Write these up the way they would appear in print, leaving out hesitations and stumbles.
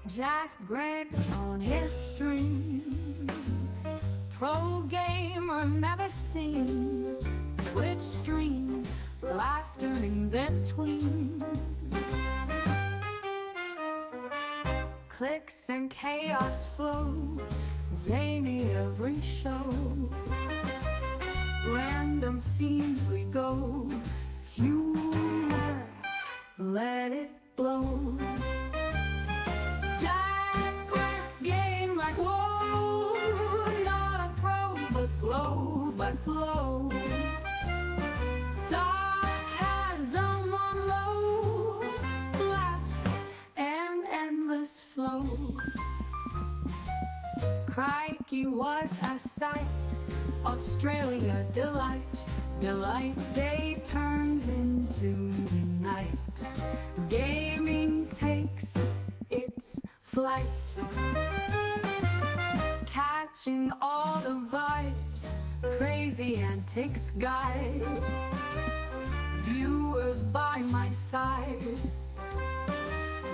Jack Grant on his string, pro gamer never seen. Switch string, laughter in between. Clicks and chaos flow, zany every show. Random scenes we go, humor, let it blow. Jack Grant game like whoa, not a pro but blow. Sarcasm on low, laughs and endless flow. Crikey, what a sight! Australia delight, delight. Day turns into night. Gaming takes its flight, catching all the vibes. Crazy antics guide, viewers by my side.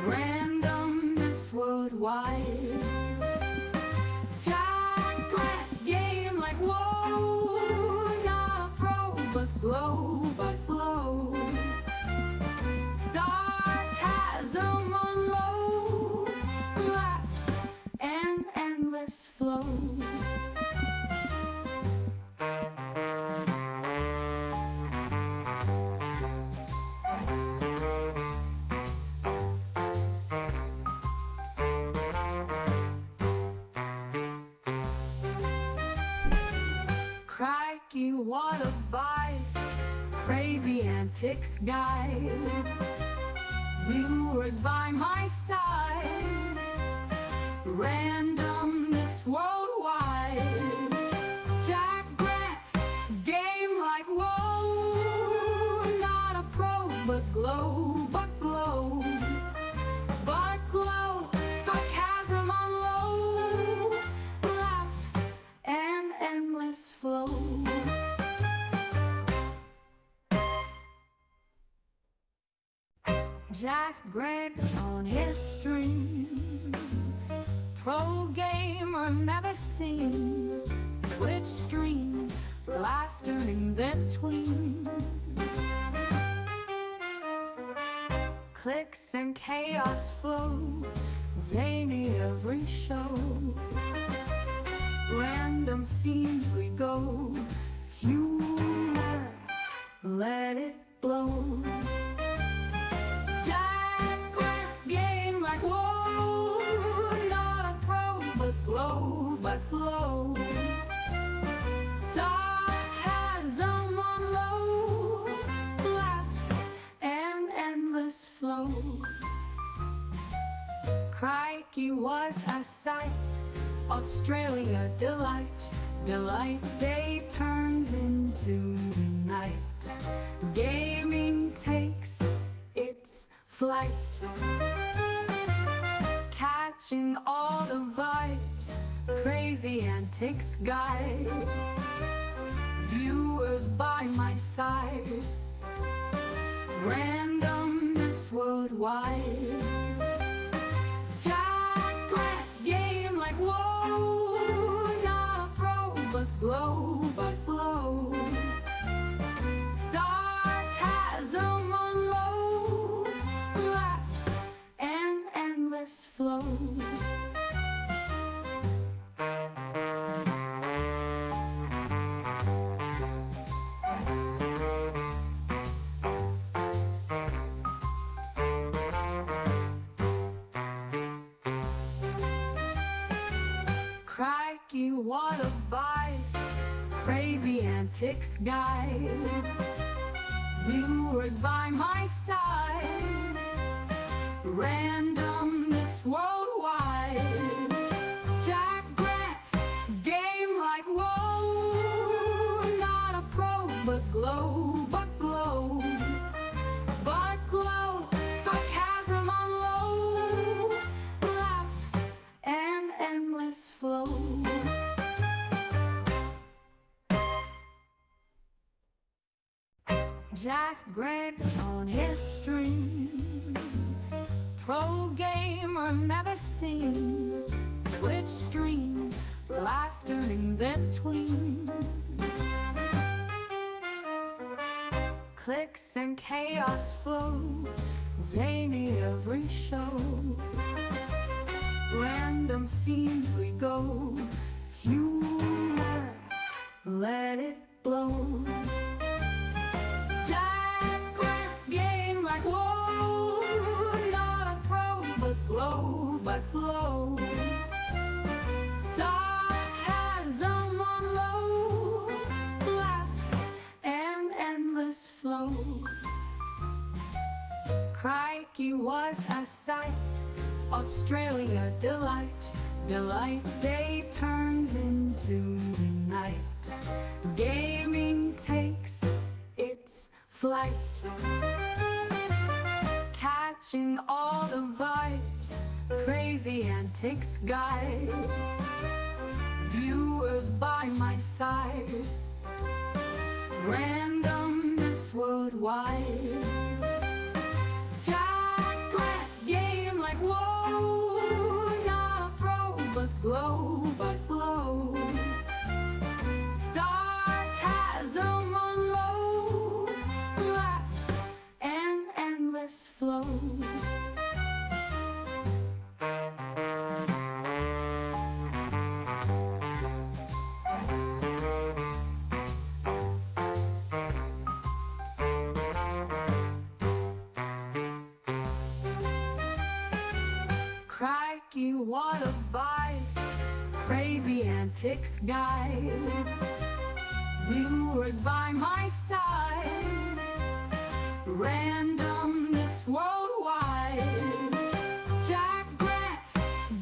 Randomness worldwide. Jack Grant game like whoa, not a pro but blow. Sarcasm on low, laughs and endless flow. Crikey, what a vibes! Crazy antics guide, viewers by my side. Randomness worldwide. Jack Grant game like whoa, not a pro but glow. Sarcasm on low, laughs and endless flow. Jack Grant on his string, pro gamer never seen. Switch string, laughter in between. Clicks and chaos flow, zany every show. Random scenes we go, humor, let it blow. Jack Grant game like whoa, not a pro but blow. Sarcasm on low, laughs and endless flow. Crikey, what a sight! Australia delight, delight. Day turns into night. Gaming takes its flight, catching all the vibes. Crazy antics guide, viewers by my side. Randomness worldwide. Jack Grant game like whoa, not a pro but blow. Sarcasm on low, laughs and endless flow. Crikey, what a vibes! Crazy antics guide, viewers by my side. Randomness worldwide. Jack Grant game like whoa, not a pro but glow. Sarcasm on low, laughs and endless flow. Jack Grant on his string, pro gamer gamer never seen. Twitch stream, laughter in between. Clicks and chaos flow, zany every show. Random scenes we go, humor, let it blow. Game like whoa, not a pro, but glow. Sarcasm on low, laughs and endless flow. Crikey, what a sight! Australia delight. Day turns into night. Gaming takes its flight, catching all the vibes, crazy antics guide. Viewers by my side, randomness worldwide. Game like whoa, not a pro, but glow. Sarcasm on low, laughs and endless flow. Crikey, what a vibes, crazy antics guide. Viewers by my side, randomness worldwide. Jack Grant,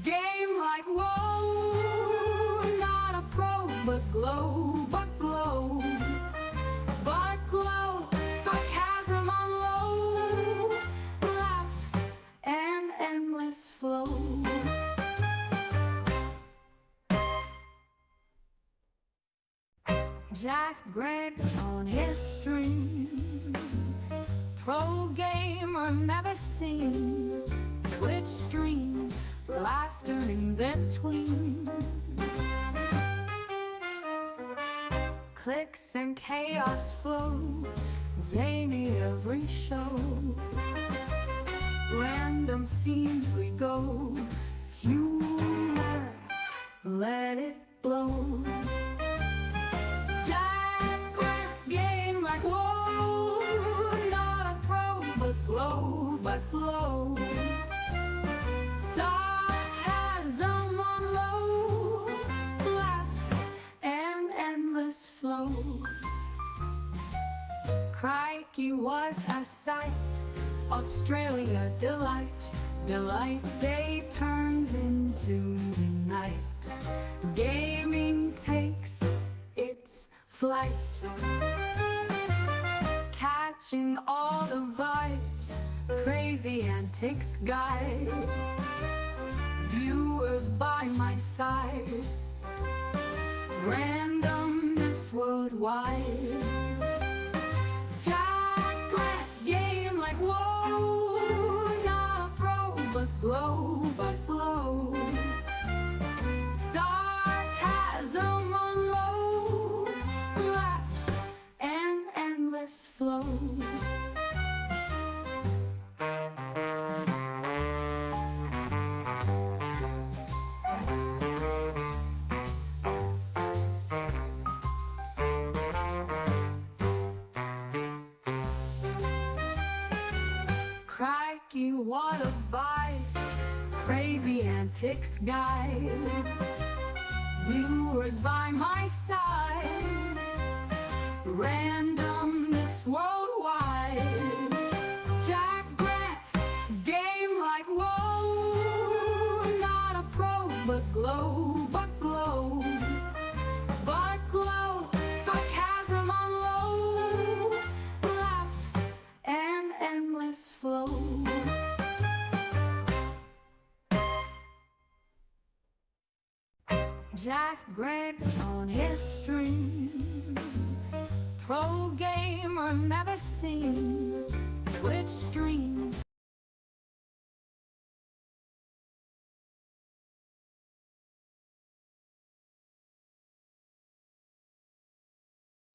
game like whoa, not a pro, but glow. Sarcasm on low, laughs and endless flow. Jack Grant on his stream, pro gamer never seen. Twitch stream, laughter in between. Clicks and chaos flow, zany every show. Random scenes we go, humor, let it blow. Game like whoa, not a pro, but glow. Sarcasm on low, laughs and endless flow. Crikey, what a sight! Australia delight. Day turns into night. Gaming takes its flight, catching all the vibes, crazy antics guide. Viewers by my side, randomness worldwide. Jack Grant, game like whoa, not a pro, but glow. Sarcasm on low, laughs and endless flow. Crikey, what a vibes, crazy antics guide. Viewers by my side, randomness worldwide. Jack Grant, game like whoa, not a pro, but glow. Sarcasm on low, laughs and endless flow. Jack Grant on his stream, pro gamer never seen. Twitch stream.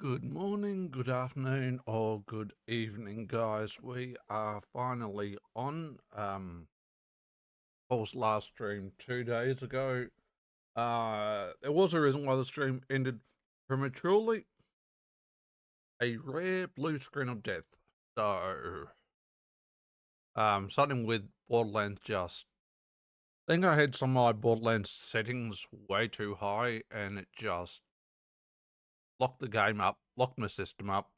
Good morning, good afternoon, or good evening, guys. We are finally on. Paul's last stream 2 days ago. There was a reason why the stream ended prematurely. A rare blue screen of death. So, something with Borderlands just. I think I had some of my Borderlands settings way too high, and it just locked the game up, locked my system up,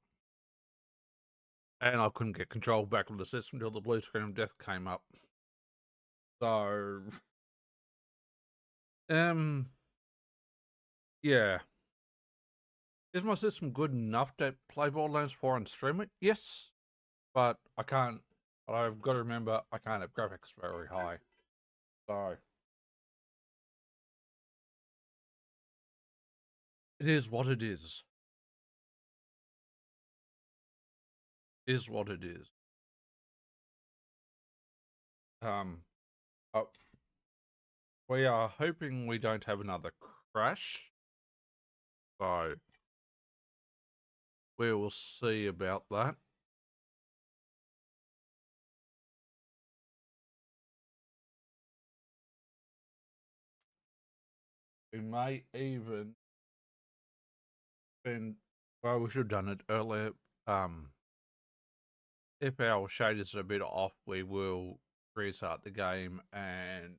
and I couldn't get control back of the system until the blue screen of death came up. So, yeah. Is my system good enough to play Borderlands 4 and stream it? Yes, but I can't. But I've got to remember I can't have graphics very high. So, it is what it is. Is what it is. Um, oh, we are hoping we don't have another crash. So, we will see about that. We may even spend. Well, we should have done it earlier. If our shaders are a bit off, we will restart the game and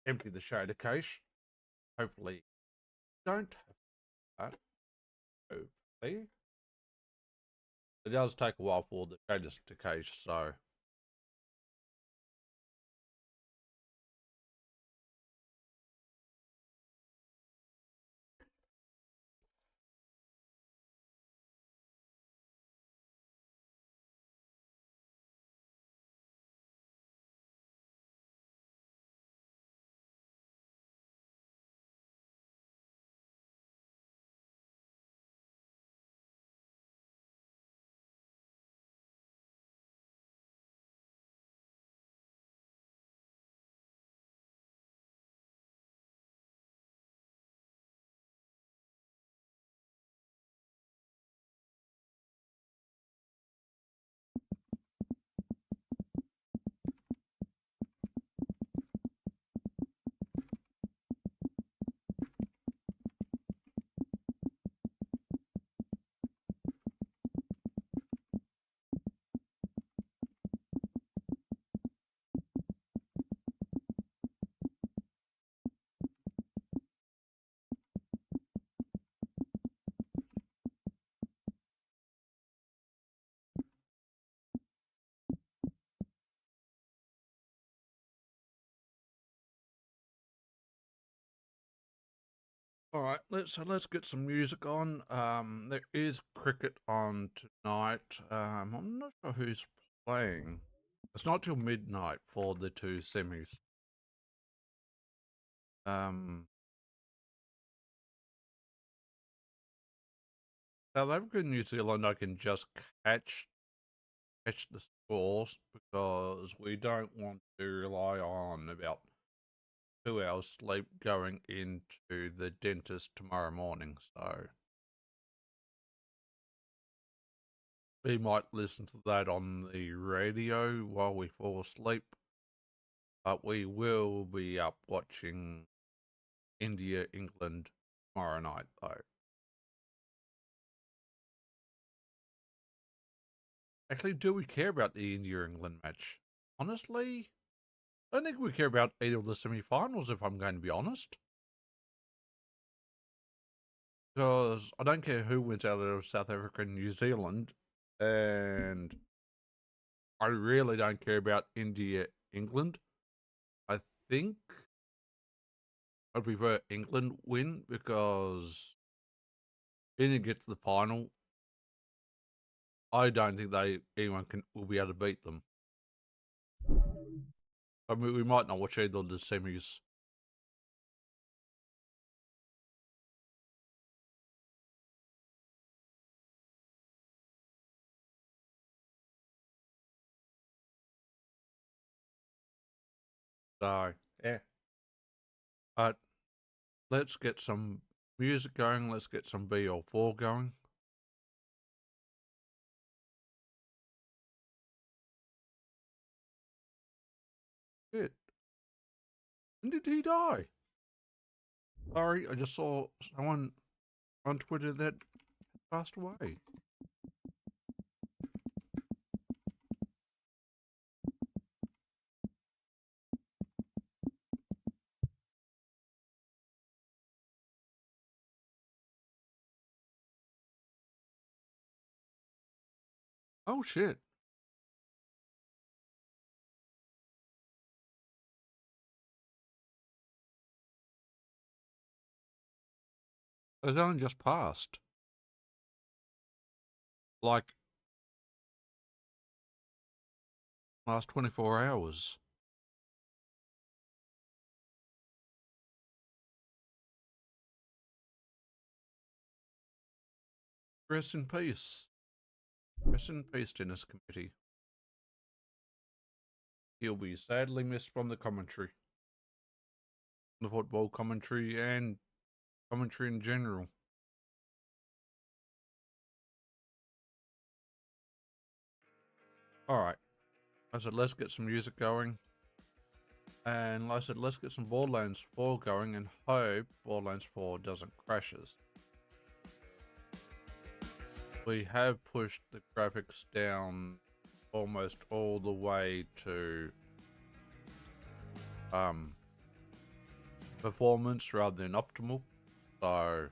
empty the shader cache. Hopefully, don't have that. Hopefully, it does take a while for the shaders to cache, so. All right, let's get some music on. There is cricket on tonight. I'm not sure who's playing. It's not till midnight for the two semis. South Africa and New Zealand, I can just catch the scores because we don't want to rely on about 2 hours sleep going into the dentist tomorrow morning. So we might listen to that on the radio while we fall asleep. But we will be up watching India, England tomorrow night, though. Actually, do we care about the India-England match? Honestly, I don't think we care about either of the semi-finals, if I'm going to be honest. Because I don't care who wins out of South Africa and New Zealand, and I really don't care about India, England. I think I'd prefer England win because England get to the final. I don't think anyone will be able to beat them. I mean, we might not watch either of the semis. So, yeah. But let's get some music going. Let's get some BL4 going. Shit. When did he die? Sorry, I just saw someone on Twitter that passed away. Oh shit. It only just passed. Like, last 24 hours. Rest in peace. Rest in peace, Dennis Committee. He'll be sadly missed from the commentary. The football commentary and commentary in general. Alright. I said, let's get some music going. And I said, let's get some Borderlands 4 going and hope Borderlands 4 doesn't crashes. We have pushed the graphics down almost all the way to performance rather than optimal. So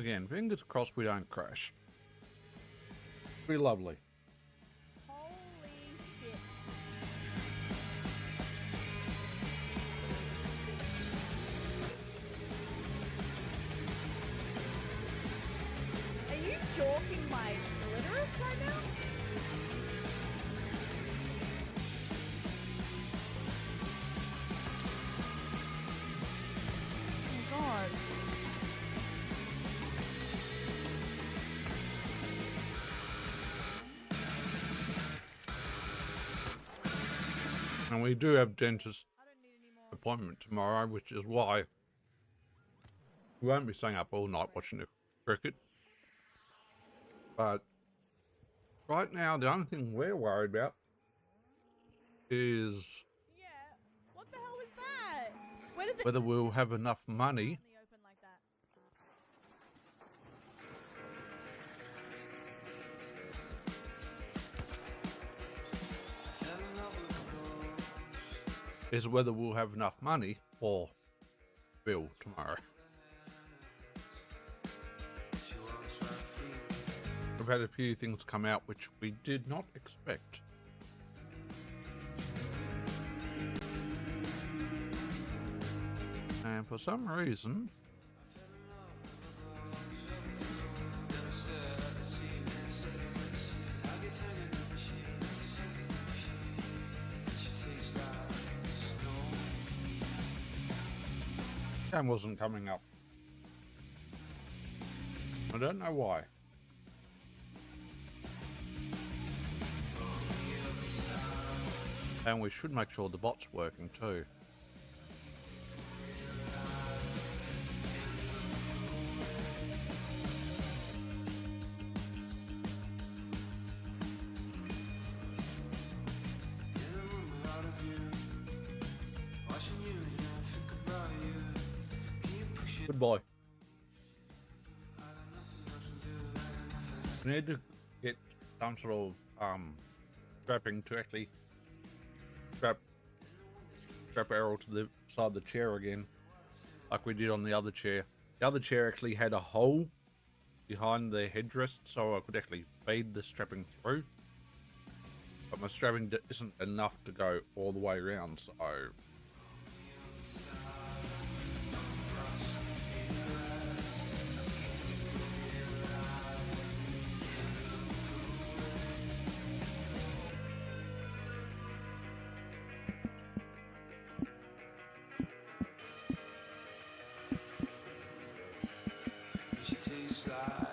again, fingers crossed we don't crash. Be lovely. Holy shit. Are you joking my clitoris right now? Oh my god. And we do have dentist I don't need any more. appointment tomorrow, which is why we won't be staying up all night watching the cricket. But right now, the only thing we're worried about is Yeah. What the hell was that? Where did the whether we'll have enough money. out in the open like that? Is whether we'll have enough money for bill tomorrow. We've had a few things come out which we did not expect. And for some reason, Cam wasn't coming up. I don't know why. And we should make sure the bot's working too. Good boy. We need to get some sort of strapping to actually strap Errol to the side of the chair again, like we did on the other chair. The other chair actually had a hole behind the headrest, so I could actually feed the strapping through. But my strapping isn't enough to go all the way around, so She tastes like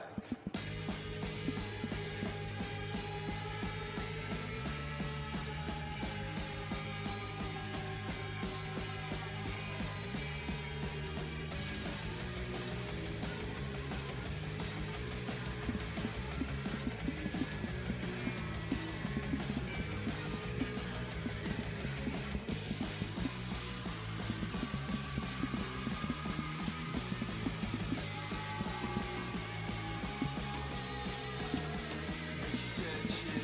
she said she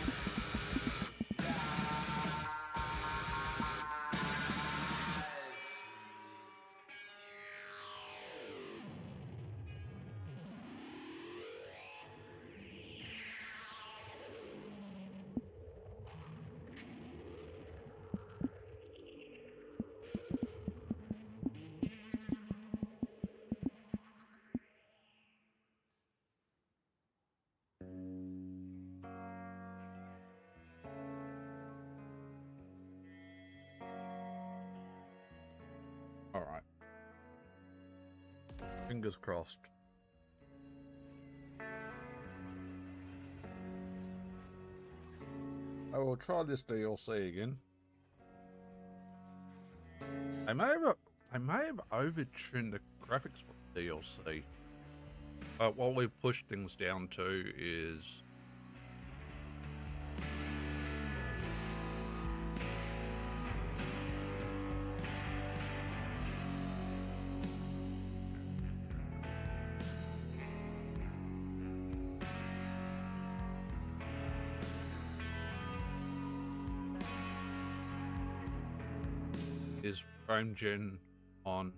all right. Fingers crossed. I will try this DLC again. I may have overtuned the graphics for the DLC. But what we've pushed things down to is frame gen on.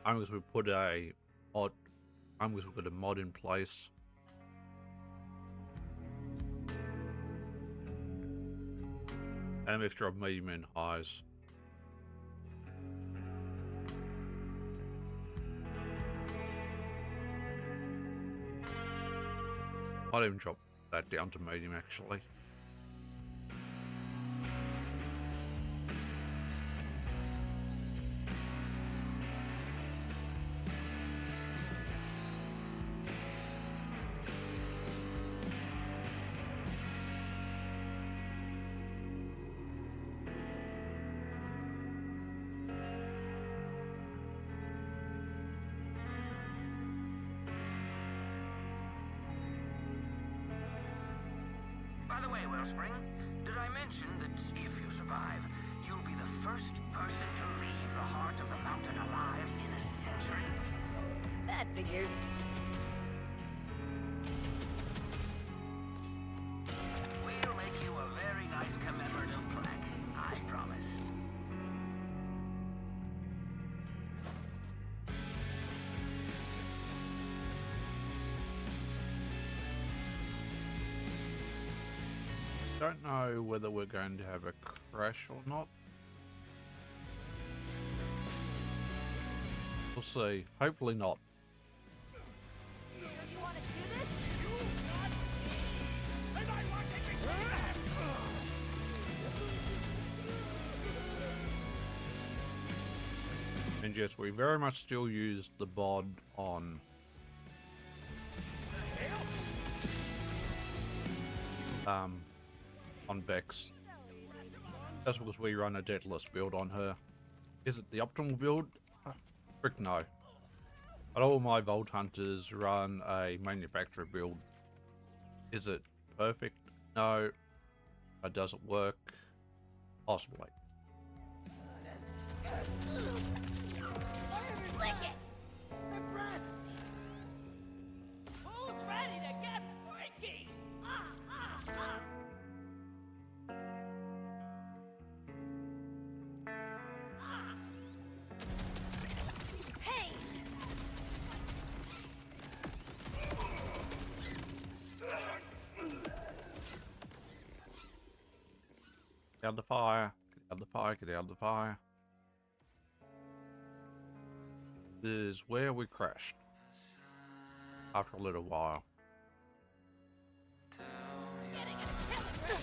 I'm because we put a mod. I'm because we put a mod in place. And a mixture of medium and highs. Might even drop that down to medium actually. By the way, Wellspring, did I mention that if you survive, you'll be the first person to leave the heart of the mountain alive in a century? That figures. We'll make you a very nice commemorative plaque, I promise. Don't know whether we're going to have a crash or not. We'll see. Hopefully not. You sure you want to do this? And yes, we very much still use the bod on Vex. That's because we run a deadless build on her. Is it the optimal build? Frick no. But all my Vault Hunters run a manufacturer build. Is it perfect? No. It doesn't work. Possibly. Lick it! Impressed! Who's ready to get freaky? Hey! Get out the fire. Get out the fire. Get out the fire. This is where we crashed. After a little while. Getting in a killing range!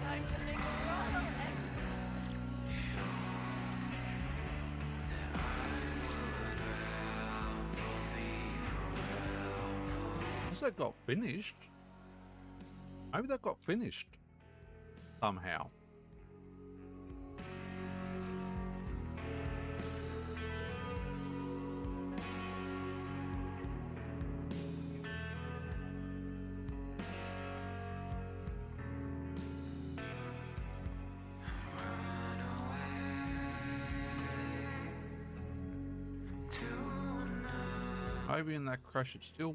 Time to make a roll, Has that got finished? Maybe that got finished. Somehow. Maybe in that crash it still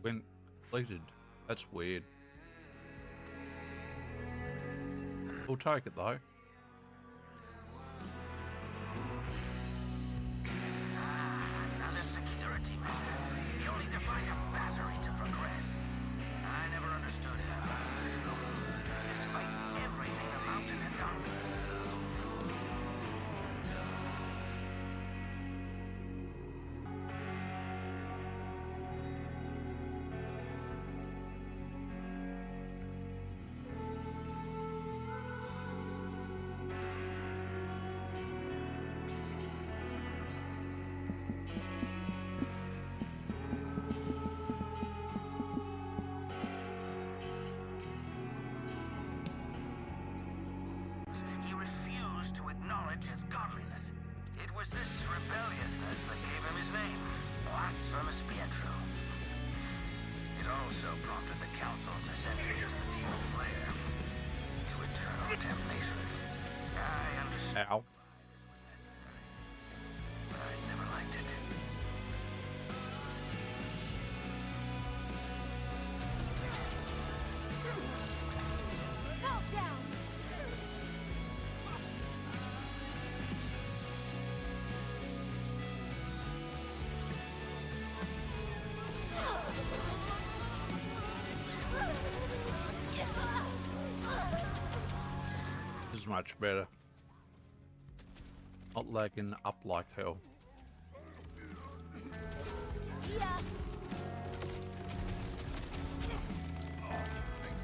went completed. That's weird. We'll take it though. Another security measure. You'll need to find a battery to progress. I never understood how it flew. Despite everything the mountain had done for me. He refused to acknowledge his godliness. It was this rebelliousness that gave him his name, Blasphemous Pietro. It also prompted the council to send him into the demon's lair, to eternal damnation. I understand Ow. why this was necessary, but I never liked it. Fall down! This is much better. Not lagging up like hell. See ya!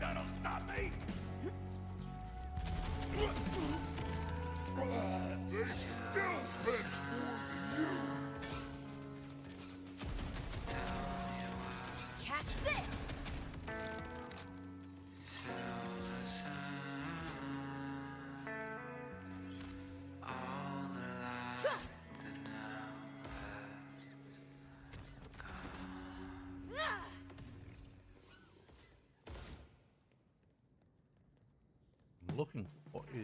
That'll stop me. Catch this! I'm looking for what is.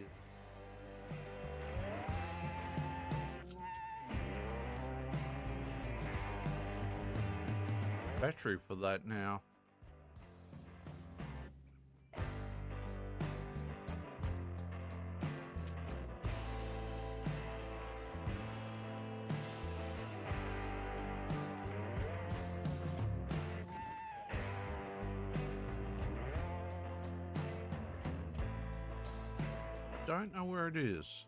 Battery for that now. Don't know where it is.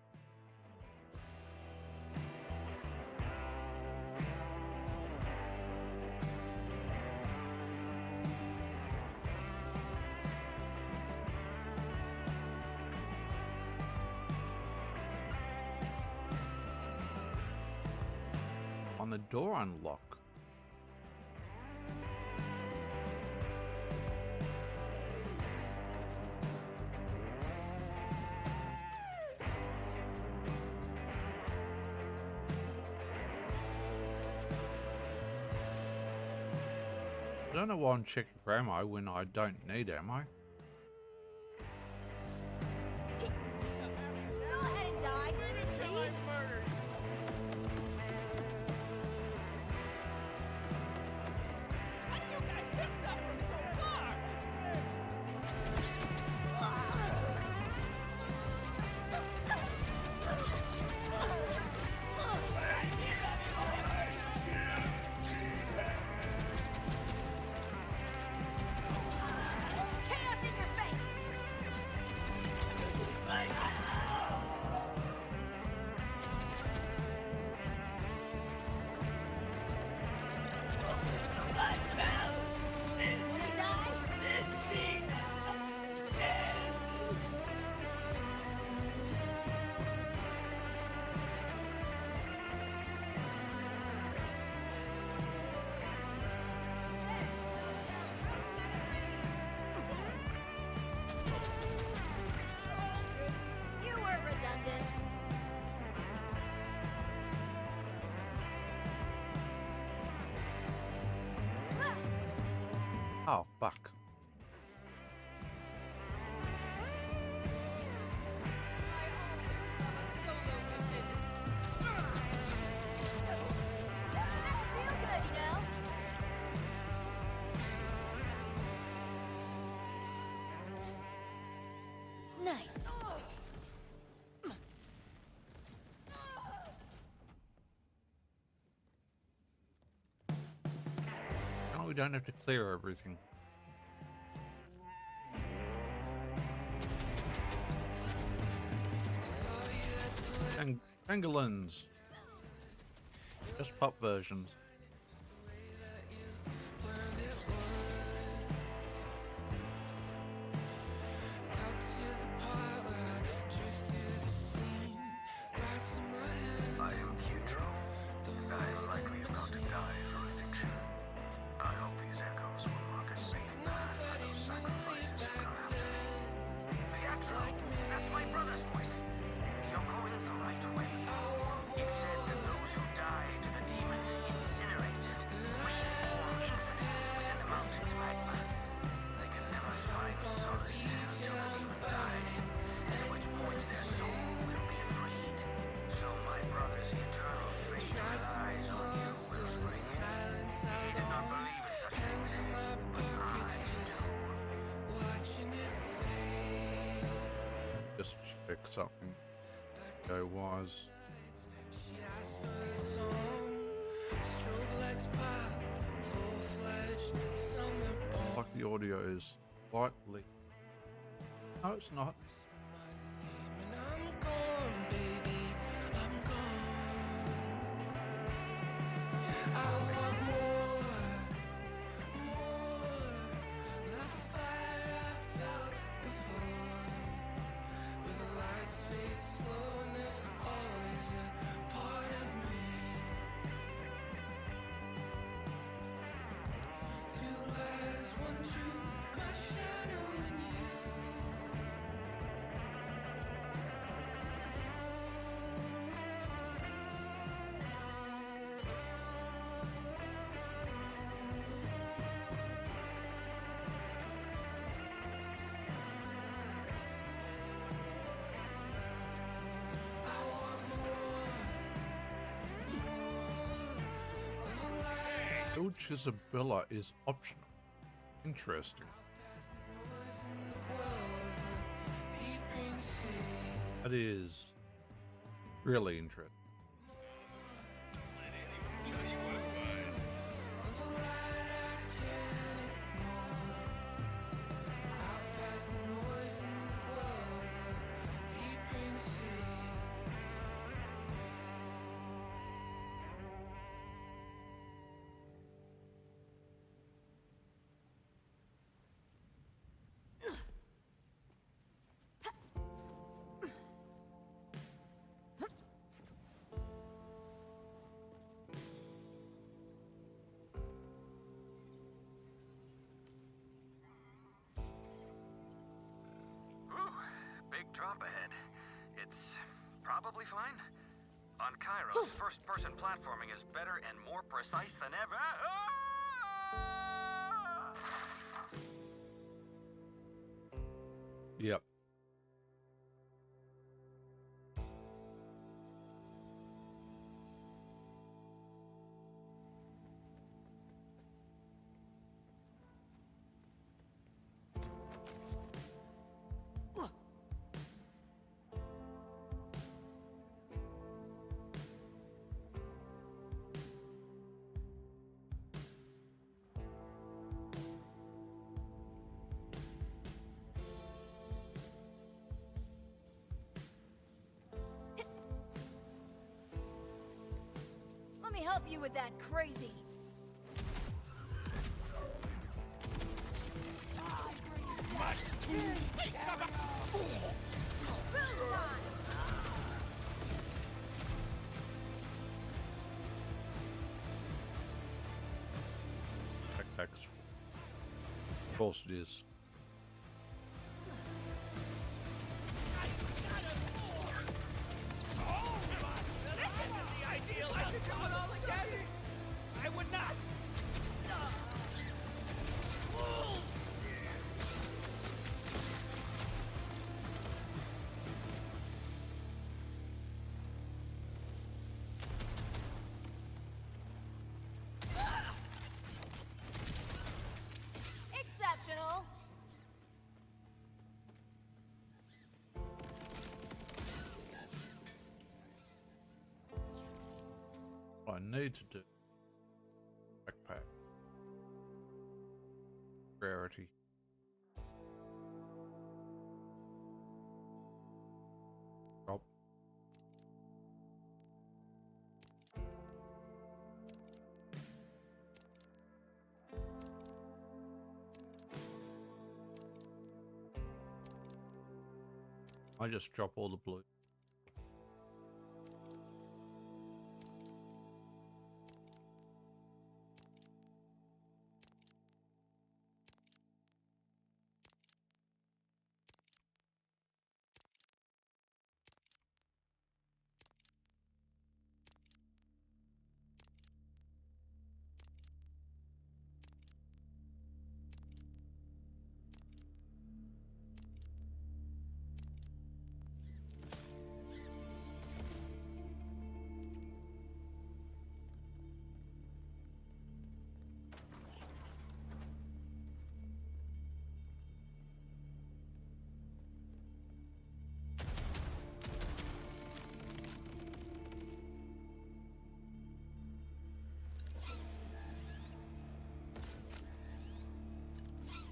the door unlock? I don't know why I'm checking for ammo when I don't need ammo. Go ahead and die, please. How do you guys hit stuff from so far? Chaos in your face. Gonna die? You were redundant. Oh, fuck. Doesn't feel good, you know? Nice. No, we don't have to clear everything. Pangolins. Just pop versions. I am Pietro. I am likely about to die for a fiction. I hope these echoes will mark a safe path for those sacrifices who come after me. Pietro, that's my brother's voice. You're going the right way. It said that those who die to the demon incinerated reform infinitely within the mountain's magma. They can never find solace until the demon dies, and at which point their soul will be freed. So my brother's eternal fate relies on you, Wellspring. He did not believe in such things, but I do. Just check something. Go was. Like the audio is slightly. No, it's not. Coach Isabella is optional. Interesting. That is really interesting. It's probably fine. On Kairos, first-person platforming is better and more precise than ever. Yep. Let me help you with that crazy. Backpacks. Of course it is. I would not! Exceptional. What I need to do. Backpack. Rarity. Drop. I just drop all the blue.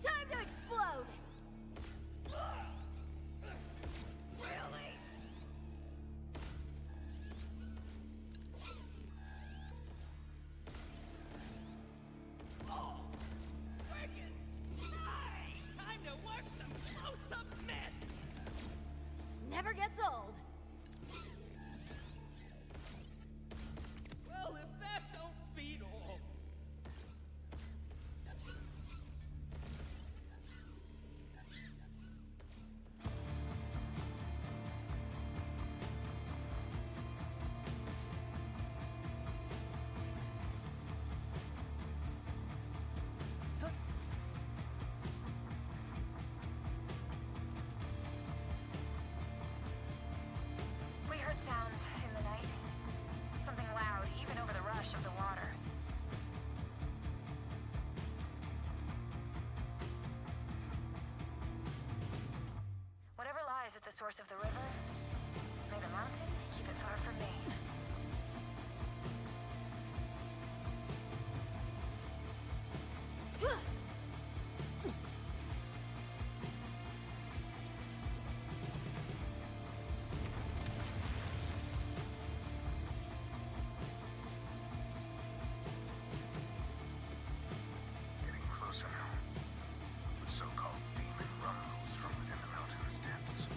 Time to explode. Time to work some close-up magic! Never gets old. Well, if that don't beat all. We heard sounds in the night. Something loud, even over the rush of the water. Whatever lies at the source of the river, may the mountain keep it far from me. Getting closer now. The so-called demon rumbles from within the mountain's depths.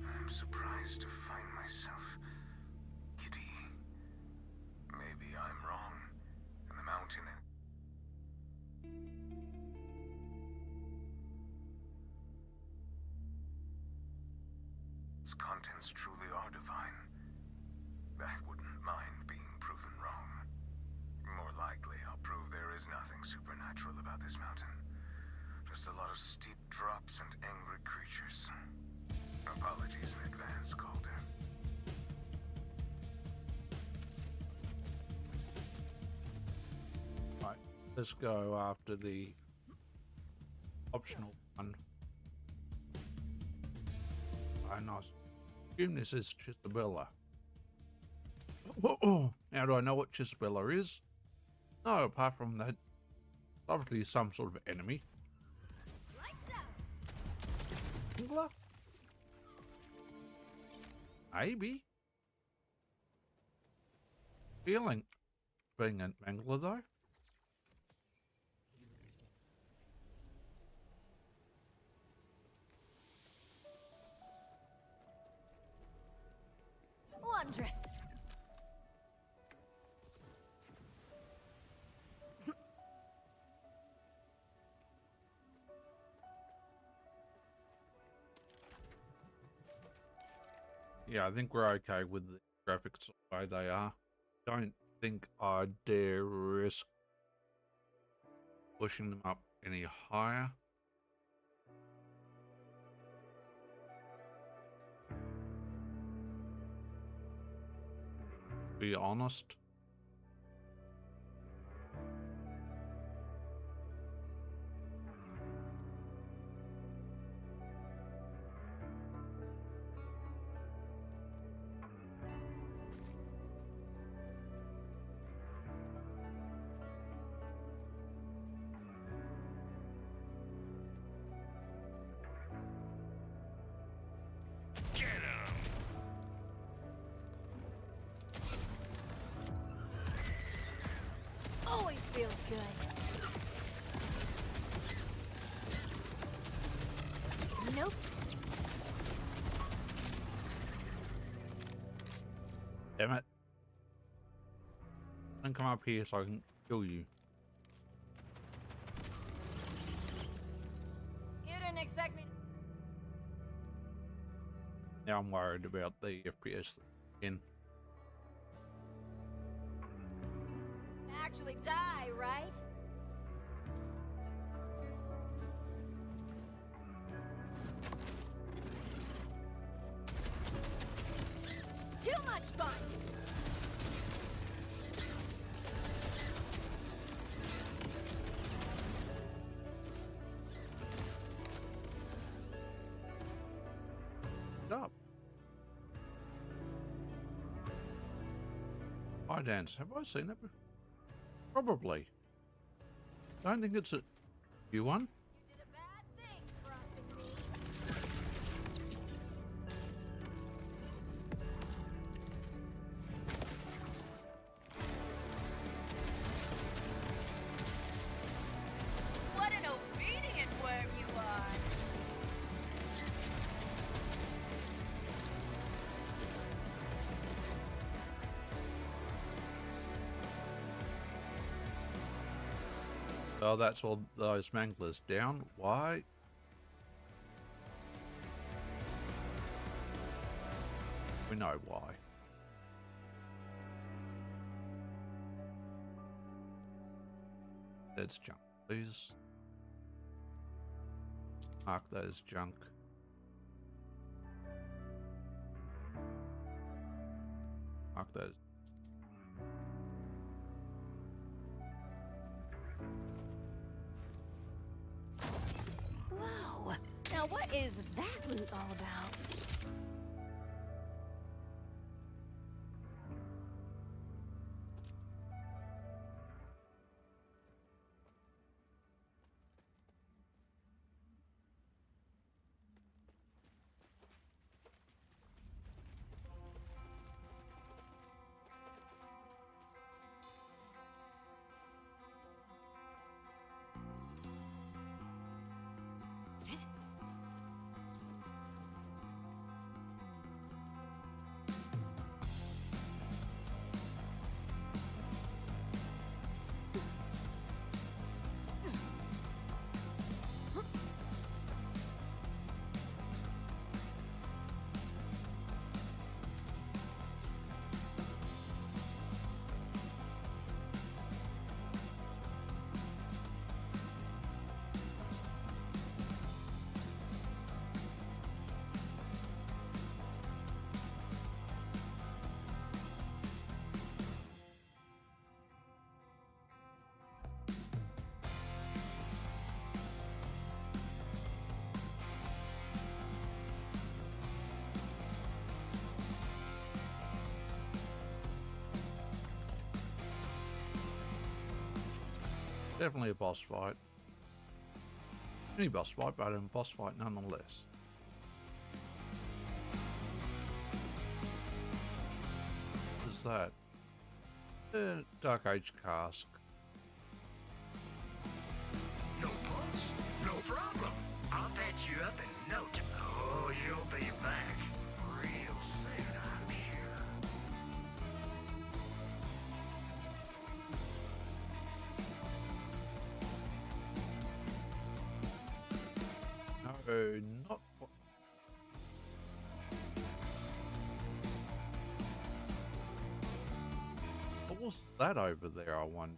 I'm surprised to find myself its contents truly are divine, I wouldn't mind being proven wrong. More likely, I'll prove there is nothing supernatural about this mountain. Just a lot of steep drops and angry creatures. Apologies in advance, Calder. Right, let's go after the optional one. Oh, nice. Assume this is Chisabella. Now, do I know what Chisabella is? No, apart from that, obviously some sort of enemy. Lights out. Angler? Maybe. Feeling being an angler though. Wondrous. Yeah, I think we're okay with the graphics the way they are. Don't think I'd dare risk pushing them up any higher. Be honest. Always feels good. Nope. Damn it. Don't come up here so I can kill you. You didn't expect me. Now I'm worried about the FPS again. Actually die, right? Too much fun! Up. Hi Dance, have I seen it before? Probably. Don't think it's a new one. You did a bad thing, crossing me. What an obedient worm you are! Oh, that's all those manglers down. Why? We know why. That's junk, please. Mark that as junk. Mark that as... Whoa! Now what is that loot all about? Definitely a boss fight. Any boss fight, but a boss fight nonetheless. What is that? Dark Age cask. No pulse? No problem. I'll patch you up in no time. Oh, you'll be back real soon, I'm sure. No, not. What was that over there, I wonder?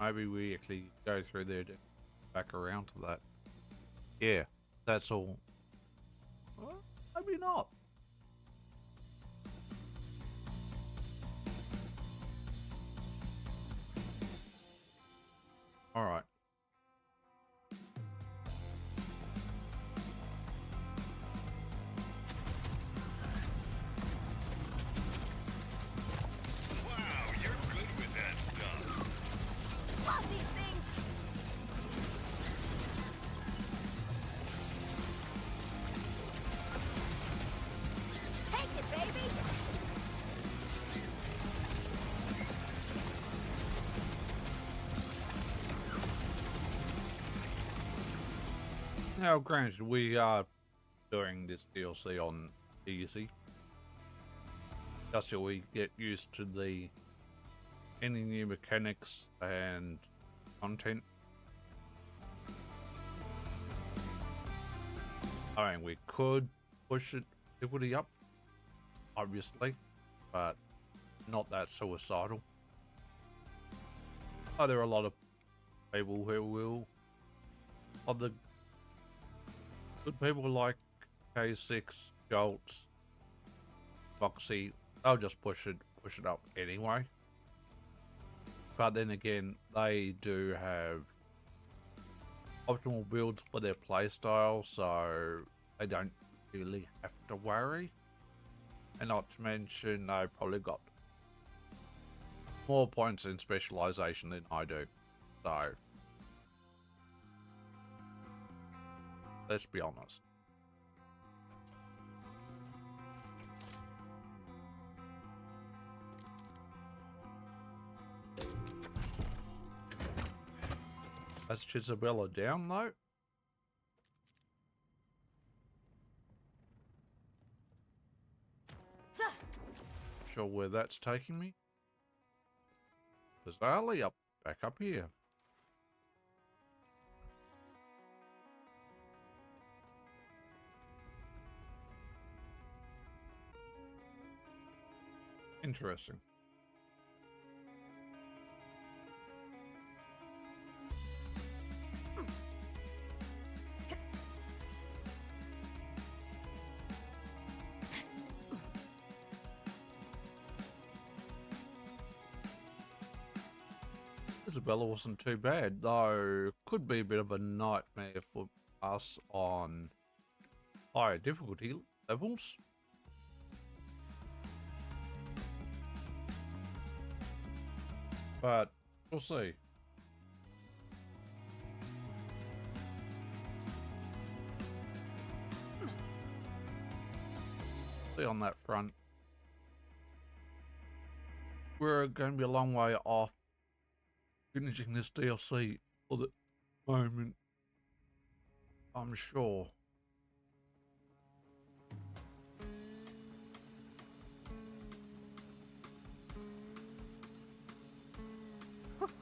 Maybe we actually go through there to back around to that. Yeah, that's all. Well, maybe not. All right. Wow, you're good with that stuff. Love these things. Take it, baby. Now, granted, we are doing this DLC on easy. Just till we get used to any new mechanics and content. I mean, we could push it difficulty up, obviously, but not that suicidal. Oh, there are a lot of people who will, of the good people like K6, Jolts, Foxy, they'll just push it up anyway. But then again, they do have optimal builds for their playstyle, so they don't really have to worry. And not to mention, they probably got more points in specialization than I do. So let's be honest. That's Chisabella down though. Sure where that's taking me. Bizarrely back up here. Interesting. Isabella wasn't too bad, though could be a bit of a nightmare for us on higher difficulty levels. But we'll see. See on that front. We're going to be a long way off finishing this DLC for the moment, I'm sure.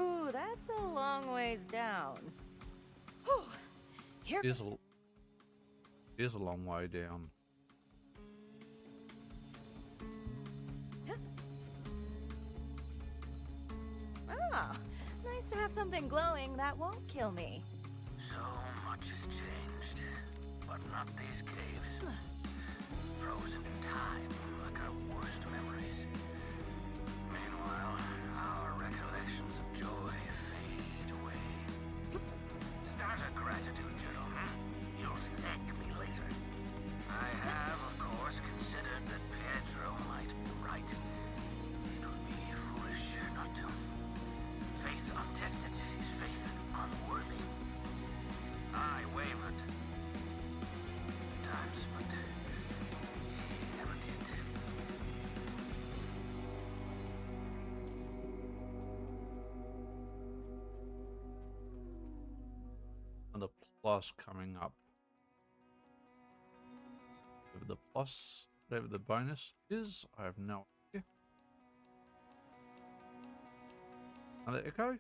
Ooh, that's a long ways down. Whew. Here. It is a long way down. Ah, nice to have something glowing that won't kill me. So much has changed, but not these caves. Frozen in time, like our worst memories. Meanwhile, our recollections of joy fade away. Start a gratitude journal, huh? You'll thank me later. I have, of course, considered that Pietro might be right. It would be foolish not to. plus coming up. Whatever the plus, whatever the bonus is, I have no idea. Another echo.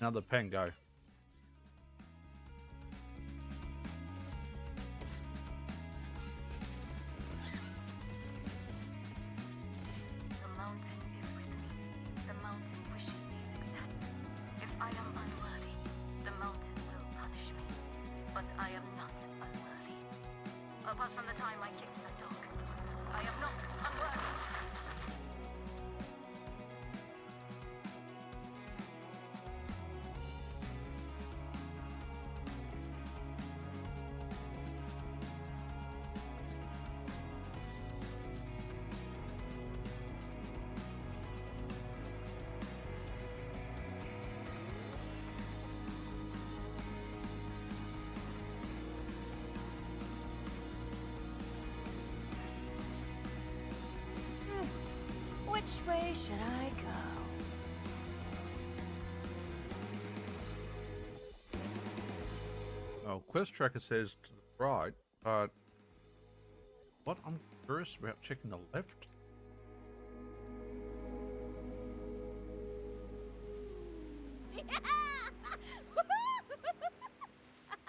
Another Pango. The mountain is with me. The mountain wishes me success. If I am unworthy, the mountain will punish me. But I am not unworthy. Apart from the time I kicked that dog, I am not unworthy. Which way should I go? Oh, quest tracker says to the right, but what I'm curious about checking the left.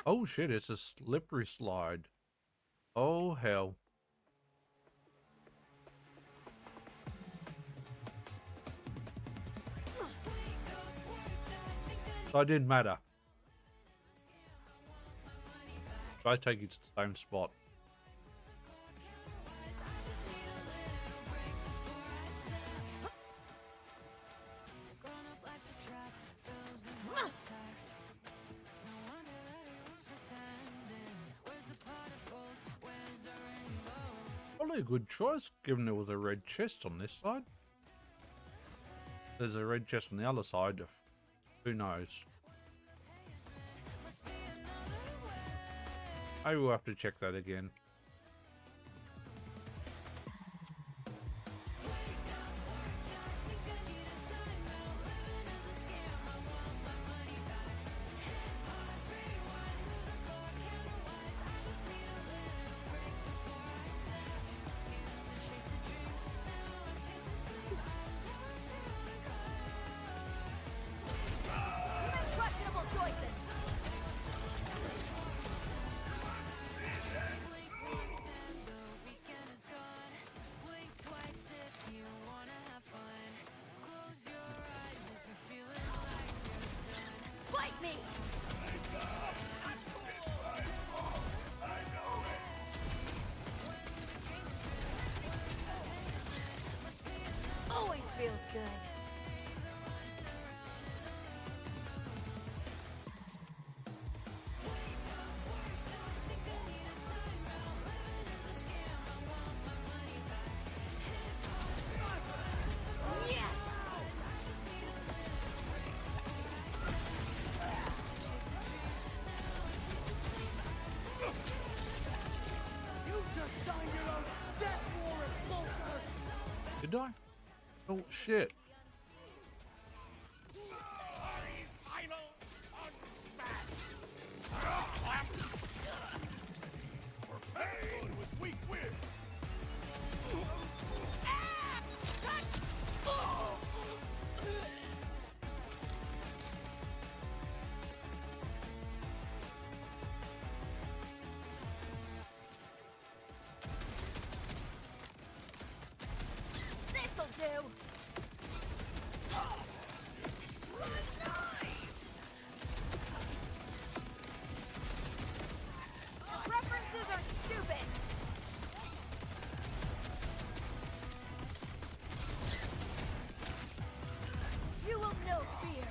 Oh shit, it's a slippery slide. Oh hell. So it didn't matter. I take you to the same spot. Probably a good choice, given there was a red chest on this side. There's a red chest on the other side. Who knows? I will have to check that again. Questionable choices. Fight me! Always feels good. Did I? Oh shit. This'll do. Your preferences are stupid. You will know fear.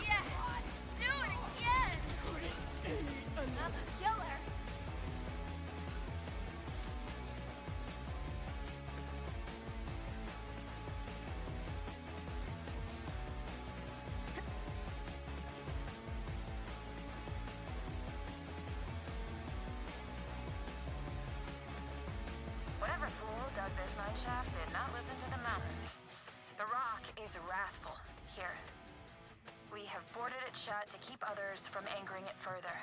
Yeah, do it again. Another killer. Whatever fool dug this mine shaft did not listen to the mountain. The rock is wrathful here. We have boarded it shut to keep others from angering it further.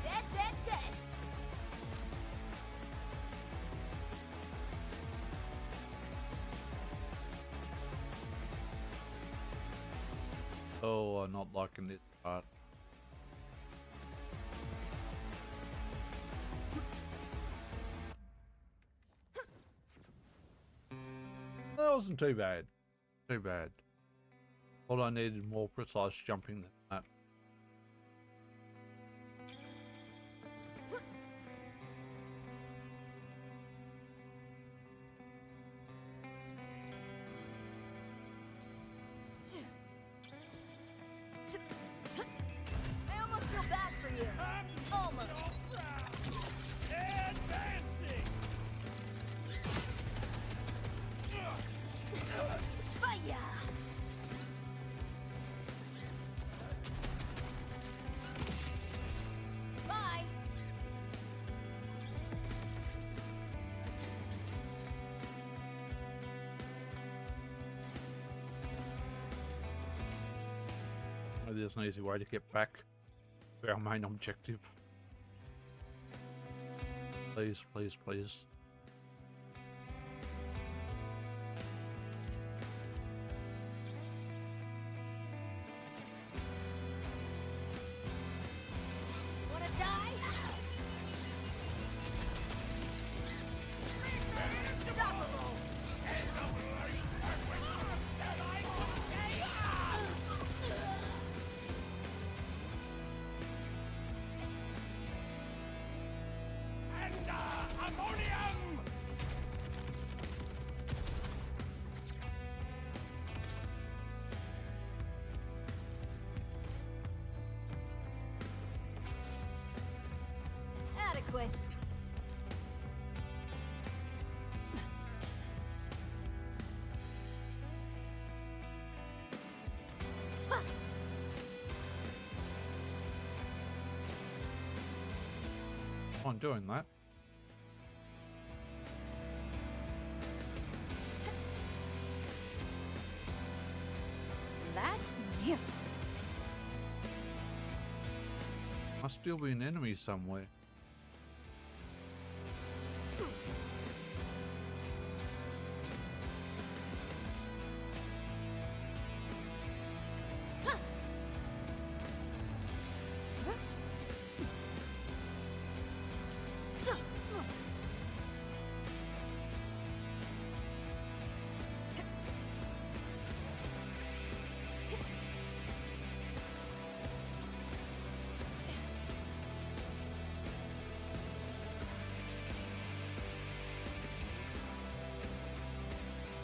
Dead, dead, dead. Oh, I'm not liking this part. That wasn't too bad. Too bad. Thought I needed more precise jumping than that. I almost feel bad for you. Almost. Advancing! Fire! Bye. Maybe there's an easy way to get back to our main objective. Please, please, please. Wanna die? Unstoppable! And ammonium! Adequate. I'm doing that. That's new. Must still be an enemy somewhere.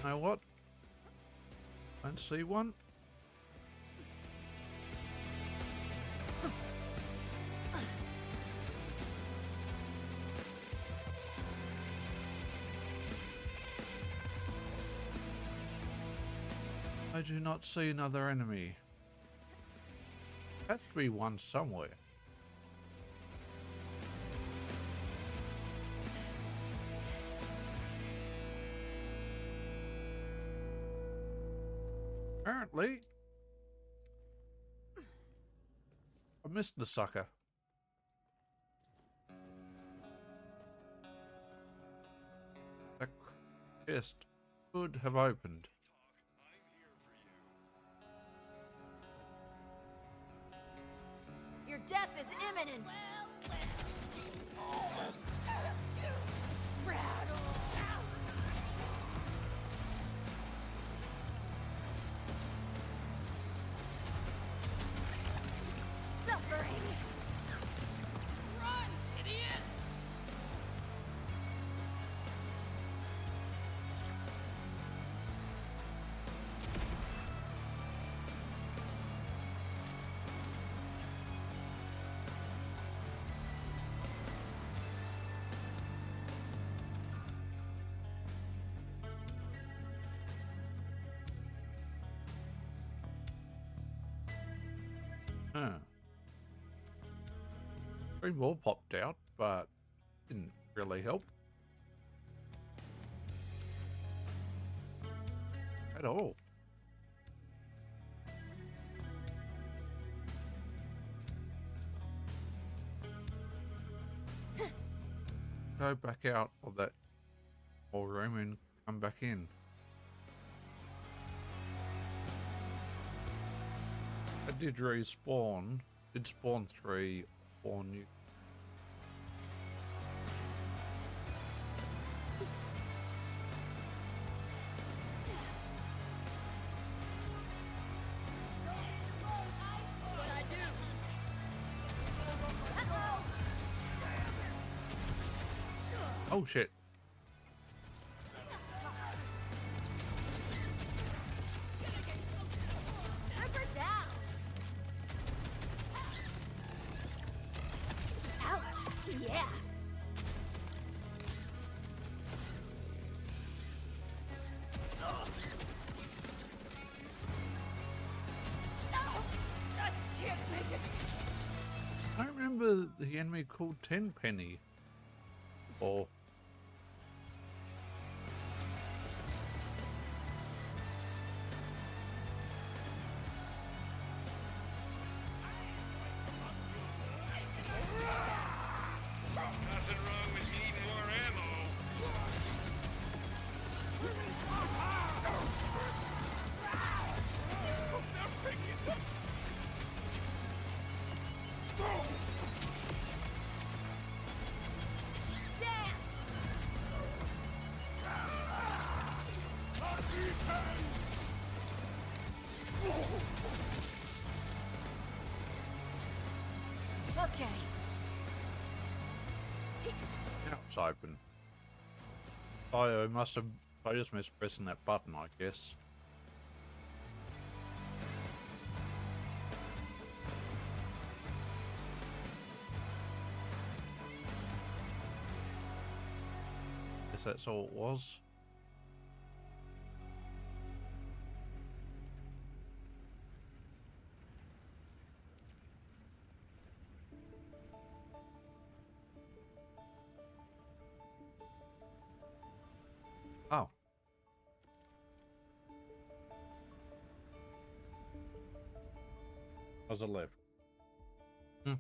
You know what? Don't see one. I do not see another enemy. Has to be one somewhere. Apparently, I missed the sucker. The chest could have opened. Your death is imminent. Rattle. Suffering. Run, idiots! Huh. 3 more popped out, but didn't really help. At all. Go back out of that whole room and come back in. I did respawn. Did spawn 3 or 4 new. Oh shit. Ripper down. Ouch. Yeah. I remember the enemy called Tenpenny. Or Nothing wrong with needing more ammo. Okay. now it's open. I must have. I just missed pressing that button, I guess. Guess that's all it was. Oh. How's it left? Hmm.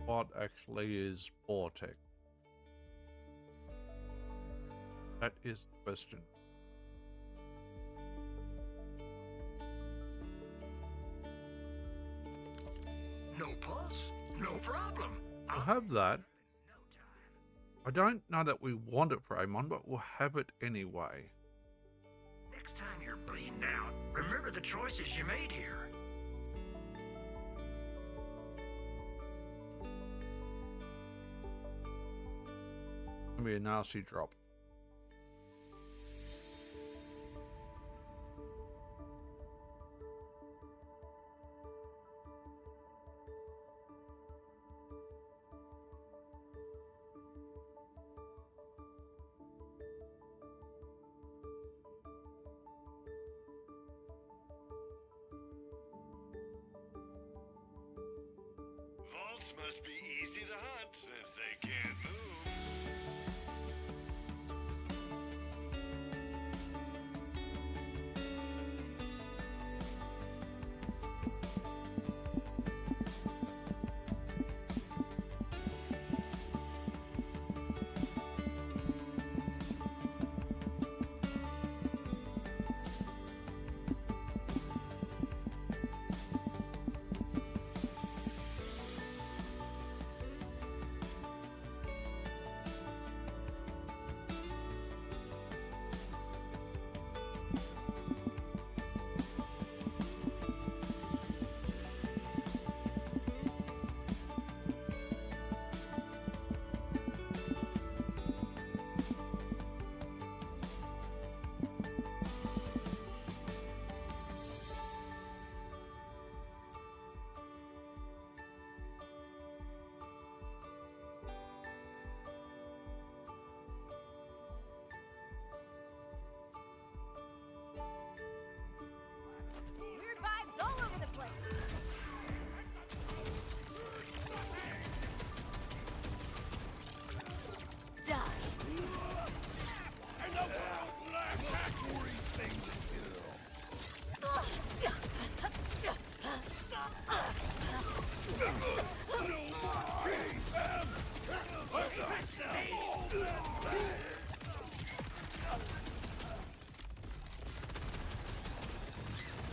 What actually is Vortex? That is the question. No pulse? No problem. We'll have that. I don't know that we want it for Amon, but we'll have it anyway. Next time you're bleeding out, remember the choices you made here. Gonna be a nasty drop. Vaults must be easy to hunt since they can't move.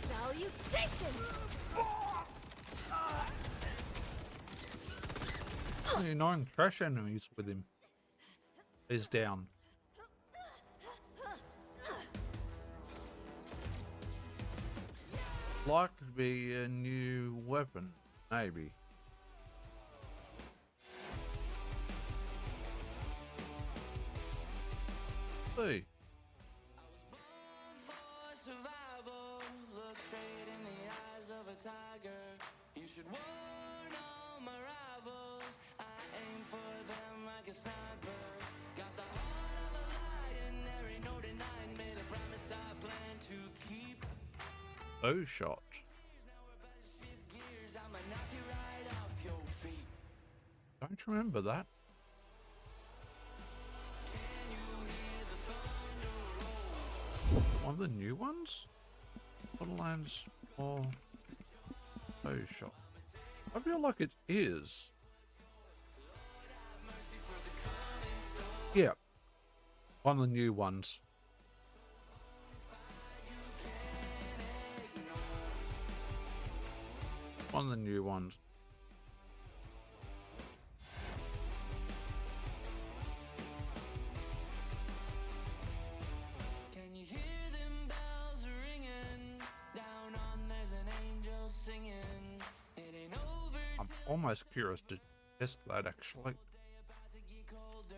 Salutations! 29 trash enemies with him. He's down. Like to be a new weapon, maybe. See. Survival, look straight in the eyes of a tiger. You should warn all my rivals. I aim for them like a sniper. Got the heart of a lion, there ain't no denying. Made a promise I plan to keep. Oh, shot. Now we're about to shift gears. I'ma knock you right off your feet. Don't remember that. Can you hear the thunder roll? One of the new ones? Borderlands or oh shot. I feel like it is. Yeah. One of the new ones. One of the new ones. Can you hear them bells ringing? Down on there's an angel singing. It ain't over I'm almost curious to test that actually. about to get colder.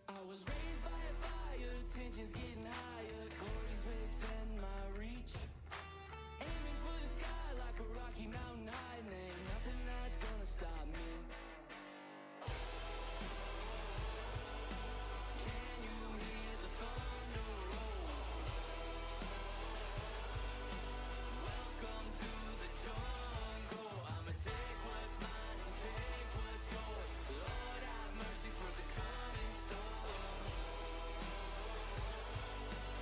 I was raised by a fire, tensions getting higher, glory's within my reach. Aiming for the sky like a Rocky Mountain high, and there ain't nothing that's gonna stop me. Can you hear the thunder roll? Welcome to the jungle. I'ma take what's mine and take what's yours. Lord have mercy for the coming storm.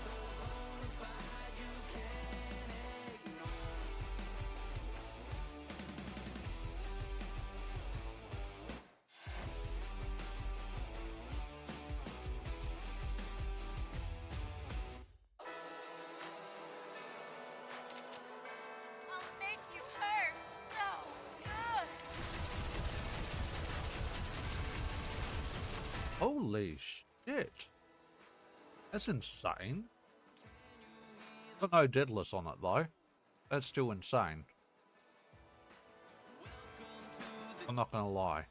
So bona fide you can't ignore. I'll make you hurt so good. Holy shit. That's insane. Got no deadless on it though. That's still insane. I'm not gonna lie.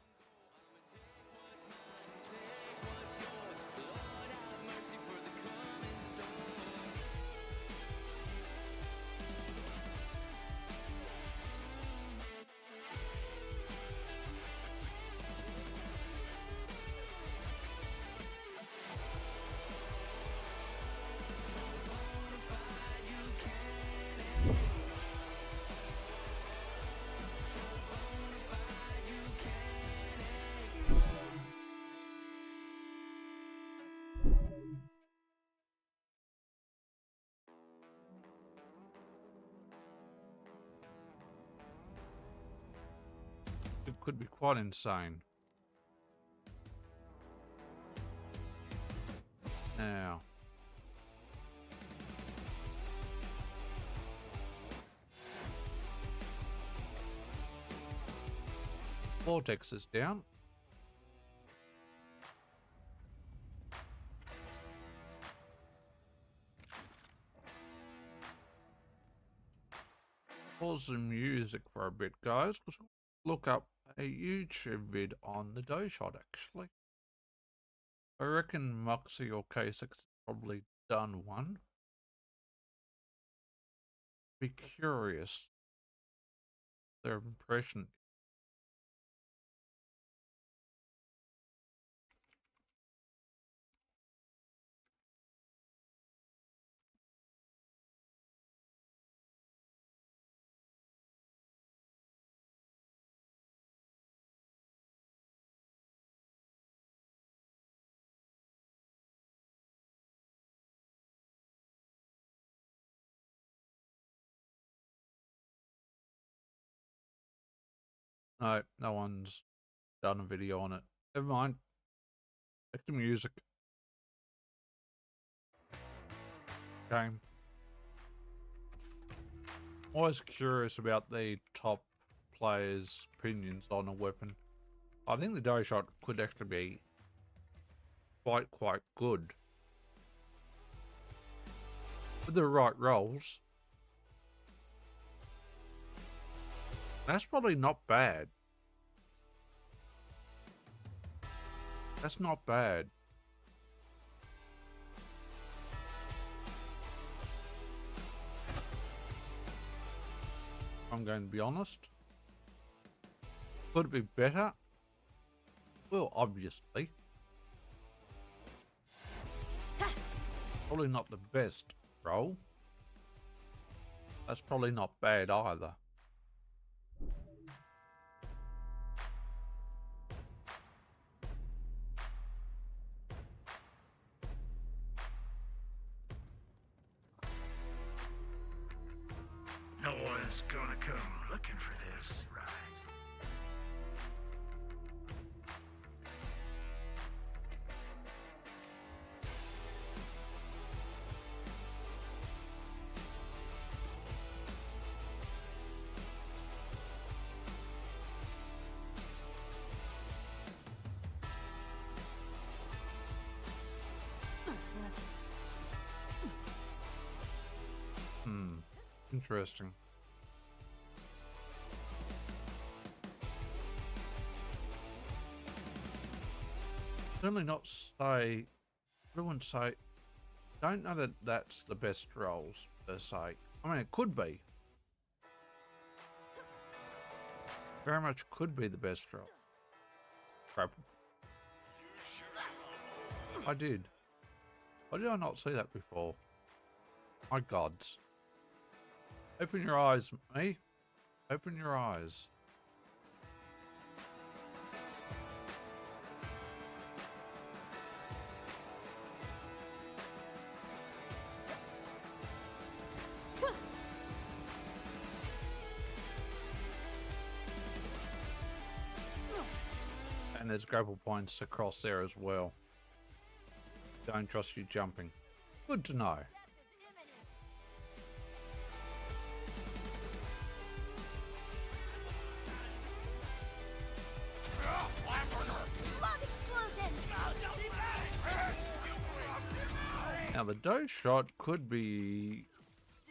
It could be quite insane. Now. Vortex is down. Pause the music for a bit, guys. Let's look up a YouTube vid on the dough shot, actually. I reckon Moxie or K6 has probably done one. Be curious their impression. No, no one's done a video on it. Never mind. Back to music. Okay. Always curious about the top players' opinions on a weapon. I think the die shot could actually be quite good. With the right rolls. That's probably not bad. That's not bad. I'm going to be honest. Could it be better? Well, obviously. Probably not the best roll. That's probably not bad either. No one's gonna come looking for this, right? Interesting. Certainly not say. I wouldn't say. Don't know that that's the best rolls per se. I mean, it could be. Very much could be the best roll. Crap. I did. Why did I not see that before? My gods. Open your eyes, me. Open your eyes. And there's grapple points across there as well. Don't trust you jumping. Good to know. Now the dough shot could be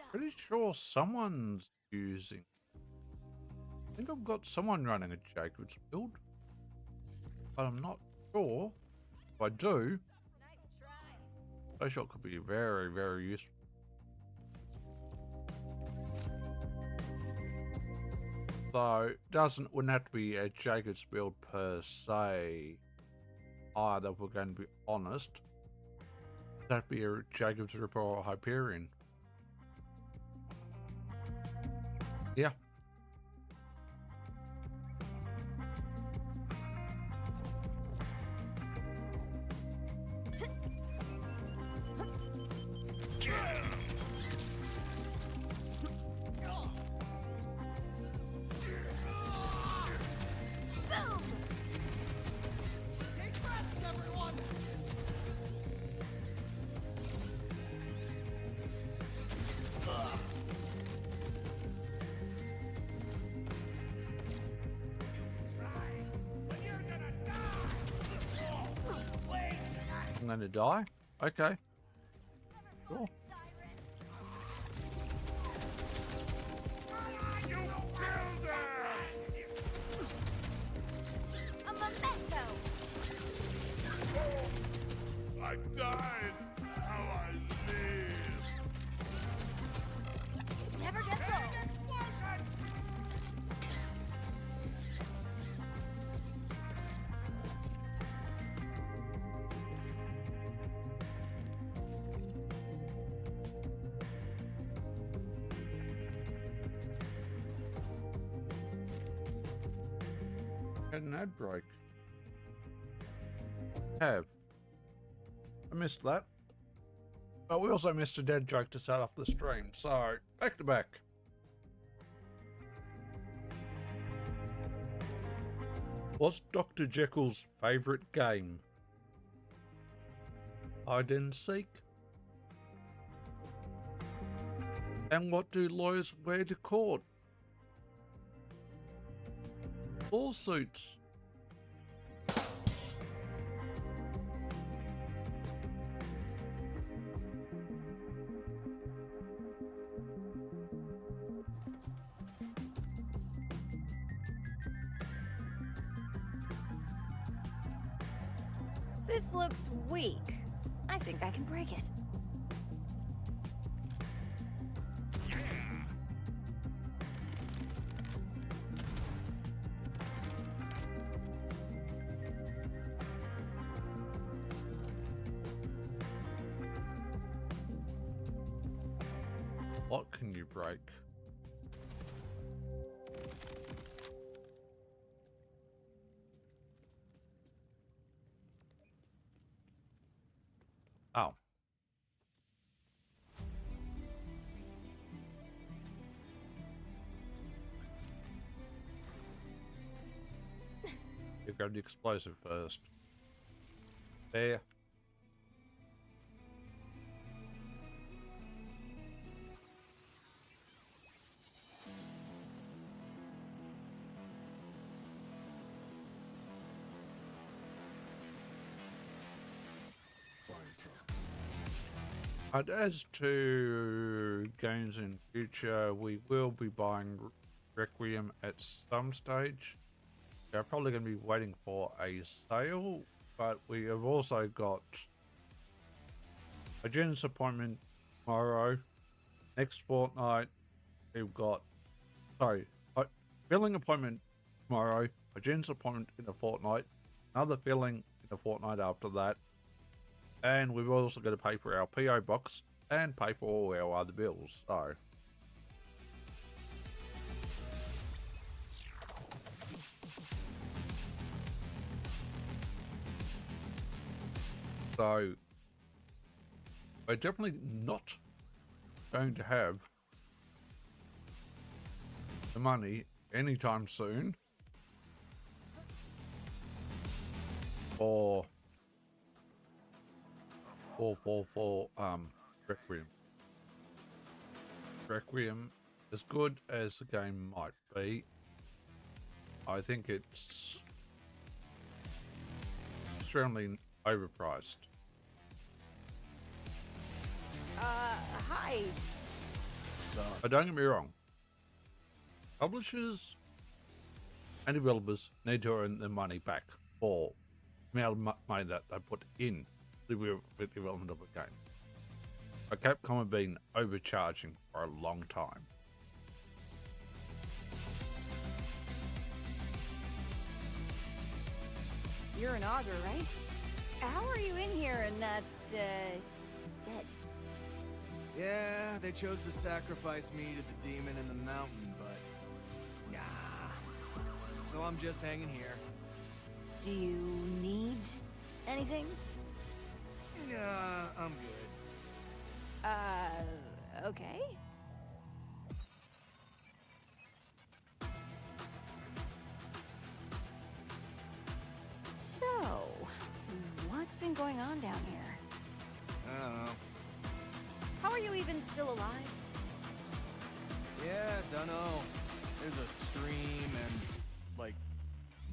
pretty sure someone's using. I think I've got someone running a Jacob's build, but I'm not sure. If I do, dough shot could be very useful. So wouldn't have to be a Jacob's build per se either, if we're going to be honest. That'd be a Jacob's Ripper or Hyperion. Yeah. I'm going to die? Okay. Cool. A memento! I died. How I live. It never gets old. Had an ad break. I missed that. But we also missed a dead joke to start off the stream, so back to back. What's Dr. Jekyll's favourite game? Hide and seek? And what do lawyers wear to court? Lawsuits. This looks weak. I think I can break it. What can you break? Oh. You got the explosive first. There. And as to games in future, we will be buying Requiem at some stage. We're probably going to be waiting for a sale, but we have also got a Jen's appointment tomorrow. Next fortnight, we've got, filling appointment tomorrow, a Jen's appointment in a fortnight, another filling in a fortnight after that. And we've also got to pay for our PO box and pay for all our other bills. So we're definitely not going to have the money anytime soon for Requiem. Requiem, as good as the game might be, I think it's extremely overpriced. Hi. So, don't get me wrong. Publishers and developers need to earn their money back for the amount of money that they put in the development of a game. But Capcom have been overcharging for a long time. You're an augur, right? How are you in here and not, dead? Yeah, they chose to sacrifice me to the demon in the mountain, but nah. So I'm just hanging here. Do you need anything? Nah, I'm good. Okay. So, what's been going on down here? I don't know. How are you even still alive? Yeah, dunno. There's a stream and, like,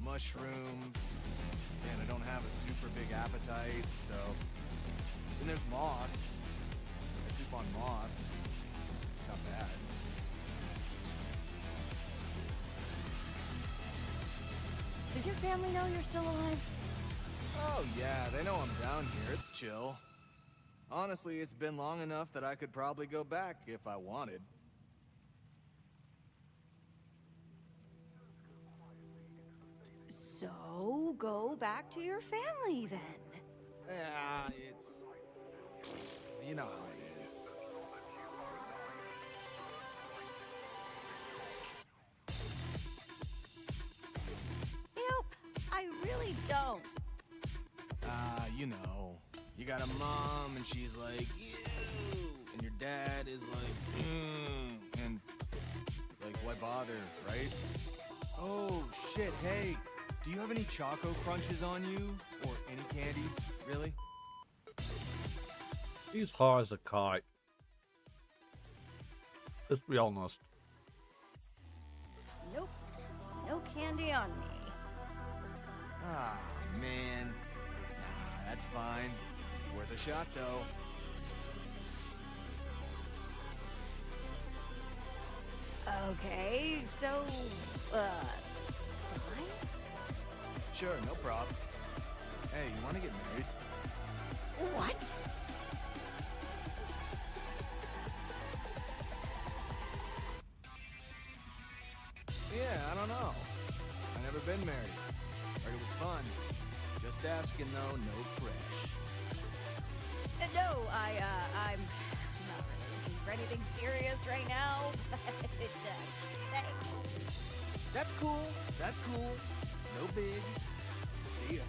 mushrooms, and I don't have a super big appetite, so... And there's moss. I sleep on moss. It's not bad. Does your family know you're still alive? Oh yeah, they know I'm down here. It's chill. Honestly, it's been long enough that I could probably go back if I wanted. So, go back to your family then. Yeah, it's... You know how it is. You know, I really don't. You know. You got a mom and she's like, ew, and your dad is like, and like, why bother, right? Oh, shit, hey, Do you have any Choco Crunches on you? Or any candy, really? He's high as a kite. Let's be honest. Nope. No candy on me. Ah, man. Nah, that's fine. Worth a shot, though. Okay, so, fine? Sure, no problem. Hey, you want to get married? What? Yeah, I don't know. I never been married. Heard it was fun. Just asking though, no pressure. No, I'm not really looking for anything serious right now, but, thanks. That's cool. That's cool. No big. See ya.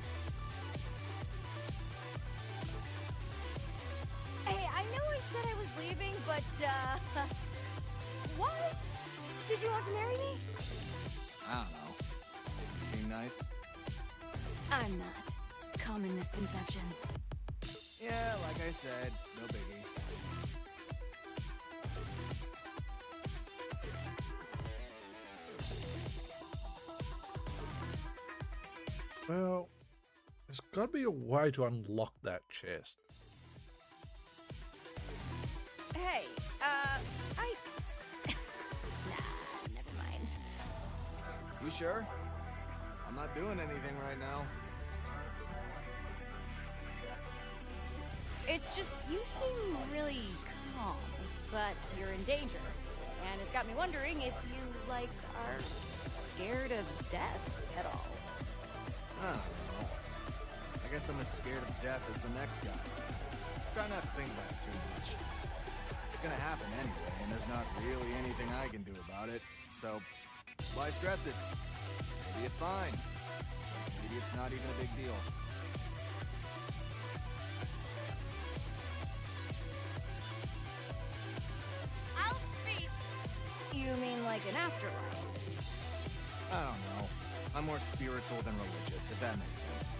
Hey, I know I said I was leaving, but, why did you want to marry me? I don't know. You seem nice. I'm not. Common misconception. Yeah, like I said, no biggie. Well, there's got to be a way to unlock that chest. Hey, nah, never mind. You sure? I'm not doing anything right now. It's just, you seem really calm, but you're in danger. And it's got me wondering if you, like, are scared of death at all. I don't know. I guess I'm as scared of death as the next guy. Try not to think about it too much. It's gonna happen anyway, and there's not really anything I can do about it. So, why stress it? Maybe it's fine. Maybe it's not even a big deal. I'll speak. You mean like an afterlife? I don't know. I'm more spiritual than religious, if that makes sense.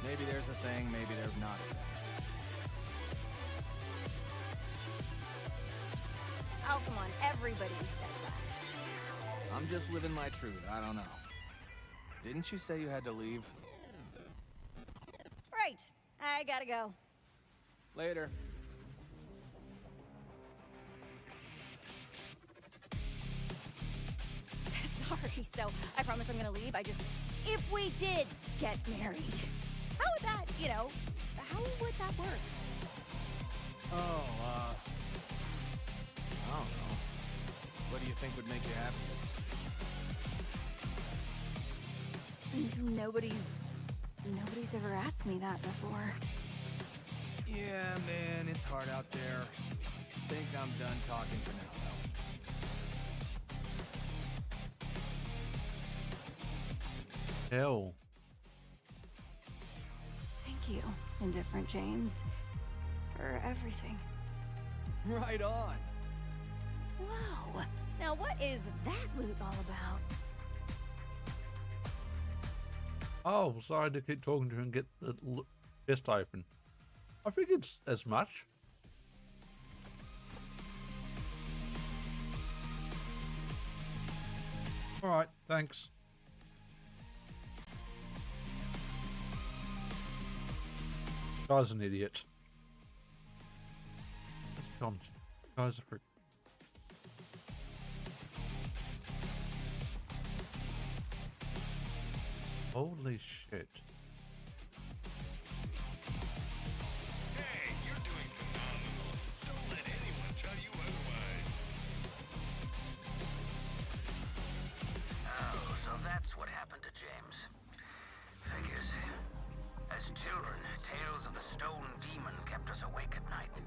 Maybe there's a thing, maybe there's not a thing. Oh, come on, everybody says that. I'm just living my truth, I don't know. Didn't you say you had to leave? Right, I gotta go. Later. Sorry, so I promise I'm gonna leave. If we did get married, how would that, how would that work? Oh, I don't know. What do you think would make you happiest? Nobody's ever asked me that before. Yeah, man, it's hard out there. Think I'm done talking for now, though. Hell. Thank you, Indifferent James, for everything. Right on. Whoa! Now what is that loot all about? Oh, sorry to keep talking to her and get the chest open. I think it's as much. Alright, thanks. Guy's an idiot. Guy's a freak. Holy shit. Hey, you're doing phenomenal. Don't let anyone tell you otherwise. Oh, so that's what happened to James. Figures. As children, tales of the stone demon kept us awake at night.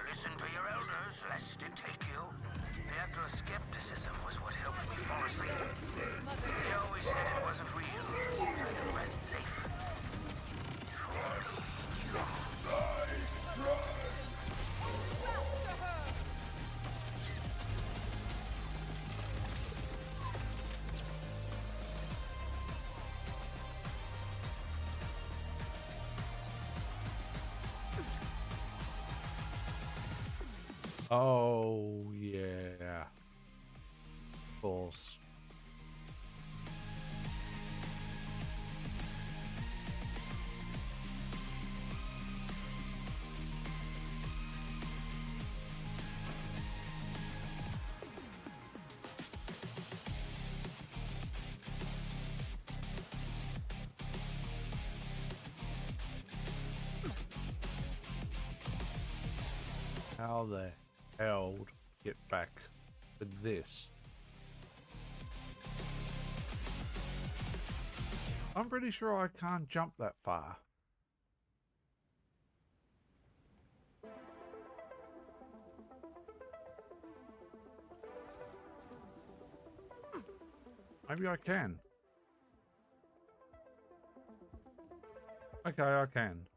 Listen to your elders, lest it take you. Theatroskepticism was what helped me fall asleep. They always said it wasn't real. I could rest safe. If only he knew. Oh, yeah. Of course. How the hell to get back to this? I'm pretty sure I can't jump that far. Maybe I can. Okay, I can.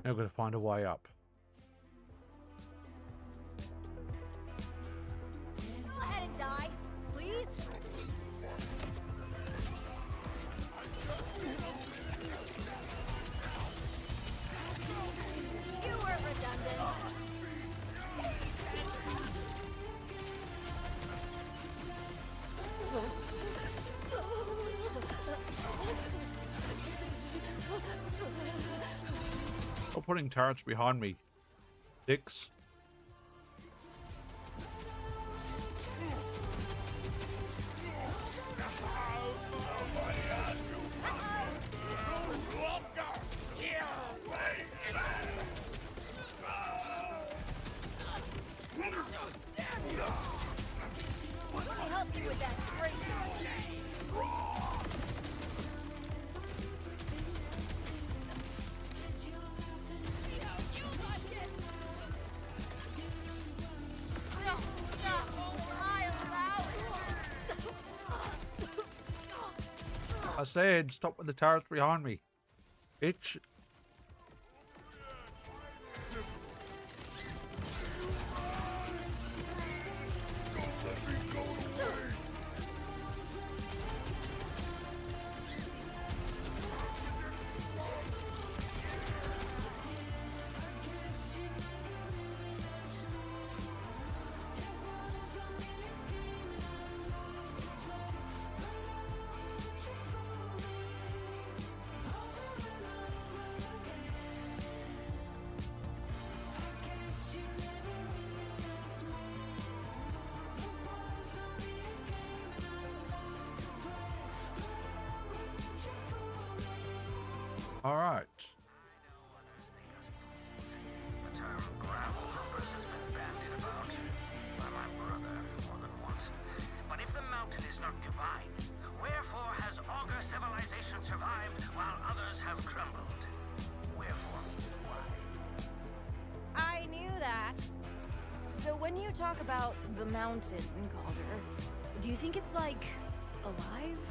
Now I've got to find a way up. Go ahead and die, please. You weren't redundant. Stop putting turrets behind me, dicks. Let me help you with that, Tracy. I said stop with the turrets behind me, bitch. All right. The term gravel humpers has been bandied about by my brother more than once. But if the mountain is not divine, wherefore has augur civilization survived while others have crumbled? Wherefore means why. I knew that. So when you talk about the mountain, Calder, do you think it's like alive?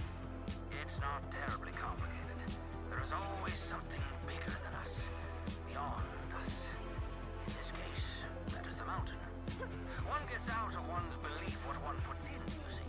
It's not terribly complicated. There is always something bigger than us, beyond us. In this case, that is the mountain. One gets out of one's belief what one puts in, you see.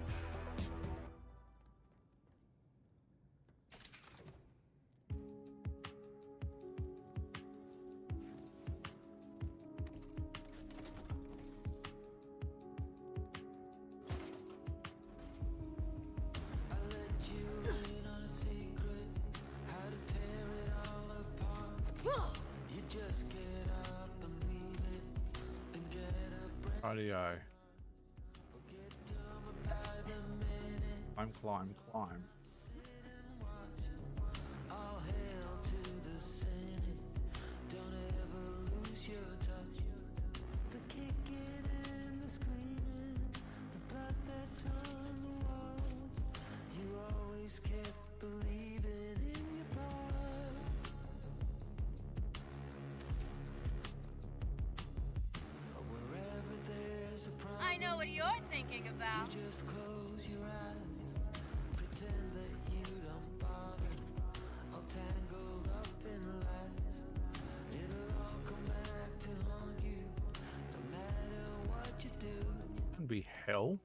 Radio. Climb. All hail to the Senate. Don't ever lose your touch. The kicking and the screaming, the blood that's on the walls. You always kept believing in your part. Wherever there's a problem, I know what you're thinking about. you just close your eyes, pretend that you don't bother. All tangled up in Can be hell.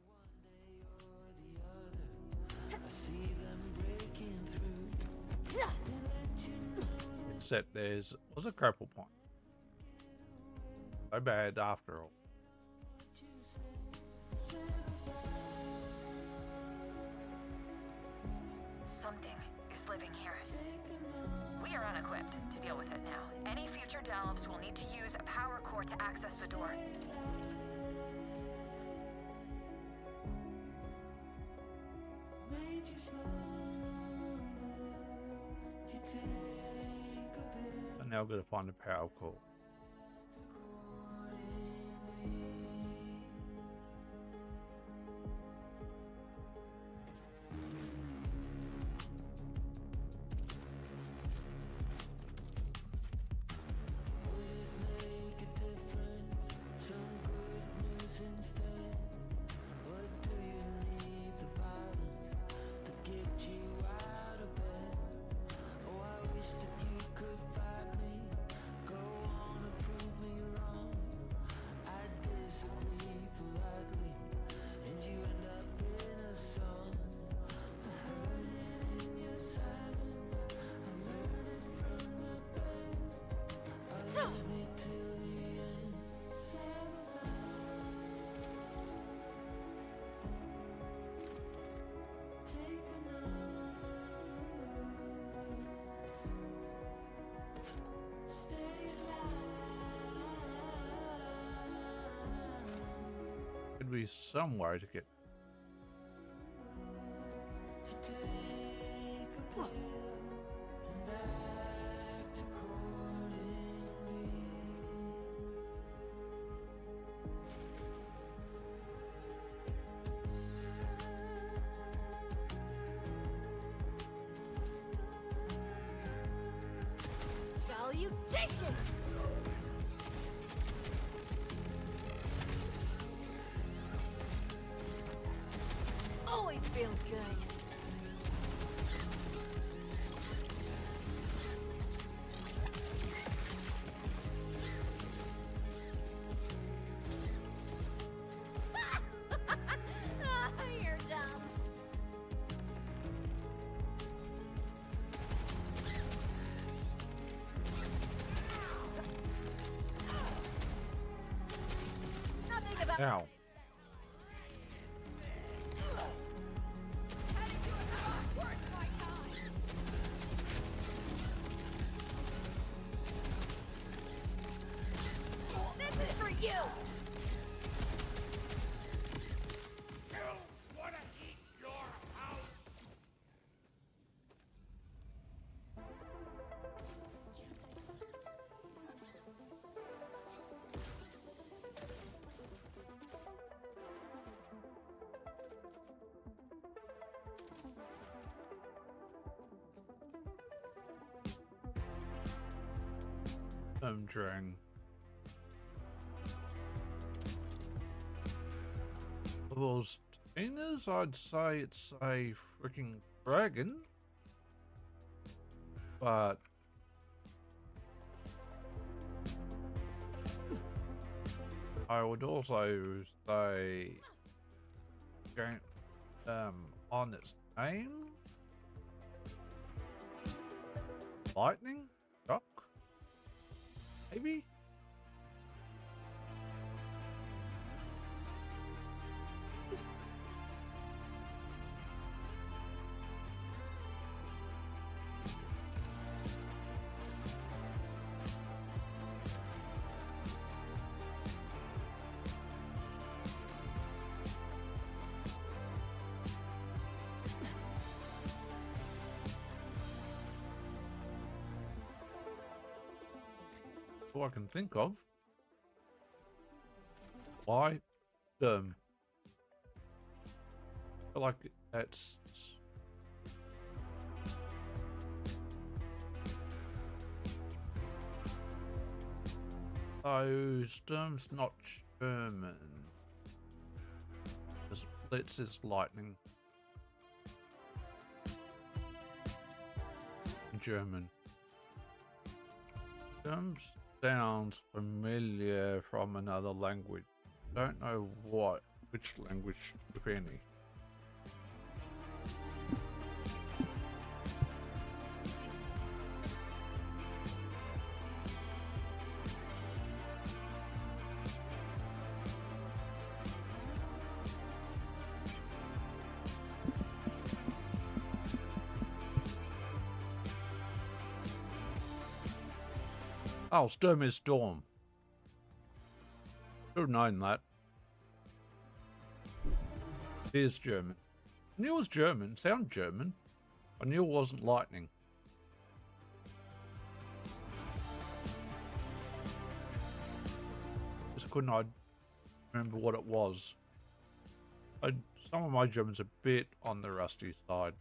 Except was a grapple point. So bad after all. Something is living here. We are unequipped to deal with it now. Any future delves will need to use a power core to access the door. And now I've got to find a power core. Could be some way to get. Salutations! Always feels good. You're dumb. Nothing about Ow. This is for you. Drang. Of those Tinas, I'd say it's a freaking dragon. But I would also say on its name, lightning shock, maybe. All I can think of. Why? I feel like that's Sturm's not German. This Blitz is lightning. German. Sturm sounds familiar from another language. don't know which language, if any. Oh, Sturm is Storm. Should have known that. It is German. I knew it was German. Sound German. I knew it wasn't lightning. Just couldn't I remember what it was. Some of my German's a bit on the rusty side.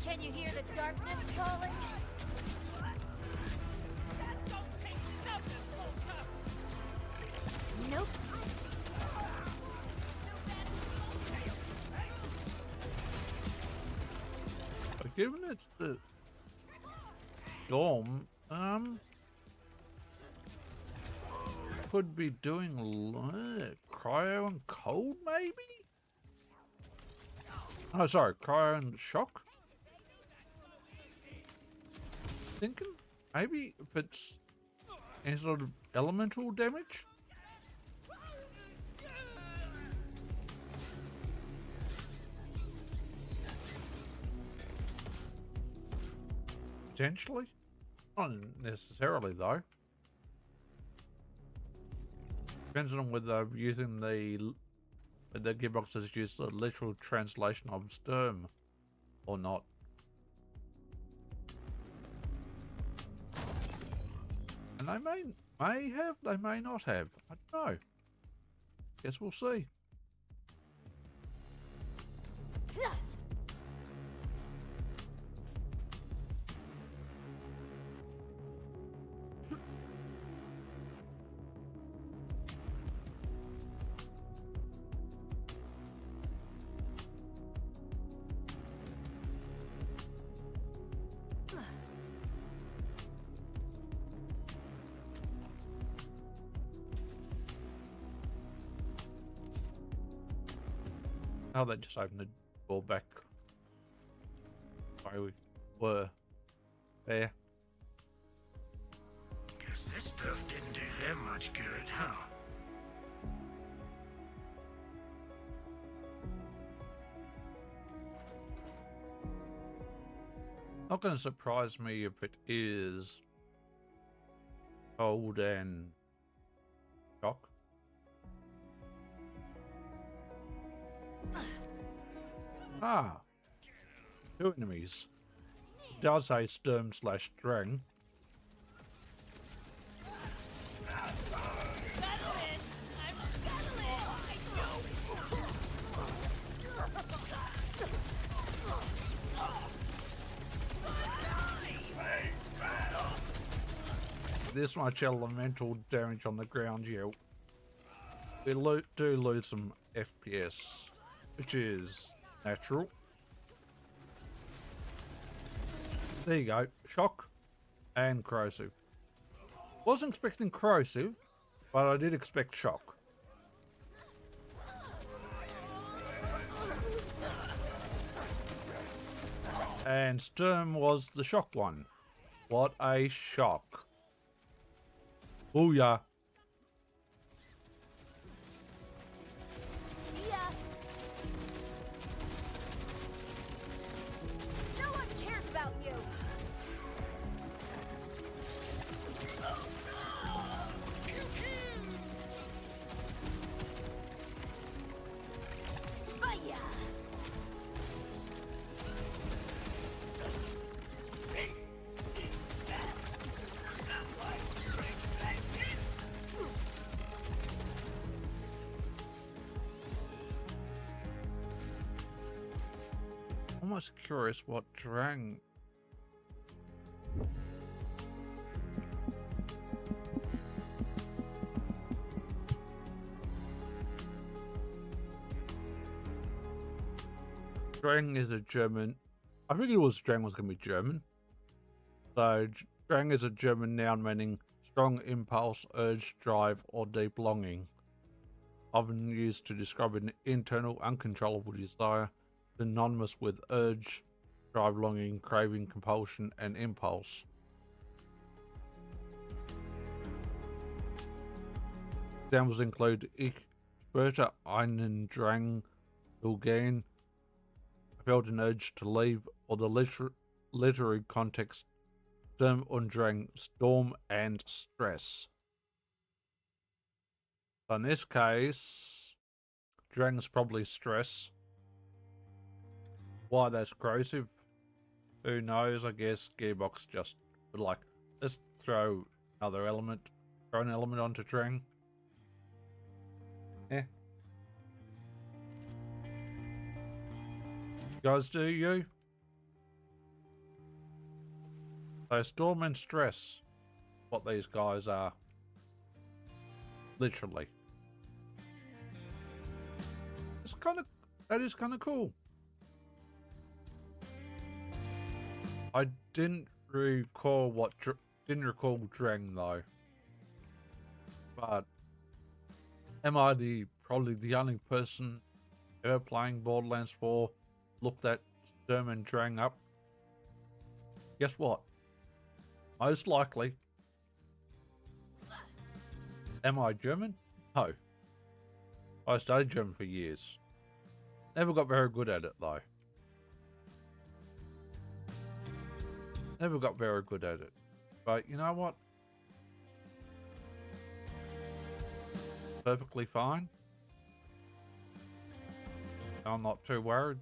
Can you hear the darkness calling? Nope. But given it's the Storm, could be doing cryo and cold, maybe? Oh, sorry, cryo and shock? Thinking maybe if it's any sort of elemental damage. Potentially, not necessarily though. Depends on whether using the gearboxes use the literal translation of Sturm or not. And they may have, they may not have. I don't know. Guess we'll see. Oh, they just opened the door back where we were. There. Guess this stuff didn't do them much good, huh? Not going to surprise me if it is cold and shock. Ah, two enemies. It does say Sturm / Drang. This much elemental damage on the ground, yeah. We do lose some FPS, which is natural. There you go, shock and corrosive. Wasn't expecting corrosive, but I did expect shock. And Sturm was the shock one. What a shock. Booyah. See ya. No one cares about you. Fire. Almost curious what Drang. Drang is a German. I figured it was Drang was going to be German. So, Drang is a German noun meaning strong impulse, urge, drive, or deep longing. Often used to describe an internal, uncontrollable desire, synonymous with urge, drive, longing, craving, compulsion, and impulse. Examples include Ich spürte einen Drang zu gehen, I felt an urge to leave, or the literary context, Sturm und Drang, storm and stress. So in this case, Drang's probably stress. Why that's corrosive, who knows? I guess Gearbox just would like, let's throw another element, throw an element onto Drang. Yeah. You guys do you? So storm and stress, what these guys are. Literally. It's kind of, that is kind of cool. I didn't recall didn't recall Drang though. But am I probably the only person ever playing Borderlands 4 looked that Sturm and Drang up? Guess what? Most likely. Am I German? No. I studied German for years. Never got very good at it though. Never got very good at it. But you know what? Perfectly fine. I'm not too worried.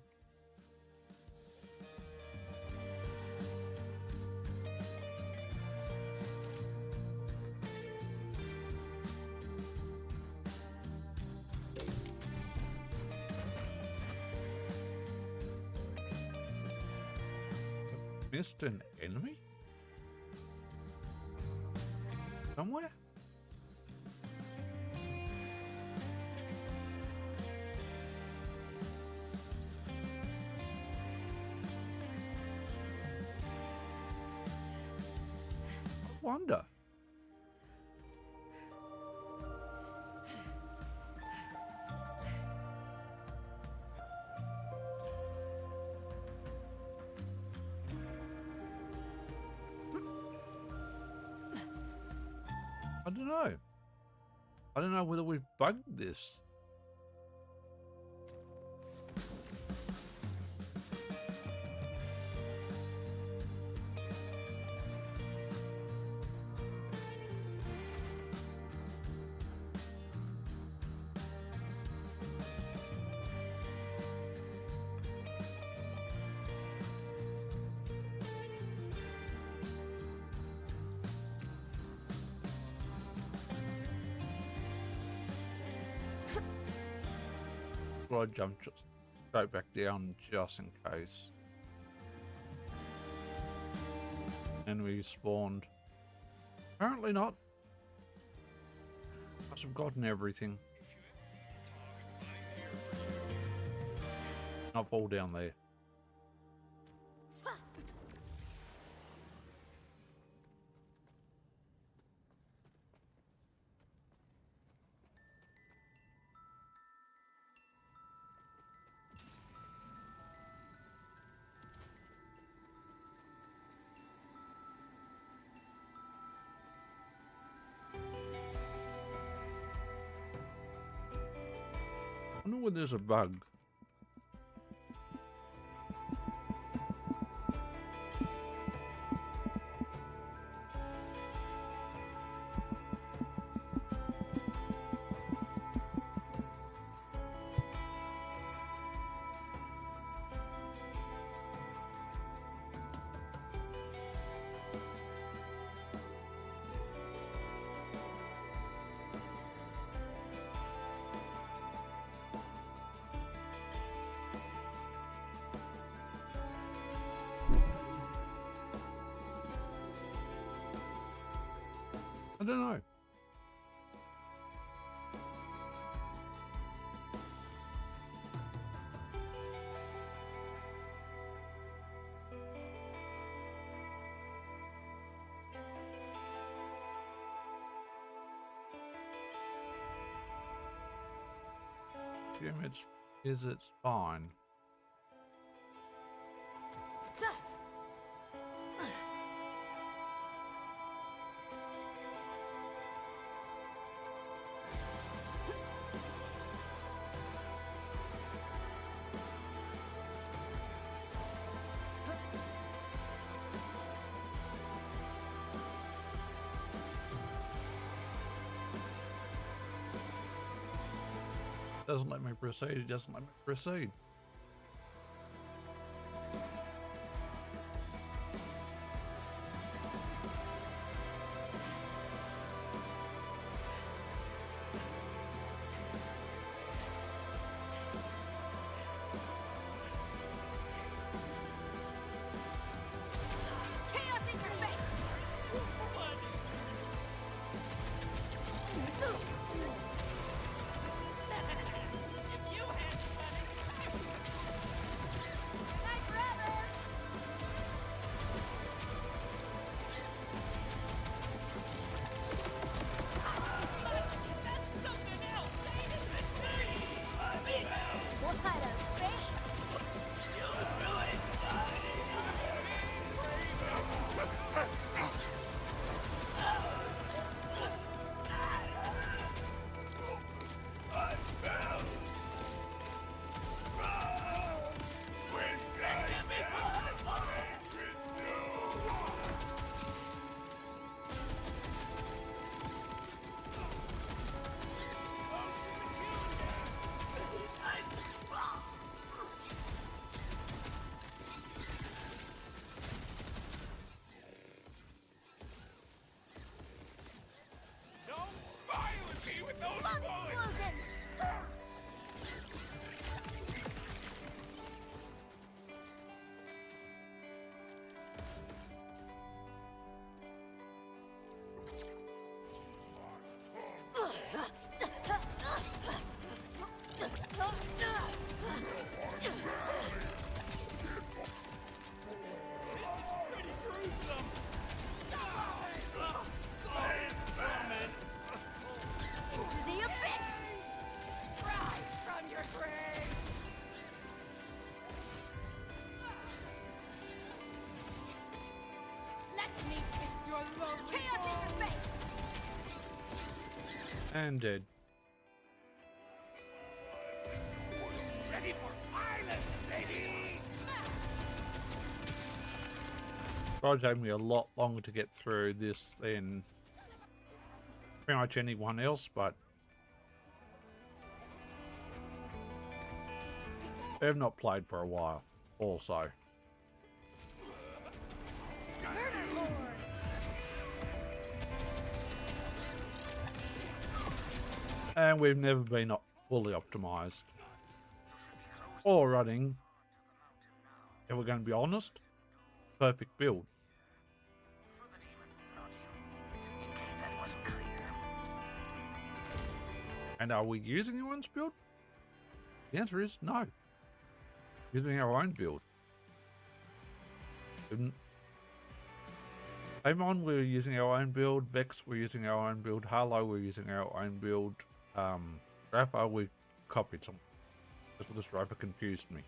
Missed an enemy? Somewhere? I wonder. I don't know. I don't know whether we've bugged this. I jumped just straight back down just in case. And we spawned. Apparently not. Must have gotten everything. I'll fall down there. I wonder when there's a bug. I don't know. assume it's fine. Doesn't let me proceed. It doesn't let me proceed. Chaos in your face! Night forever! What a face! Lung explosions! To the abyss! Rise from your grave! Let me taste your lonely chaos in your face! And dead. Ready for violence, baby! Probably take me a lot longer to get through this than pretty much anyone else, but I've not played for a while also. Murder Lord! And we've never been fully optimized or running, if we're going to be honest, perfect build. For the demon, not you. In case that wasn't clear. And are we using anyone's build? The answer is no. Using our own build. Amon, we're using our own build. Vex, we're using our own build. Harlow, we're using our own build. Rafa, we copied some. This Rafa confused me.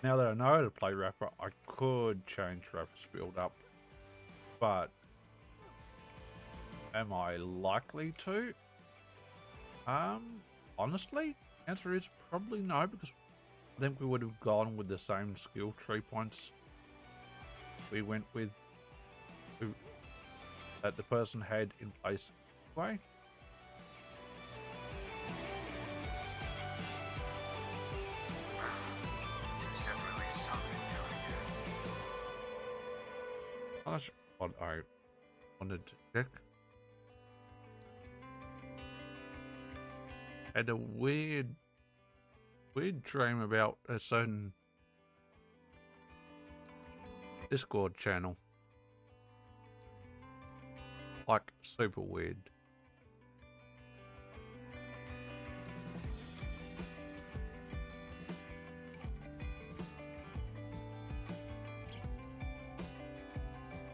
Now that I know how to play Rafa, I could change Rafa's build up. But am I likely to? Honestly, answer is probably no, because I think we would have gone with the same skill tree points we went with that the person had in place anyway. There's definitely something down here. That's what I wanted to check. Had a weird dream about a certain Discord channel. Like, super weird.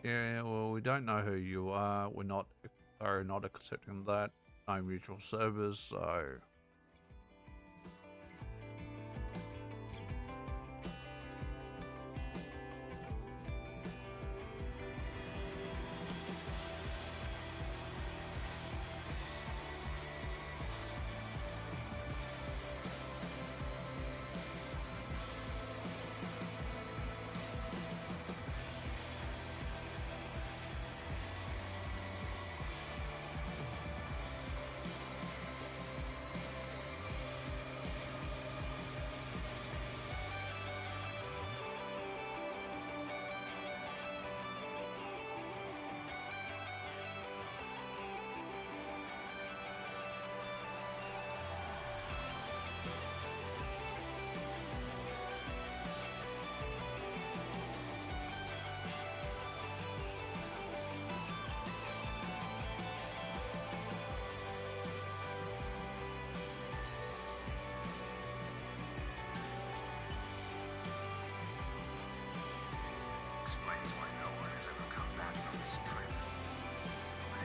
Yeah, well, we don't know who you are. We're not accepting that. No mutual servers, so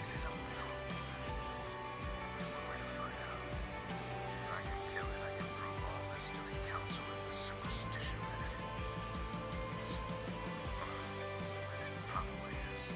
Is it a literal demon? One way to find out. If I can kill it, I can prove all this to the council as the superstition that it is. And it probably is.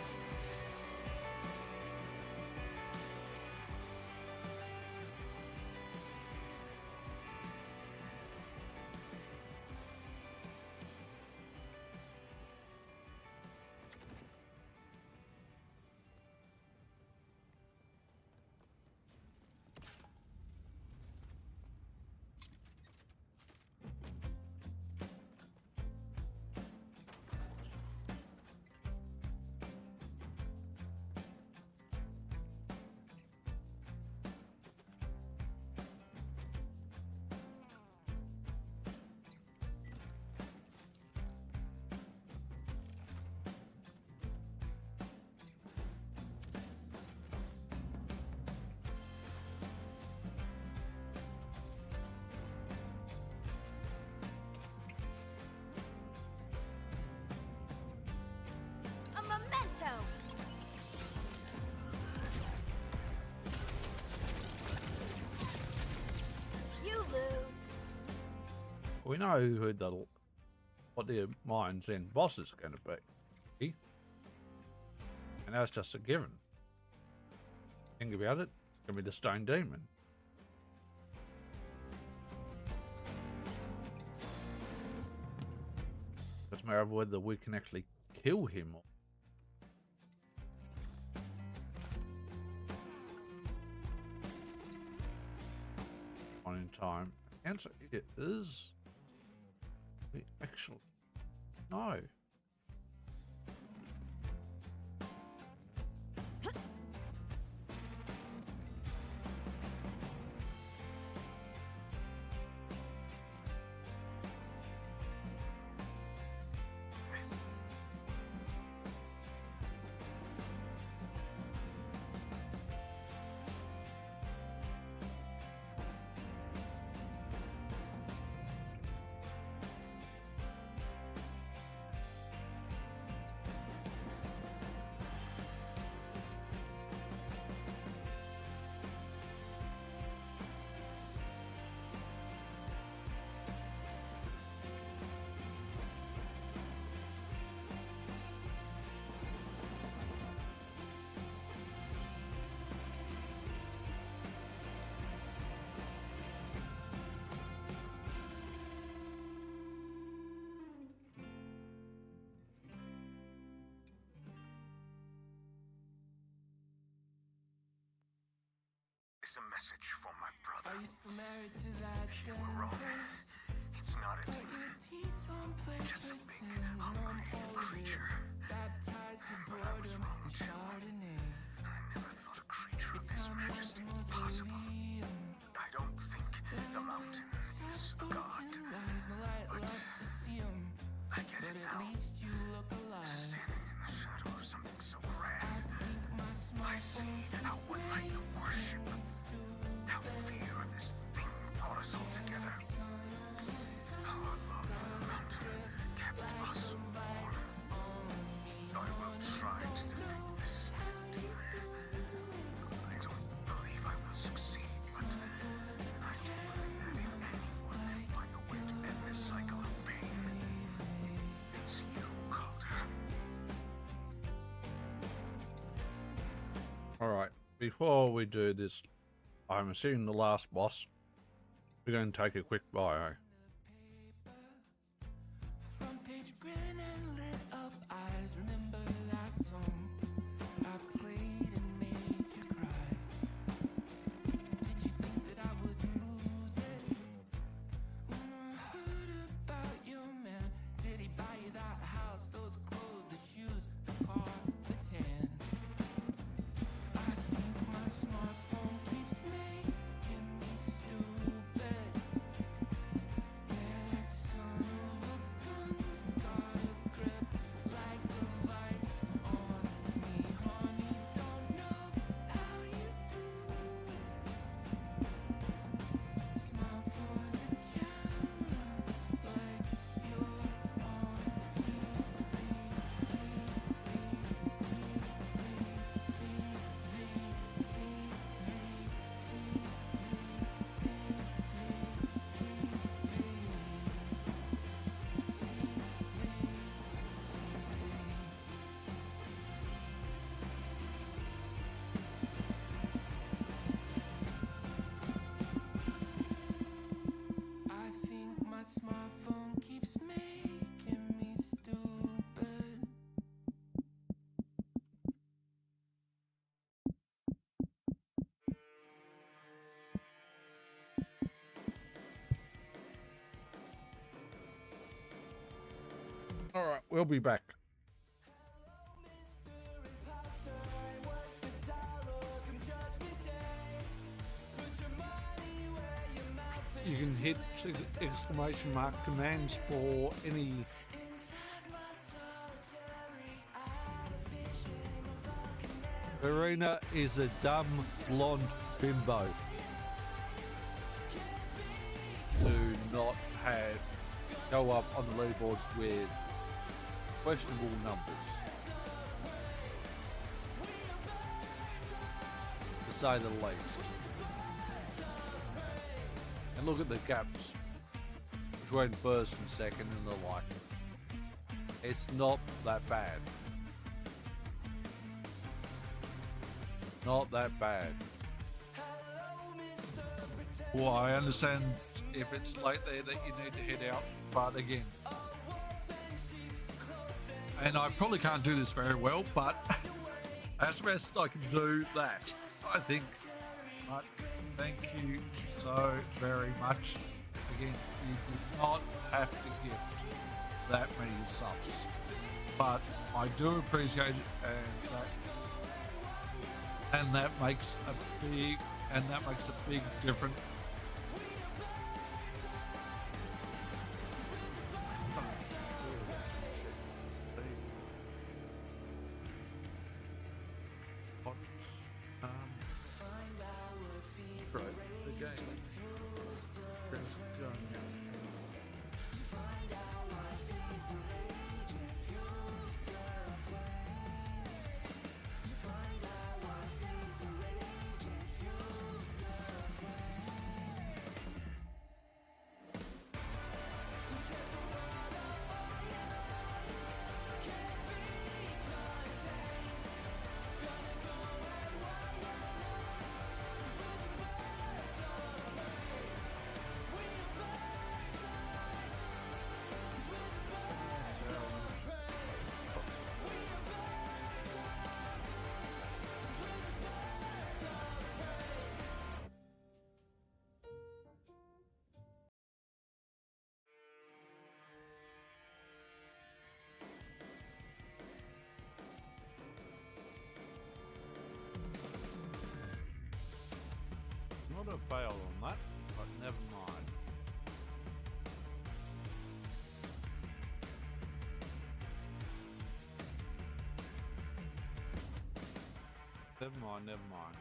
A memento! You lose. We know who what the mind's end boss is going to be. And that's just a given. Think about it, it's going to be the Stone Demon. It's a matter of whether we can actually kill him. On in time. The answer is we actually no. It's a message for my brother. Are you still married to that You were wrong. It's not a demon. Just a big, hungry creature. But I was wrong too. I never thought a creature of this majesty possible. I don't think the mountain is a god. But I get it now. Standing in the shadow of something so grand, I see how one might worship. How fear of this thing brought us all together. How our love for the mountain kept us warm. I will try to defeat this demon. I don't believe I will succeed, but I do believe that if anyone can find a way to end this cycle of pain, it's you, Calder. Alright, before we do this, I'm assuming the last boss, we're going to take a quick bio. Front page grin and lit up eyes. Remember that song I played and made you cry? Did you think that I would lose it? When I heard about your man, did he buy you that house, those clothes, the shoes, the car, the tan? I think my smartphone keeps making me stupid. we'll be back. You can hit exclamation mark commands for any Verena is a dumb blonde bimbo. Do not go up on the leaderboards with questionable numbers, to say the least. And look at the gaps between first and second and the like. It's not that bad. Not that bad. Well, I understand if it's late there that you need to head out, but again, and I probably can't do this very well, but as best I can do that, I think. But thank you so very much. Again, you do not have to give that many subs, but I do appreciate it, and that makes a big difference. Right, the game. Not a fail on that, but never mind. Never mind.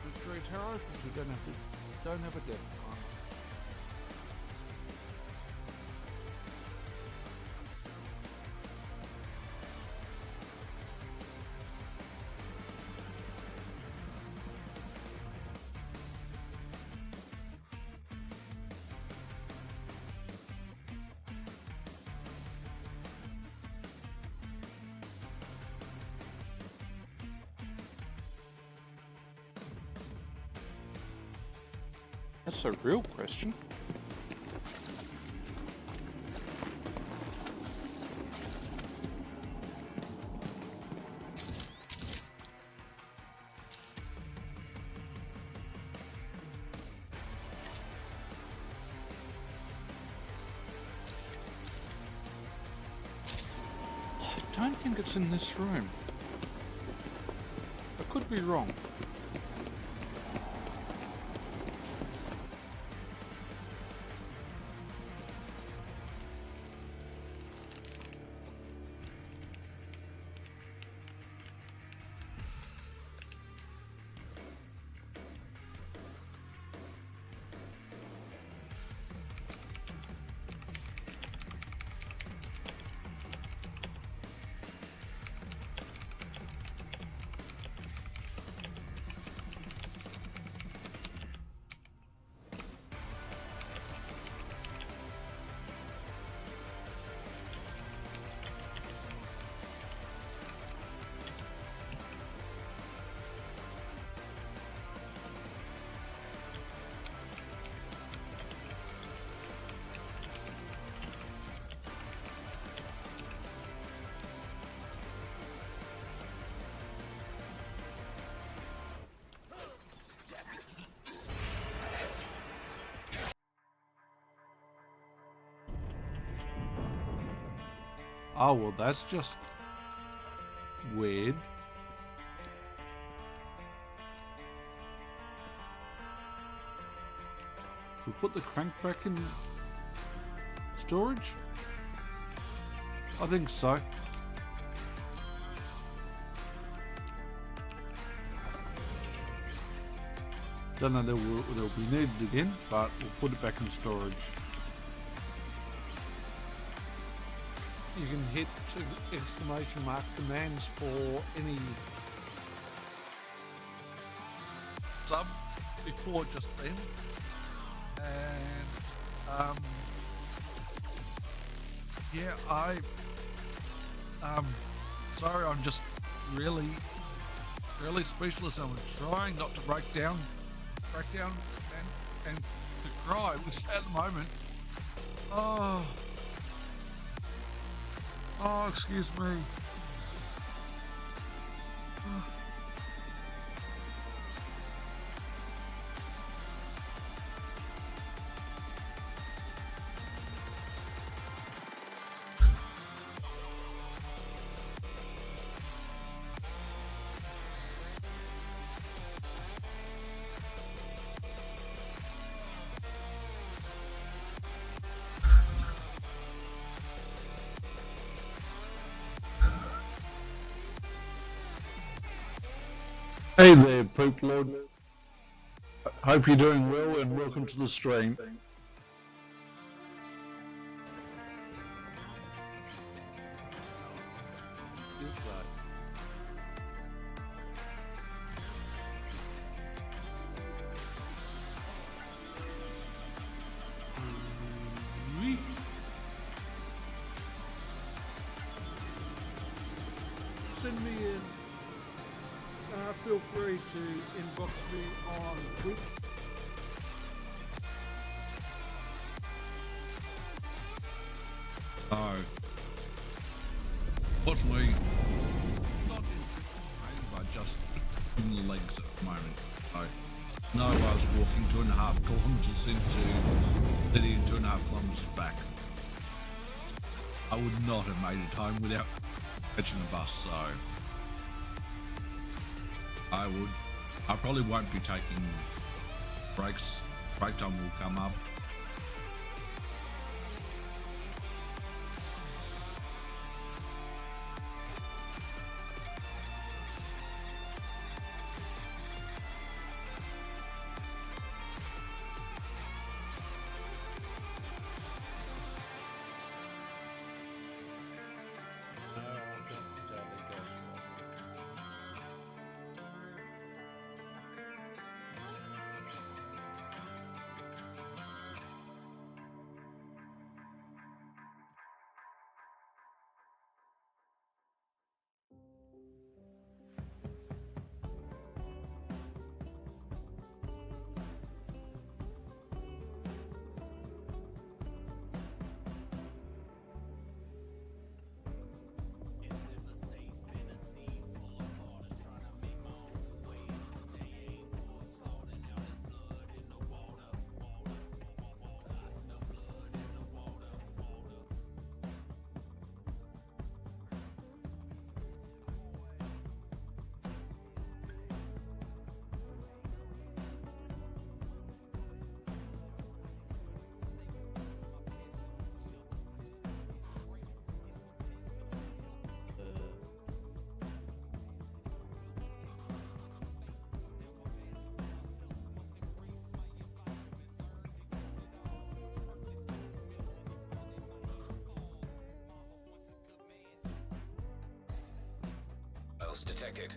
It's very terrible because you don't have a death timer. That's a real question. I don't think it's in this room. I could be wrong. Oh, well, that's just weird. We put the crank back in storage? I think so. Don't know that they'll be needed again, but we'll put it back in storage. You can hit exclamation mark commands for any sub before just then. And yeah, sorry, I'm just really speechless. I'm trying not to break down and to cry at the moment. Oh, excuse me. Hey there, Poop Lord. Hope you're doing well and welcome to the stream. Send me in. Feel free to inbox me on Twitch. Fortunately, not in but just in the legs at the moment. So, no, I was walking 2.5 kilometres into city and 2.5 kilometres back. I would not have made it home without catching the bus, so I probably won't be taking breaks. Break time will come up. Detected.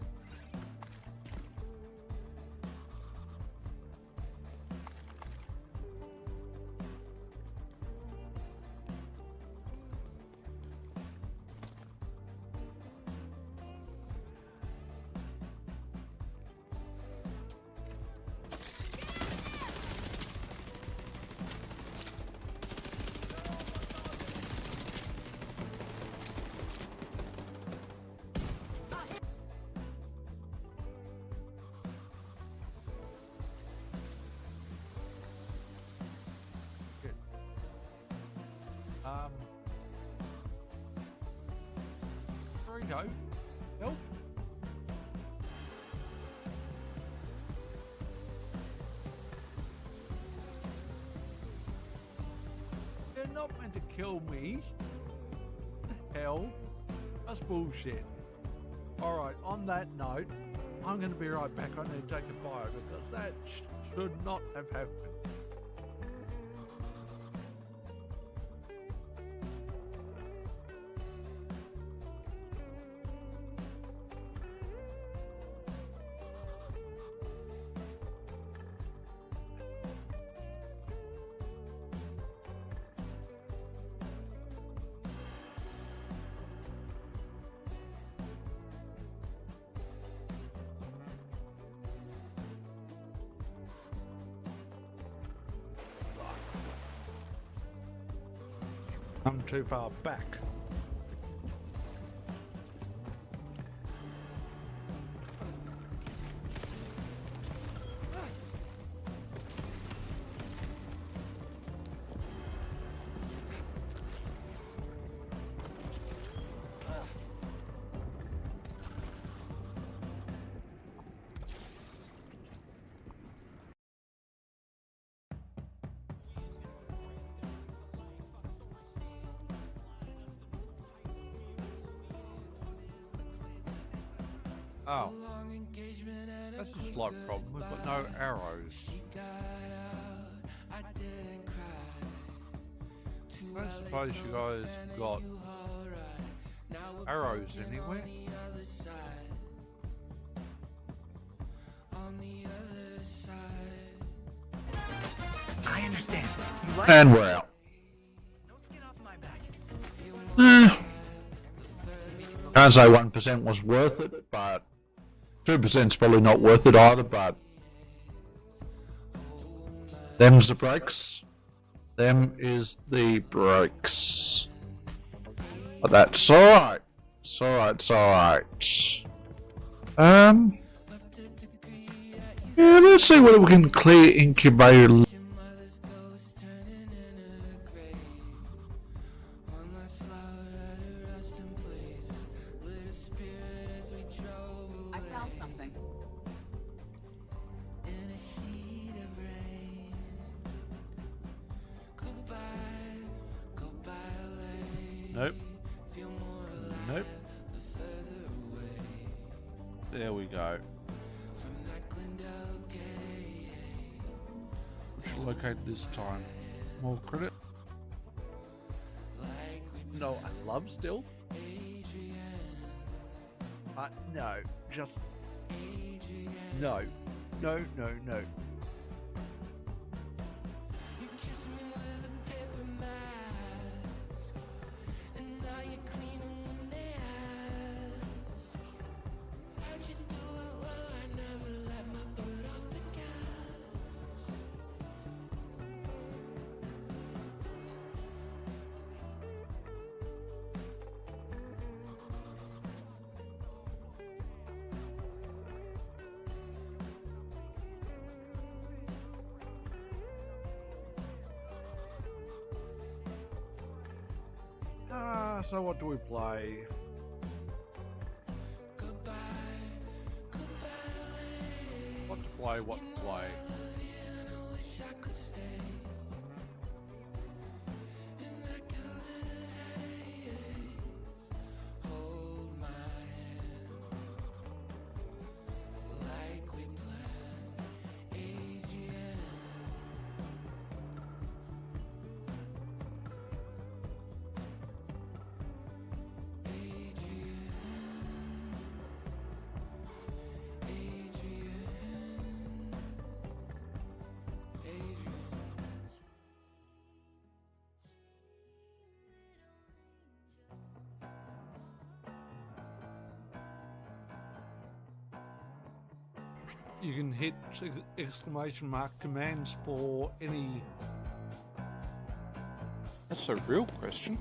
There we go. Help. They're not meant to kill me. Hell, that's bullshit. Alright, on that note, I'm going to be right back. I need to take a bio because that should not have happened. I'm too far back. Oh, that's a slight problem. We've got no arrows. I don't suppose you guys got arrows anywhere? I understand. You like And we're out. Can't say 1% was worth it, but 2%'s probably not worth it either, but them's the breaks. Them is the breaks. But that's alright. It's alright, it's alright. Yeah, let's see whether we can clear incubator. I found something. Nope. Nope. There we go. Which located this time? More credit? No, I love still. No, just no. No, no, no. So what do we play? What to play, what to play? You can hit exclamation mark commands for any. That's a real question.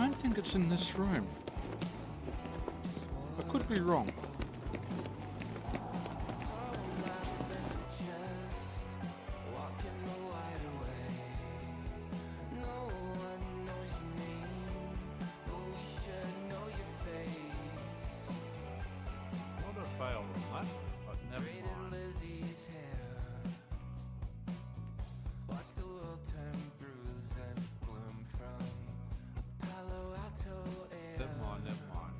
don't think it's in this room. I could be wrong. Not a fail on that, but never mind. Never mind, never mind.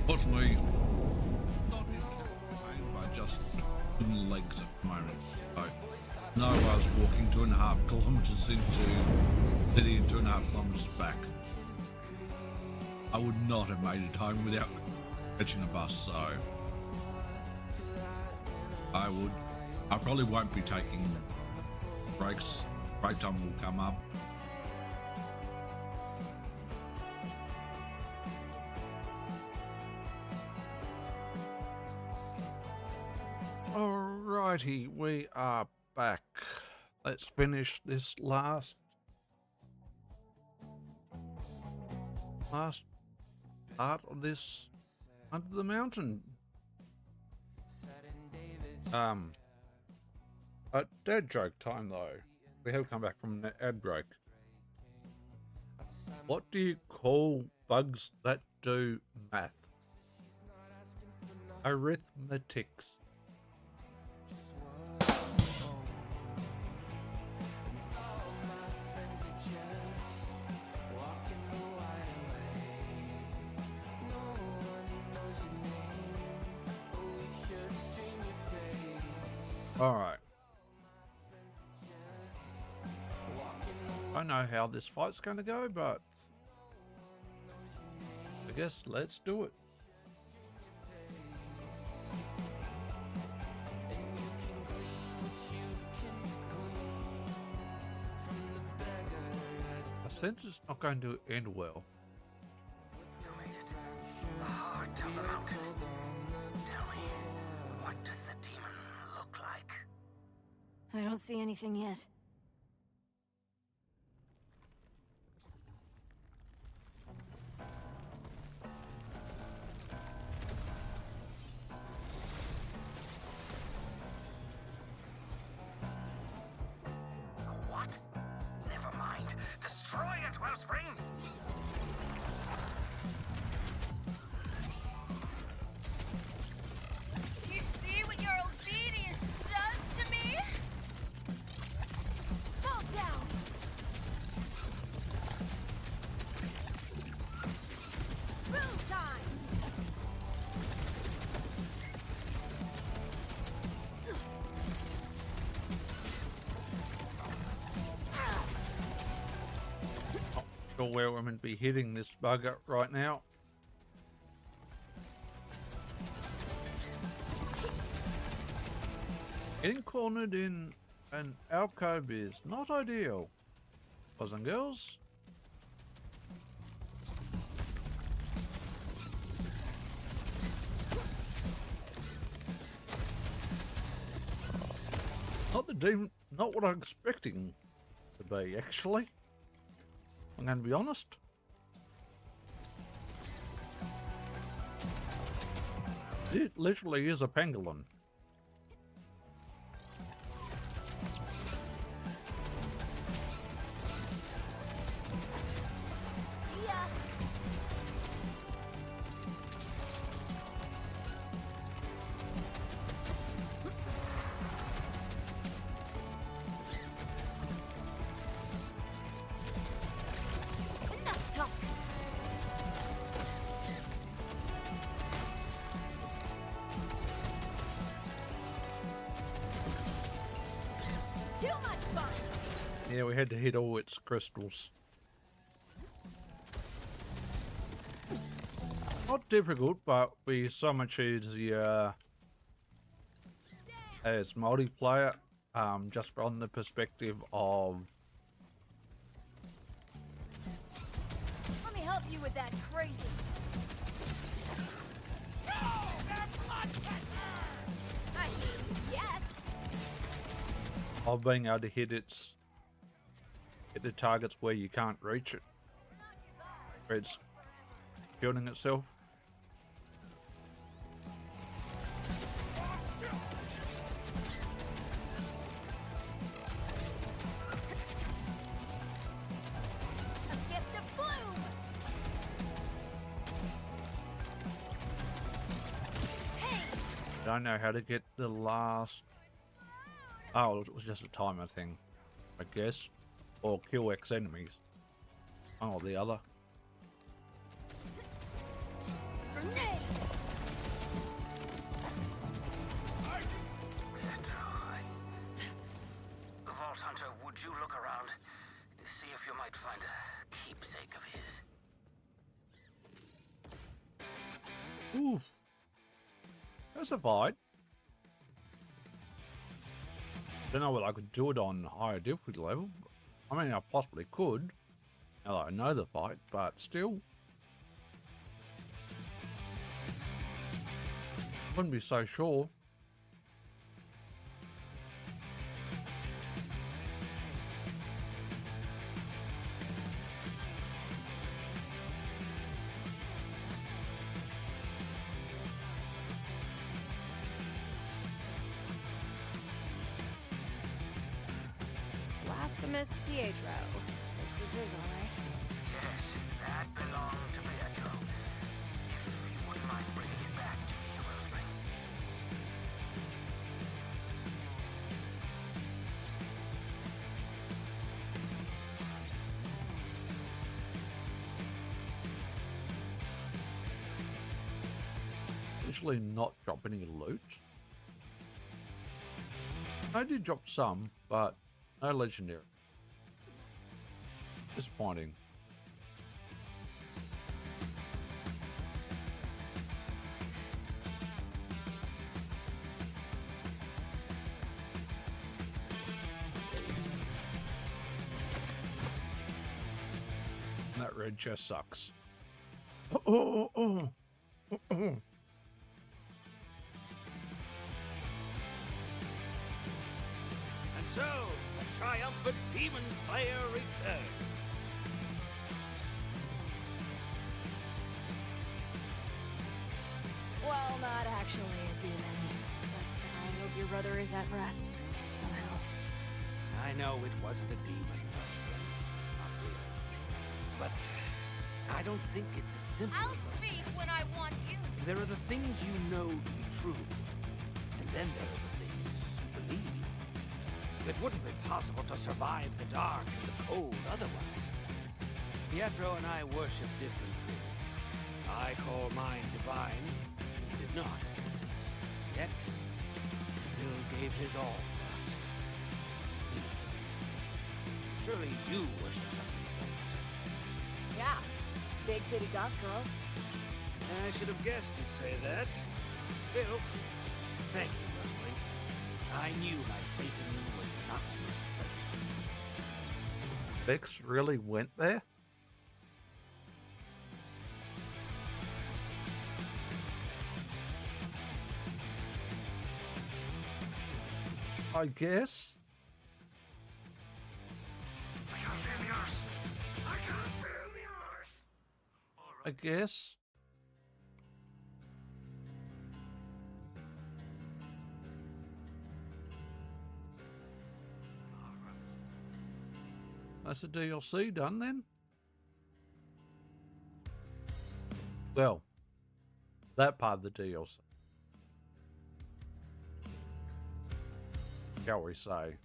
Fortunately, not in pain, but just in the legs at the moment. So, no, I was walking 2.5 kilometres into city and 2.5 kilometres back. I would not have made it home without catching a bus, so I probably won't be taking breaks. Break time will come up. Alrighty, we are back. Let's finish this last part of this under the mountain. Dad joke time though. We have come back from the ad break. What do you call bugs that do math? Arithmetics. Alright. I don't know how this fight's going to go, but I guess let's do it. I sense it's not going to end well. You made it. The heart of the mountain. Tell me, what does the demon look like? I don't see anything yet. What? Never mind. Destroy it, Wellspring! You see what your obedience does to me? Fall down! Boom time! Not sure where we're meant to be hitting this bugger right now. Getting cornered in an alcove is not ideal, boys and girls. Not what I'm expecting to be, actually. I'm going to be honest. It literally is a pangolin. See ya! Enough talk! Too much fun! Yeah, we had to hit all its crystals. Not difficult, but we so much easier as multiplayer, just from the perspective of Let me help you with that crazy. No! They're bloodsuckers! I mean, yes. Of being able to hit the targets where you can't reach it. Where it's shielding itself. A gift of gloom. Hey, I don't know how to get the last. Oh, it was just a timer thing, I guess. Or kill X enemies. One or the other. grenade. Vault Hunter, would you look around? See if you might find a keepsake of his. Ooh. That's a fight. Don't know whether I could do it on higher difficulty level. I mean, I possibly could. Now that I know the fight, but still. Wouldn't be so sure. Blasphemous Pietro. This was his, all right. Yes, that belonged to Pietro. If you wouldn't mind bringing it back to me, Wellspring. Actually not drop any loot. I did drop some, but no legendary. Disappointing. That red chest sucks. And so, the triumphant Demon Slayer returns. Well, not actually a demon. But I hope your brother is at rest. Somehow. I know it wasn't a demon, Wellspring. Not really. But I don't think it's as simple I'll as that. speak when I want you. There are the things you know to be true, and then there are the things you believe. It wouldn't be possible to survive the dark and the cold otherwise. Pietro and I worship different things. I call mine divine, he did not. Yet, he still gave his all for us. For me. Surely you worship something different. Yeah. Big titty goth girls. I should have guessed you'd say that. Still, thank you, Wellspring. I knew my faith in you was not misplaced. Vex really went there? I guess. I can't feel the earth. I can't feel the earth. I guess. That's the DLC done then? Well, that part of the DLC. Shall we say.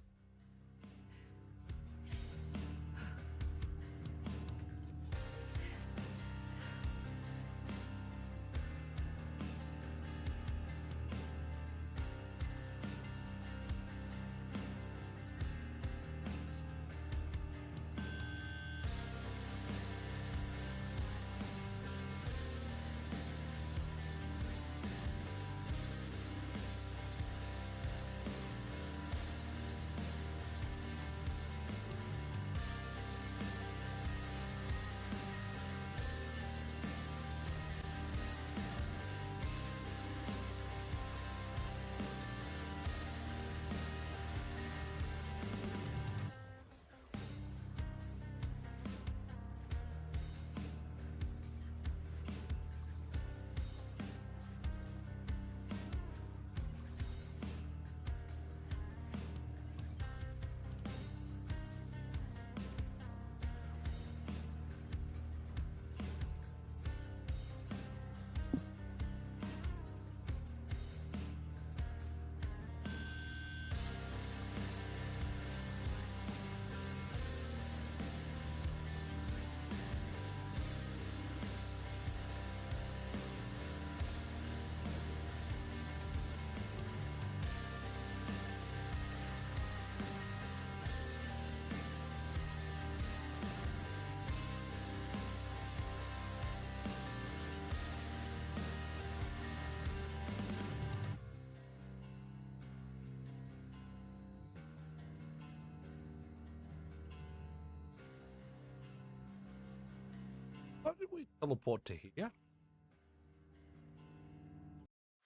Why did we teleport to here?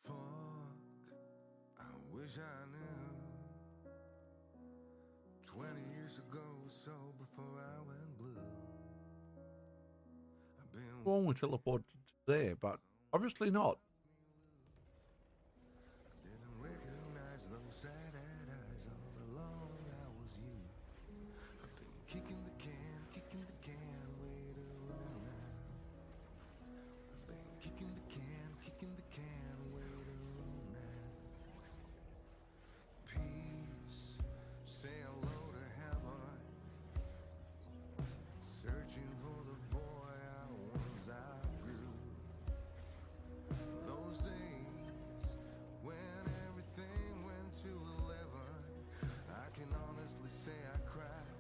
Fuck, I wish I knew. 20 years ago, so before I went blue. I've been Well, we teleported to there, but obviously not. didn't recognize those sad-eyed eyes all along. I was you. I've been kicking the can way too long now. I've been kicking the can way too long now. Peace, say hello to heaven. Searching for the boy I once outgrew. Those days when everything went to 11, I can honestly say I cried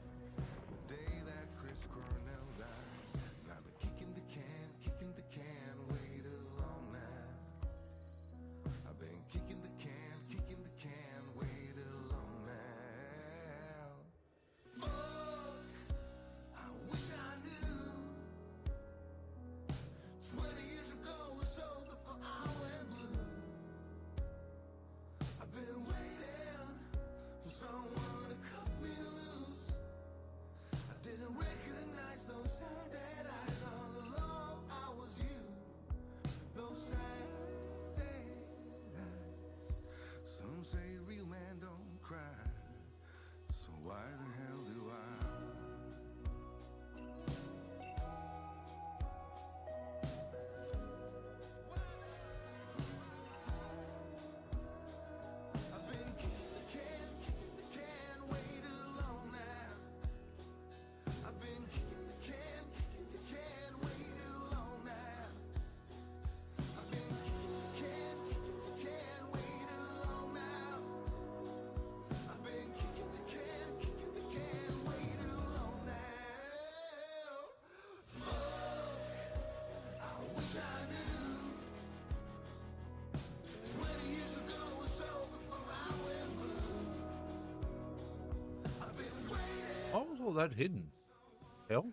the day that Chris Cornell died. And I've been kicking the can way too long now. I've been kicking the can way too long now. Fuck, I wish I knew 20 years ago or so before I went blue. I've been waiting for someone to cut me loose. I didn't recognize those sad eyes all along. I was you, those sad eyes. Some say real men don't cry, so why the hell do I? I've been kicking the can way too long now. I've been kicking the can way too long now. I've been kicking the can way too long now. I've been kicking the can way too long now. Fuck, I wish I knew 20 years ago or so before I went blue. I've been waiting. Why was all that hidden? Hell?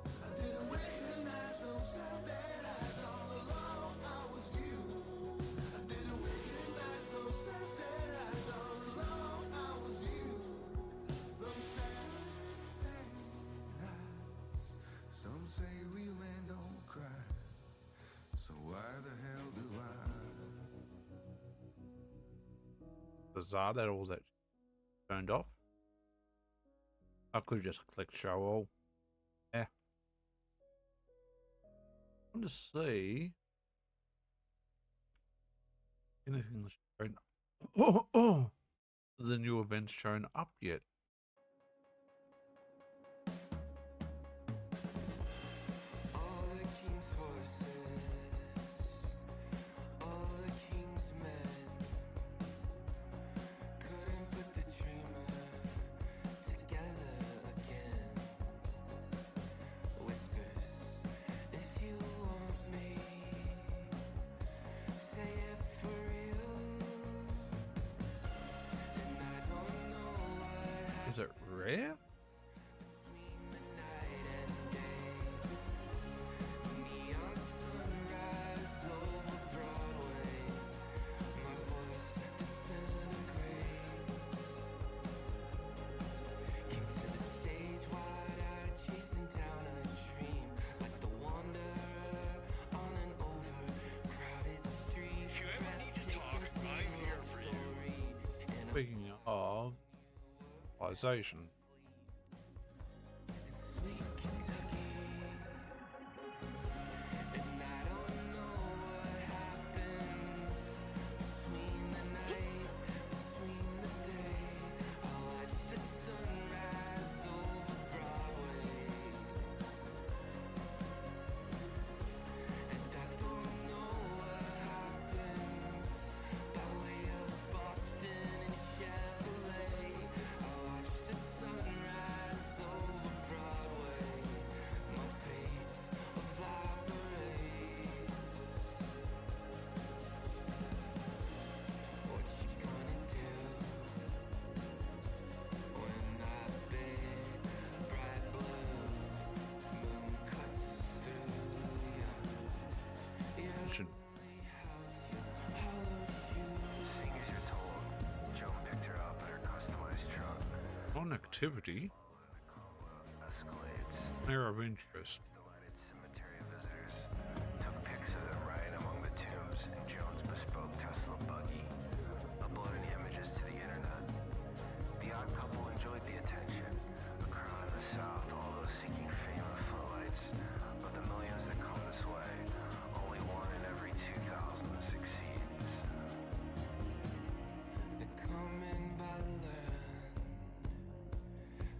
I didn't recognize those sad eyes all along. I was you. I didn't recognize those sad eyes all along. I was you. Those sad eyes. Some say real men don't cry. So why the hell do I? Bizarre that all that turned off. I could have just clicked show all. Yeah. I want to see anything shown. The new events shown up yet. All the king's horses, all the king's men couldn't put the dreamer together again. Whispers, if you want me, say it for real. And I don't know what Is it rare? between the night and day. Neon sunrise over Broadway. My voice disintegrates. Came to the stage wide-eyed, chasing down a dream, like the wanderer on an overcrowded street. If you ever need to talk, I'm here for you. Speaking of civilization. Sweet Kentucky, and I don't know what happens between the night, between the day. I watch the sunrise over Broadway, and I don't know what happens by way of Boston and Chevrolet. I watch the sun Fun activity. Area of interest. Cemetery visitors took pics of them riding among the tombs in Jones' bespoke Tesla buggy, uploading images to the internet. The odd couple enjoyed the attention. A crowd in the South, all those seeking fame and floodlights. Of the millions that come this way, only one in every 2,000 succeeds. They're coming by land,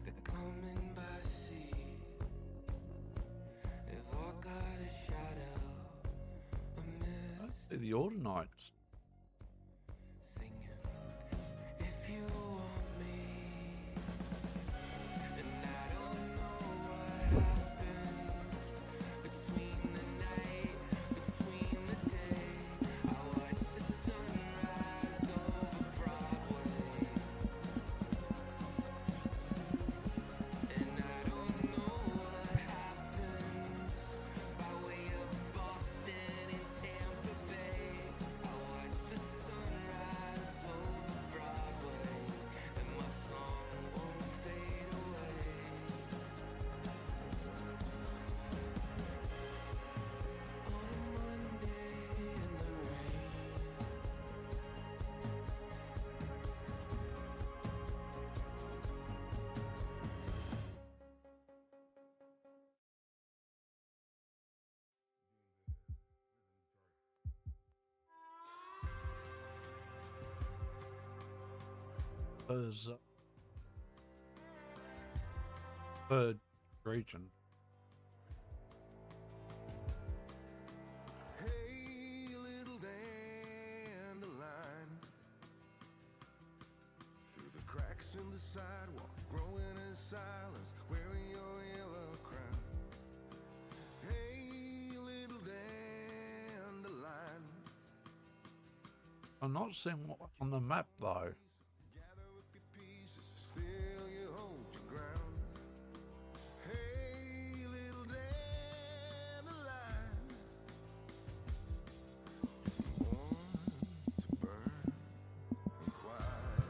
they're coming by sea. They've all got a shadow, a mist The Ordinites. singing. If you want me, and I don't know what happens between the night, between the day. I watch the sunrise over Broadway, and I don't know what happens by way of Boston and Tampa Bay. I watch the sunrise over Broadway, and my song won't fade away. On a Monday in the rain, Third region. Hey, little dandelion, through the cracks in the sidewalk, growing in silence, wearing your yellow crown. Hey, little dandelion, I'm not seeing what on the map though. gather up your pieces, still you hold your ground. Hey, little dandelion, born to burn and quiet.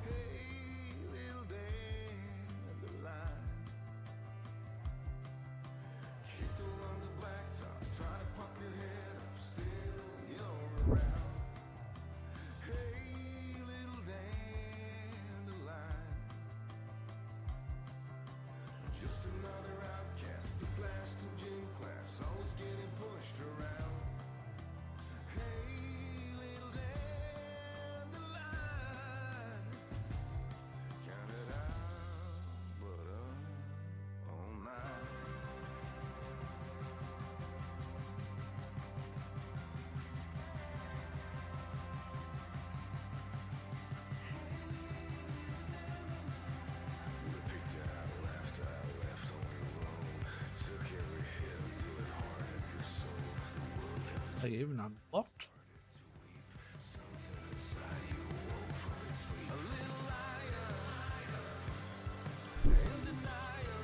Hey, little dandelion, kicked along the blacktop, trying to pop your head up, still you're around. Hey, little dandelion, just another outcast, the blast in gym class, always getting pushed around. Hey, little dandelion, count it out, but all night. We picked out, left, only wrong. Took every hit until it hardened your soul. The world had They even unlocked. something inside you woke from its sleep. A little liar in denial.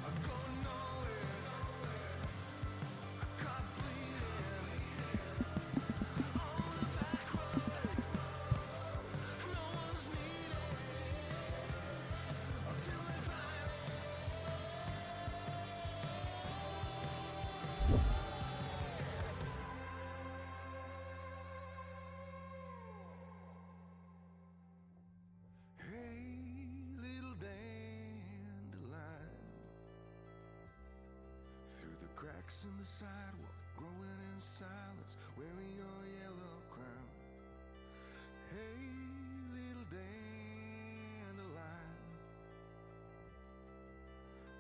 I'm going nowhere. I caught bleeding on the back road. No one's needed until they find it. Hey, little dandelion, through the cracks in the sidewalk, growing in silence, wearing your yellow crown. Hey, little dandelion,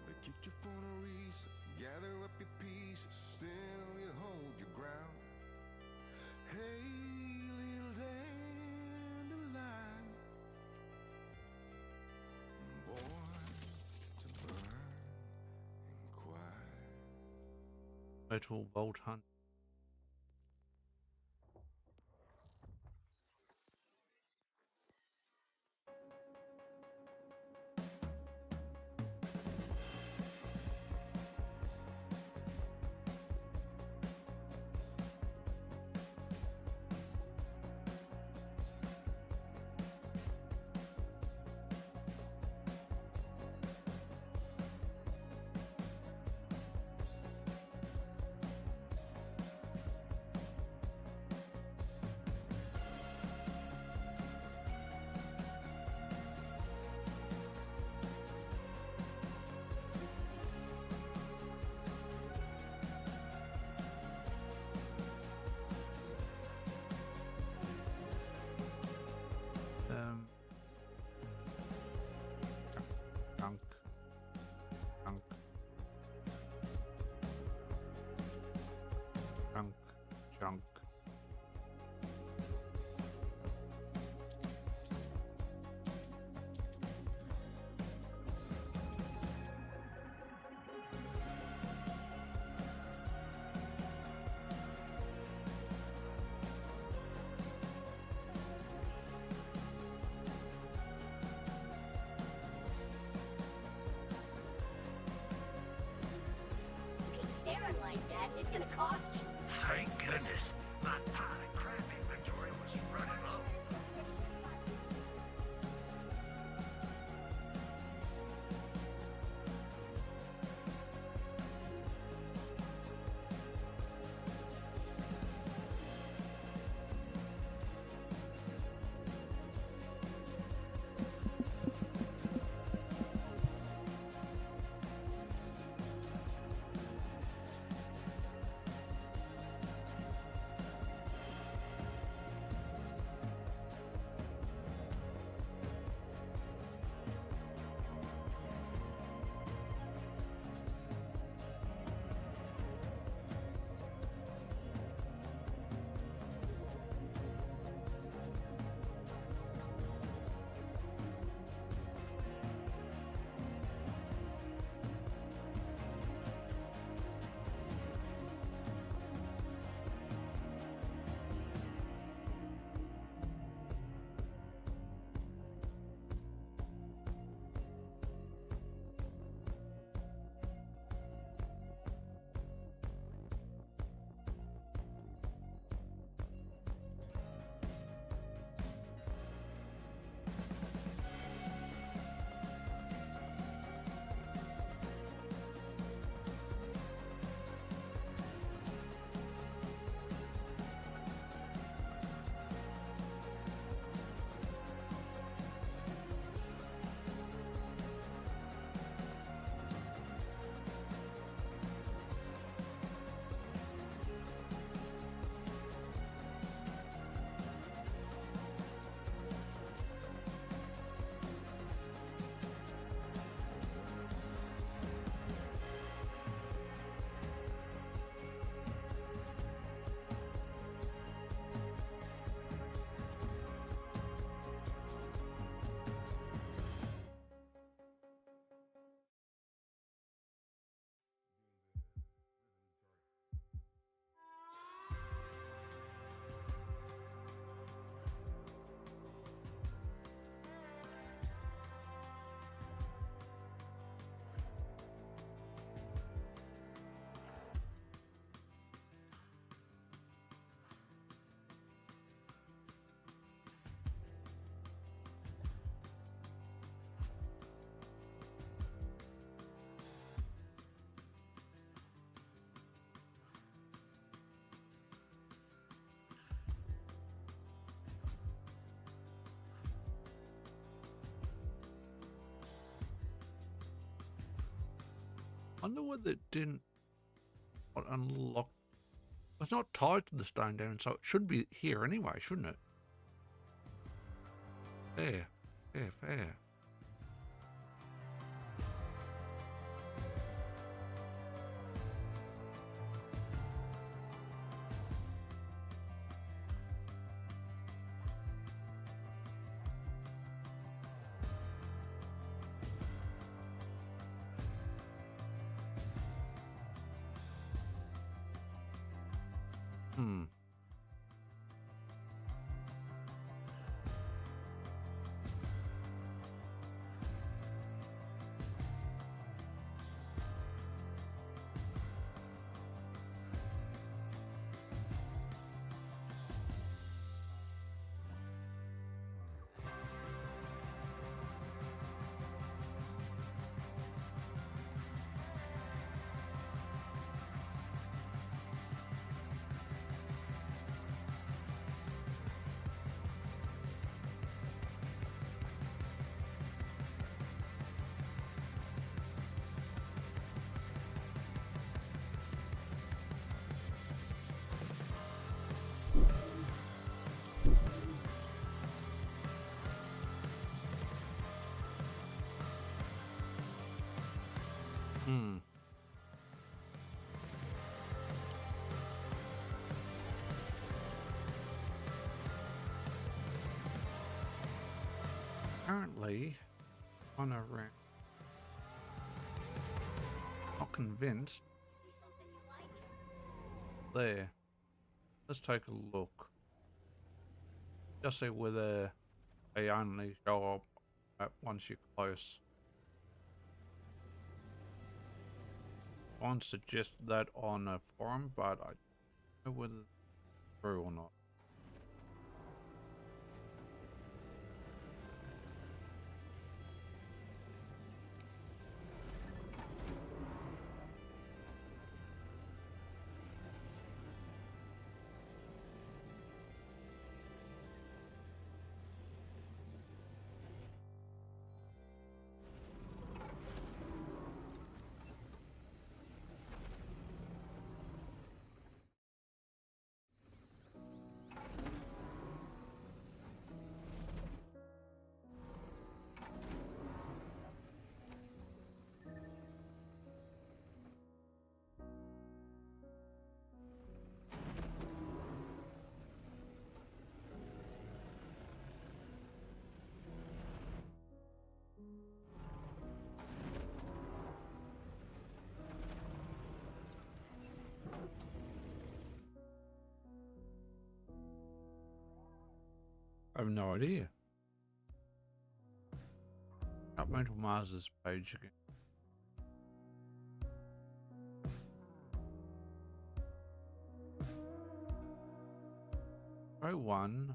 they kicked you for no reason, gather up your pieces, still you hold your ground. Hey, little dandelion, born to burn and quiet. Total Vault Hunt. junk. Keep staring like that, it's gonna cost you. Thank goodness. My pot of crap inventory was running low. I wonder whether it didn't unlock. It's not tied to the stone down, so it should be here anyway, shouldn't it? Fair. Fair. Hmm. currently on a ramp. Not convinced. There. Let's take a look. Just see whether they only show up once you're close. One suggested that on a forum, but I don't know whether it's true or not. I have no idea. Up Mental Mars' page again. Row 1.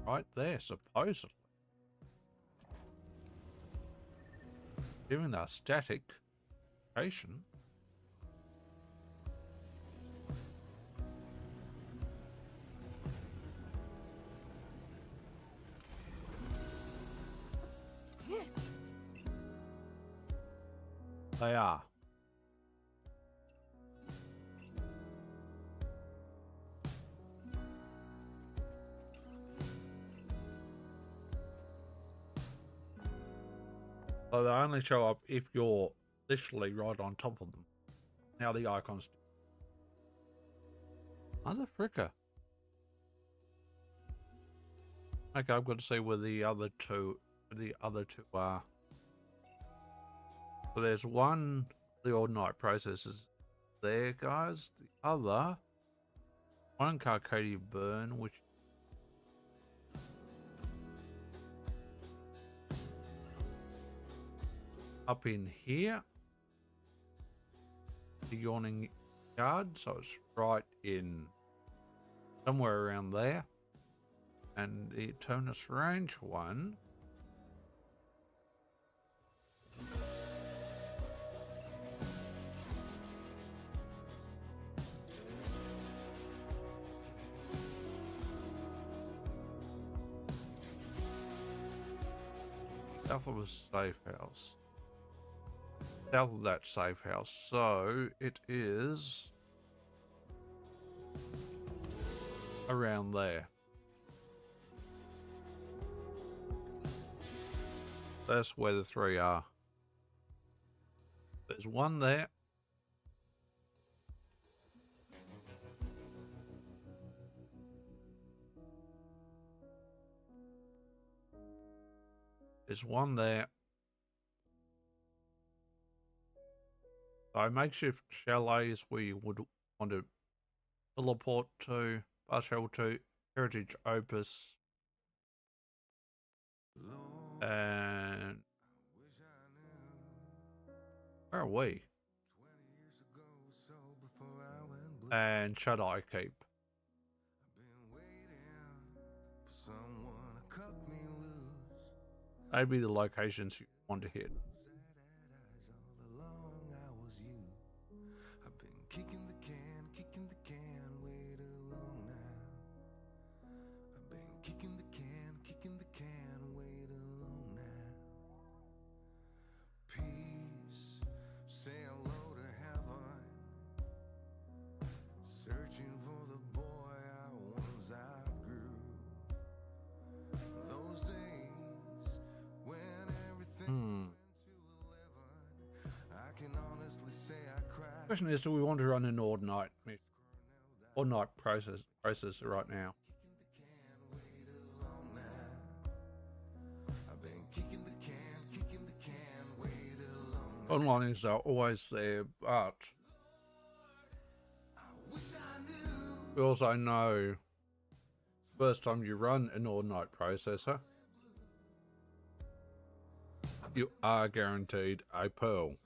Right there, supposedly. Given our static location. They are. So they only show up if you're literally right on top of them. Now the icons. Mother fricker. Okay, I've got to see where the other two are. So there's one, the all-night processes there, guys. The other, one Carcadia burn, which up in here, the yawning yard, so it's right in somewhere around there. And the Tonus Range one, south of a safe house. South of that safe house. So it is around there. That's where the three are. There's one there. There's one there. So makeshift chalets we would want to teleport to, bus travel to, Heritage Opus. And where are we? And Shut Eye Keep. They'd be the locations you want to hit. Kicking the can way too long now. I've been kicking the can way too long now. Peace, say hello to heaven. Searching for the boy I once outgrew. Those days when everything went to 11, I can honestly say I cried. Question is, do we want to run an all-night process right now? Online is always there, but we also know first time you run an all-night processor, you are guaranteed a pearl.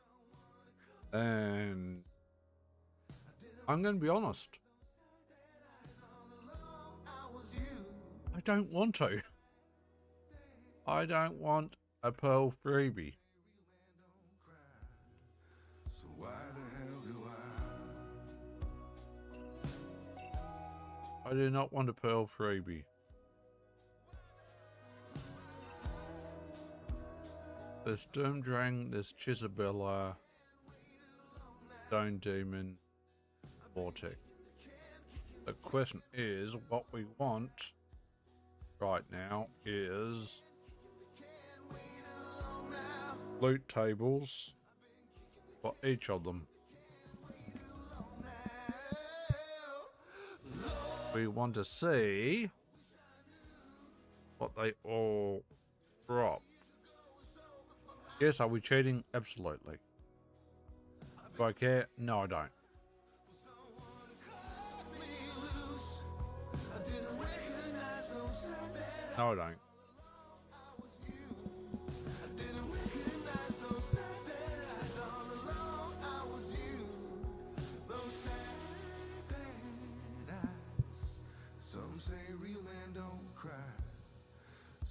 And I'm going to be honest, I don't want to. I don't want a pearl freebie. So why the hell do I do not want a pearl freebie. There's Doomdrang, there's Chisabella, Stone Demon, Vortex. The question is, what we want right now is loot tables for each of them. We want to see what they all drop. Yes, are we cheating? Absolutely. Do I care? No, I don't. No, I don't. Some say real men don't cry.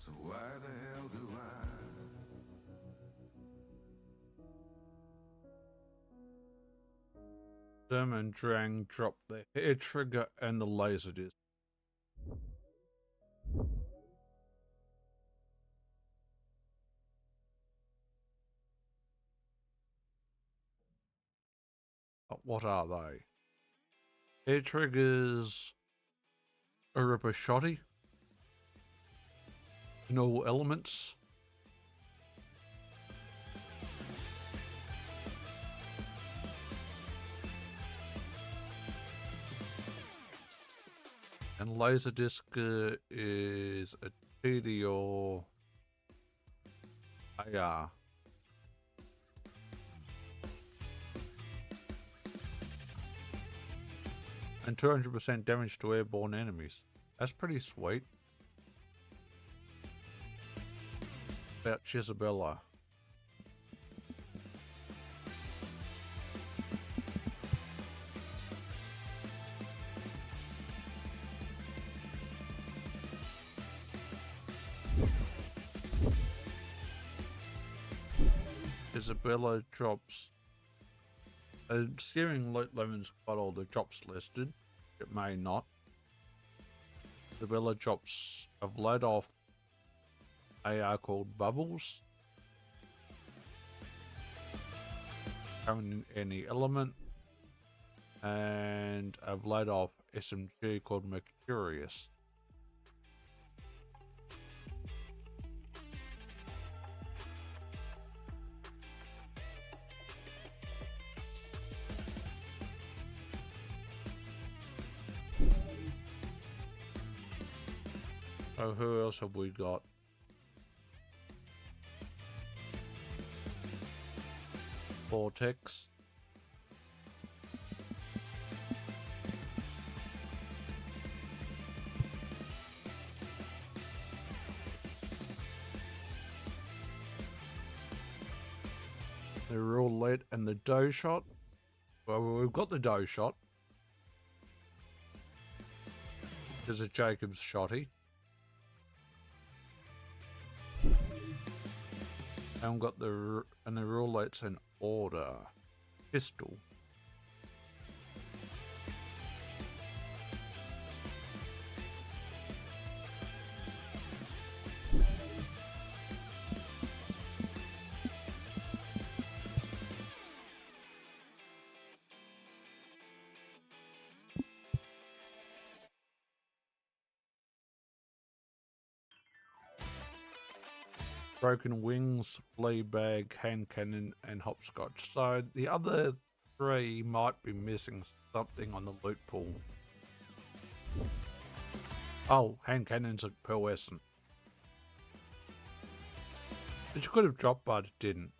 So why the hell do I? Them and Drang drop the hair trigger and the laser disc. What are they? Hair triggers a ripper shotty in all elements. And Laserdisc is a TD or AR. And 200% damage to airborne enemies. That's pretty sweet. About Chisabella. Isabella drops. Skimming Loot Lemon's got all the drops listed. It may not. Isabella drops a blade off AR called Bubbles. Coming in any element. And a blade off SMG called Mercurius. Oh, who else have we got? Vortex. They're all lit, and the dough shot. Well, we've got the dough shot. There's a Jacobs shotty. And we've got the roulets in order. Pistol. Broken Wings, Fleabag, Hand Cannon, and Hopscotch. So the other three might be missing something on the loot pool. Oh, Hand Cannon's a pearlescent. Which could have dropped, but it didn't.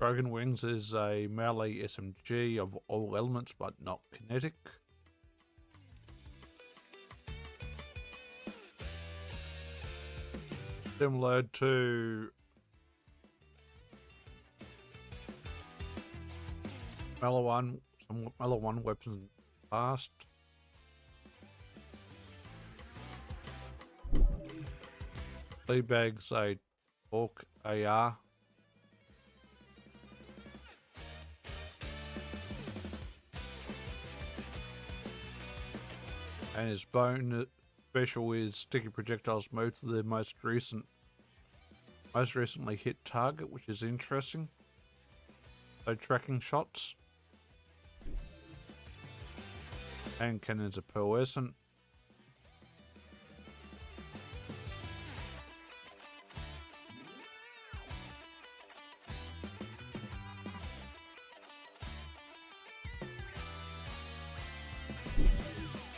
Broken Wings is a melee SMG of all elements but not kinetic. Similar to some Mellow 1 weapons in the past. Fleabag's a Orc AR. And his bone special is sticky projectiles move to the most recently hit target, which is interesting. So tracking shots. And cannons are pearlescent.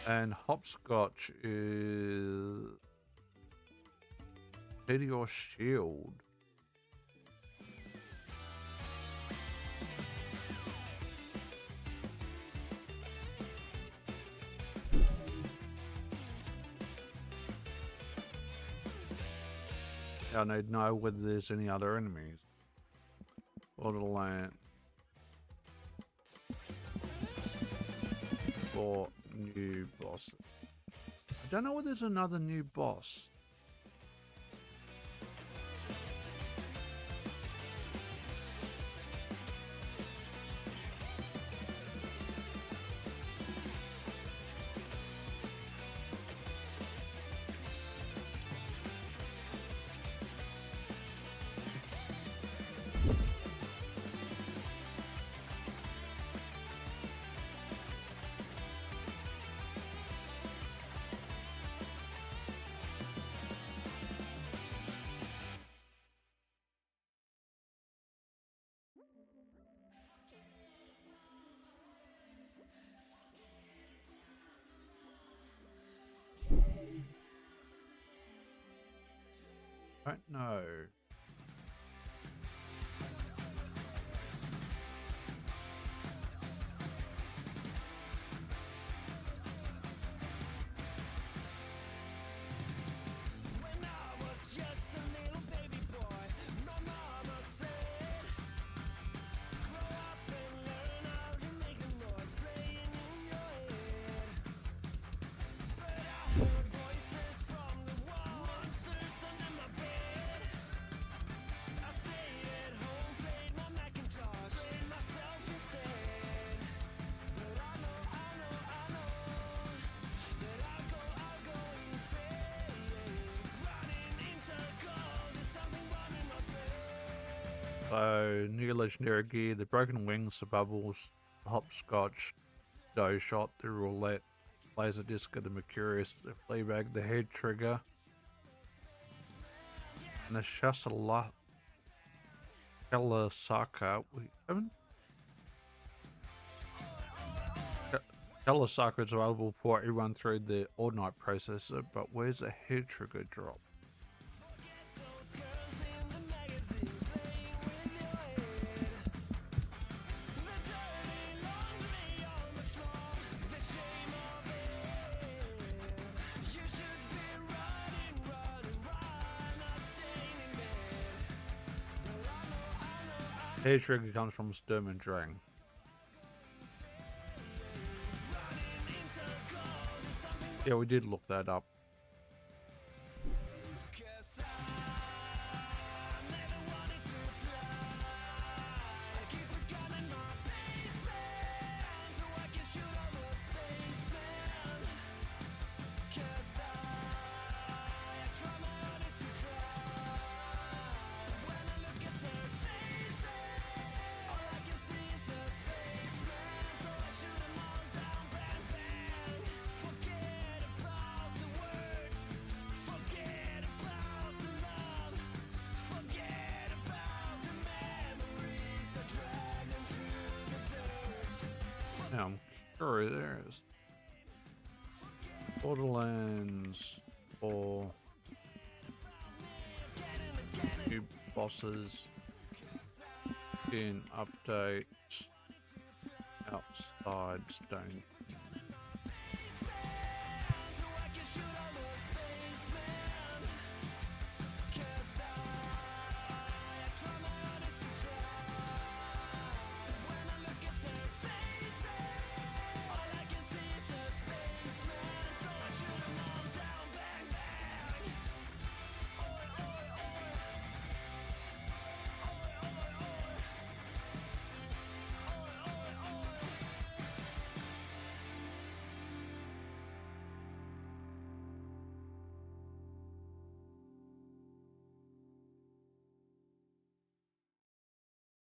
And hopscotch is Meteor Shield. I need to know whether there's any other enemies. Borderland. For new boss. I don't know whether there's another new boss. Don't know. So, new legendary gear, the broken wings, the bubbles, the hopscotch, dough shot, the roulette, laser disc, the Mercurius, the Fleabag, the head trigger, and the Kalasaka. We haven't. Kalasaka is available for everyone through the Ordinite processor, but where's the head trigger drop? Head trigger comes from Sturm and Drang. Yeah, we did look that up. Yeah, I'm sure there's Borderlands or new bosses. in updates outside stone.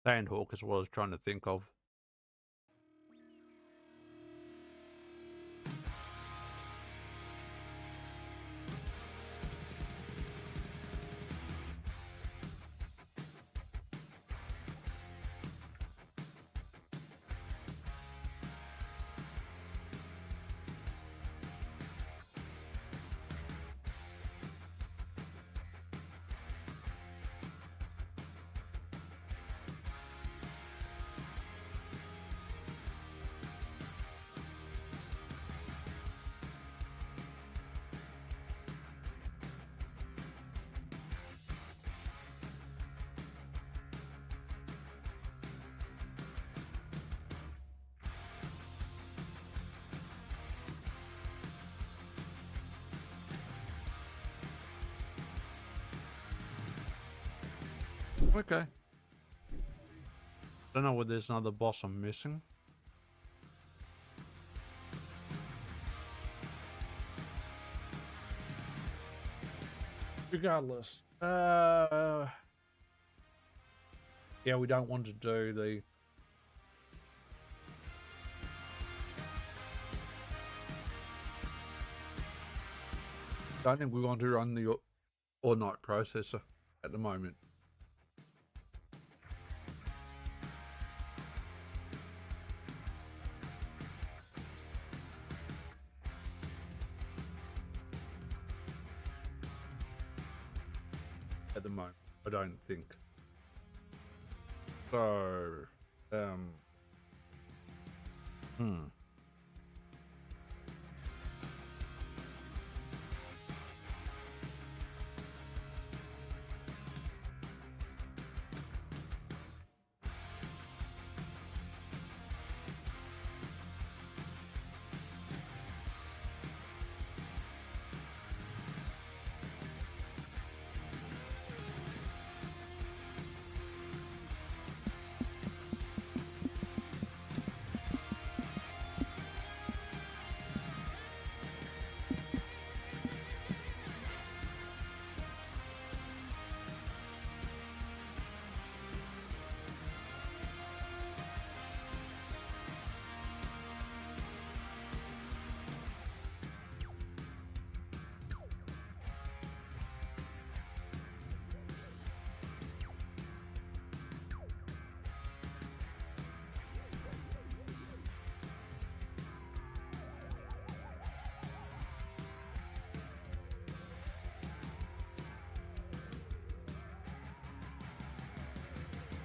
Sandhawk is what I was trying to think of. Okay. Don't know whether there's another boss I'm missing. Regardless, yeah, we don't want to do the don't think we want to run the all-night processor at the moment. At the moment, I don't think. So,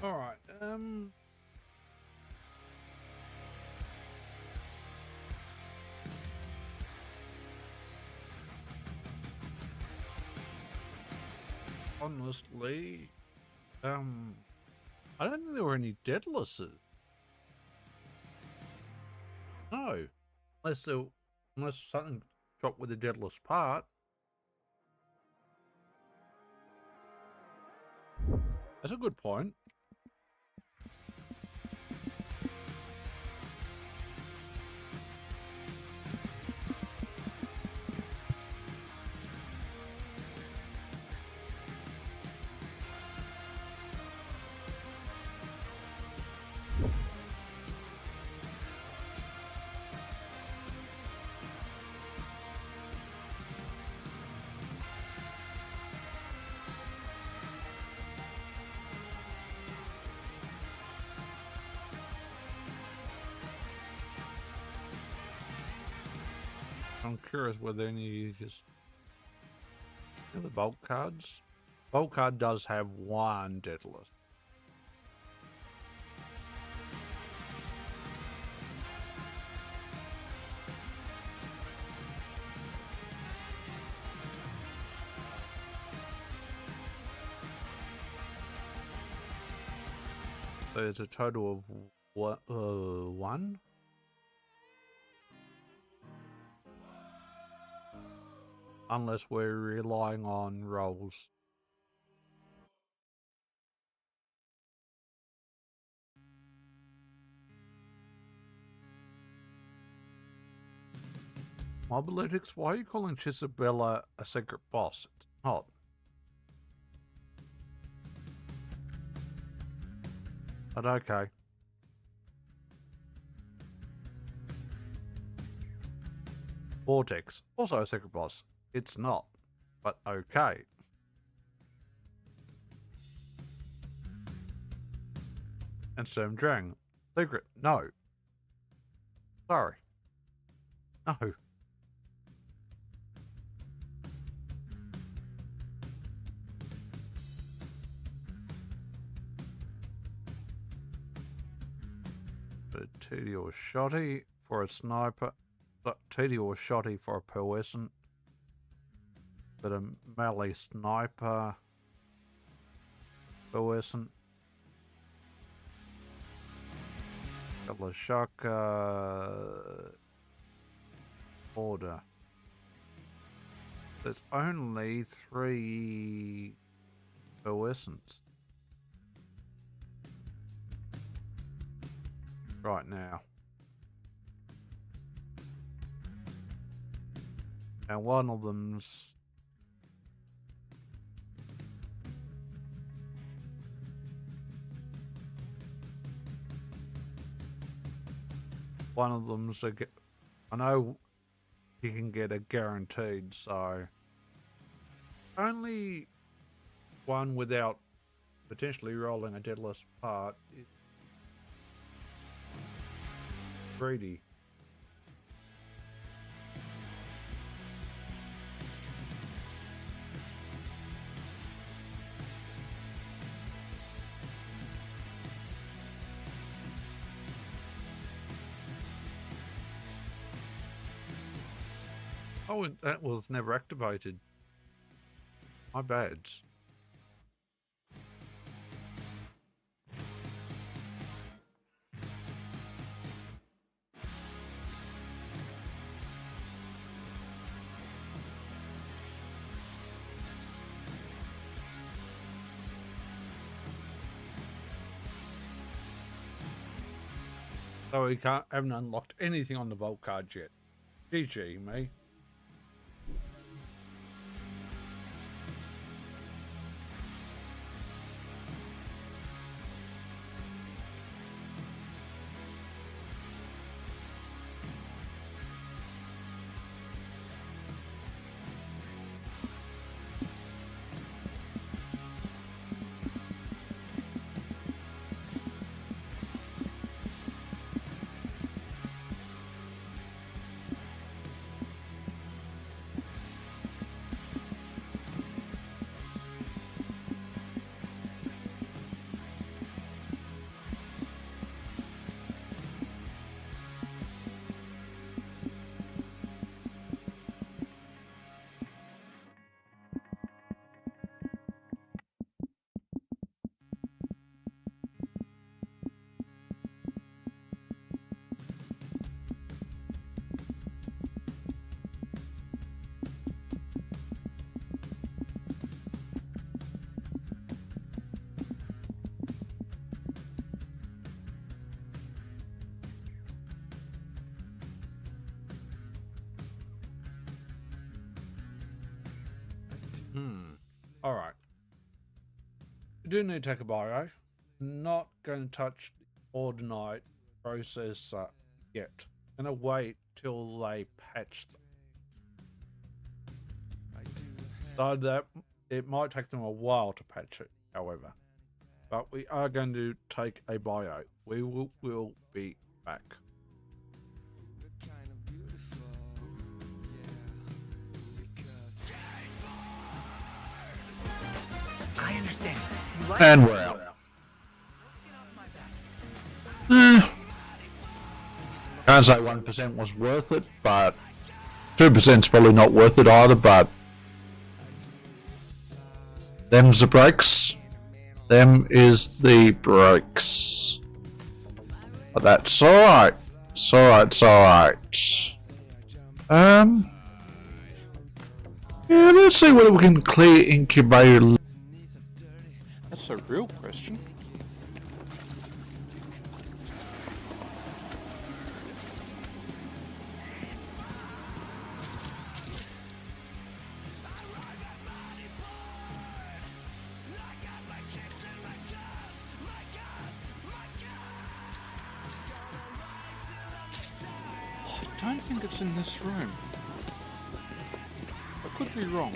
all right. Honestly, I don't think there were any deadlesses. No, unless something dropped with a deadless part. That's a good point. I'm curious whether any just the bulk cards. Bulk card does have one deadless. There's a total of one. Unless we're relying on rolls. Mobalytics, why are you calling Chisabella a secret boss? It's not. But okay. Vortex, also a secret boss. It's not. But okay. And Sam Drang, secret, no. Sorry. No. TD or Shotty for a sniper. TD or Shotty for a pearlescent. But a melee sniper. Pearlescent. Couple of shaka. Order. There's only 3 pearlescents right now. And one of them's I know you can get a guaranteed, so only one without potentially rolling a deadless part is greedy. Oh, that was never activated. My bad. So we haven't unlocked anything on the vault card yet. GG, me. Alright. We do need to take a bio. Not going to touch the Ordinite processor yet. Gonna wait till they patch them. So that it might take them a while to patch it, however. But we are going to take a bio. We will be back. I understand. And we're out. Can't say 1% was worth it, but 2%'s probably not worth it either, but them's the breaks. Them is the brakes. But that's alright. It's alright, it's alright. Yeah, let's see whether we can clear incubator. That's a real question. I don't think it's in this room. I could be wrong.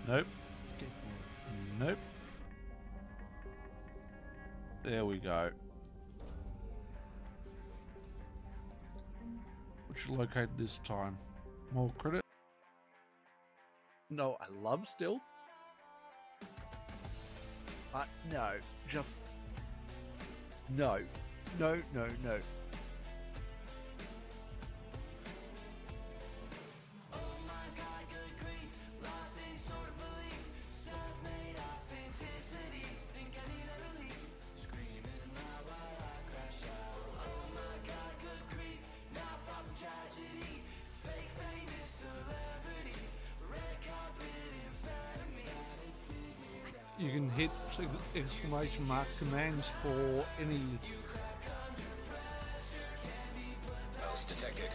Nope. Nope. There we go. Which located this time? More credit? No, I love still. But no, just no. No, no, no. You can hit exclamation mark commands for any. Mouse detected.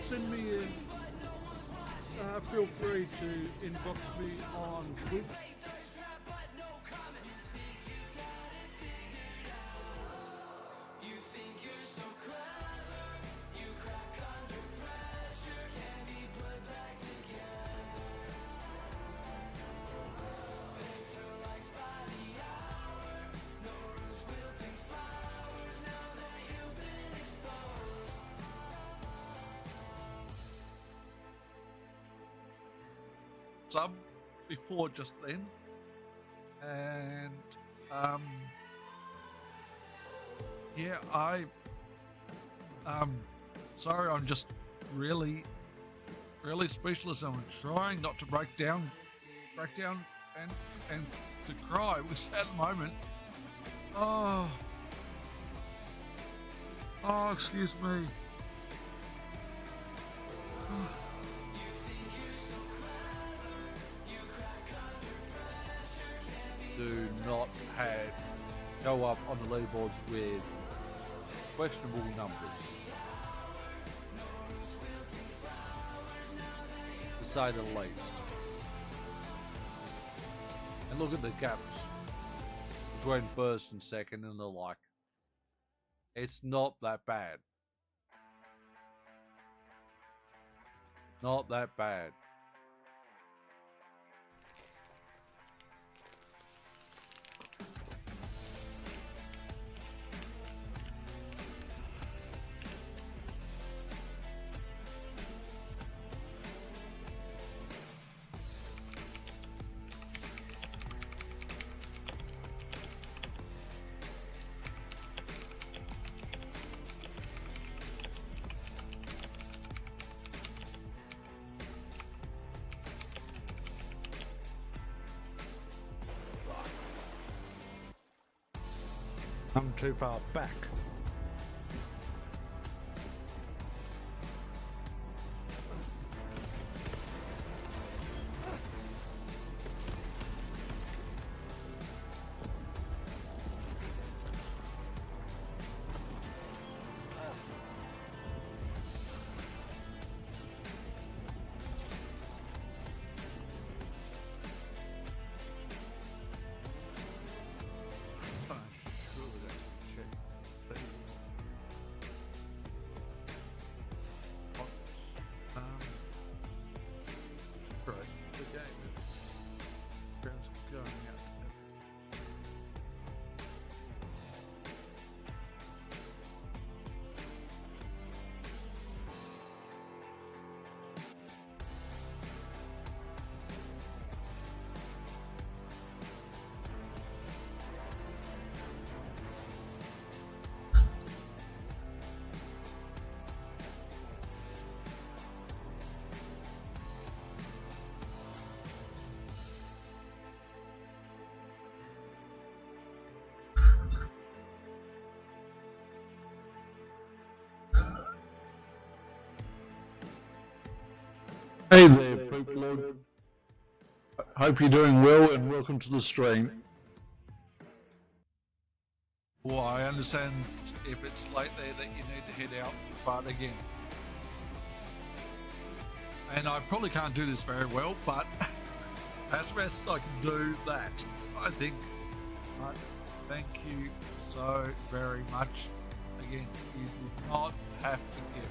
Send me in. Feel free to inbox me on Twitch. Sub before just then, and yeah, sorry, I'm just really speechless. I'm trying not to break down and to cry with sad moment. Oh, excuse me. Do not go up on the leaderboards with questionable numbers, to say the least. And look at the gaps between first and second and the like. It's not that bad. Not that bad. I'm too far back. Right, the game is going out. Hey there, Poop Lord. Hope you're doing well and welcome to the stream. Well, I understand if it's late there that you need to head out, but again. And I probably can't do this very well, but as best I can do that, I think. Right, thank you so very much. Again, you did not have to give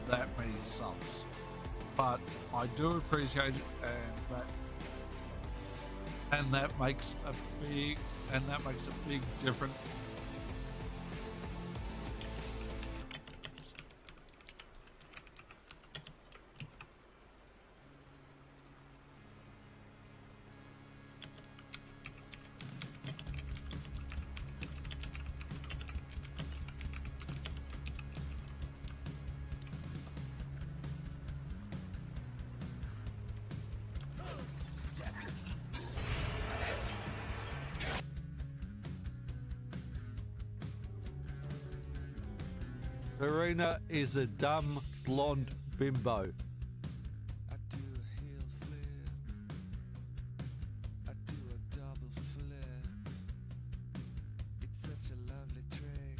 that many subs. But I do appreciate it, and that makes a big difference. Verena is a dumb blonde bimbo. I do a heel flip. I do a double flip. It's such a lovely trick.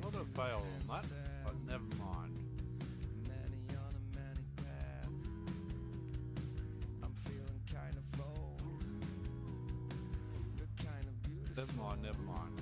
Not a fail on that, but never mind. Many on a many path. I'm feeling kind of old, but kind of beautiful. Never mind, never mind.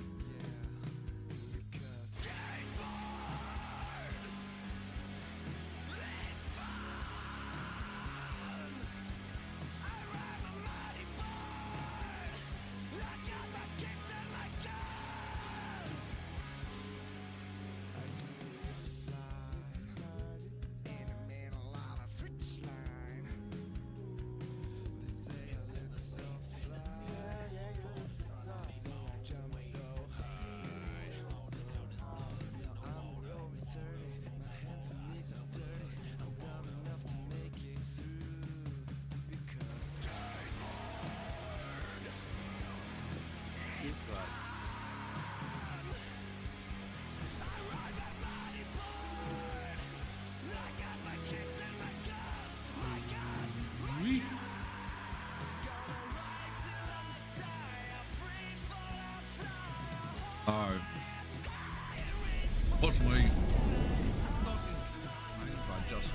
Unfortunately, not into but just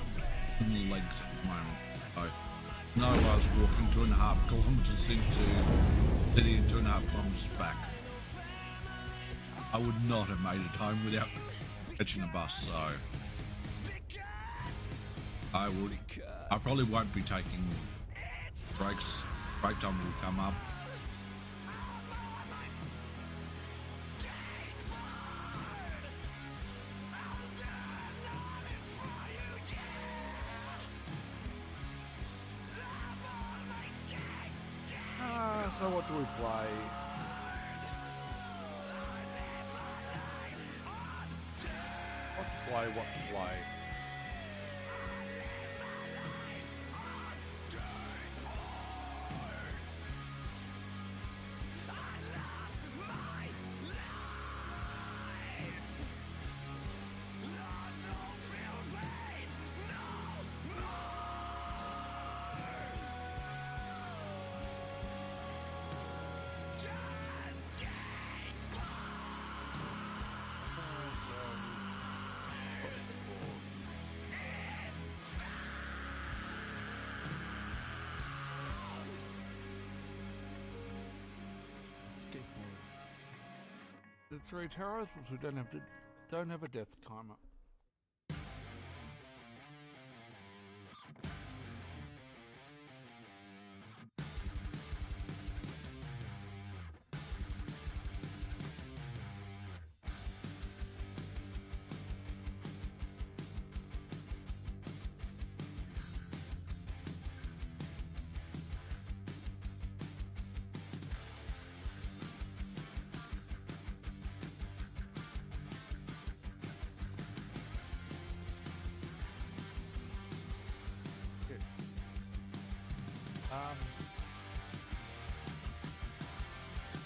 in the legs at the moment. So, no, I was walking 2.5 kilometres into city and 2.5 kilometres back. I would not have made it home without catching a bus, so I probably won't be taking breaks. Break time will come up. So what do we play? What to play? The 3 towers, which we don't have a death timer.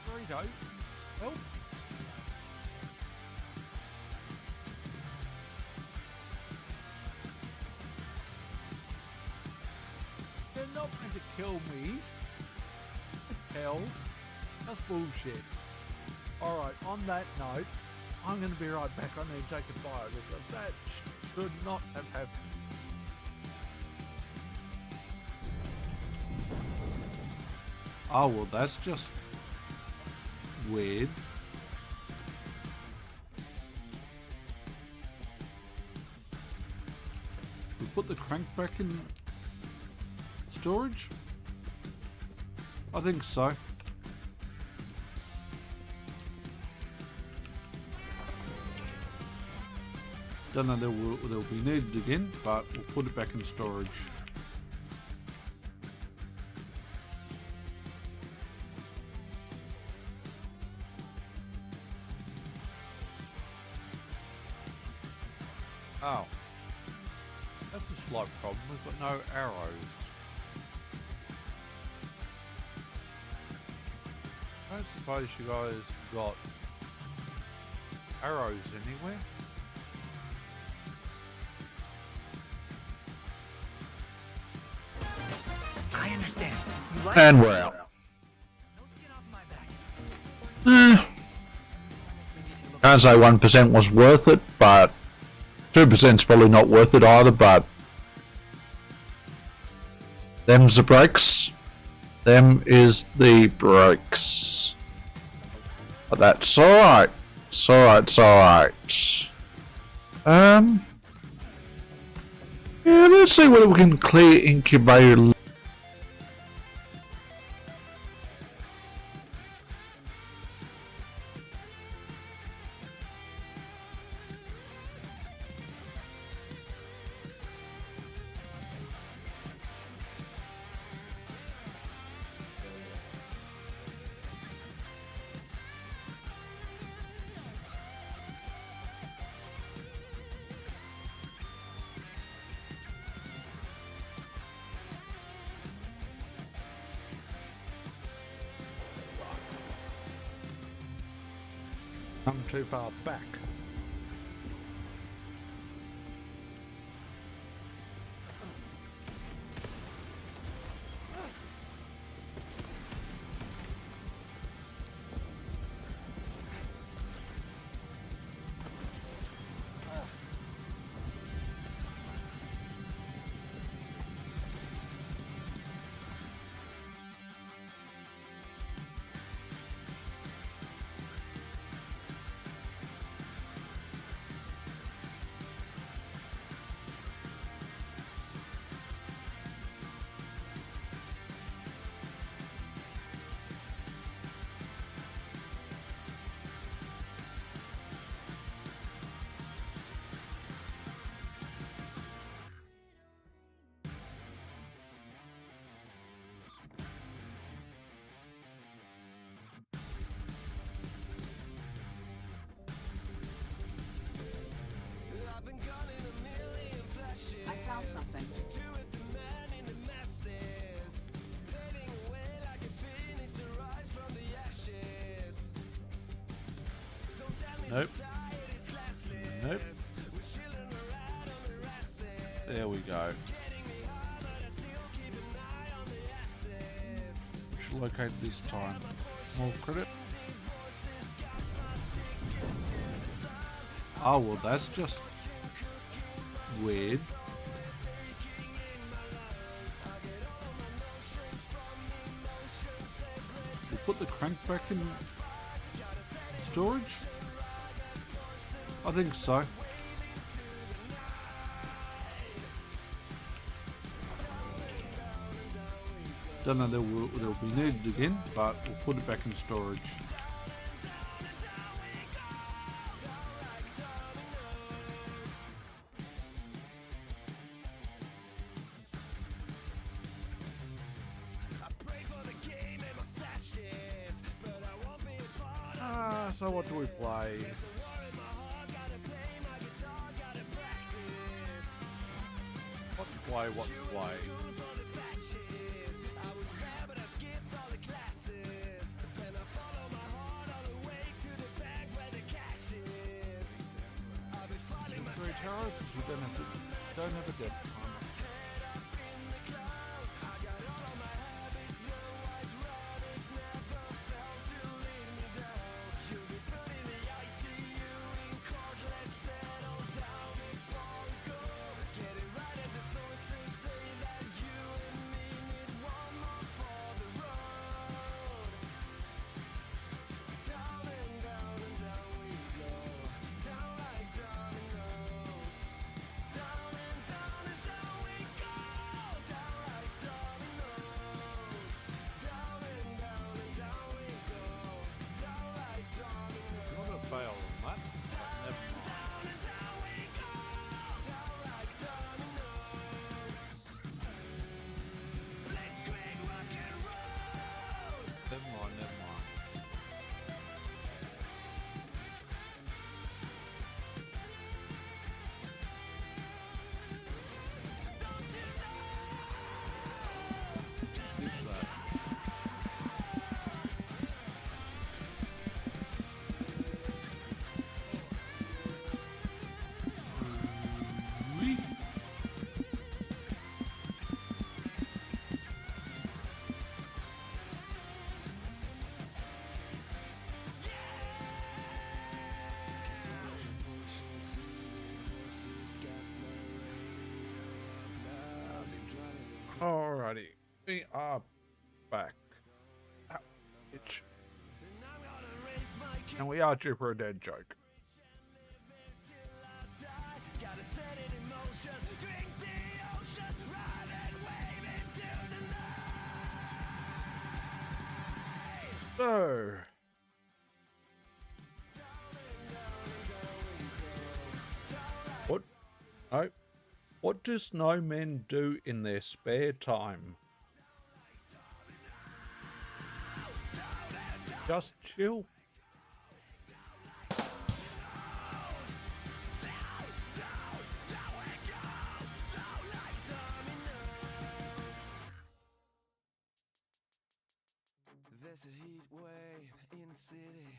Burrito, help. They're not going to kill me. Hell, that's bullshit. Alright, on that note, I'm going to be right back. I need to take a fire because that should not have happened. Oh, well, that's just weird. We put the crank back in storage? I think so. Don't know they'll be needed again, but we'll put it back in storage. Oh, that's a slight problem. We've got no arrows. I don't suppose you guys got arrows anywhere? I understand. You like And we're out. Can't say 1% was worth it, but 2%'s probably not worth it either, but them's the breaks. Them is the breaks. But that's alright. It's alright, it's alright. Yeah, let's see whether we can clear incubator. I'm too far back. smell something. Nope. Nope. There we go. Which located this time? More credit. Oh well, that's just weird. We put the crank back in storage? I think so. Don't know they'll be needed again, but we'll put it back in storage. So what do we play? What to play, what to play? Very char, because we don't have a dead time. Fail on that. Never mind. Never mind. Fix that. Alrighty, we are back. Ow, itch. And we are due for a dead joke. So, what? No. What do snowmen do in their spare time? Just chill. There's a heat wave in the city.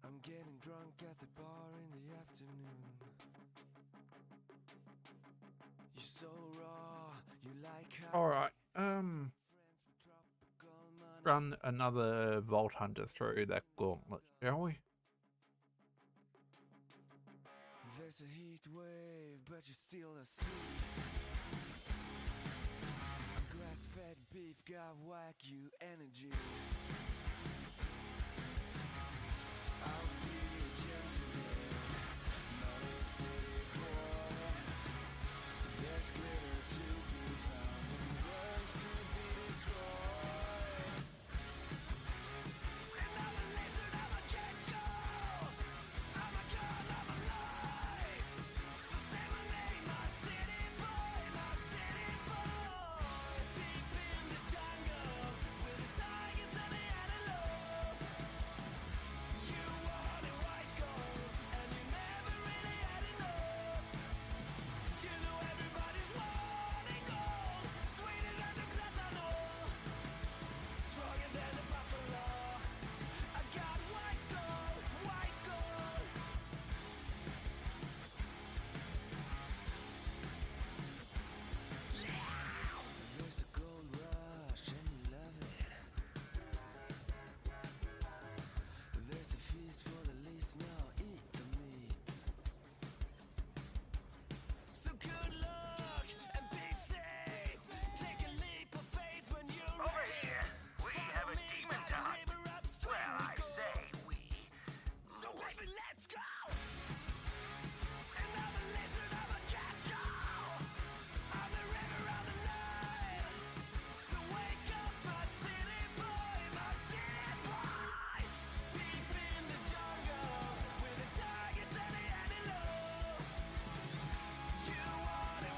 I'm getting drunk at the bar in the afternoon. You're so raw, you like how Alright, run another Vault Hunter through that gauntlet, shall we? there's a heat wave, but you're still asleep. Grass-fed beef got wagyu energy. I'll be a gentleman, not a city boy. There's glitter to be found and worlds to be destroyed. And I'm a lizard, I'm a gecko. I'm a god, I'm alive. So say my name, my city boy, my city boy. Deep in the jungle with the tigers and the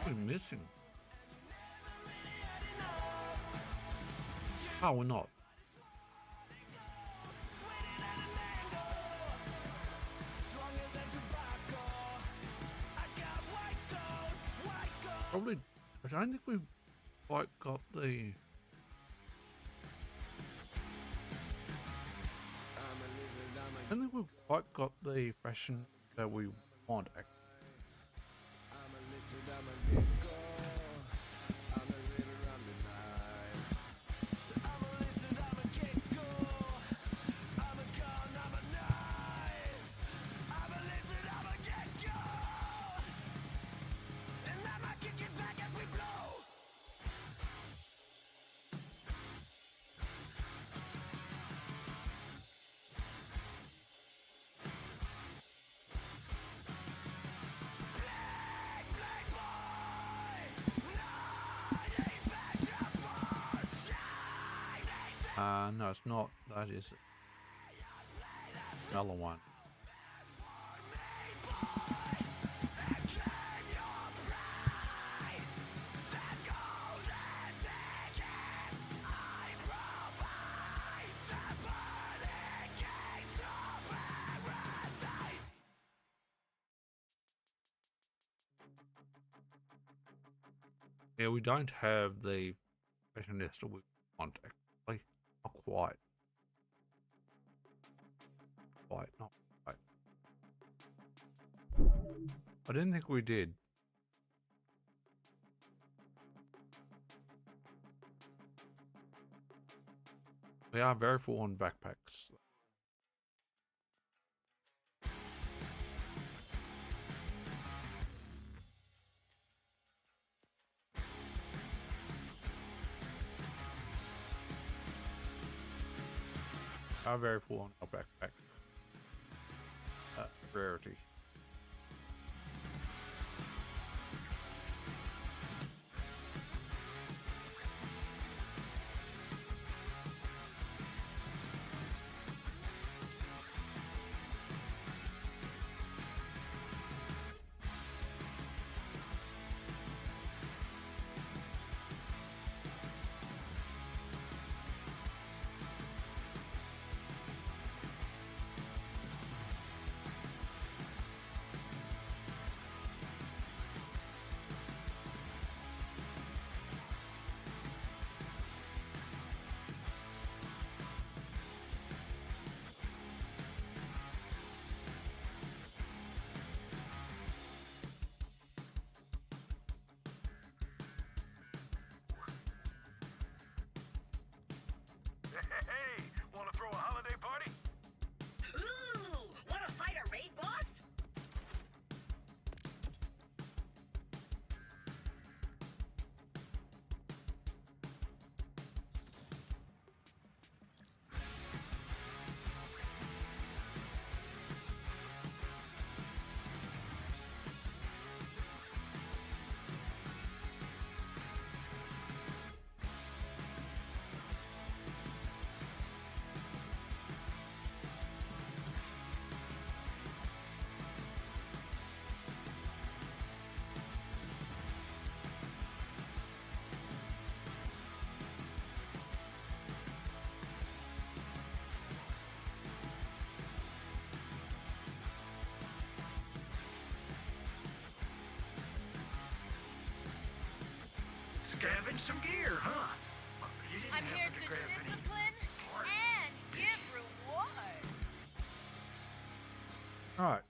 What are we missing? Oh, we're not. Probably, I don't think we've quite got the. I don't think we've quite got the fashion that we want. No, it's not. That is another one. Yeah, we don't have the fashionista we want actually. Not quite. Not quite. I didn't think we did. We are very full on backpacks. Are very full on our backpack. Rarity. Hey, want to throw a holiday party? Ooh, wanna fight a raid boss? Scavenge some gear, huh? You didn't I'm happen here to to grab any discipline parts, and did give you? reward. Right.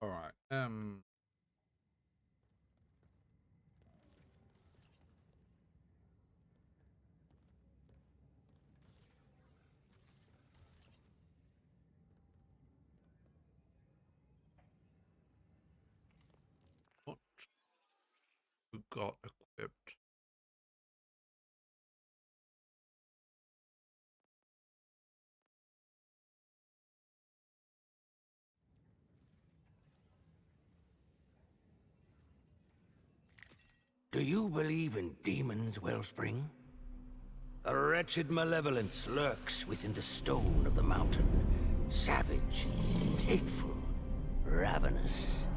All right. What we got equipped? Do you believe in demons, Wellspring? A wretched malevolence lurks within the stone of the mountain. Savage, hateful, ravenous.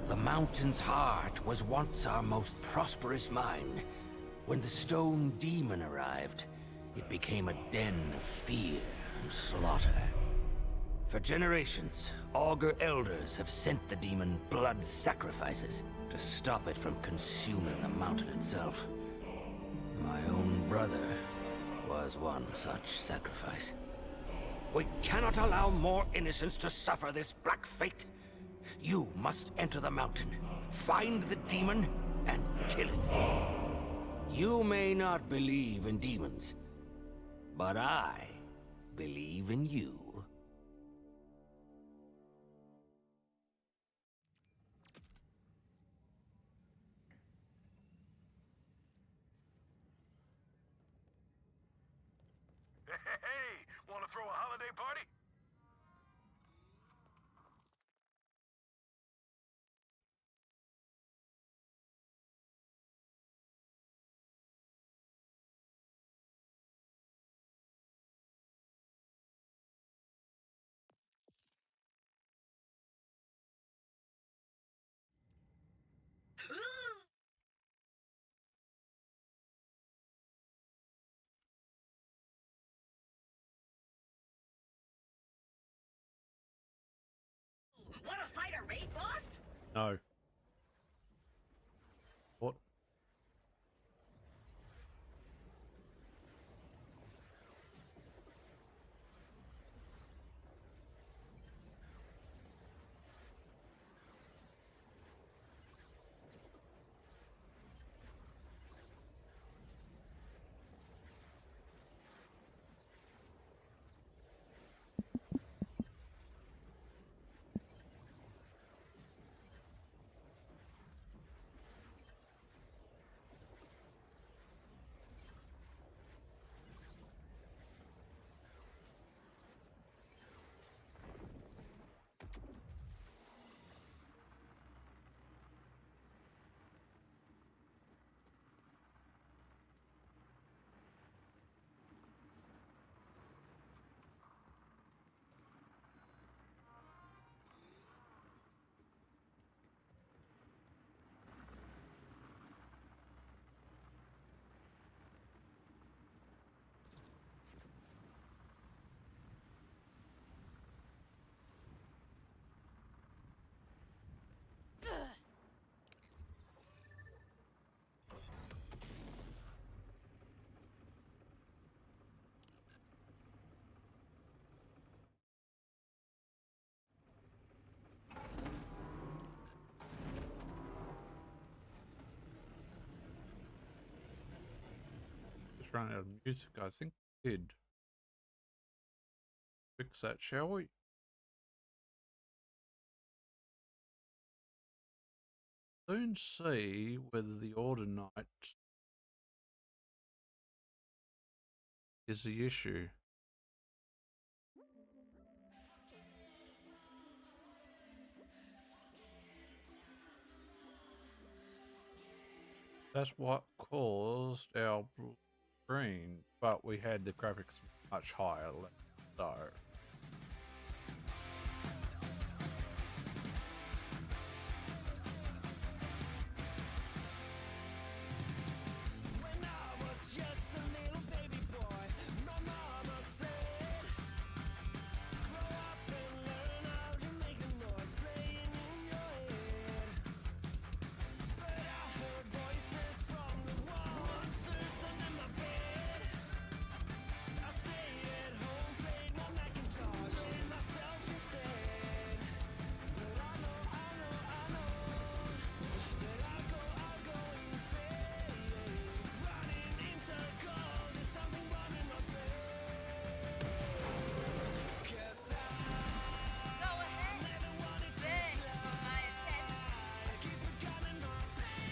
The mountain's heart was once our most prosperous mine. When the stone demon arrived, it became a den of fear and slaughter. For generations, Augur elders have sent the demon blood sacrifices to stop it from consuming the mountain itself. My own brother was one such sacrifice. We cannot allow more innocents to suffer this black fate. You must enter the mountain, find the demon, and kill it. You may not believe in demons, but I believe in you. Hey, want to throw a holiday party? Wanna fight a raid boss? No. What? Just ran out of music. I think we did. Fix that, shall we? Soon see whether the Order Knight is the issue. That's what caused our screen, but we had the graphics much higher, so. When I was just a little baby boy, my mama said, grow up and learn how to make a noise playing in your head. But I heard voices from the monsters under my bed. I stayed at home, played my Mac and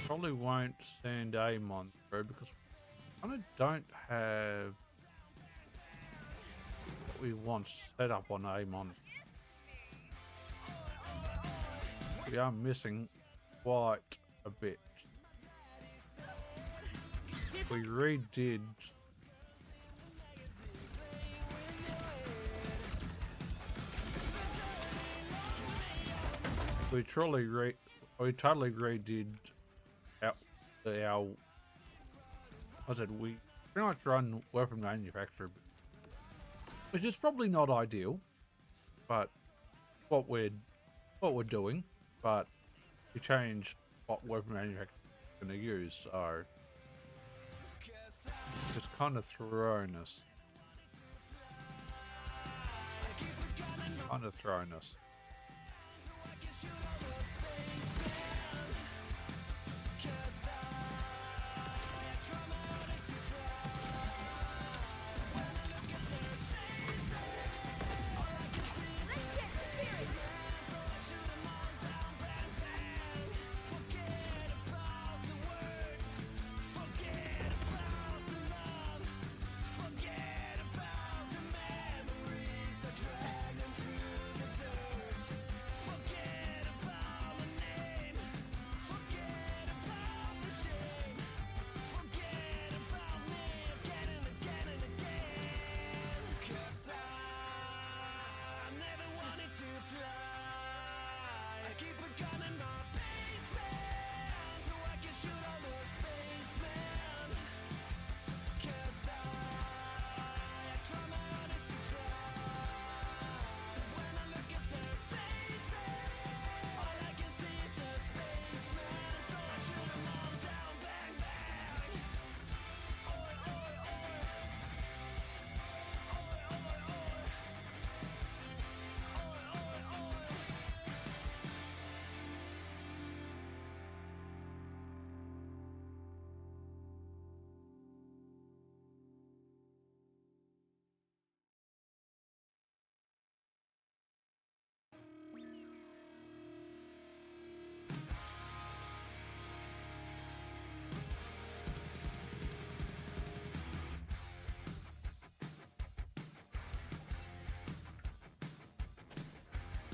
probably won't send Amon through because I kind of don't have what we want set up on Amon. We are missing quite a bit. We redid we totally redid our I said we pretty much run weapon manufacturer, which is probably not ideal, but what we're doing, but we changed what weapon manufacturer we're gonna use, so it's kind of thrown us.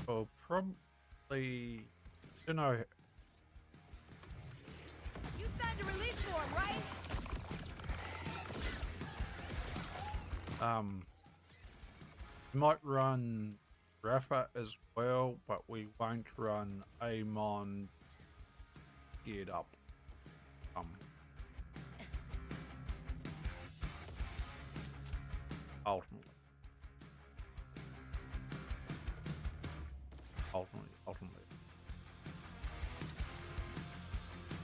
Well, probably, you know. You signed a release form, right? Might run Rafa as well, but we won't run Amon geared up. Ultimately.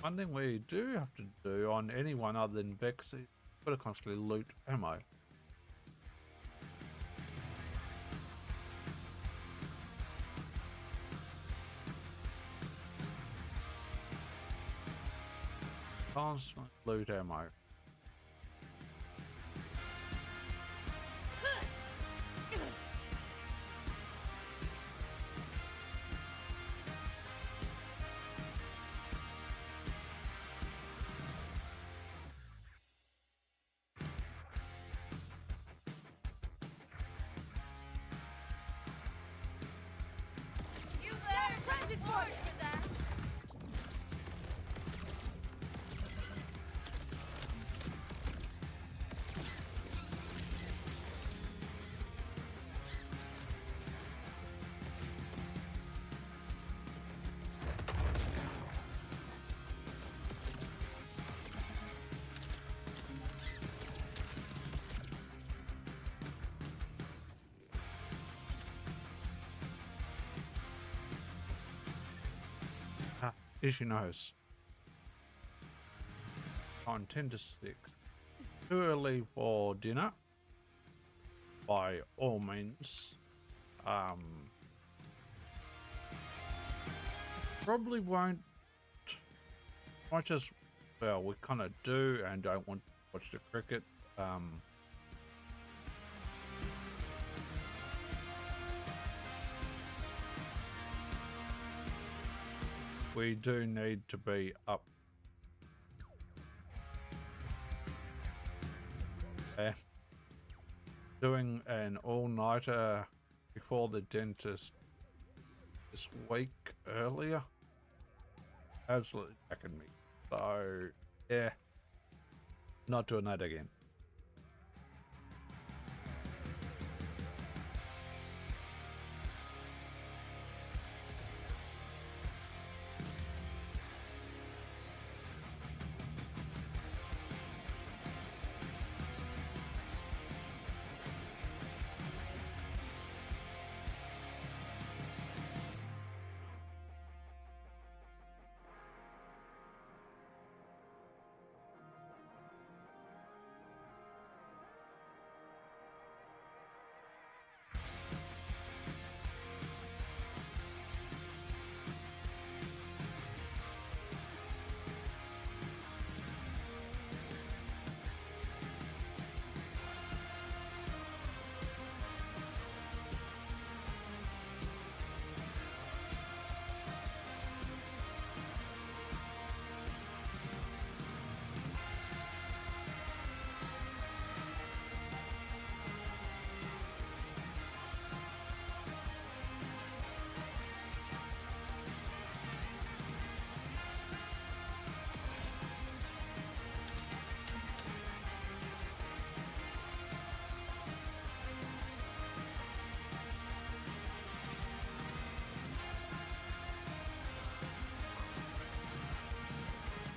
One thing we do have to do on anyone other than Vex is gotta constantly loot ammo. Constantly loot ammo. You got a present for me for that. Issue knows. On 10 to 6. Too early for dinner. By all means. Probably won't. Much as, well, we kind of do and don't want to watch the cricket. We do need to be up doing an all-nighter before the dentist this week earlier. Absolutely checking me. So, yeah, not doing that again.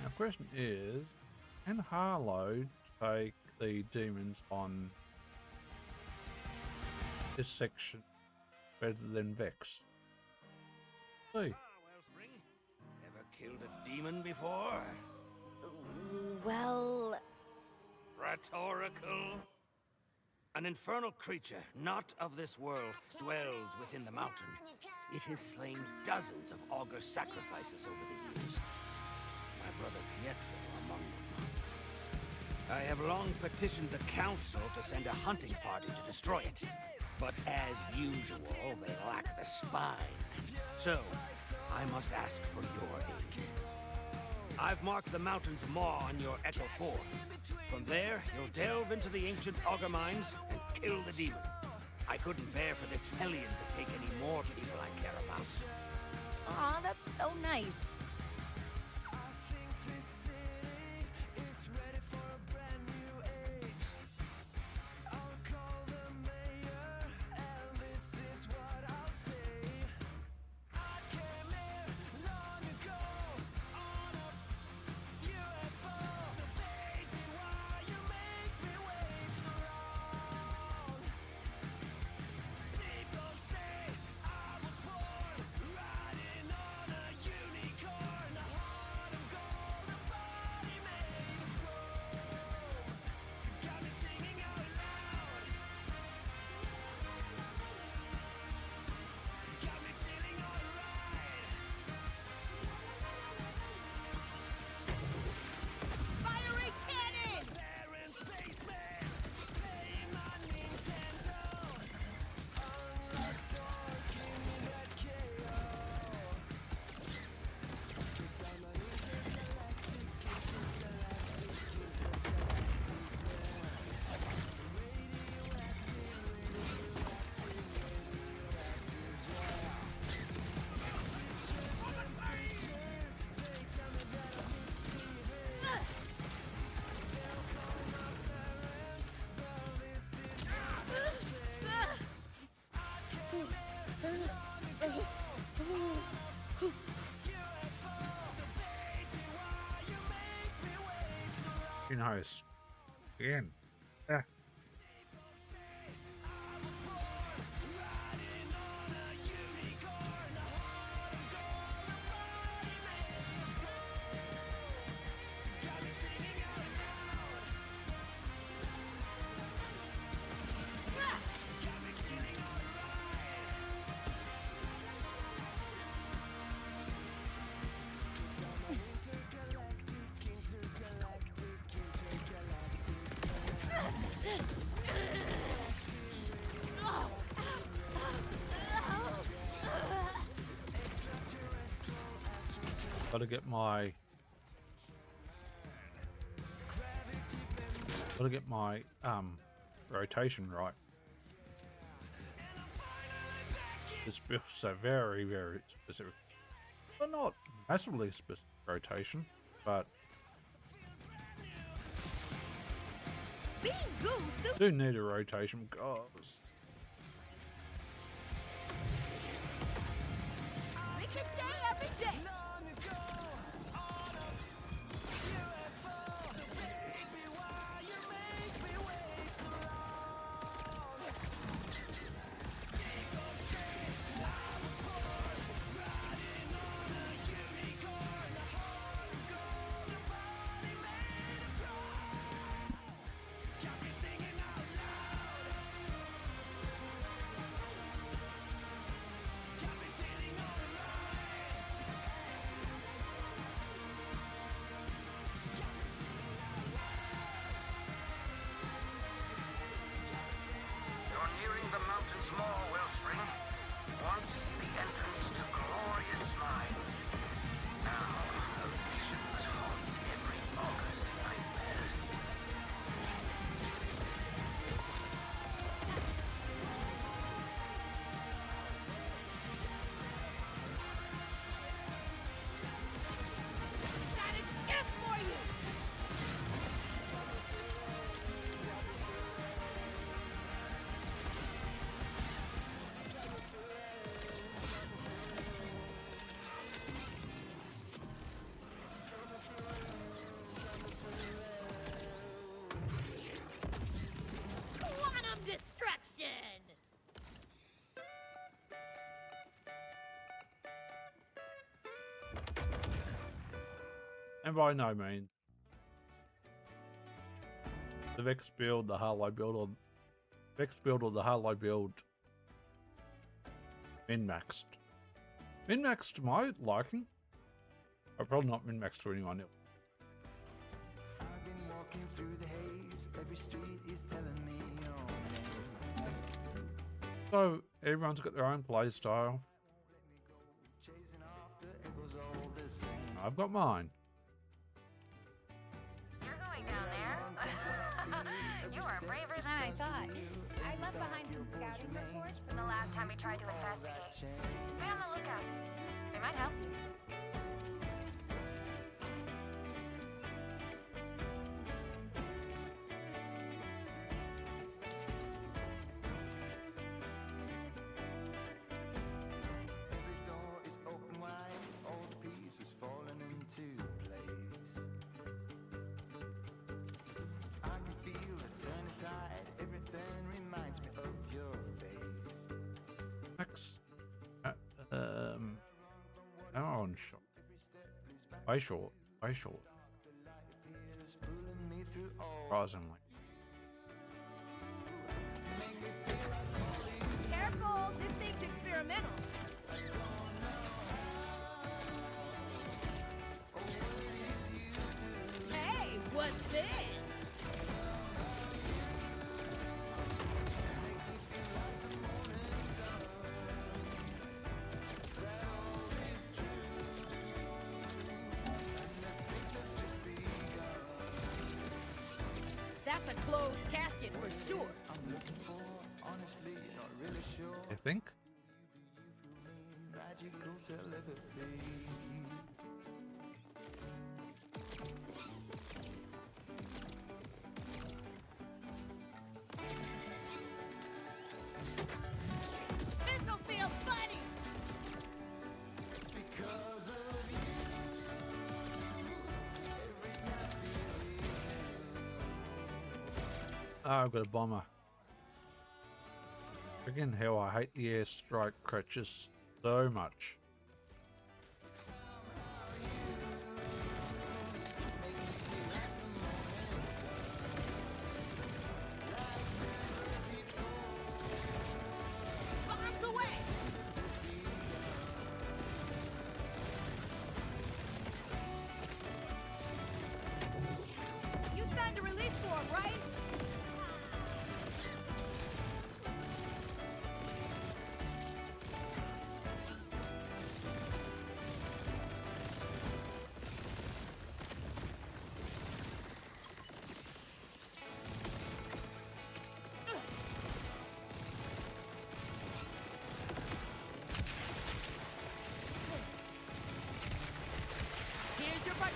Now, question is, can Harlow take the demons on this section better than Vex? See. Wellspring, ever killed a demon before? Well, Rhetorical. An infernal creature, not of this world, dwells within the mountain. It has slain dozens of augur sacrifices over the years. My brother Pietro among them. I have long petitioned the council to send a hunting party to destroy it. But as usual, they lack the spine. So, I must ask for your aid. I've marked the mountain's maw on your Echo 4. From there, you'll delve into the ancient augur mines and kill the demon. I couldn't bear for this hellion to take any more people I care about. aw, that's so nice. Fiery cannon! Very nice. Again. Yeah. Gotta get my Gotta get my rotation right. This feels so very, very specific. Well, not massively specific rotation, but do need a rotation because Ricochet every day. You're nearing the mountain's maw, Wellspring. Once the entrance to glorious mines. Now, a vision that haunts every auger's nightmares. That is it for you. Quantum destruction. and by no means the Vex build, the Harlow build, or Vex build or the Harlow build min-maxed. Min-maxed to my liking. Or probably not min-maxed to anyone else. I've been walking through the haze. Every street is telling me your name. So everyone's got their own play style. Chasing after echoes all the same. I've got mine. You're going down there? You are braver than I thought. I left behind some scouting reports from the last time we tried to investigate. Be on the lookout. They might help you. Every door is open wide. All the pieces falling into place. I can feel the turning tide. Everything reminds me of your face. Next. On shot. Way short. Way short. Pulling me through all. Surprisingly. Careful, this thing's experimental. Hey, what's this? That's a closed casket for sure. I'm looking for, honestly, not really sure. I think. Magical telepathy. This'll feel funny. Because of you. Oh, I've got a bomber. Again, how I hate the airstrike crutches so much. Bombs away. You signed a release form, right?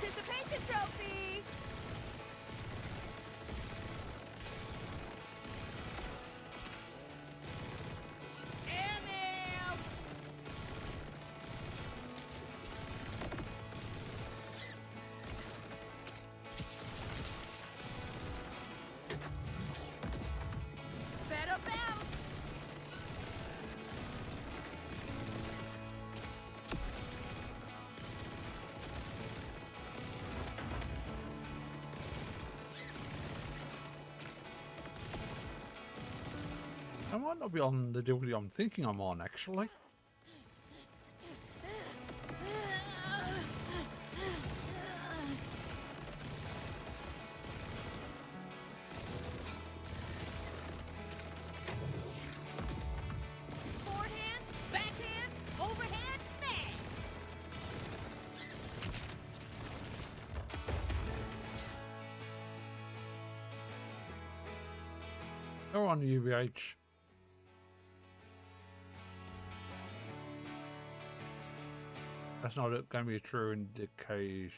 participation trophy! Airmail! Better bounce! I might not be on the difficulty I'm thinking I'm on, actually. Forehand, backhand, overhand, smash! They're on UVH. That's not going to be a true indication.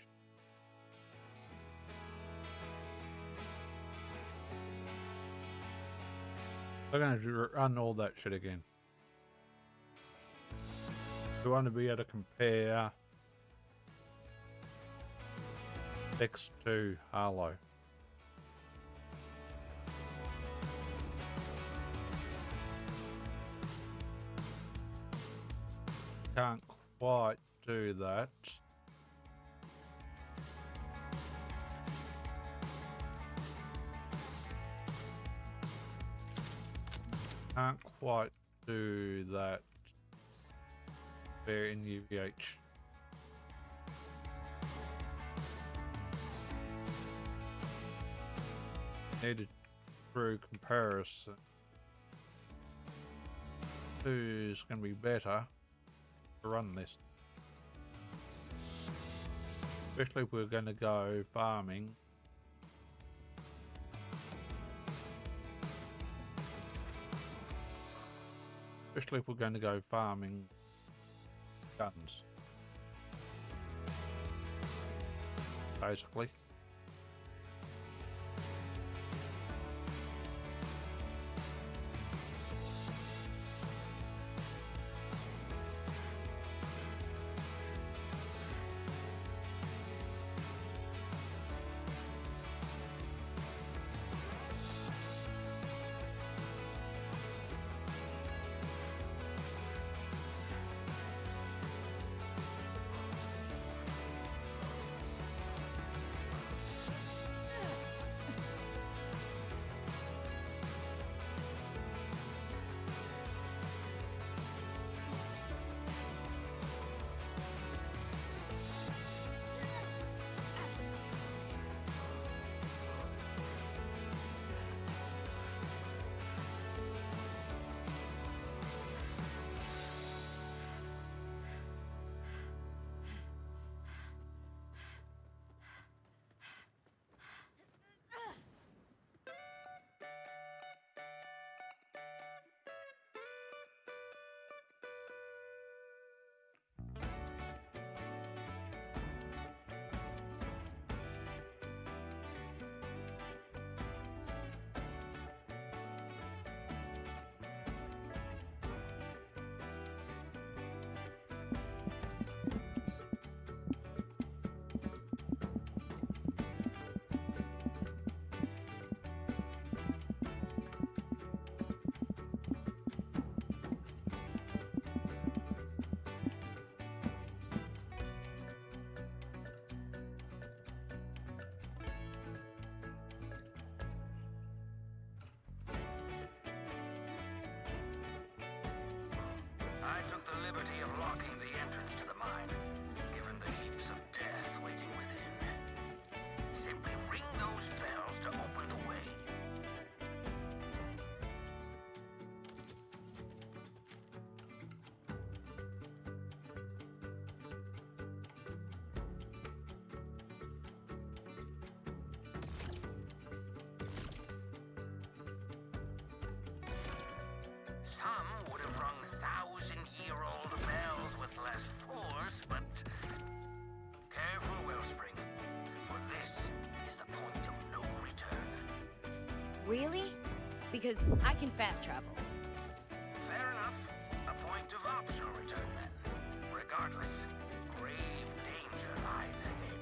They're going to run all that shit again. We want to be able to compare next to Harlow. Can't quite do that. Can't quite do that there in UVH. Need a true comparison. Who's going to be better to run this? Especially if we're going to go farming. Especially if we're going to go farming guns. Basically. I took the liberty of locking the entrance to the mine, given the heaps of death waiting within. Simply ring those bells to open the way. Some would have rung thousand-year-old bells with less force, but careful, Wellspring. Really? Because I can fast travel. Fair enough. A point of optional return then. Regardless, grave danger lies ahead.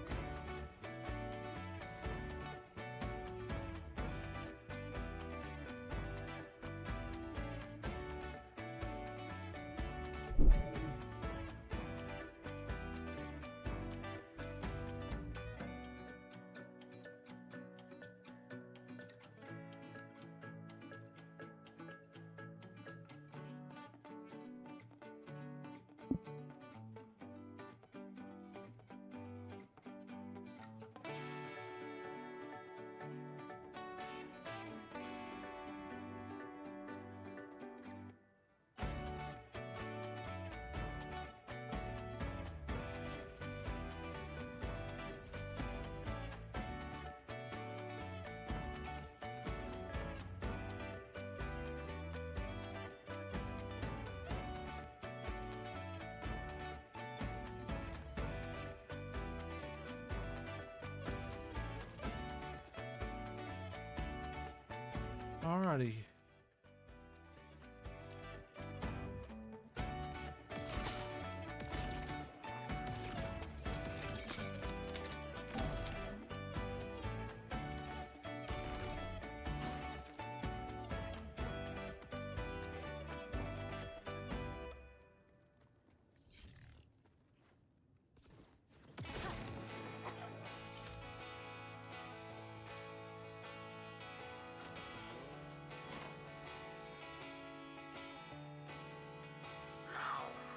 Alrighty.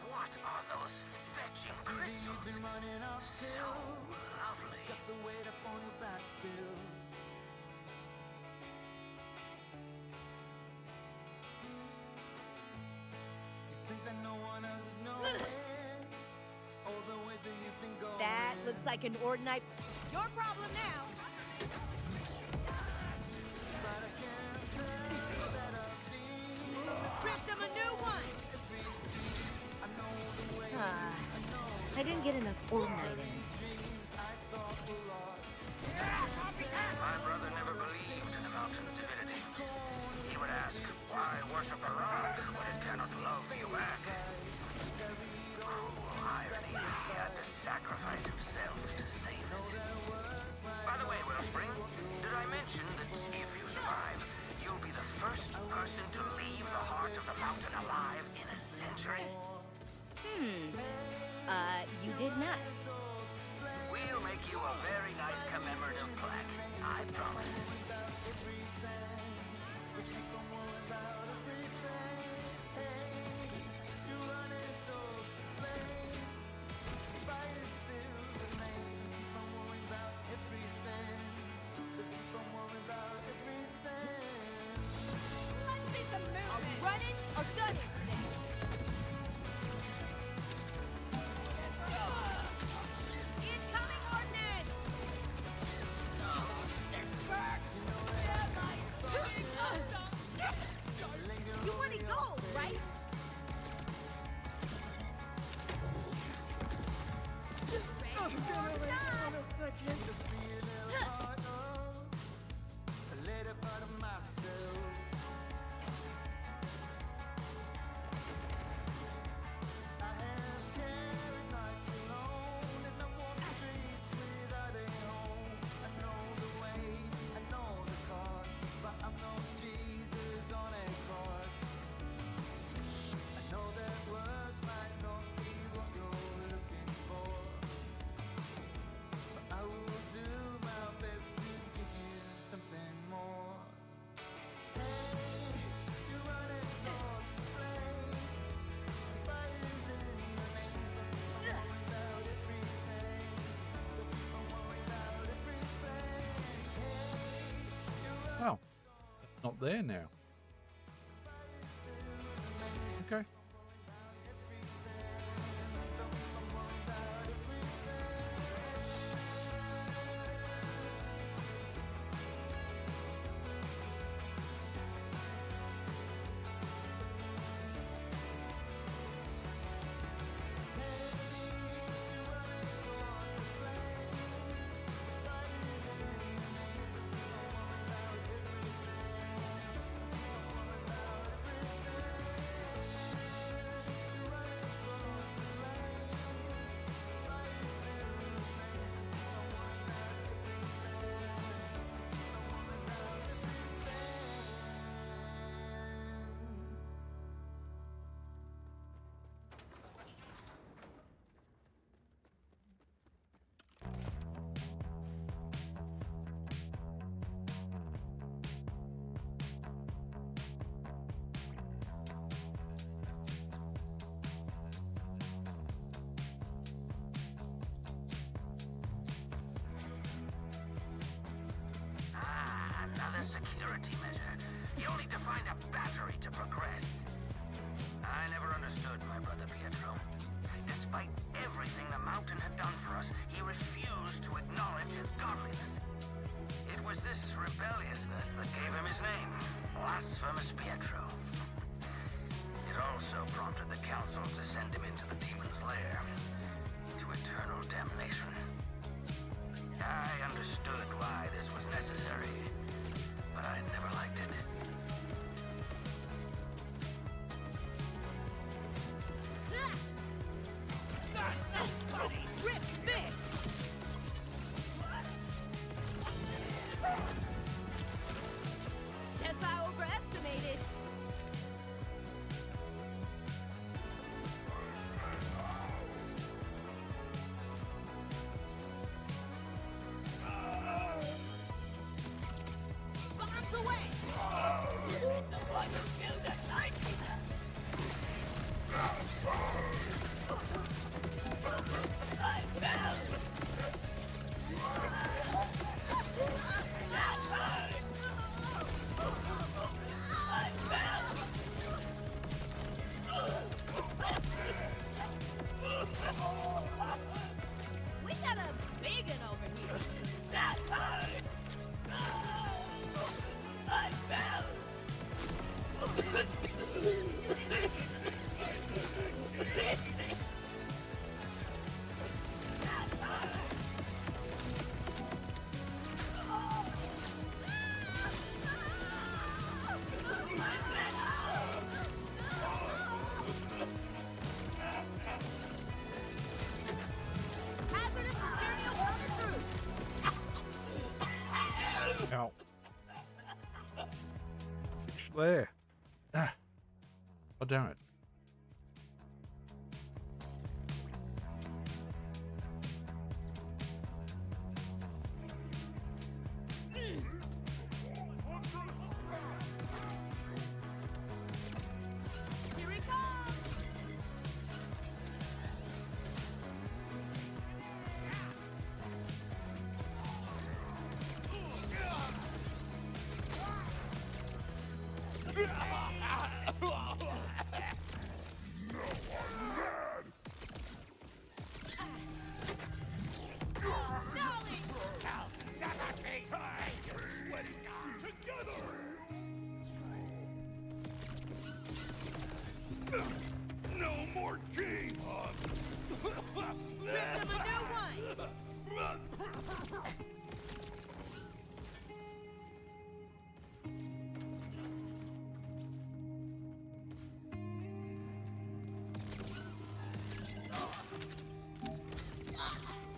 What are those fetching crystals? So lovely. Got the weight up on your back still. You think that no one else is knowing all the ways that you've been going. That looks like an ordinary. Your problem now. But I can't tell that I've been. Tripped him a new one. I know the way. I didn't get enough ordinary in. My brother never believed in the mountain's divinity. He would ask, why worship a rock when it cannot love you back? Cruel irony. He had to sacrifice himself to save it. By the way, Wellspring, did I mention that if you survive, you'll be the first person to leave the heart of the mountain alive in a century? You did not. We'll make you a very nice commemorative plaque, I promise. Let's see some movement. Are we running or gunning today? Incoming ordnance! You wanted gold, right? Just ready or not. Later part of myself. I have carried nights alone, and I walk the streets without a home. I know the way, I know the cost, but I'm no Jesus on a cross. I know that words might not be what you're looking for, but I will do my best to give you something more. Hey, you run it towards the flame. Fire's in your name. Don't worry about everything. Don't worry about everything. Hey, you run Oh, it's not there now. Okay. security measure. You only need to find a battery to progress. I never understood my brother Pietro. Despite everything the mountain had done for us, he refused to acknowledge its godliness. It was this rebelliousness that gave him his name, Blasphemous Pietro. It also prompted the council to send him into the demon's lair, into eternal damnation. I understood why this was necessary, but I never liked it. Rip this! Guess I overestimated. Bombs away! The one who killed us, I fell! We got a big one over here. That hurt! I fell! Hazardous material waterproof! Ow. There. Ah. Oh, damn it. Here it comes! No more game on. Rip them a new one!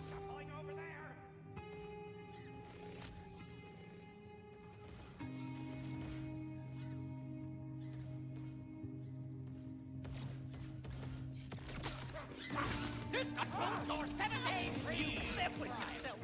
Something over there. This controls your 7 days where you live with yourself!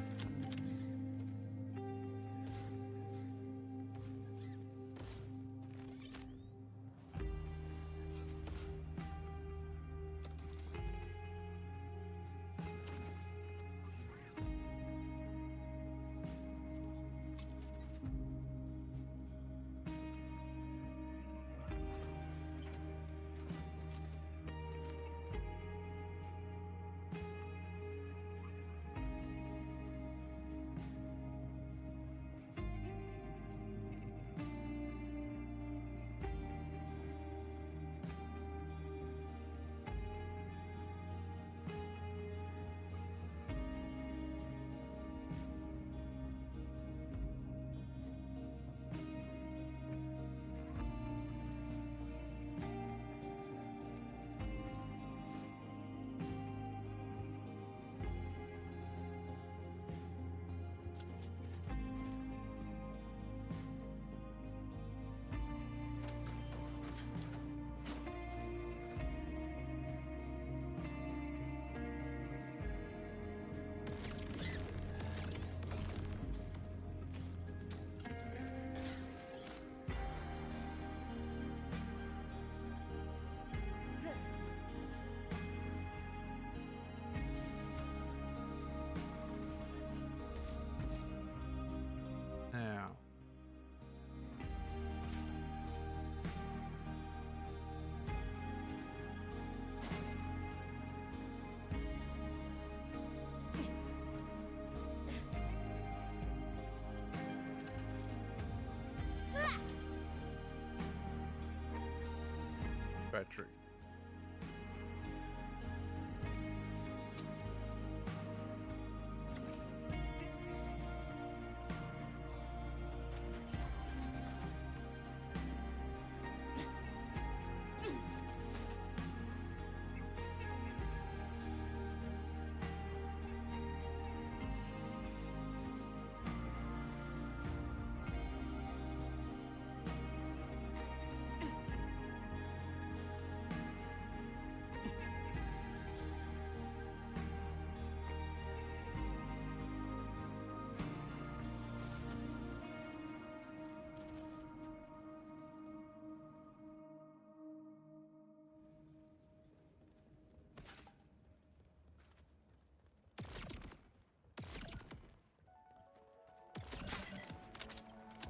battery.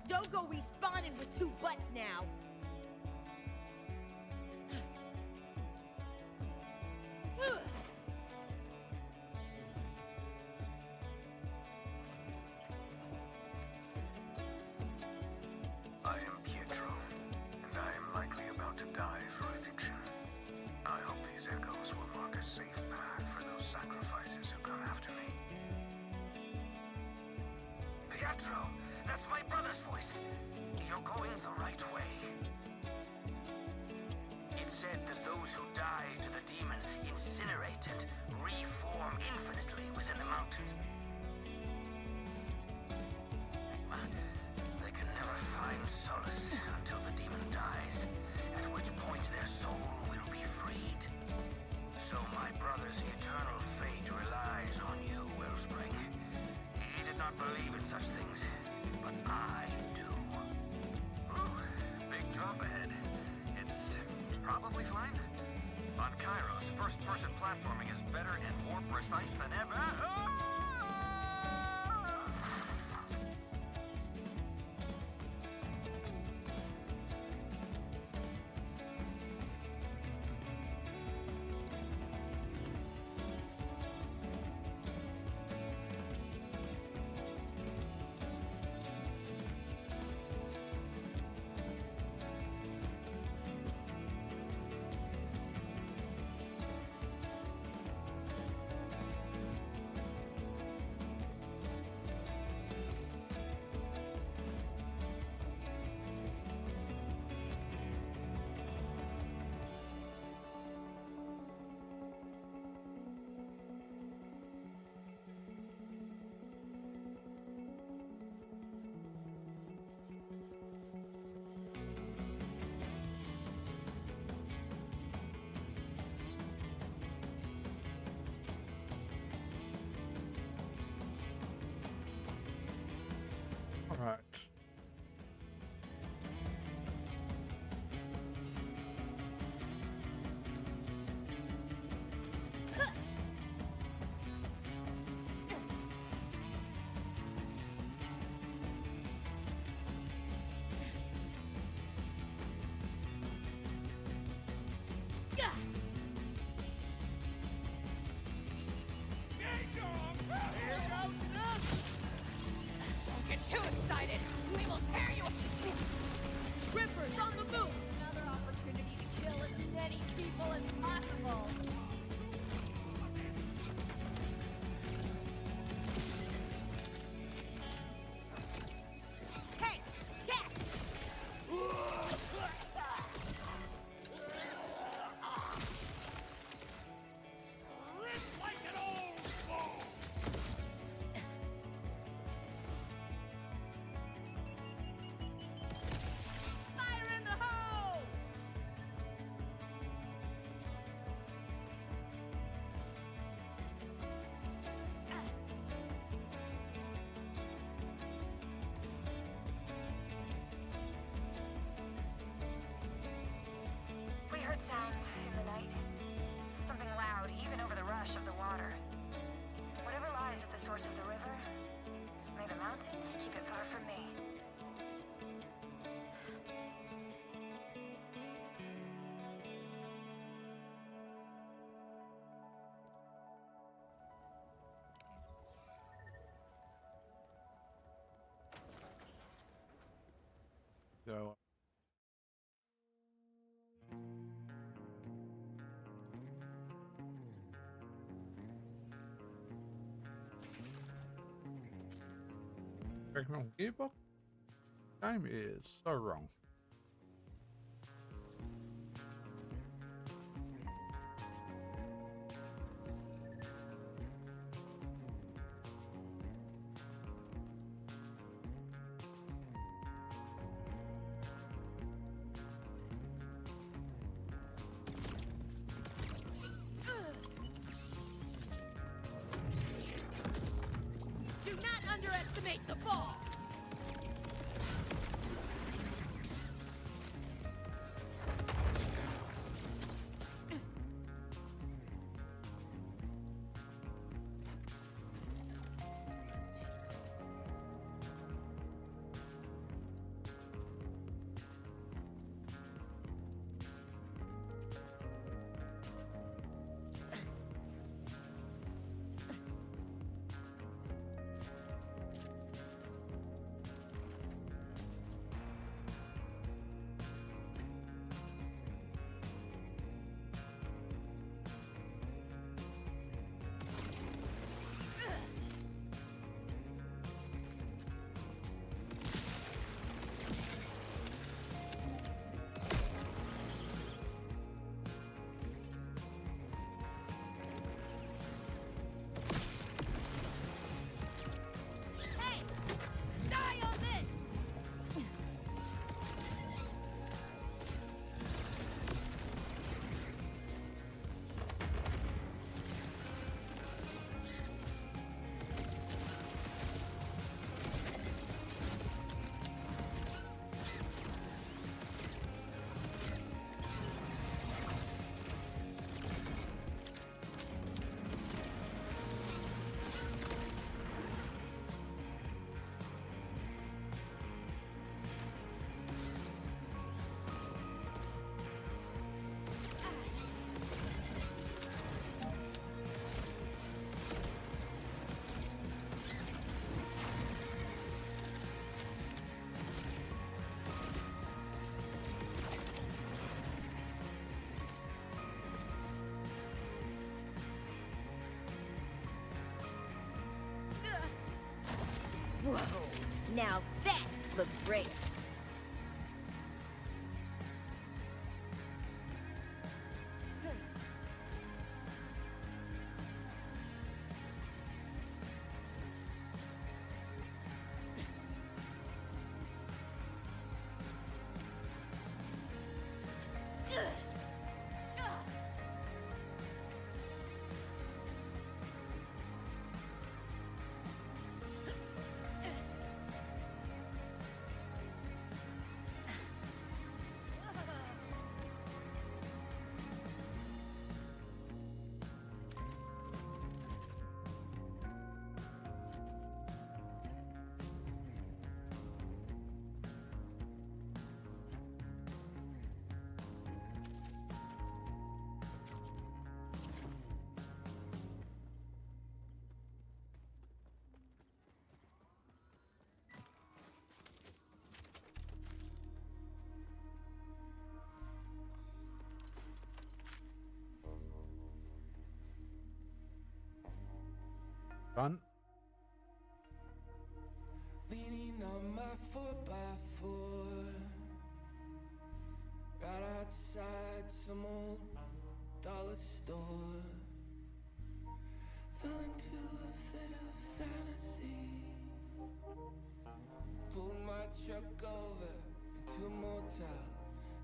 Don't go respawning with two butts now. I am Pietro, and I am likely about to die for a fiction. I hope these echoes will mark a safe path for those sacrifices who come after me. Pietro, that's my brother's voice. You're going the right way. It's said that those who die to the demon incinerate and reform infinitely within the mountains. They can never find solace until the demon dies, at which point their soul will be freed. So my brother's eternal fate relies on you, Wellspring. He did not believe in such things, but I do. Ooh, big drop ahead. It's probably fine. On Kairos, first-person platforming is better and more precise than ever. Alright. Don't get too excited. We will tear you. Rippers on the move. Another opportunity to kill as many people as possible. Hey, cat! Like an old foe! Fire in the hose! We heard sounds in the night. Something loud, even over the rush of the water. Whatever lies at the source of the river, may the mountain keep it far from me. So Recommend Gearbox? Game is so wrong. Do not underestimate the ball! Hey! Die on this! Whoa! Now that looks great! Done. Leaning on my 4x4, right outside some old dollar store. Fell into a fit of fantasy, pulled my truck over into a motel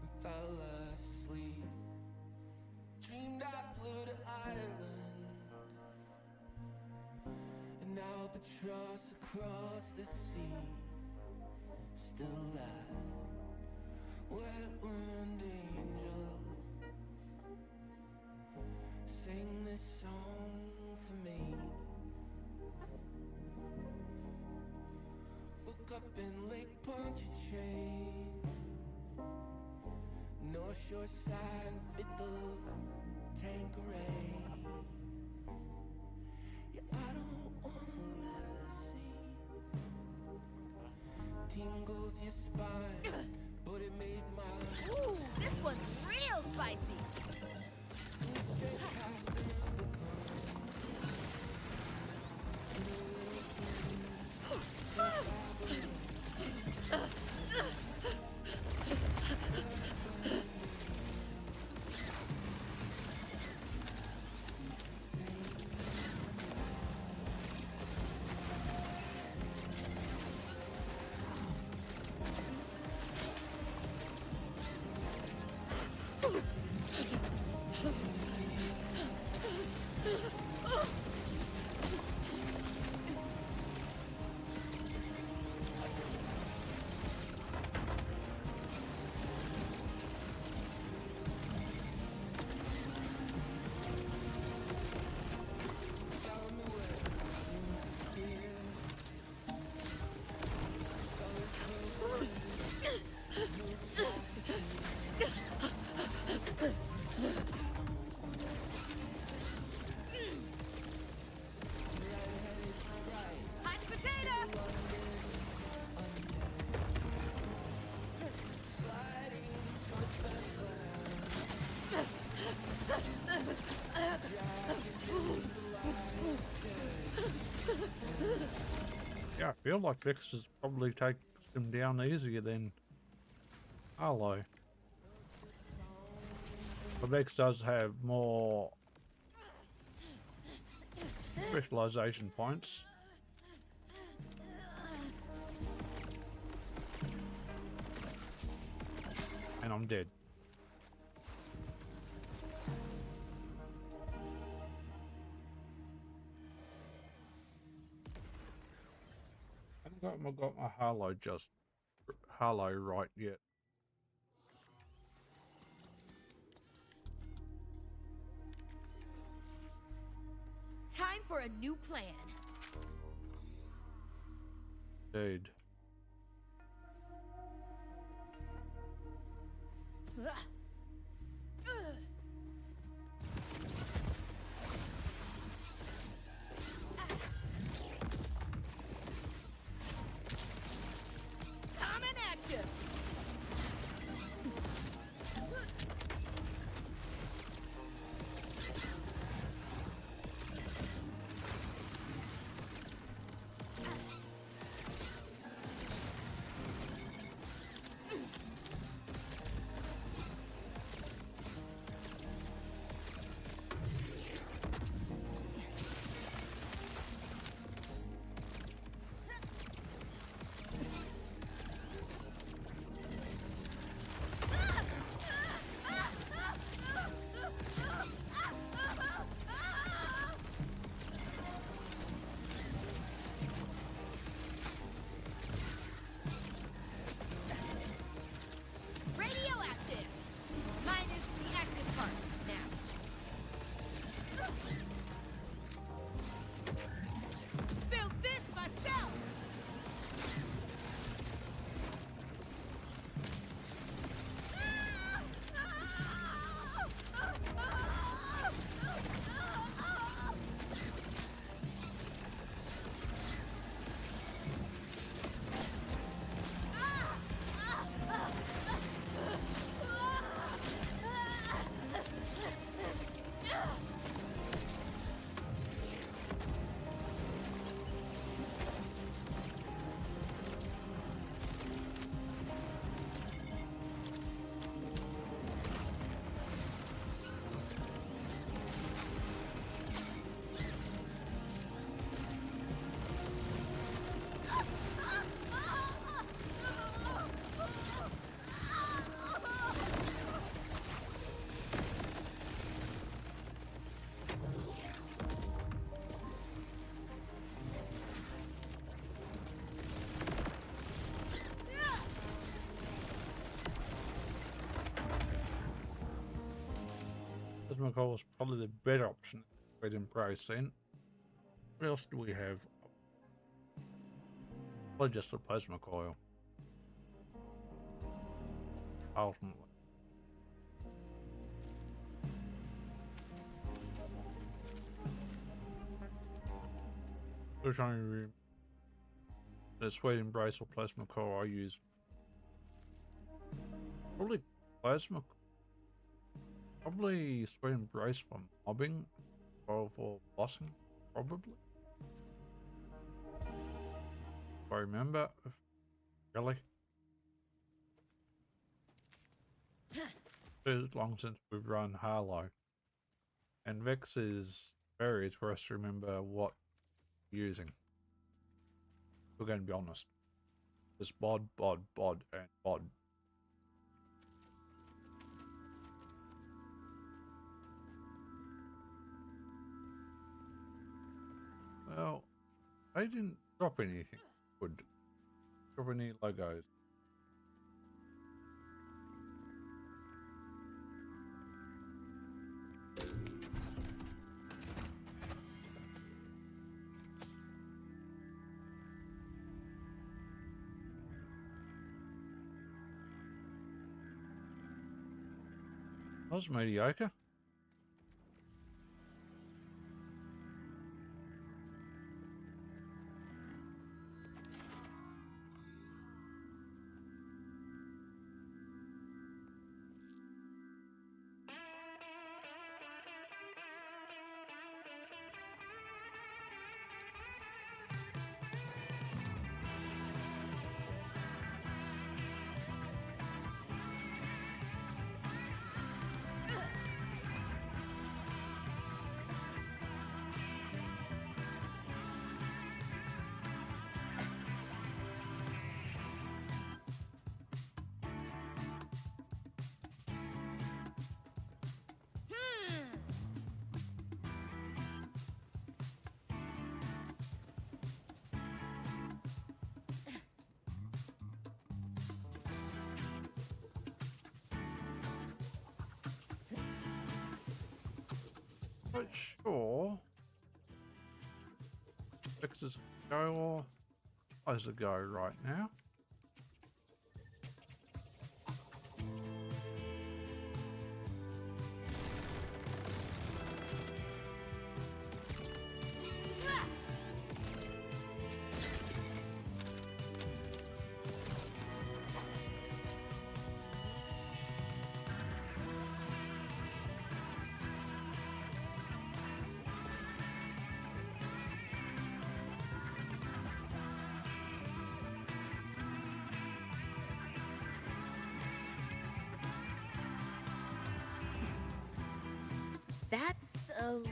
and fell asleep. Dreamed I flew to Ireland, an albatross across the sea. Still that wetland angel sang this song for me. Woke up in Lake Pontchartrain, North Shore side, 5th of Tanqueray. Yeah, I don't wanna live the scene. Tingles your spine, but it made my Ooh, this one's real spicy! straight past the Rubicon. feel like Vexus probably takes him down easier than Harlow. But Vex does have more specialization points. And I'm dead. I haven't got my Harlow right yet. Time for a new plan. Dude. Coming at you. Radioactive. Minus the active part now. Built this myself. Plasma is probably the better option with Embrace then. What else do we have? Probably just a plasma coil. Ultimately. Which one? The Sweet Embrace or Plasma Coil I use. Probably Plasma. Probably Sweet Embrace for mobbing or for bossing. Probably. If I remember. Really? Too long since we've run Harlow. And Vex is varies for us to remember what we're using. We're going to be honest. This bod, and bod. Well, I didn't drop anything. Good. Drop any logos. That was mediocre. quite sure. Fixes go or close a go right now. That's a long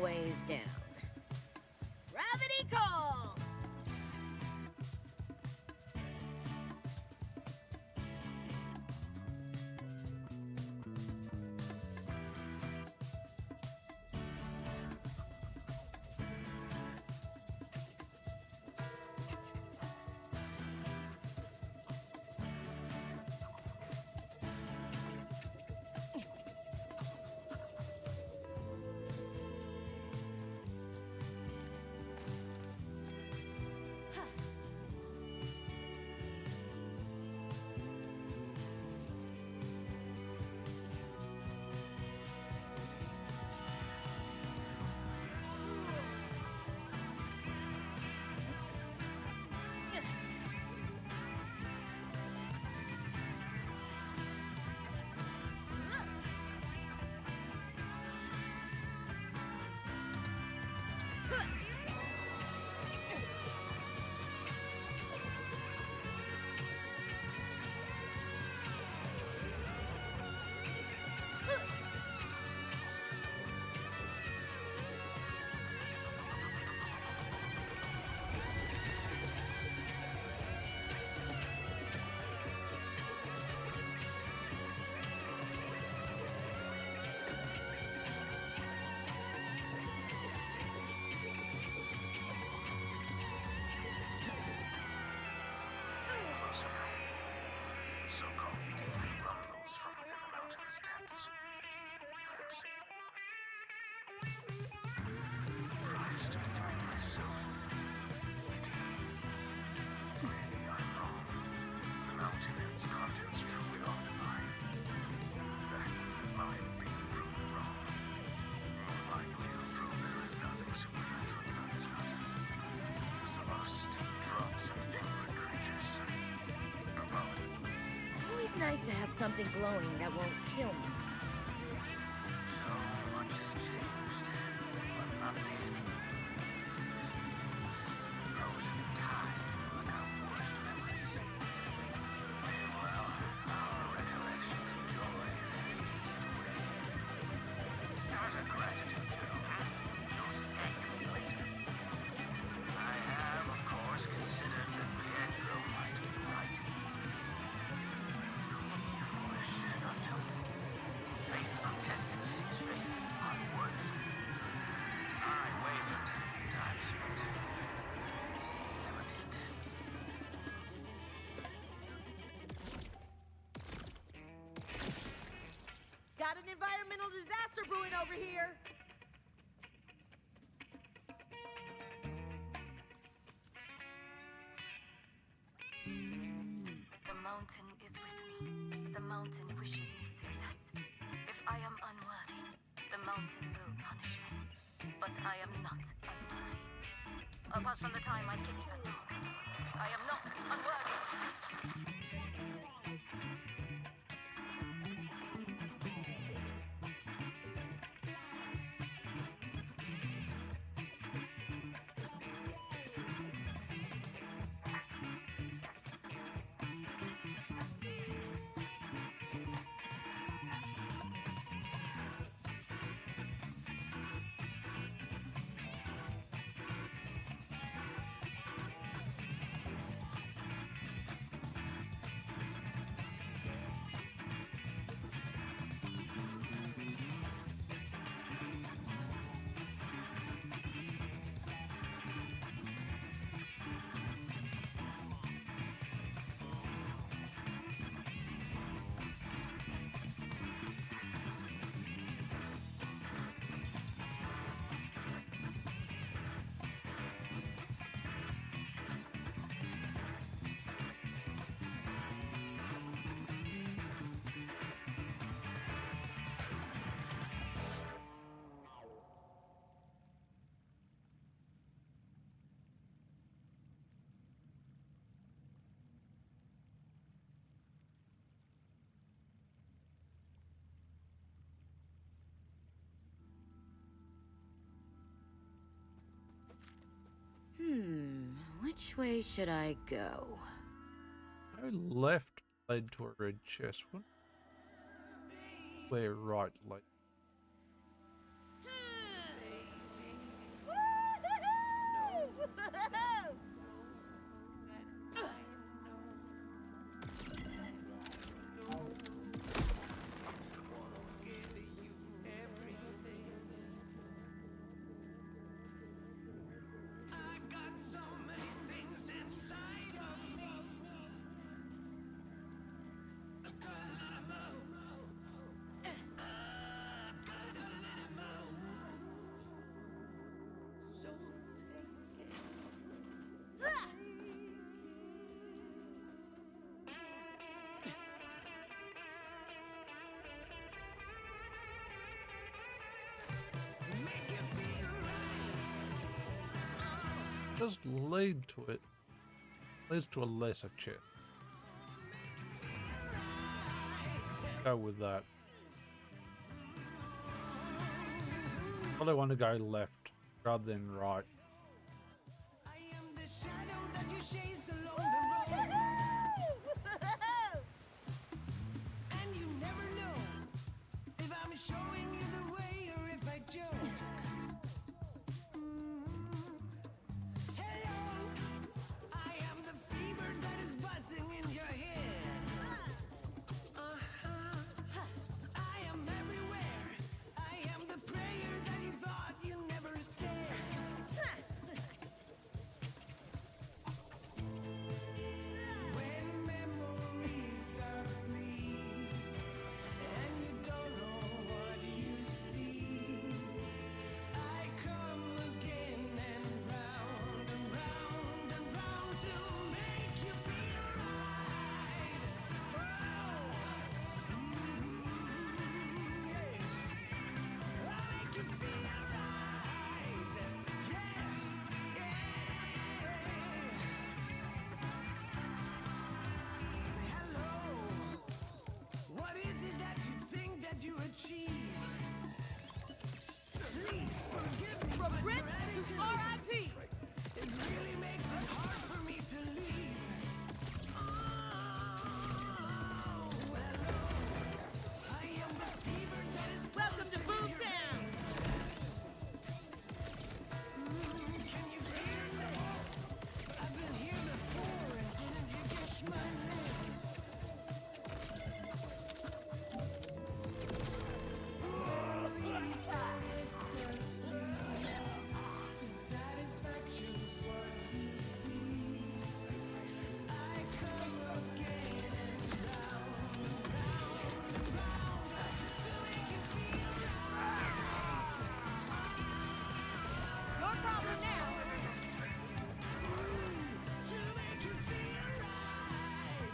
ways down. Gravity calls! Closer now. So-called demon rumbles from within the mountain's depths. I'm surprised to find myself giddy. Maybe I'm wrong. The mountain and its contents truly are divine. That wouldn't mind being proven wrong. More likely, I'll prove there is nothing supernatural about this mountain. Just a lot of steep drops and angry creatures. No problem. Always nice to have something glowing that won't kill me. So much has changed, but not these frozen in time like our worst memories. Meanwhile, our recollections of joy fade away. Start a gratitude journal. You'll thank me later. I have, of course, considered that Pietro might be right. Don't be foolish, not to. Faith untested is faith unworthy. I wavered. Time spent. Never did. Got an environmental disaster brewing over here. The mountain is with me. The mountain wishes me success. If I am unworthy, the mountain will punish me. But I am not unworthy. Apart from the time I kicked that dog, I am not unworthy. Which way should I go? No left led to a red chest. What? Where right led? Just lead to it. Leads to a lesser chest. Go with that. Probably want to go left rather than right. And you never know if I'm showing you the way or if I joke. Hello, I am the fever that is buzzing in your head. I am everywhere. I am the prayer that you thought you never said. When memories are bleak and you don't know what you see, I come again and round and round and round to make you feel right. I make you feel right. Hello. What is it that you think that you achieve? Please forgive me. From but Rip your attitude, to R.I.P. it really makes it hard for me to leave. Oh, hello. I am the fever that is Welcome to pulsing in your Boomtown. veins. Can you feel me? I've been here before, and didn't you guess my name? Satisfaction's what you see. I come again and round and round and round to make you feel right. Your problem now. To make you feel right.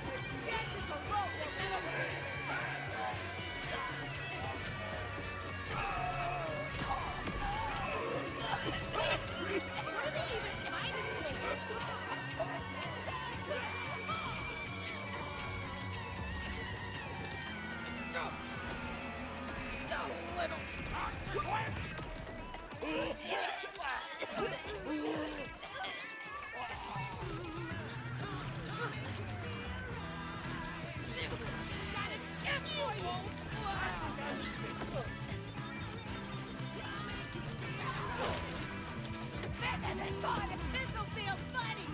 Yes, it's a rope What are they even fighting This isn't fun! This'll feel funny!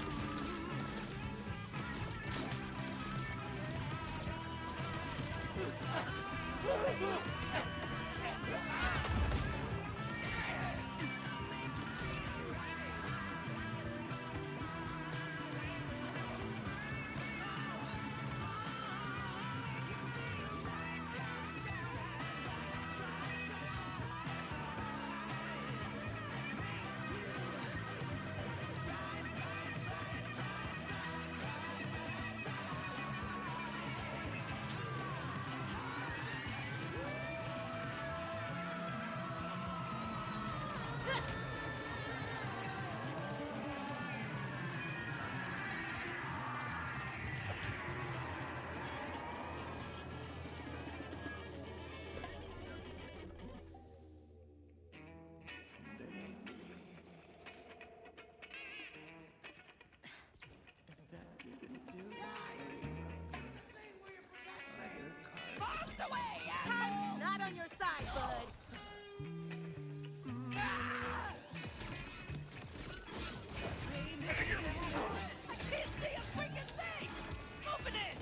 away, asshole! Not on your side, bud. I can't see a freaking thing! Open it!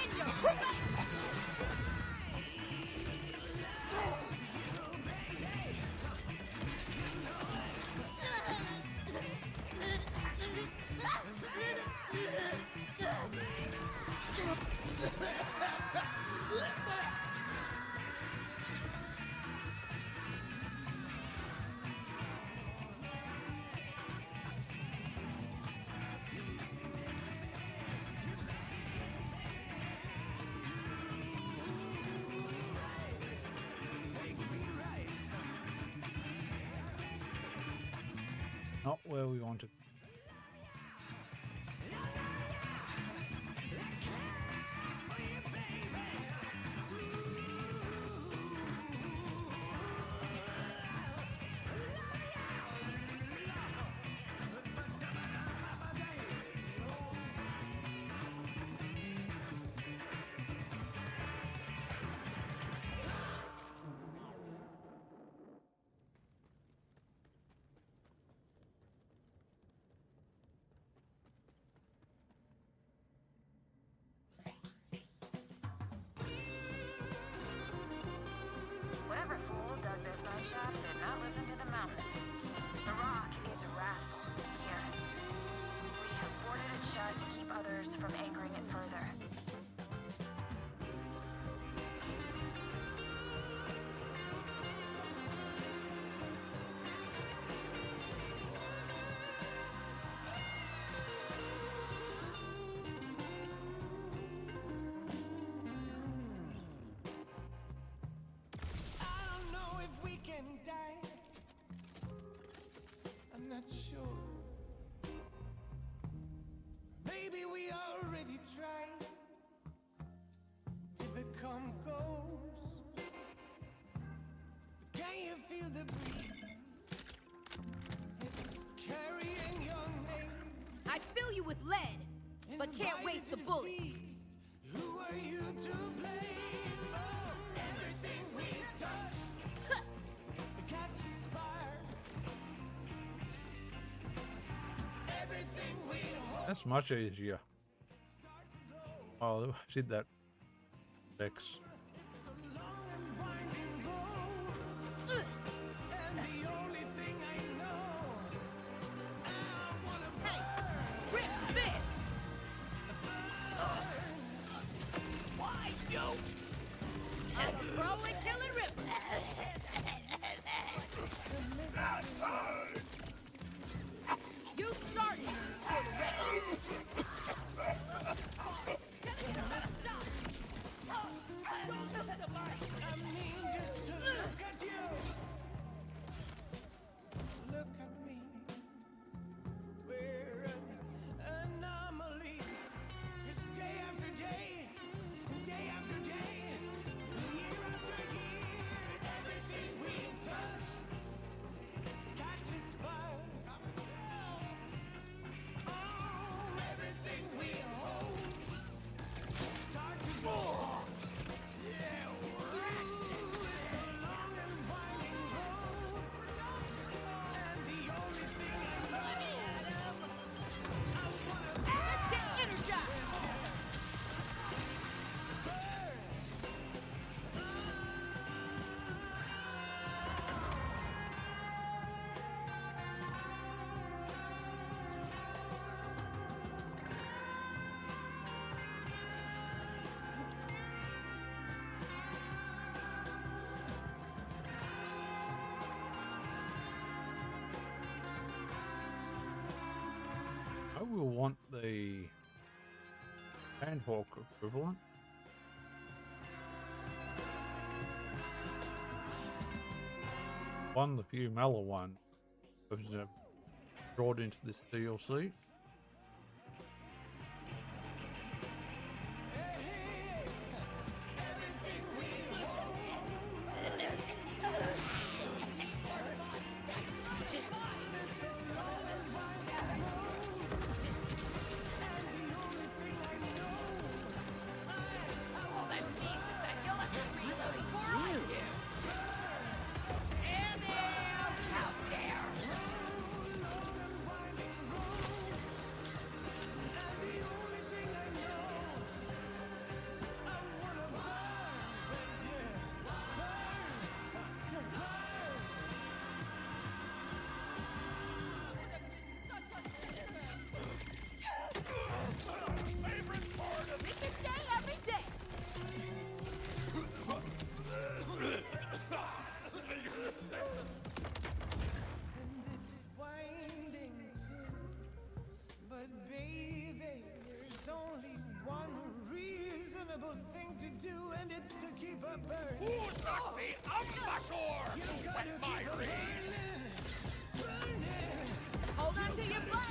In your face! Not where we wanted. Whatever fool dug this mine shaft did not listen to the mountain. The rock is wrathful. Here. We have boarded it shut to keep others from anchoring it further. I don't know if we can die. I'm not sure. Maybe we already tried to become ghosts. Can you feel the breeze? It's carrying your name. I'd fill you with lead, but can't waste the bullets. Who are you to blame? Oh, everything we touch catches fire. Everything we hold. That's much easier. Oh, I did that. X. And the only thing I know, I wanna Hey, rip this! Why, yo? I'm a pro at killing rippers. You started for the rest. I mean, just to look at you. Look at me. We're an anomaly. It's day after day, day after day, year after year. Everything we touch catches fire. Oh, everything we hold start to blow. Let's get energized! I will want the handhawk equivalent. One, the few mellow one was brought into this DLC. only one reasonable thing to do, and it's to keep a burning. Who's not me? I'm Bashor! You gotta Wet keep my a reed! burning. Hold on to your butts!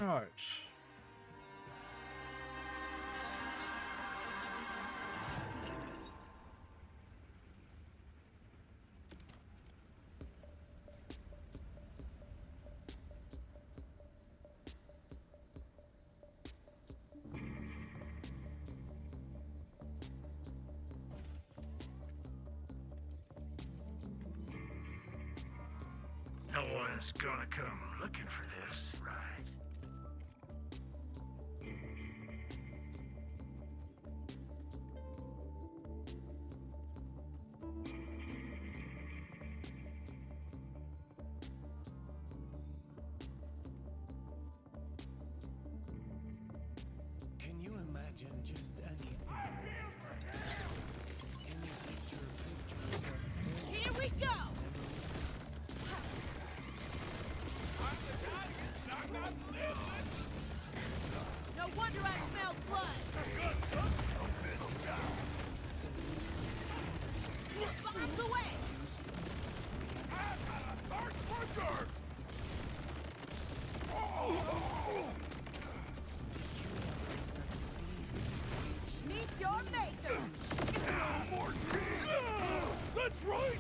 Right. No one's gonna come looking for this, right? Can you imagine just anything? Can you picture pictures of Here we go! No wonder I smell blood! Bombs away! Meet your maker! That's right!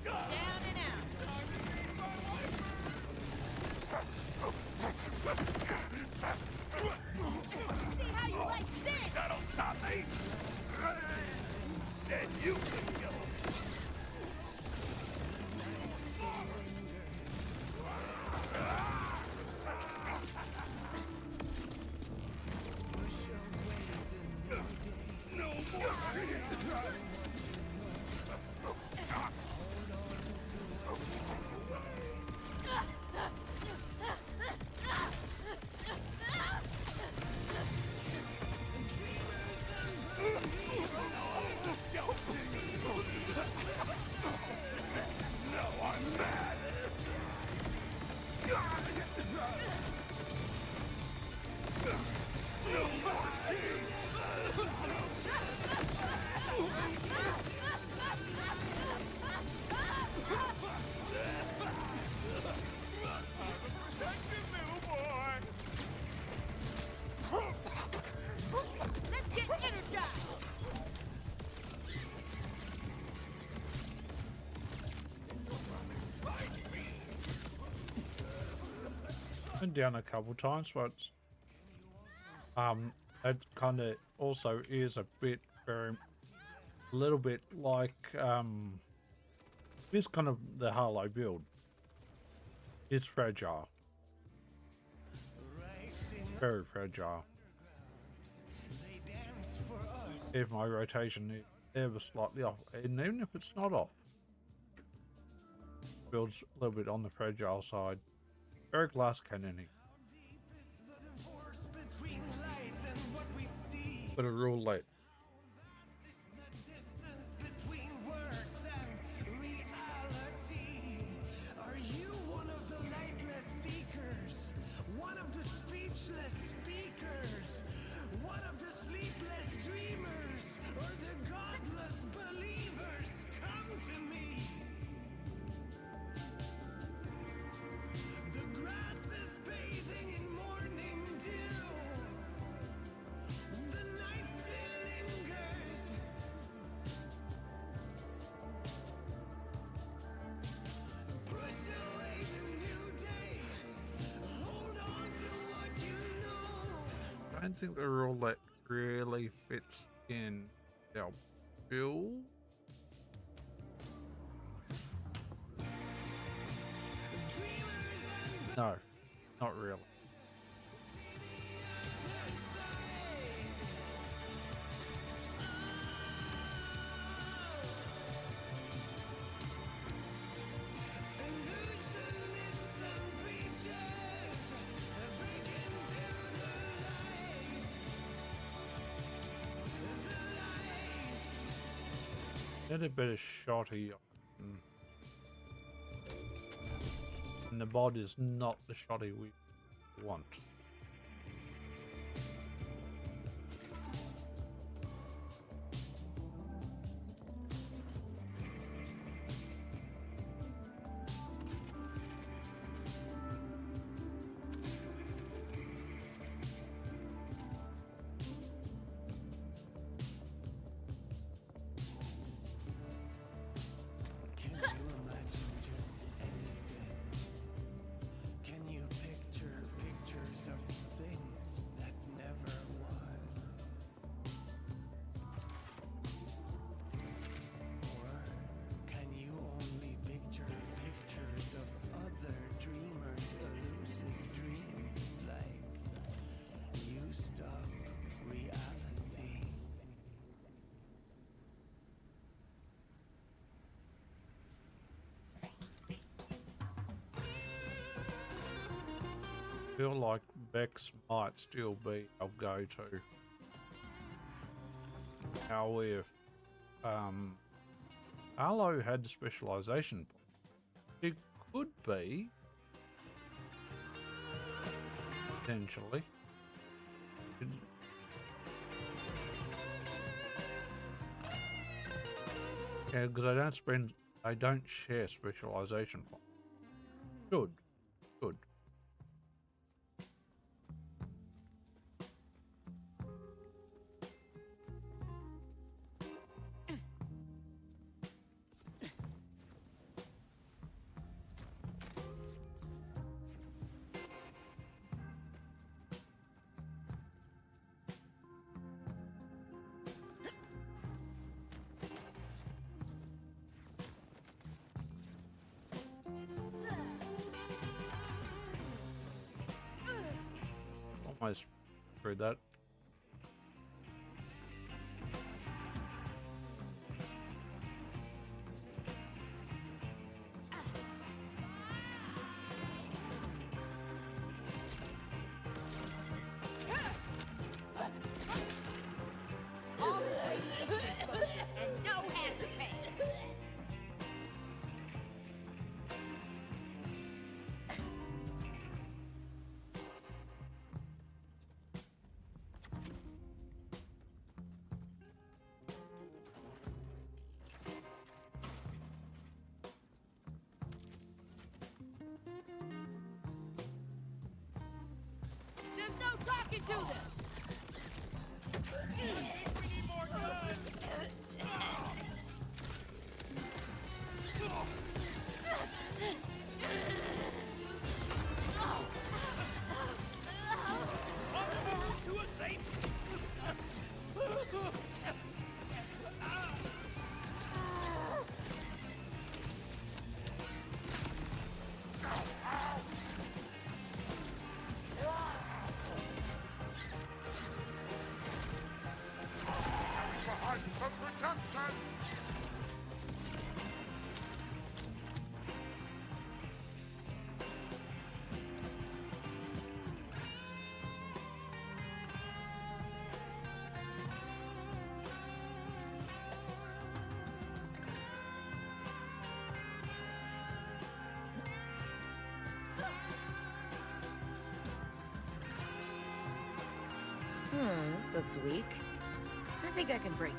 Down and out! See how you like this! That'll stop me! Said you could kill him! No more! No, I'm mad! No more Let's get energized! Been down a couple times, but it kind of also is a bit very, a little bit like it's kind of the Harlow build. It's fragile, very fragile. If my rotation is ever slightly off, and even if it's not off, builds a little bit on the fragile side. Very glass cannoning. But a rule late. Are you one of the lightless seekers? One of the speechless speakers? One of the sleepless dreamers? Or the godless believers? Come to me! I don't think the rule that really fits in our bill. No, not really. Need a bit of shotty, and the bod is not the shotty we want. Can you imagine just anything? Can you picture pictures of things that never was? Or can you only picture pictures of other dreamers' elusive dreams like used up reality? Feel like Vex might still be our go-to. Now if Arlo had specialization, it could be potentially. Yeah, because I don't share specialization points. Good, good. Almost screwed that. All this radiation exposure and no hazard pay. There's no talking to them. Some protection! This looks weak. I think I can break it.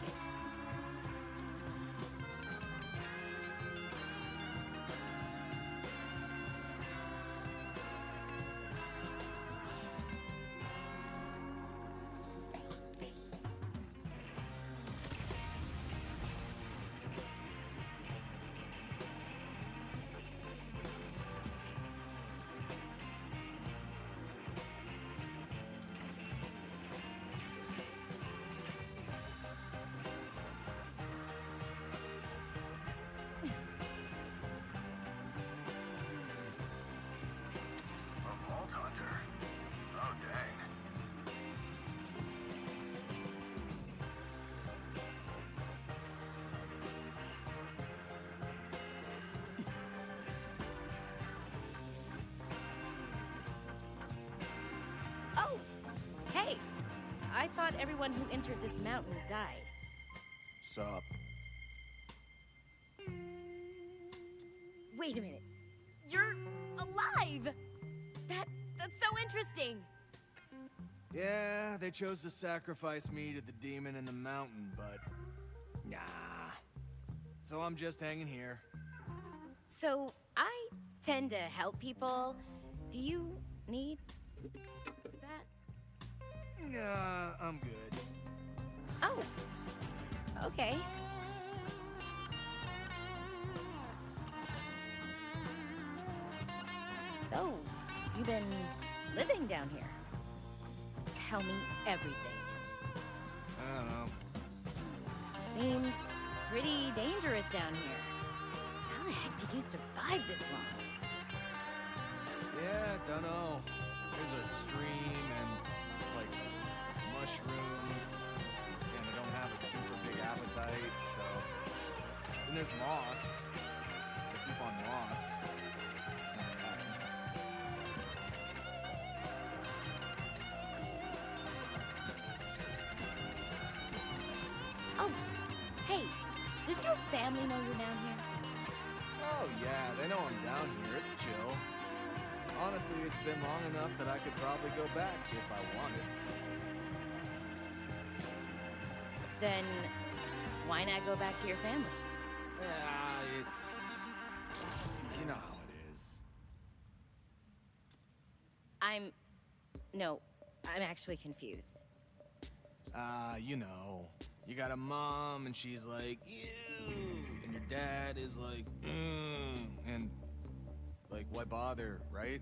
I thought everyone who entered this mountain died. Sup? Wait a minute. You're alive! That's so interesting! Yeah, they chose to sacrifice me to the demon in the mountain, but... Nah. So I'm just hanging here. So, I tend to help people. Do you need that? Nah, I'm good. Oh. Okay. So, you've been living down here. Tell me everything. I don't know. Seems pretty dangerous down here. How the heck did you survive this long? Yeah, dunno. There's a stream and, like, mushrooms, and I don't have a super big appetite, so... And there's moss. I sleep on moss. It's not bad. Oh, hey, does your family know you're down here? Oh yeah, they know I'm down here. It's chill. Honestly, it's been long enough that I could probably go back if I wanted. Then, why not go back to your family? Yeah, it's... You know how it is. No, I'm actually confused. You know. You got a mom and she's like, ew, and your dad is like, and like, why bother, right?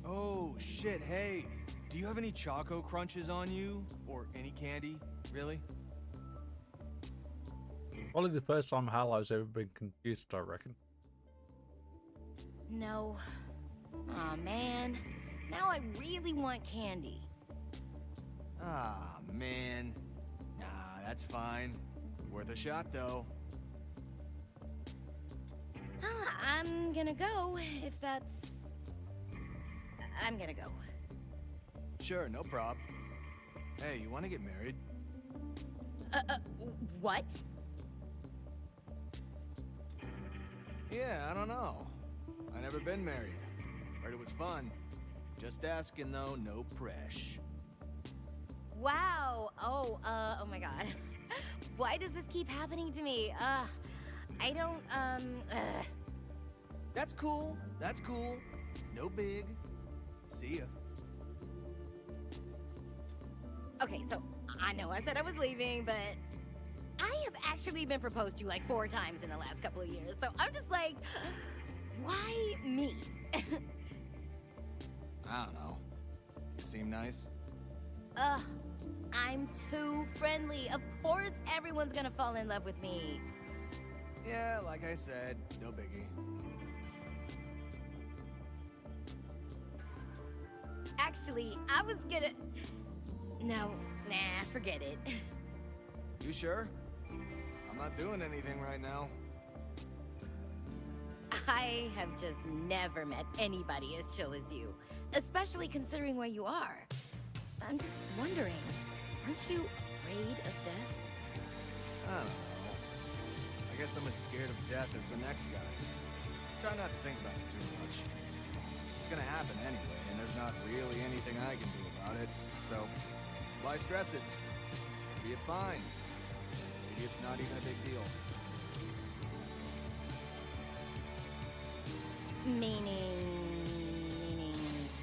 Oh, shit, hey, do you have any Choco Crunches on you? Or any candy, really? Probably the first time Halo's ever been confused, I reckon. No. Aw, man. Now I really want candy. Ah, man. Nah, that's fine. Worth a shot, though. I'm gonna go, if that's... I'm gonna go. Sure, no prob. Hey, you want to get married? What? Yeah, I don't know. I never been married. Heard it was fun. Just asking, though, no presh. Wow. Oh my god. Why does this keep happening to me? I don't, That's cool. That's cool. No big. See ya. Okay, so I know I said I was leaving, but I have actually been proposed to like 4 times in the last couple of years, so I'm just like, why me? I don't know. You seem nice. I'm too friendly. Of course everyone's gonna fall in love with me. Yeah, like I said, no biggie. Actually, I was gonna... No, nah, forget it. You sure? I'm not doing anything right now. I have just never met anybody as chill as you, especially considering where you are. I'm just wondering, aren't you afraid of death? I don't know. I guess I'm as scared of death as the next guy. Try not to think about it too much. It's gonna happen anyway, and there's not really anything I can do about it. So, why stress it? Maybe it's fine. Maybe it's not even a big deal. Meaning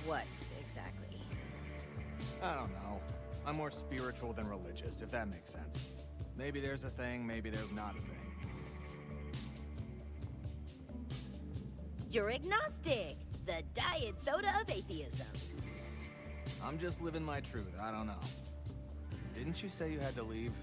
what exactly? I don't know. I'm more spiritual than religious, if that makes sense. Maybe there's a thing, maybe there's not a thing. You're agnostic, the diet soda of atheism. I'm just living my truth, I don't know. Didn't you say you had to leave?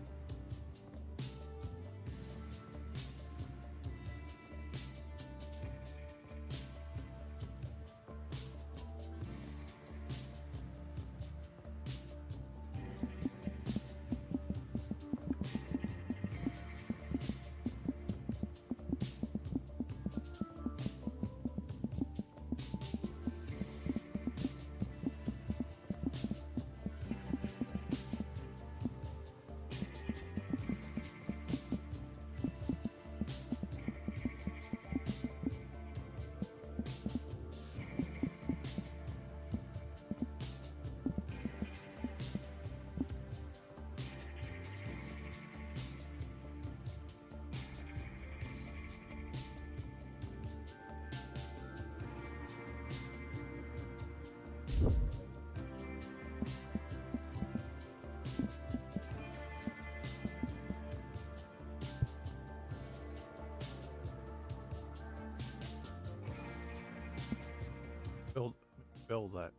spell that.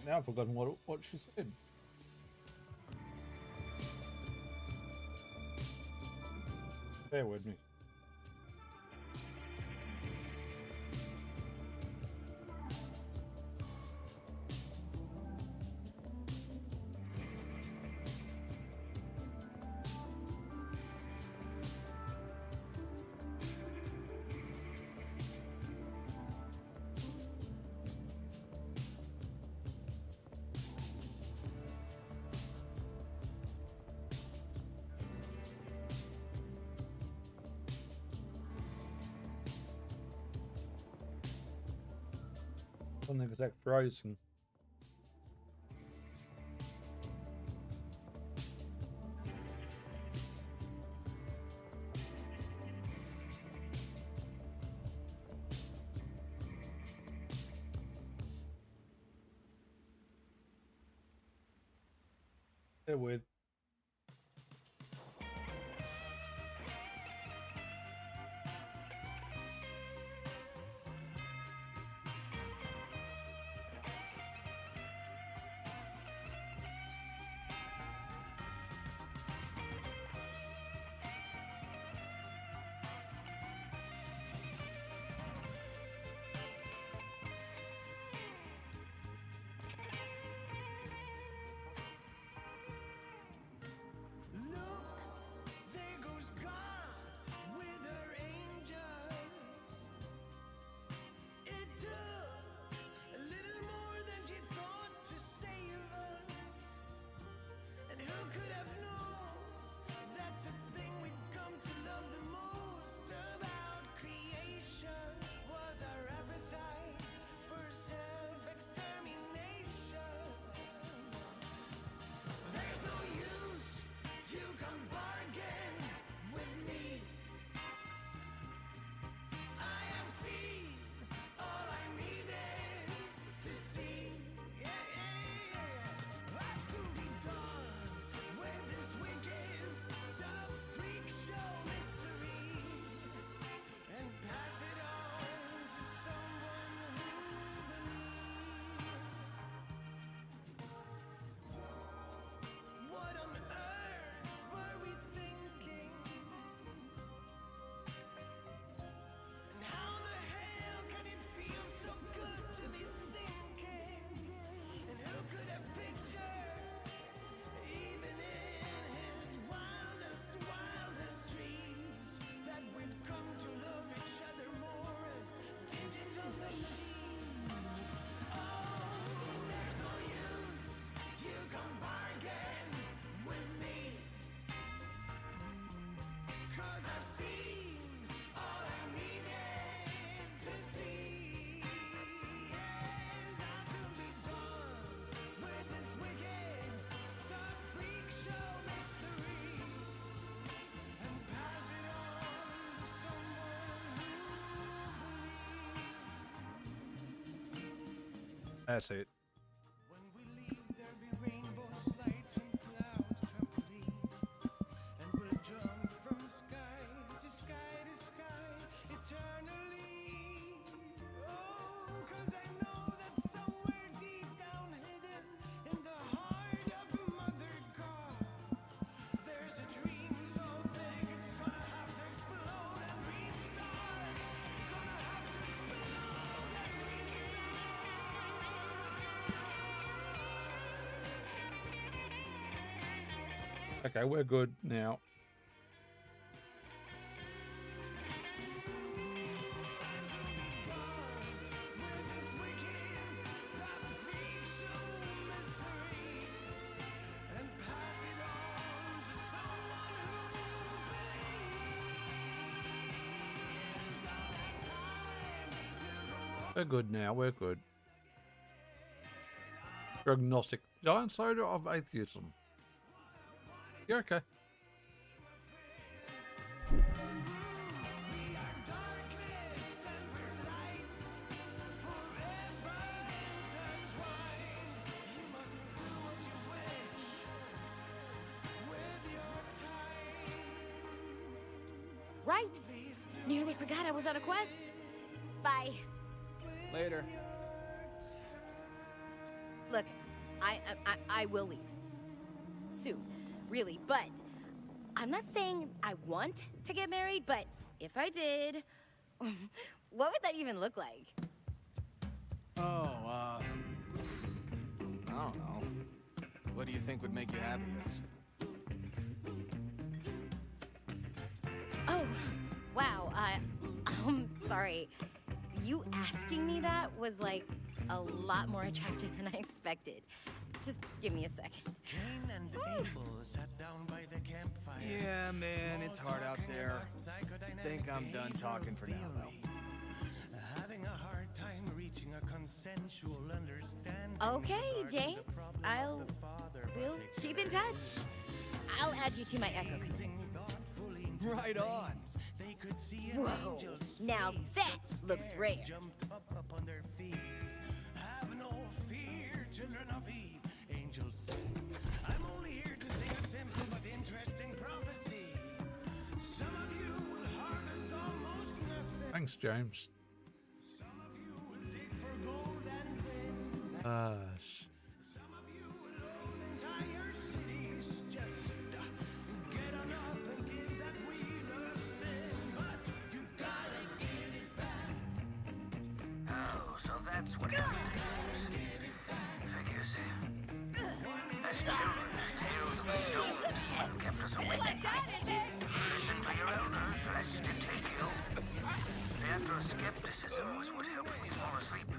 Now I've forgotten what she said. Bear with me. On the exact phrasing. Bear with. There goes God with her angel. It took a little more than she thought to save her. And who could have known that the thing we'd come to love the most about creation was our appetite for self-extermination. There's no use, you can bargain with me. I have seen all I needed to see. Yeah, yeah, yeah. I'll soon be done with this wicked, dumb freak show mystery and pass it on to someone who believes. What on earth were we thinking? And how the hell can it feel so good to be sinking? And who could have pictured, even in his wildest, wildest dreams, that we'd come to love each other more as digital machines? Oh, there's no use, you can bargain with me. 'Cause I've seen all I needed to see. Yes, I'll soon be done with this wicked, dark freak show mystery and pass it on to someone who believes. That's it. When we leave, there'll be rainbow slides and cloud trampolines, and we'll jump from sky to sky to sky eternally. Oh, 'cause I know that somewhere deep down hidden in the heart of Mother God, there's a dream so big it's gonna have to explode and restart. Gonna have to explode and restart. Okay, we're good now. We're good now. We're good. You're agnostic. Giant soda of atheism. You're okay. Right? Nearly forgot I was on a quest. Bye. Later. Look, I will leave. Soon. Really, but I'm not saying I want to get married, but if I did, what would that even look like? Oh, I don't know. What do you think would make you happiest? Oh, wow, sorry. You asking me that was like a lot more attractive than I expected. Just give me a second. Cain and Abel sat down by the campfire. Yeah, man, it's hard out there. Think I'm done talking for now, though. Having a hard time reaching a consensual understanding. Okay, James. We'll keep in touch. I'll add you to my Echo Connect. Right on. They could see Whoa, now that looks rare. Jumped up on their feet. Have no fear, children of Eve. Angels sing. I'm only here to sing a simple but interesting prophecy. Some of you will harvest almost nothing. Thanks, James. Some of you will dig for gold and win. Some of you will own entire cities. Just get on up and give that wheel a spin. But you gotta give it back. Oh, so that's what happened, James. Figures. As children, tales of the stone demon kept us awake at night. Listen to your elders, lest it take you. Pietro's skepticism was what helped me fall asleep.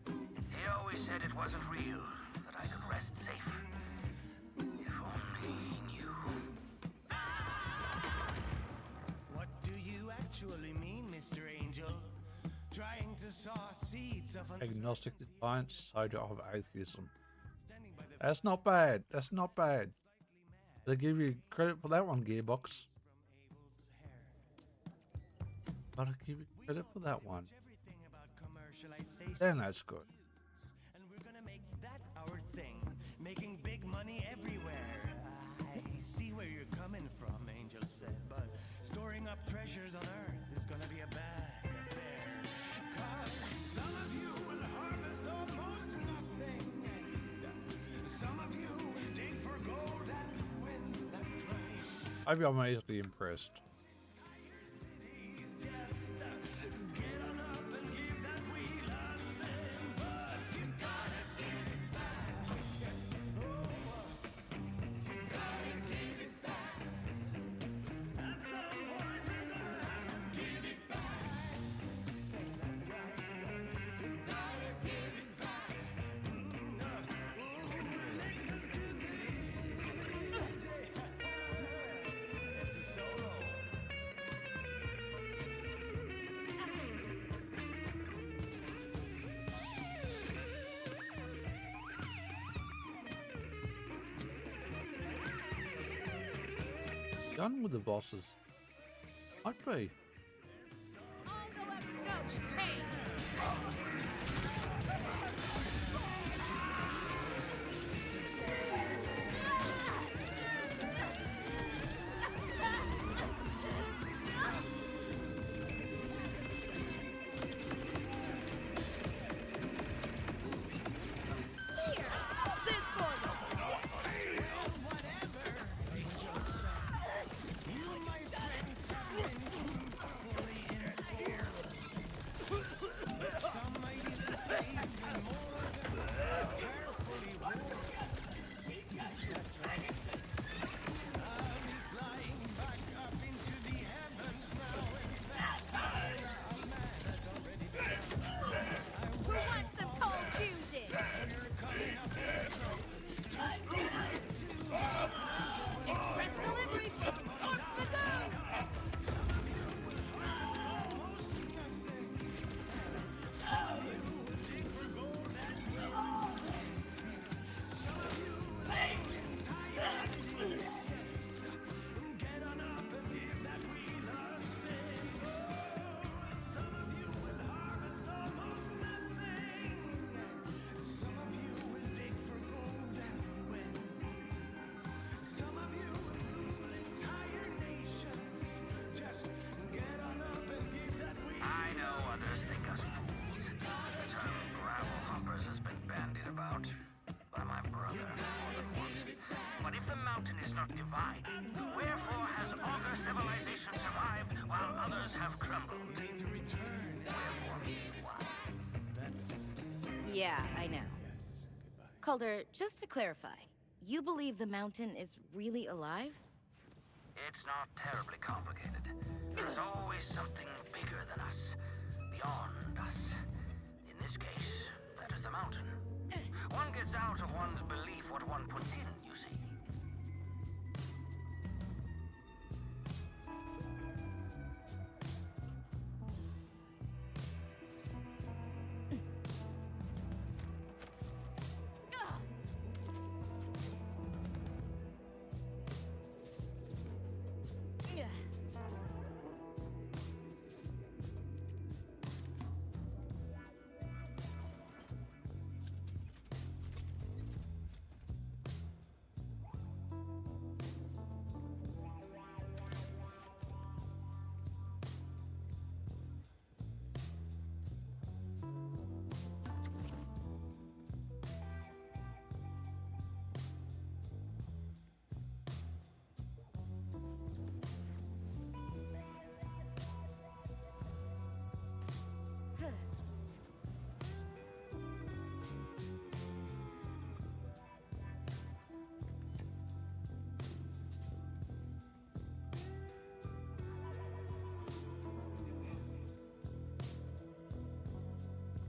He always said it wasn't real, that I could rest safe. If only he knew. What do you actually mean, Mr. Angel? Trying to sow seeds of Agnostic defiant soda of atheism. That's not bad. That's not bad. I'll give you credit for that one, Gearbox. But I'll give you credit for that one. Then that's good. And we're gonna make that our thing, making big money everywhere. I see where you're coming from, Angel said, but storing up treasures on Earth is gonna be a bad affair. 'Cause some of you will harvest almost nothing, and some of you will dig for gold and win. That's right. Maybe I'm easily impressed. Just get on up and give that wheel a spin, but you gotta give it back. Oh, you gotta give it back. At some point you're gonna have to give it back. That's right. You gotta give it back. Listen to this. It's a solo. Done with the bosses. I'd be. Some nation survived while others have crumbled. Need to return. Wherefore, why? Yeah, I know. Calder, just to clarify, you believe the mountain is really alive? It's not terribly complicated. There is always something bigger than us, beyond us. In this case, that is the mountain. One gets out of one's belief what one puts in, you see.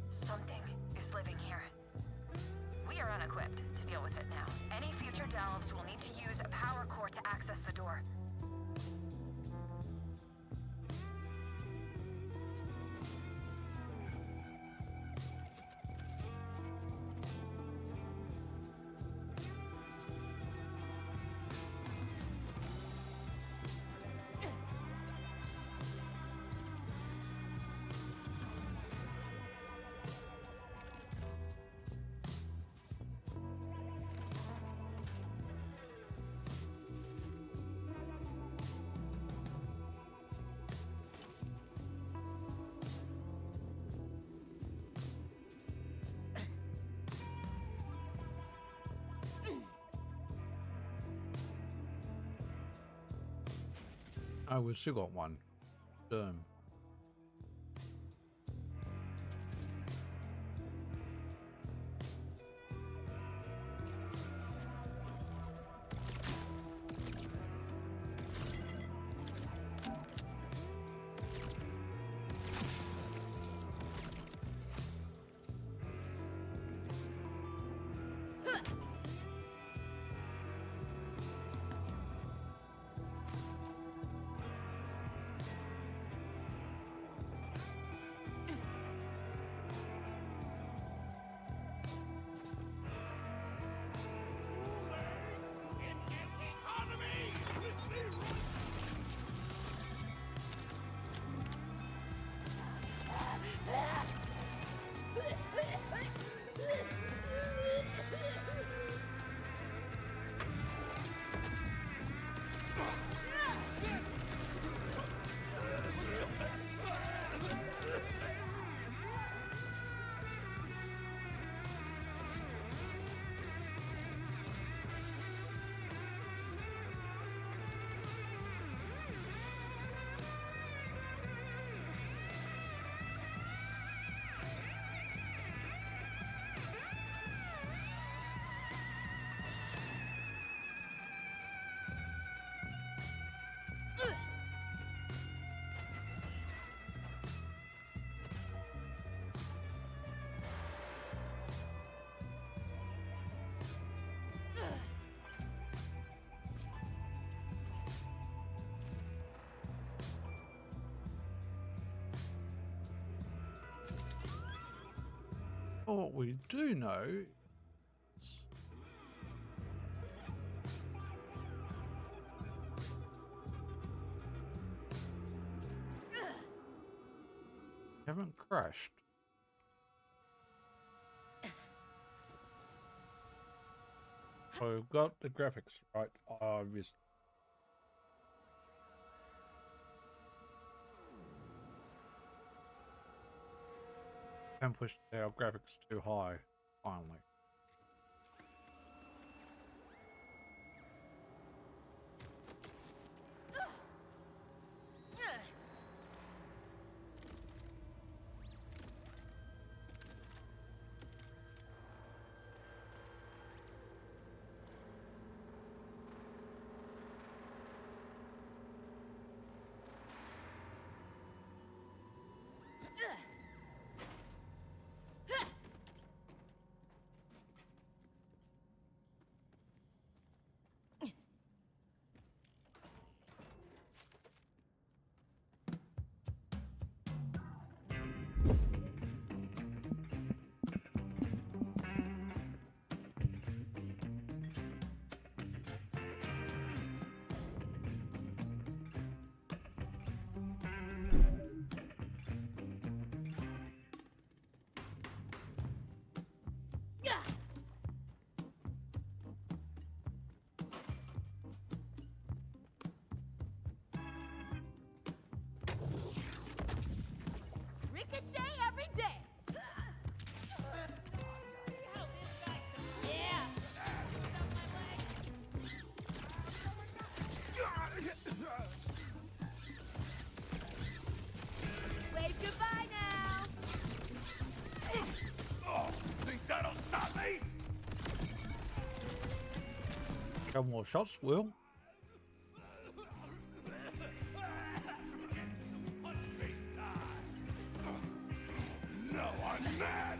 Something is living here. We are unequipped to deal with it now. Any future delves will need to use a power core to access the door. Oh, we've still got one. Well, what we do know is haven't crashed. So we've got the graphics right, obviously. And push our graphics too high, finally. Ricochet every day. Yeah. Wave goodbye now. Oh, think that'll stop me? Couple more shots, Will. No, I'm mad.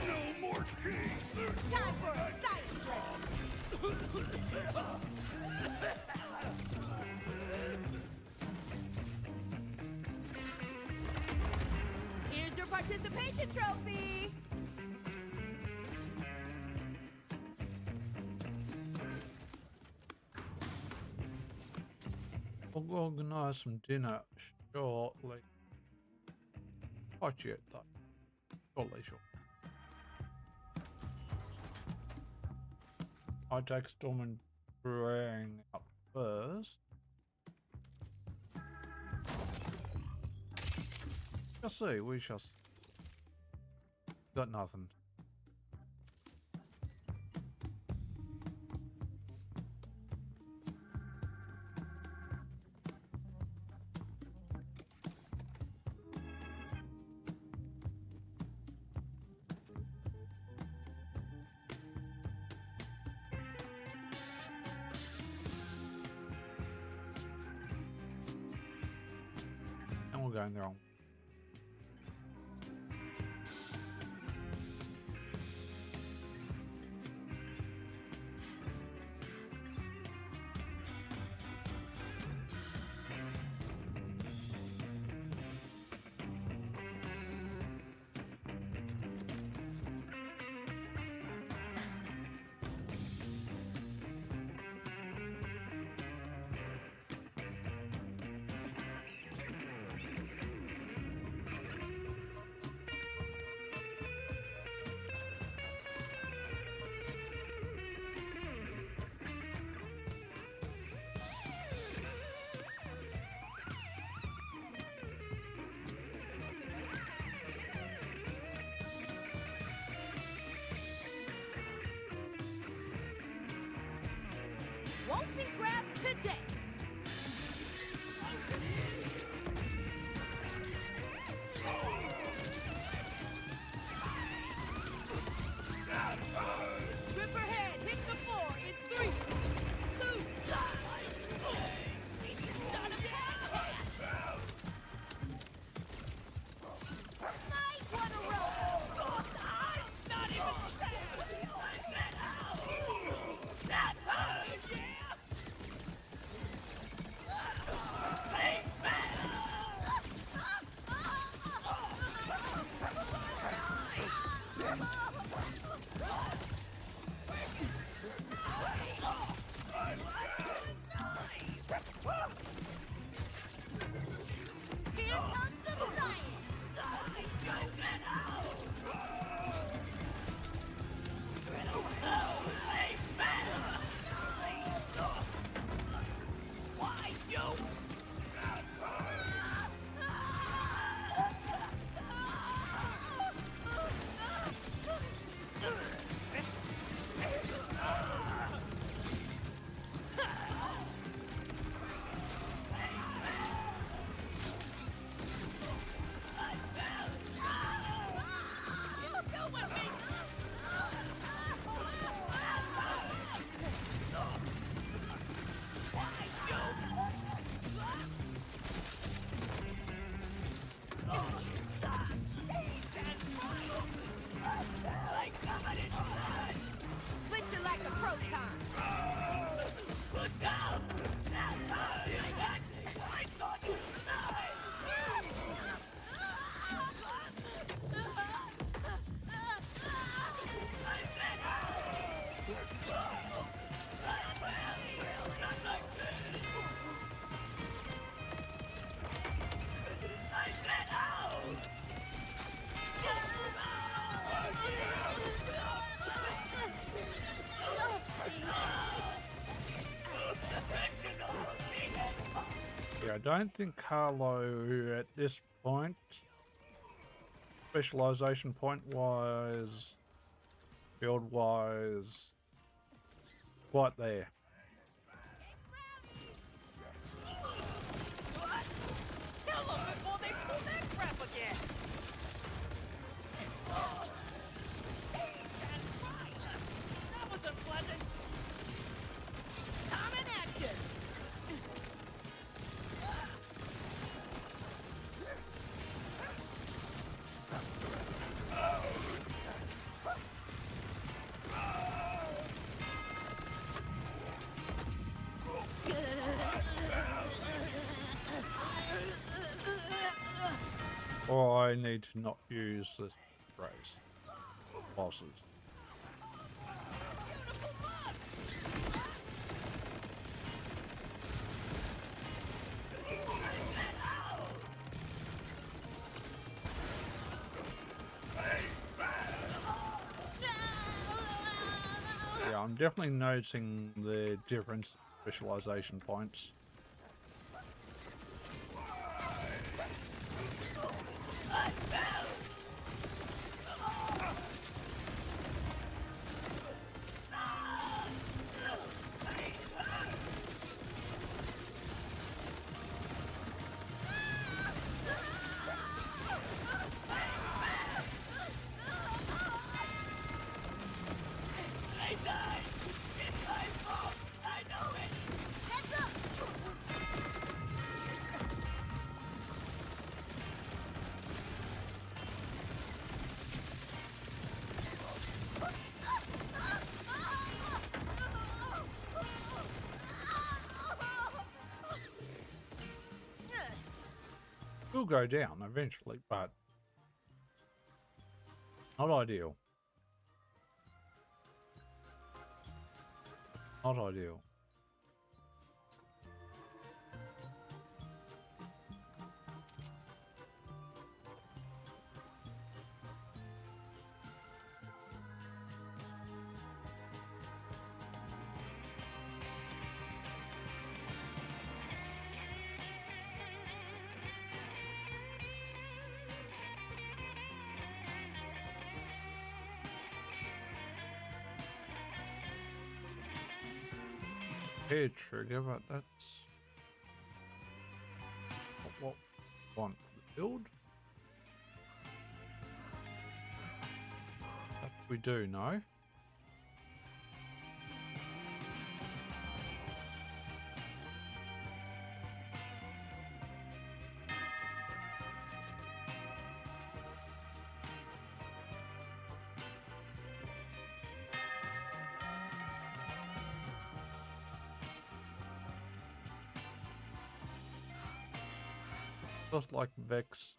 No more keys. Time for a science lesson. Here's your participation trophy. We'll organise some dinner shortly. Not yet, though. Shortly. I take Storm and Brang up first. Shall see, we shall see. Got nothing. And we're going the wrong. Won't be grabbed today. Ripperhead, hit the floor in 3, 2, 1. Might wanna roll. I'm not even that hurt, yeah. Here comes the knife. Why you? Split you like a proton. Look out! I thought you I said out! I don't think Carlo at this point, specialization point wise, build wise, quite there. Kill them before they pull that crap again! That was unpleasant! Time in action! Or I need to not use this phrase. Bosses. Yeah, I'm definitely noticing the difference in specialization points. Will go down eventually, but not ideal. Not ideal. Head trigger, but that's not what we want to build. That we do know. Just like Vex,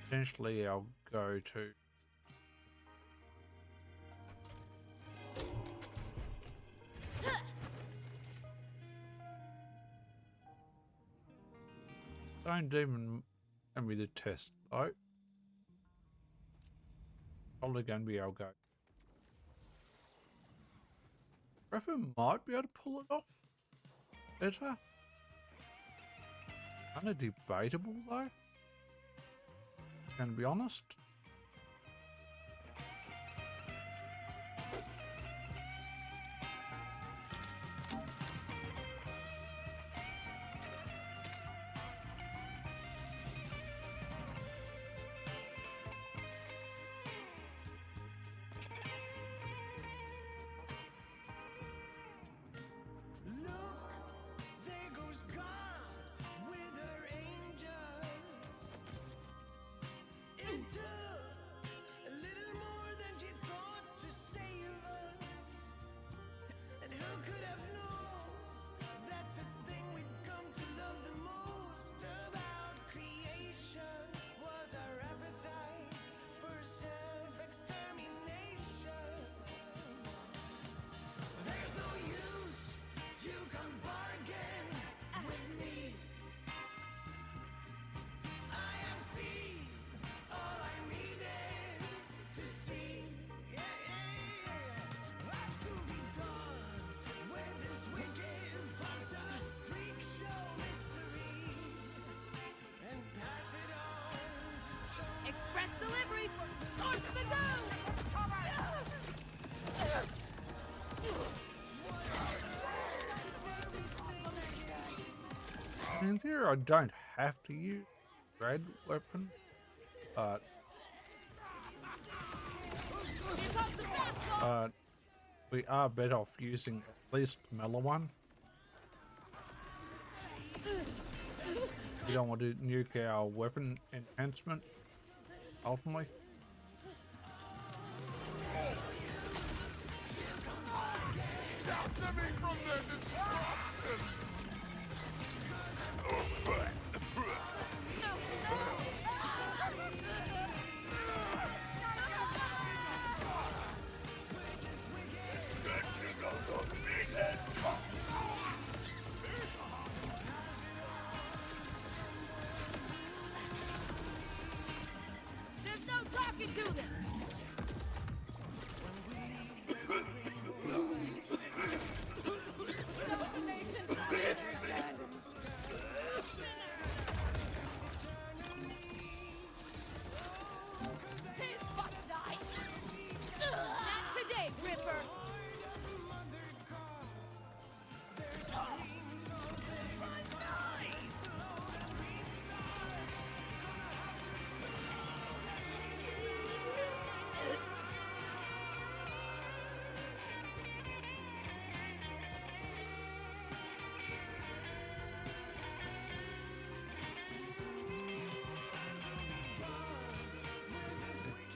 potentially our go-to. Don't even send me the test though. Probably going to be our go. Reckon might be able to pull it off better. Kind of debatable though, gonna be honest. There goes God with her angel into In theory, I don't have to use red weapon, but we are better off using at least mellow one. We don't want to nuke our weapon enhancement, ultimately. Capture me from their destruction! There's no talking to them! His fuck die! Not today, Ripper!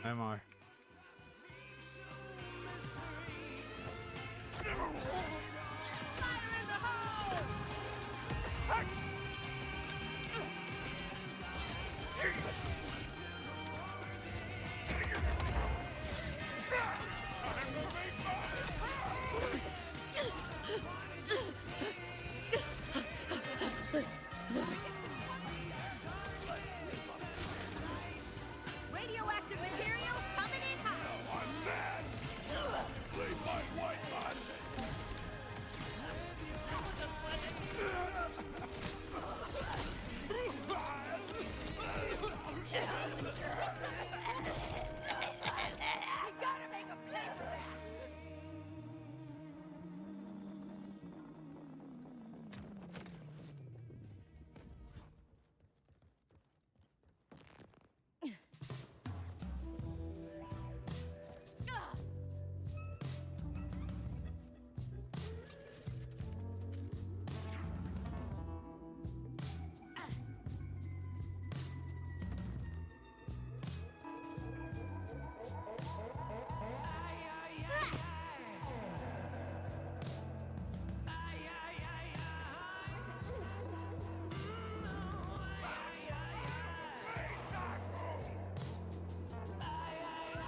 Am I? Radioactive material coming in hot! I'm mad! Play my white man! You gotta make a pay for that!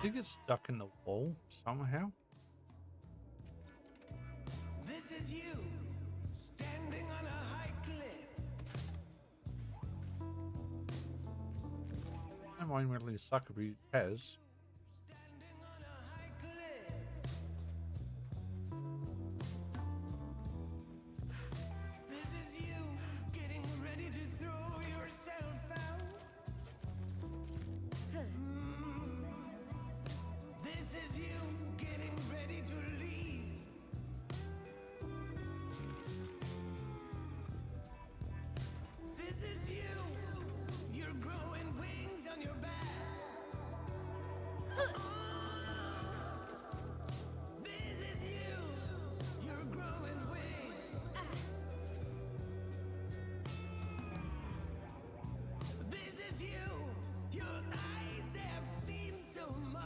Did you get stuck in the wall somehow? This is you, standing on a high cliff. That might really suck if he has. This is you, getting ready to throw yourself out. This is you, getting ready to leave. This is you, you're growing wings on your back. This is you, you're growing wings. This is you, your eyes they have seen so much.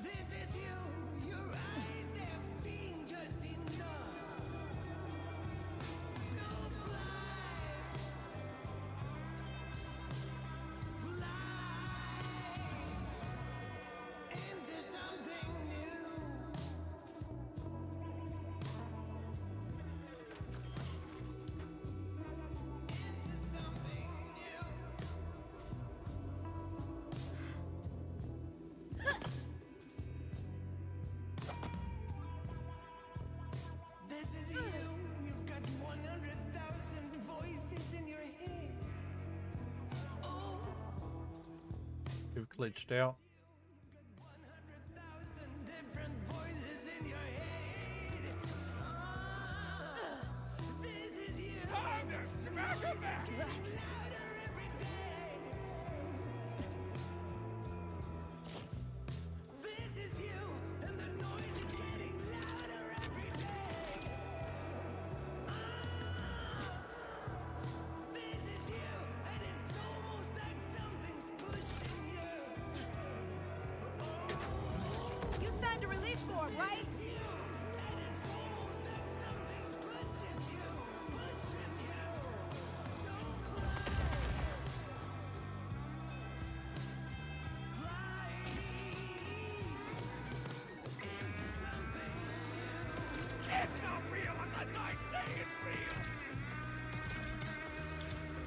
This is you, your eyes they have seen just enough. So fly, into something new. Into something new. This is you. You've got 100,000 voices in your head. Oh, You've glitched out. 100,000 different voices in your head. platform, right? It's not real unless I say it's real!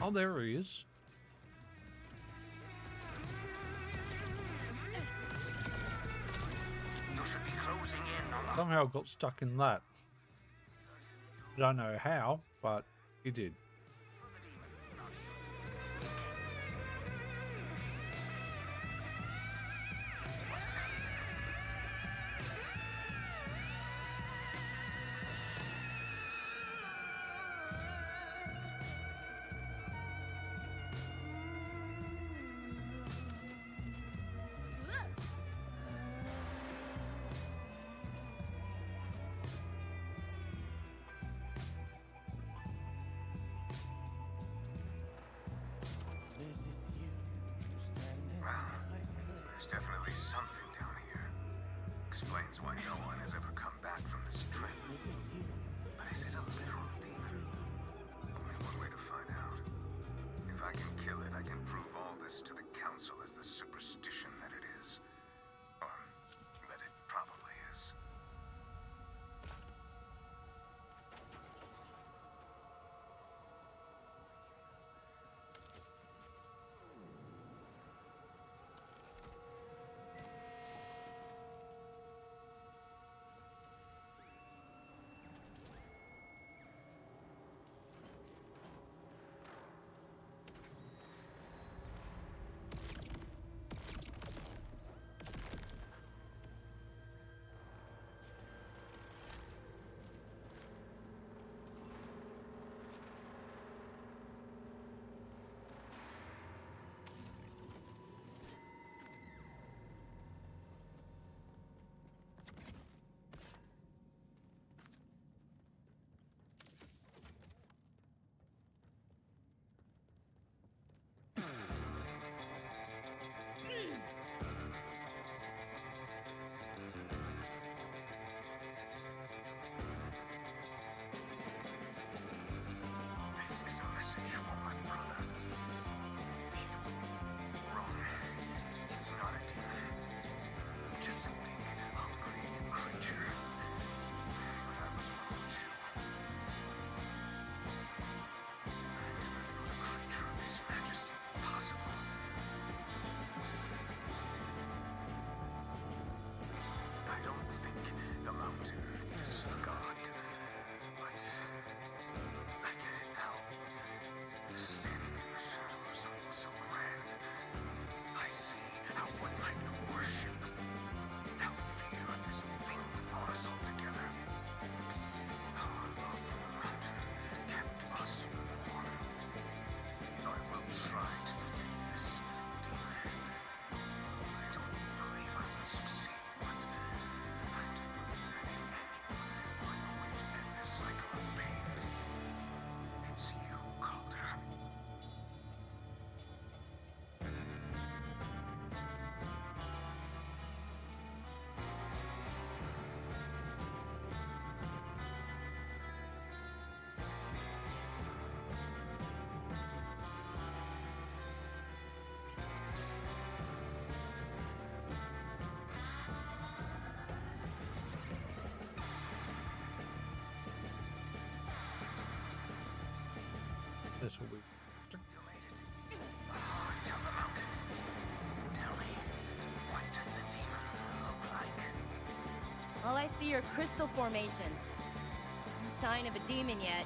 Oh, there he is. You should be closing in on the Somehow got stuck in that. I don't know how, but he did. There's definitely something down here. Explains why no one has ever come back from this trip. But is it a literal demon? Only one way to find out. If I can kill it, I can prove all this to the Council as the superstition that it is. Or that it probably is. This is a message for my brother. Wrong. It's not a demon. Just a big, hungry creature. But I was wrong too. I never thought a creature of this majesty possible. I don't think the mountain is a god, but I get it now. Standing in the shadow of something so grand, I see how one might worship, how fear of this thing brought us all together. How our love for the mountain kept us warm. I will try to defeat this demon. I don't believe I will succeed, but I do believe that if anyone can find a way to end this cycle of pain, it's you, Calder. This will be. You made it. The heart of the mountain. Tell me, what does the demon look like? All I see are crystal formations. No sign of a demon yet.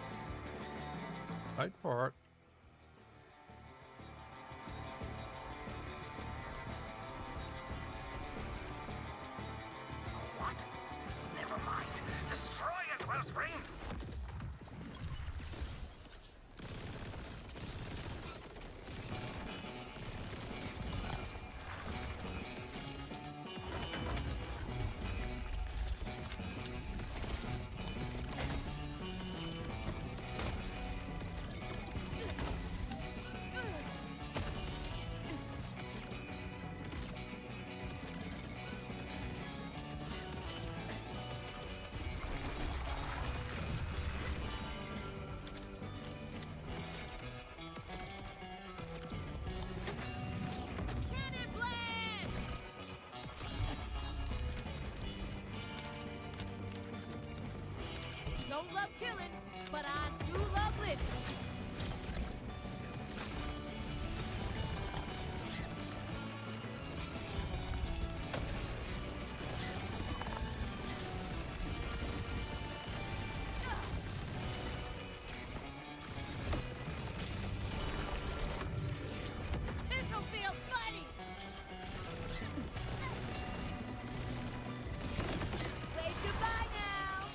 Wait for it. What? Never mind. Destroy it, Wellspring! don't love killing, but I do love living. This'll feel funny. Wave goodbye now.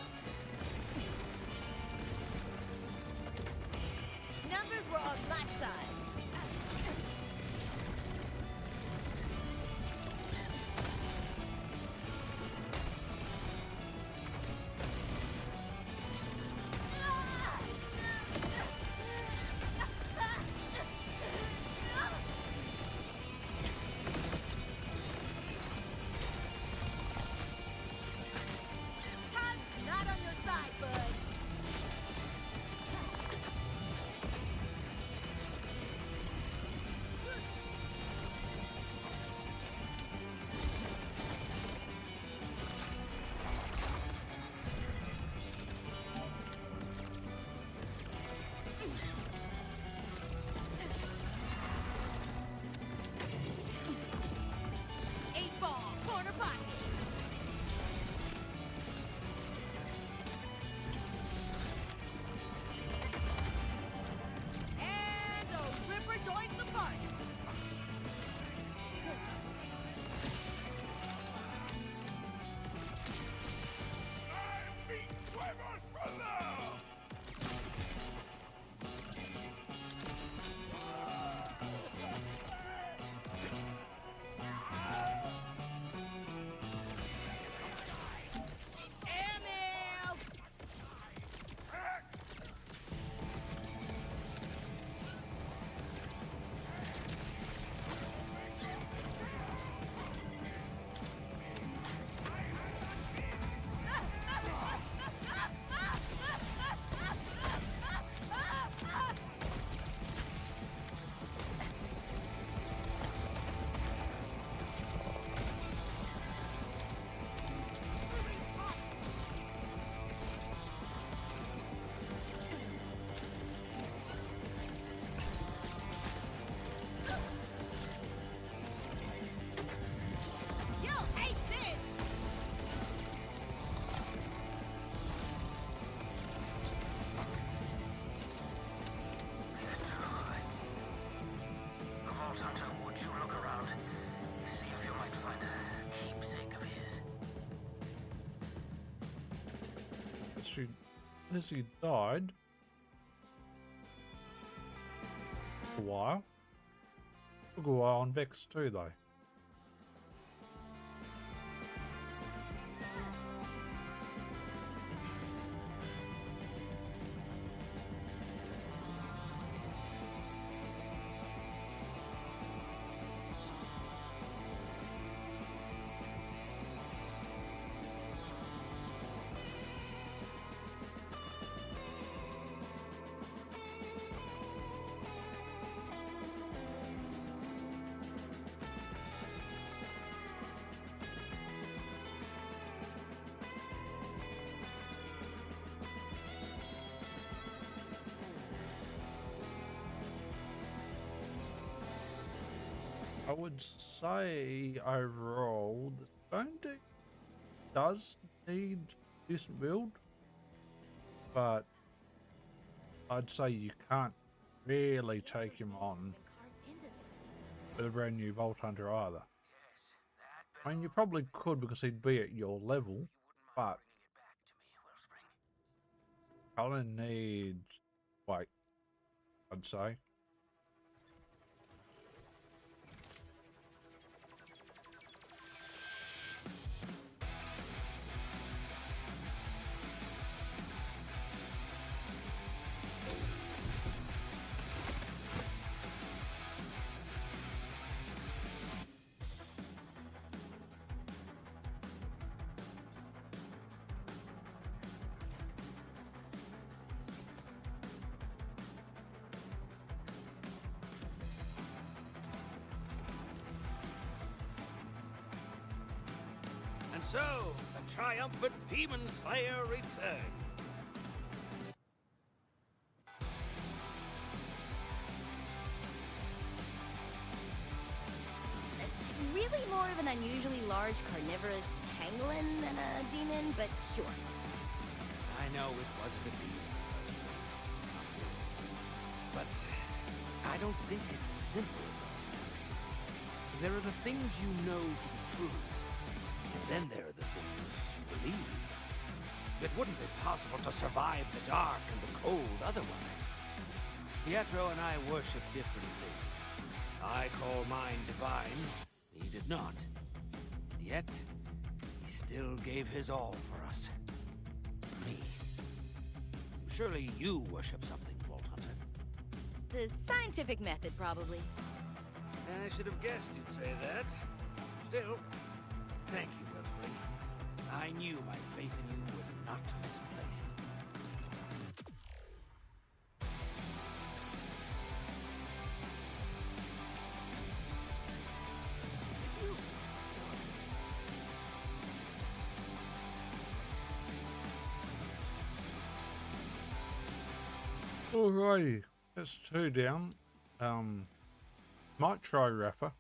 Numbers were on my side. Time's not on your side, bud. Eight ball, corner pocket. And a Ripper joins the party. Airmail! You'll hate this! The Vault Hunter, would you look around? See if you might find a keepsake of his. Has he died? A while? Took a while on Vex too, though. I would say overall, the stone deck does need decent build, but I'd say you can't really take him on with a brand new Vault Hunter either. I mean, you probably could because he'd be at your level, but kind of needs weight, I'd say. And so, the triumphant Demon Slayer returned. of an unusually large carnivorous pangolin than a demon, but sure. I know it wasn't a demon, but I don't think it's as simple as all that. There are the things you know to be true, and then there are the things you believe. It wouldn't be possible to survive the dark and the cold otherwise. Pietro and I worship different things. I call mine divine. He did not. And yet, he still gave his all for us. For me. Surely you worship something, Vault Hunter. The scientific method, probably. I should have guessed you'd say that. Still, thank you, Wellspring. I knew my faith in you was not misplaced. Alrighty, that's 2 down. Might try Rapper.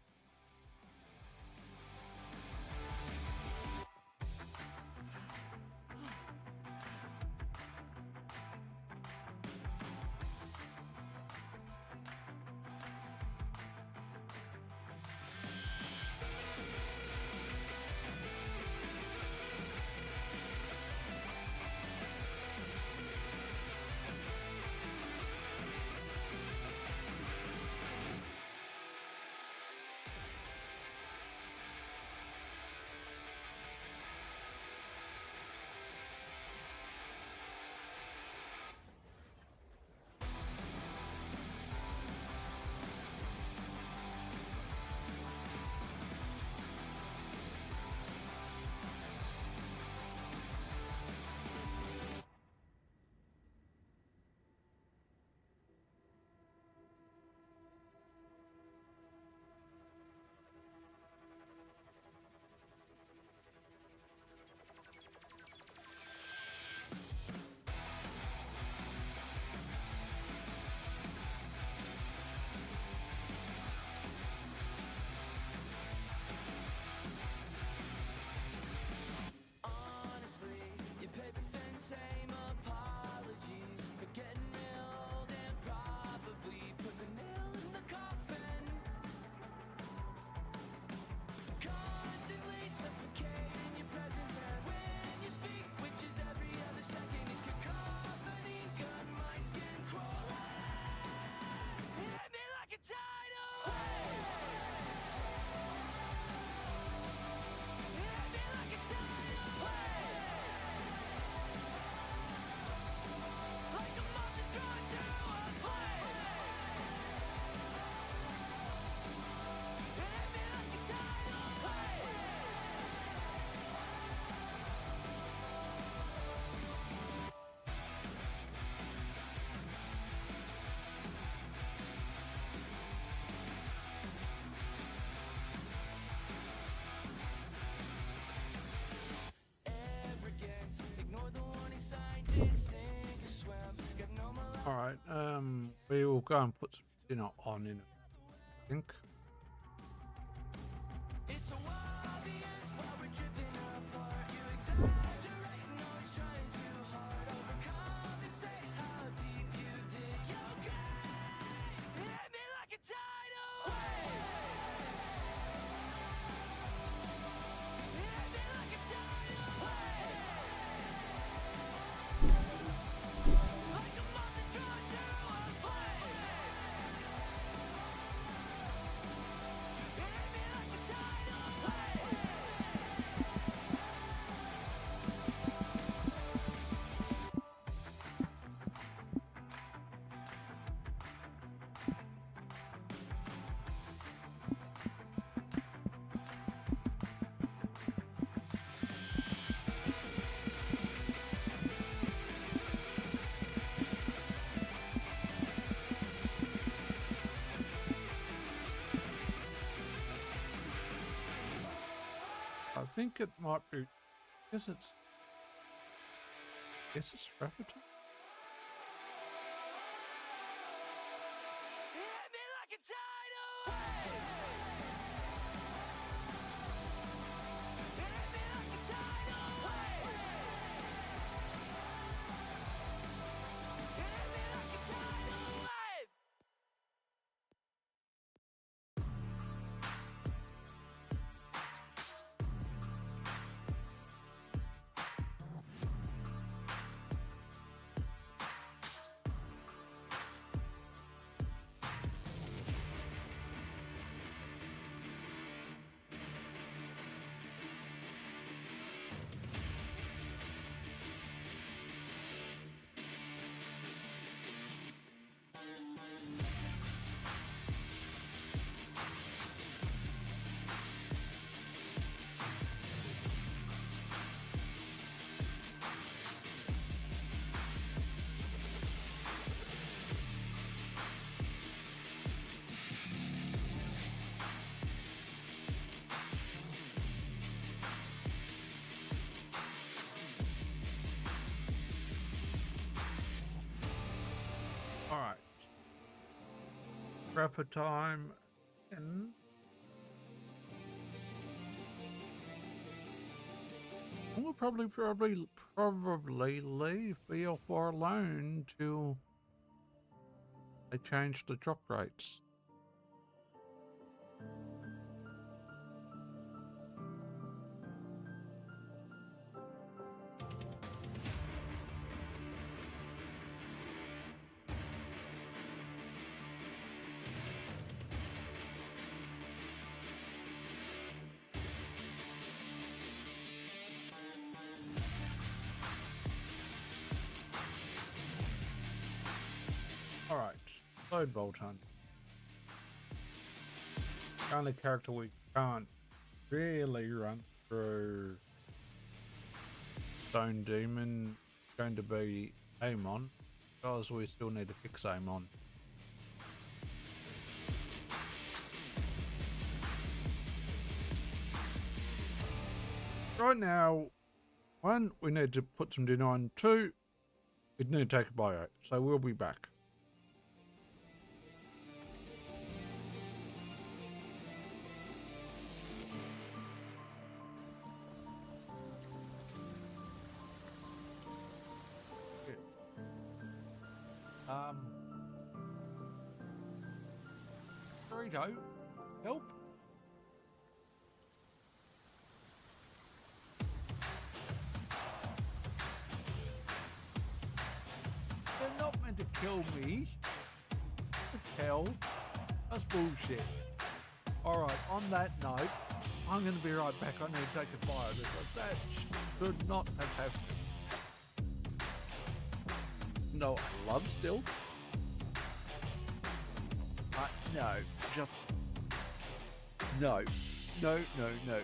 Alright, we will go and put some dinner on in I think. I think it might be. I guess it's Rapper time. rapper time, and we'll probably leave BL4 alone till they change the drop rates. Alright, load bolt hunt. Only character we can't really run through Stone Demon going to be Amon, because we still need to fix Amon. Right now, one, we need to put some dinner on. Two, we need to take a bio, so we'll be back. Burrito, help. They're not meant to kill me. What the hell? That's bullshit. Alright, on that note, I'm going to be right back. I need to take a fire because that should not have happened. No, I love still. No, just... No. No, no, no.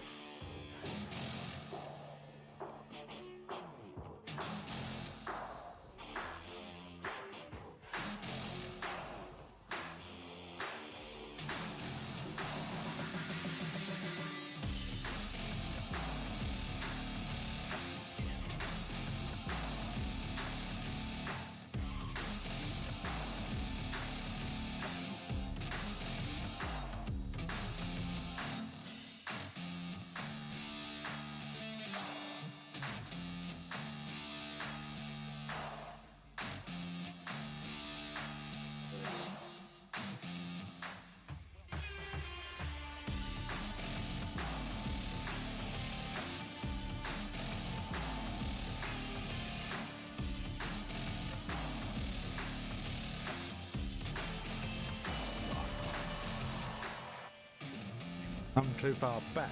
I'm too far back.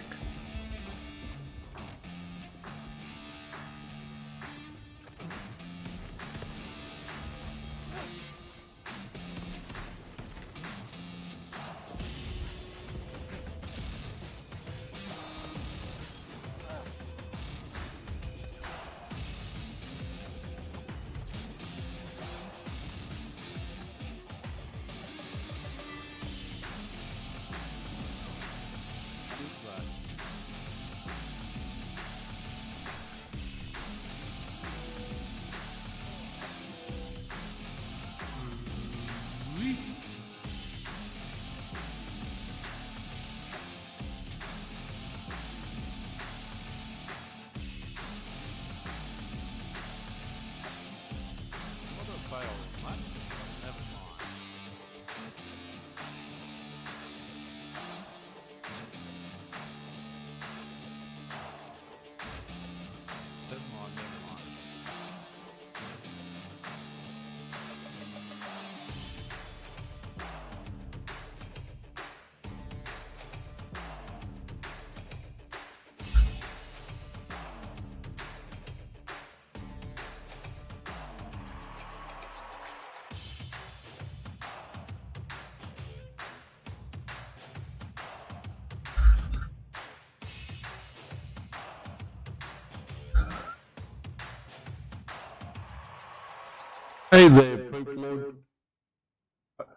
Hey there, people.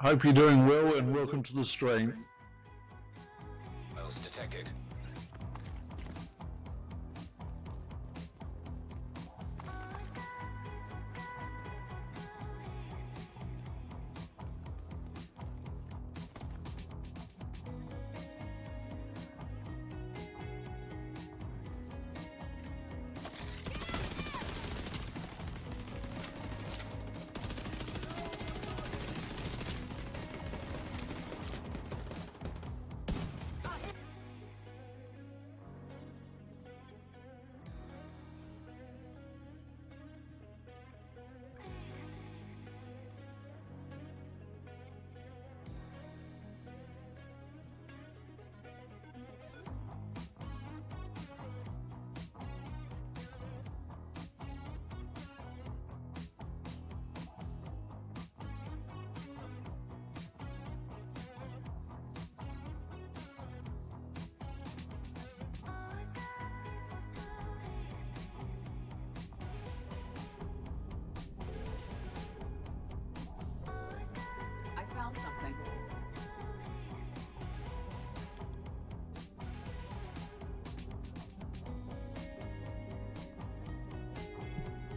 Hope you're doing well and welcome to the stream. Wells detected.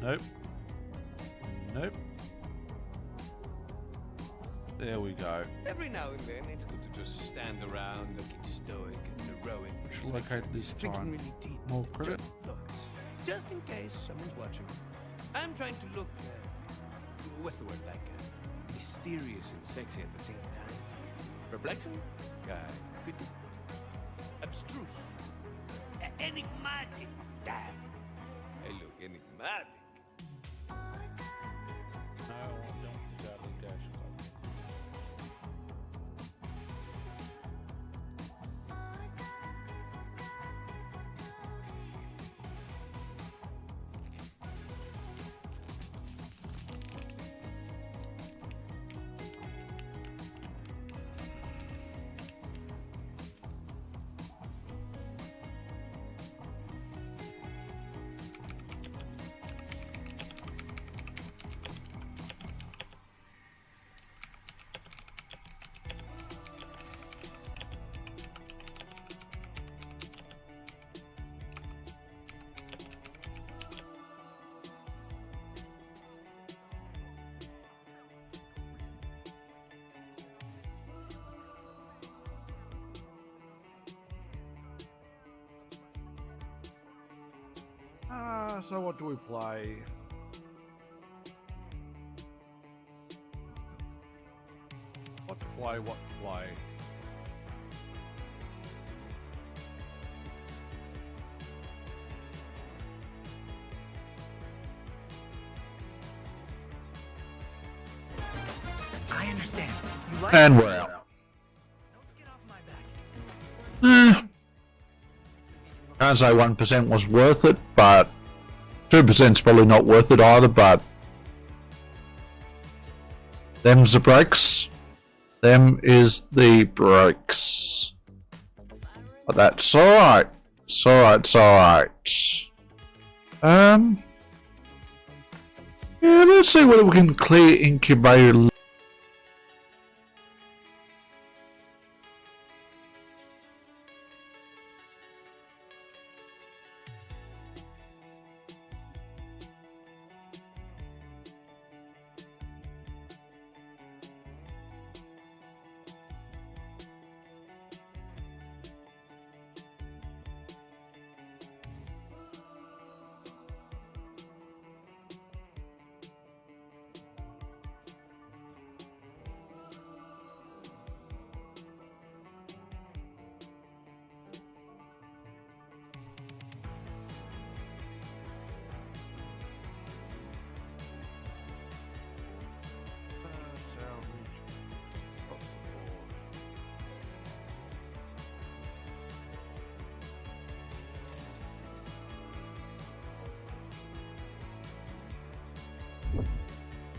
Nope. Nope. There we go. Every now and then, it's good to just stand around looking stoic and heroic. Should locate this Thinking time. really deep. More credit. Thoughts. Just in case someone's watching. I'm trying to look, what's the word, like, mysterious and sexy at the same time. Perplexing? Creepy? Abstruse? Enigmatic? Damn. I look enigmatic. No, I don't think that is dash. So what do we play? What to play, what to play? I understand. You like And we're out. Can't say 1% was worth it, but 2%'s probably not worth it either, but them's the breaks. Them is the breaks. But that's alright. It's alright, it's alright. Yeah, let's see whether we can clear incubator.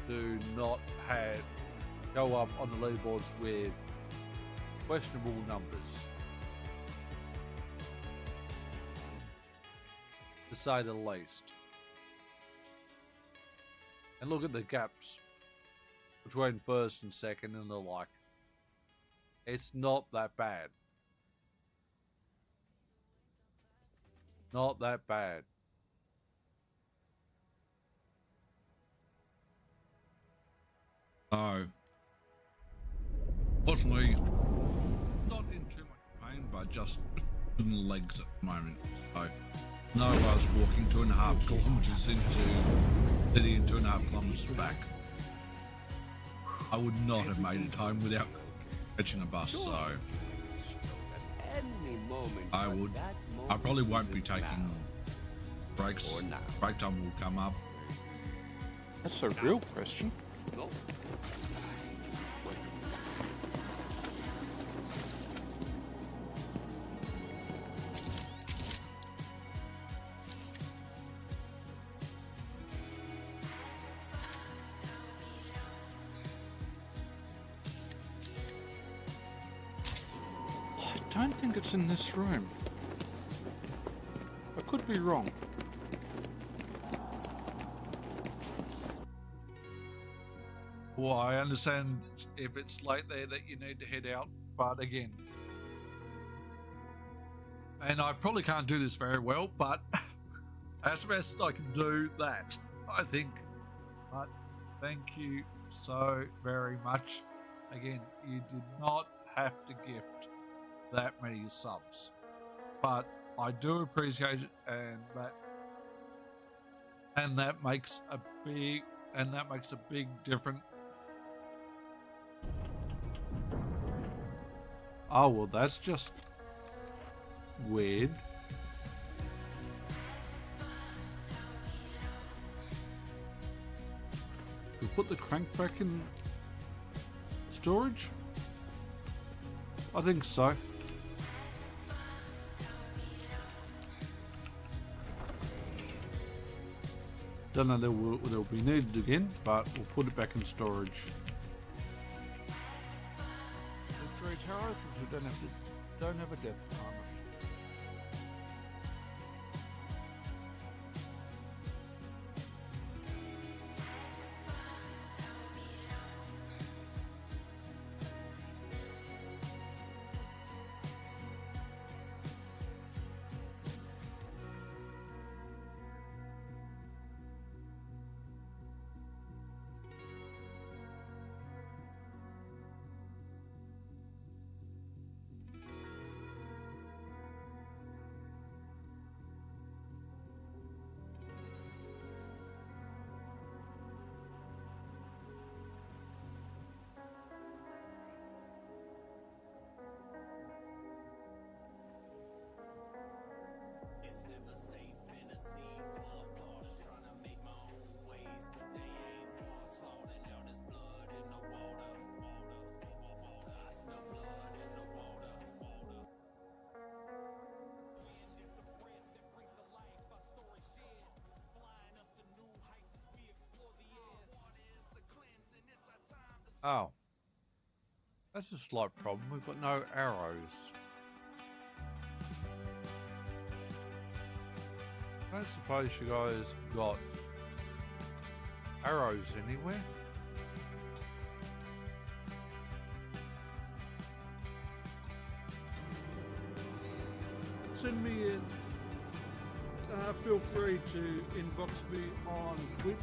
Do not go up on the leaderboards with questionable numbers, to say the least. And look at the gaps between first and second and the like. It's not that bad. Not that bad. So, fortunately, not in too much pain, but just in the legs at the moment. So, no, I was walking 2.5 kilometers into city and 2.5 kilometers back. I would not have made it home without catching a bus, so I probably won't be taking breaks. Break time will come up. That's a real question. No. I don't think it's in this room. I could be wrong. Well, I understand if it's late there that you need to head out, but again, and I probably can't do this very well, but as best I can do that. I think. But thank you so very much. Again, you did not have to gift that many subs, but I do appreciate it, and that makes a big difference. Oh well, that's just weird. We put the crank back in storage? I think so. Don't know they'll be needed again, but we'll put it back in storage. It's very tower because we don't have a death timer. Oh. That's a slight problem. We've got no arrows. I don't suppose you guys got arrows anywhere? Send me in. Feel free to inbox me on Twitch.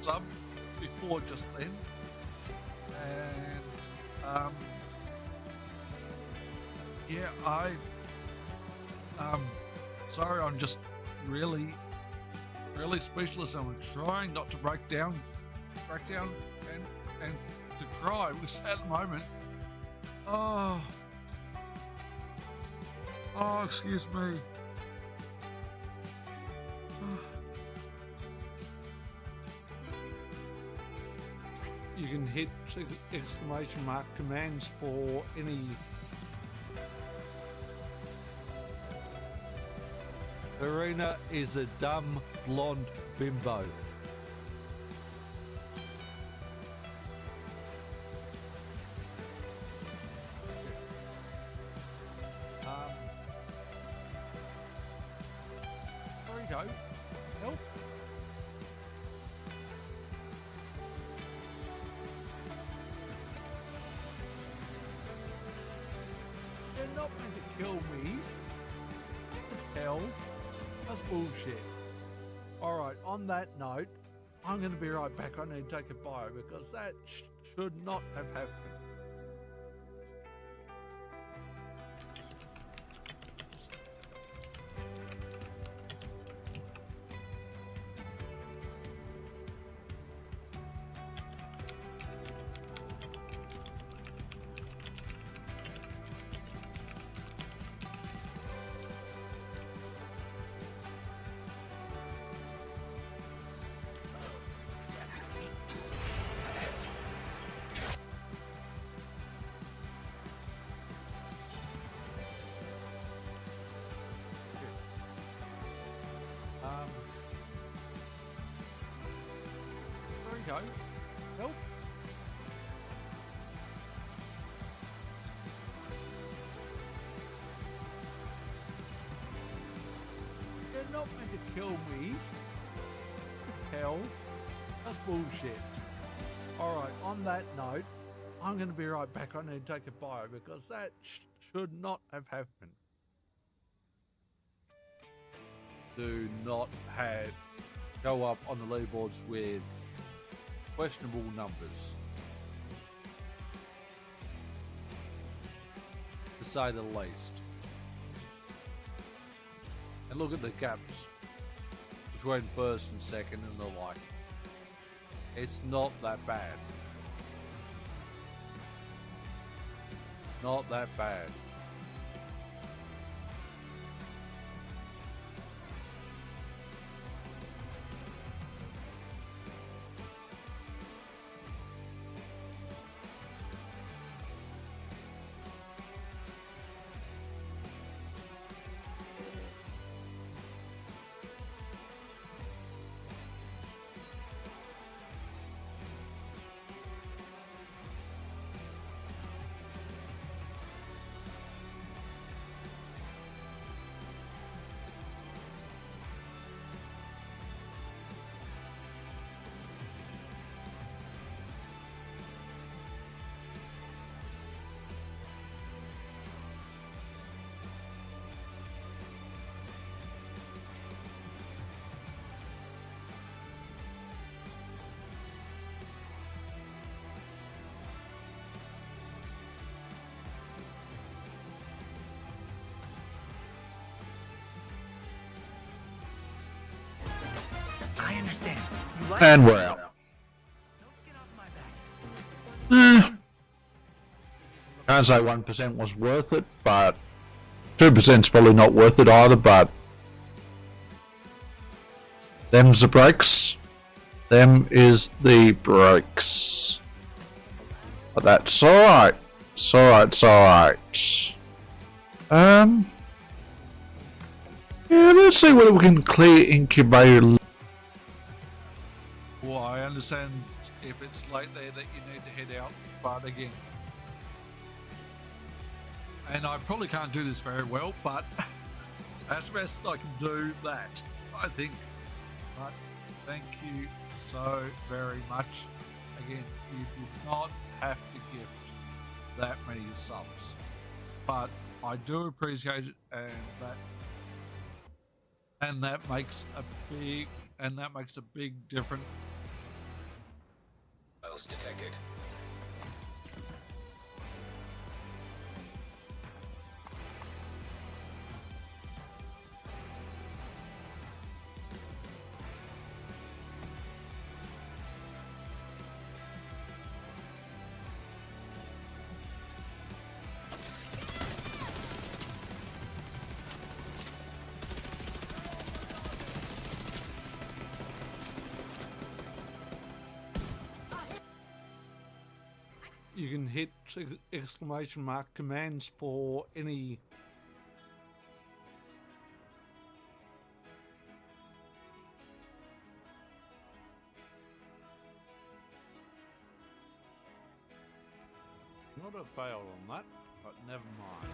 Sub before just then, and yeah, sorry, I'm just really speechless. I'm trying not to break down and to cry with at the moment. Oh, excuse me. You can hit exclamation mark commands for any Arena is a dumb blonde bimbo. Burrito, help. They're not meant to kill me. What the hell? That's bullshit. Alright, on that note, I'm going to be right back. I need to take a bio because that should not have happened. Okay. Help. They're not meant to kill me. Hell, that's bullshit. Alright, on that note, I'm going to be right back. I need to take a bio because that should not have happened. Do not go up on the leaderboards with questionable numbers, to say the least. And look at the gaps between first and second and the like. It's not that bad. Not that bad. I understand. And we're out. Can't say 1% was worth it, but 2%'s probably not worth it either, but them's the breaks. Them is the breaks. But that's alright. It's alright, it's alright. Yeah, let's see whether we can clear incubator. Well, I understand if it's late there that you need to head out, but again, and I probably can't do this very well, but as best I can do that, I think. But thank you so very much. Again, you did not have to gift that many subs, but I do appreciate it, and that makes a big difference. Files detected. You can hit exclamation mark commands for any not a fail on that, but never mind.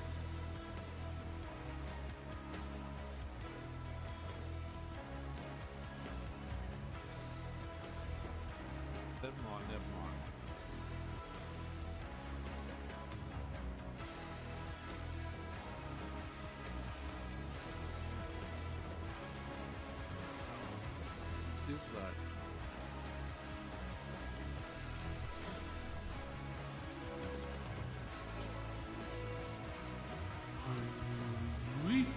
Never mind, never mind. Is that? Oui.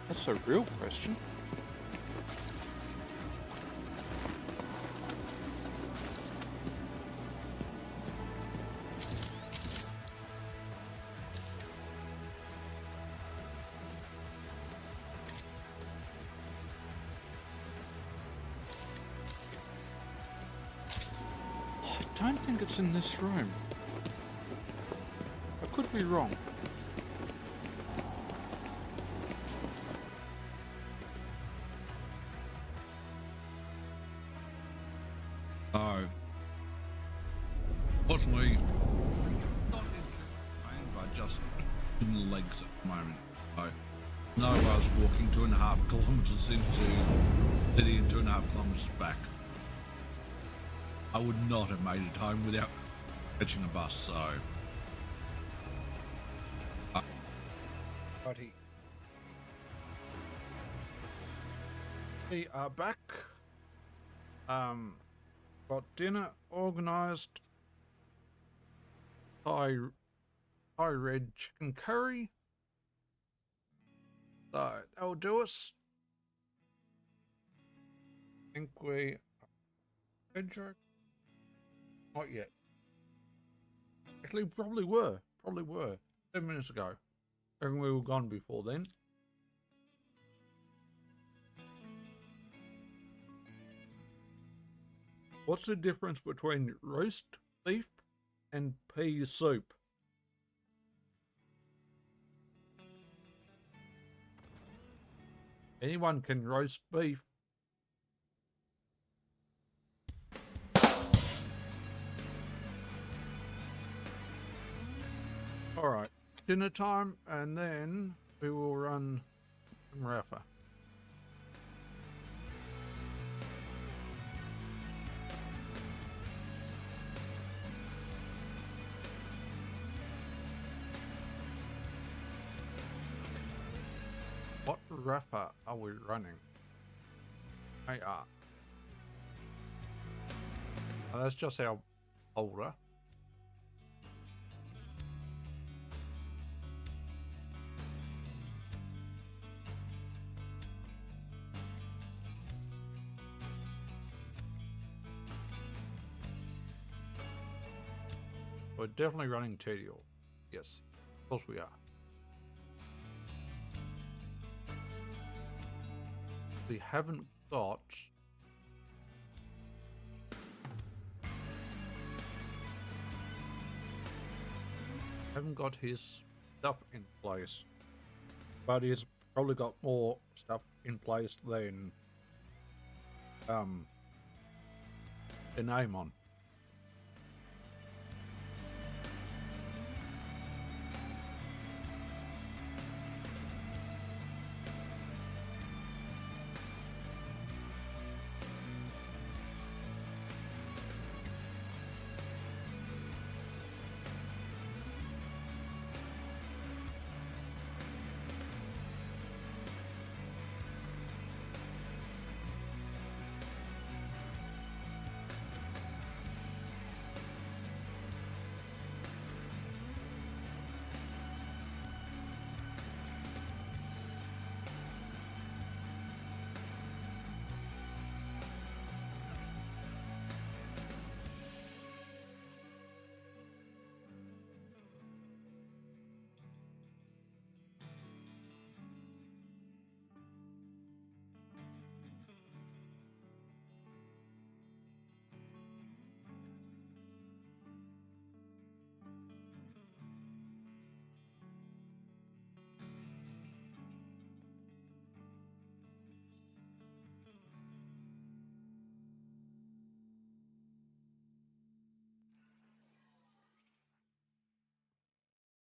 That's a real question. don't think it's in this room. I could be wrong. Oh. Fortunately, not in pain, but just in the legs at the moment. So, no, I was walking 2.5 kilometres into the city and 2.5 kilometres back. I would not have made it home without catching a bus, so. Righty. We are back. Got dinner organised. Thai red chicken curry. So that'll do us. I think we Pedro. Not yet. Actually, probably were. 10 minutes ago. I reckon we were gone before then. What's the difference between roast beef and pea soup? Anyone can roast beef. All right, dinner time, and then we will run Rafa. What Rafa are we running? AR. Oh, that's just our older. We're definitely running Tedial. Yes, of course we are. We haven't got his stuff in place, but he's probably got more stuff in place than Amon.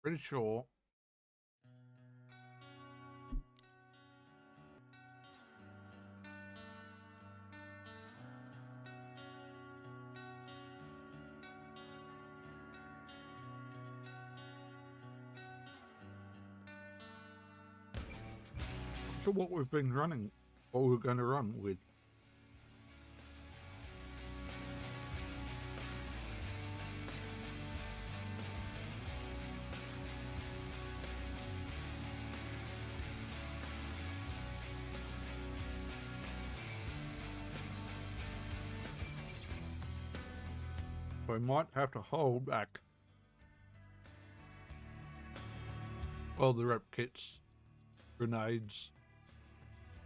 Pretty sure what we've been running, what we're going to run with. We might have to hold back. Well, the rep kits, grenades,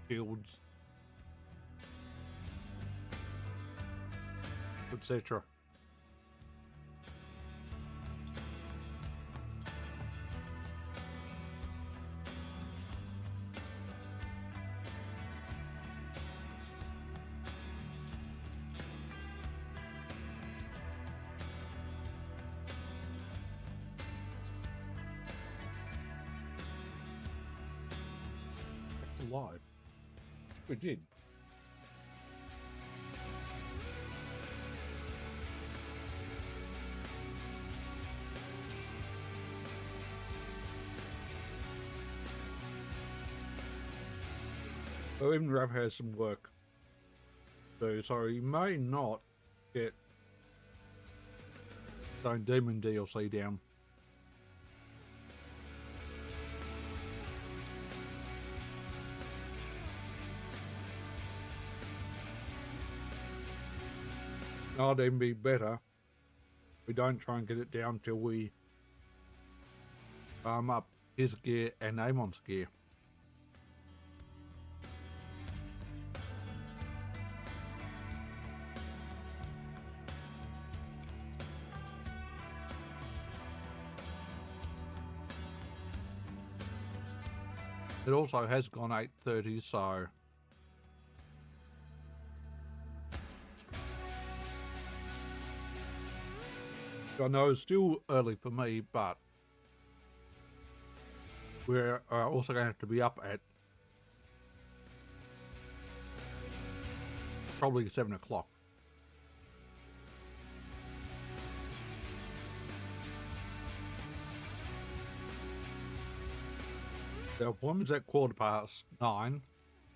shields, etc. alive. We did. So even Rav has some work to do, so he may not get Stone Demon DLC down. I'd even be better. We don't try and get it down till we up his gear and Amon's gear. It also has gone 8:30, so I know it's still early for me, but we're also going to have to be up at probably 7 o'clock. The appointment's at 9:15.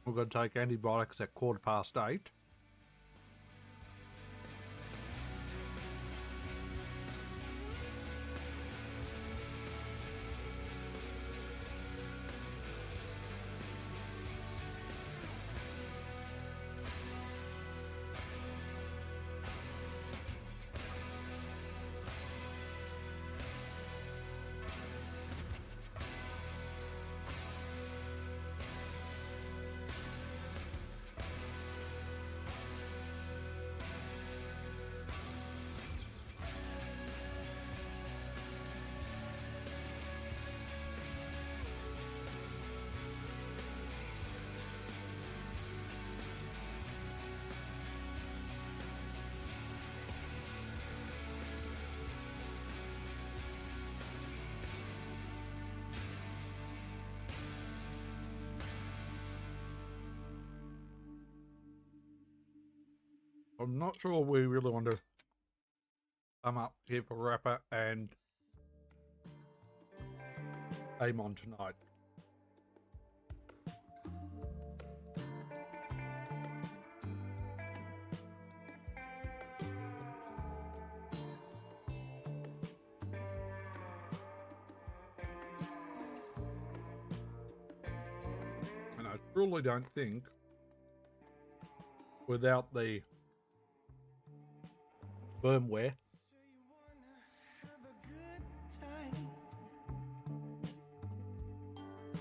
We're going to take antibiotics at 8:15. I'm not sure we really want to come up here for Rapper and Amon tonight. And I truly don't think without the firmware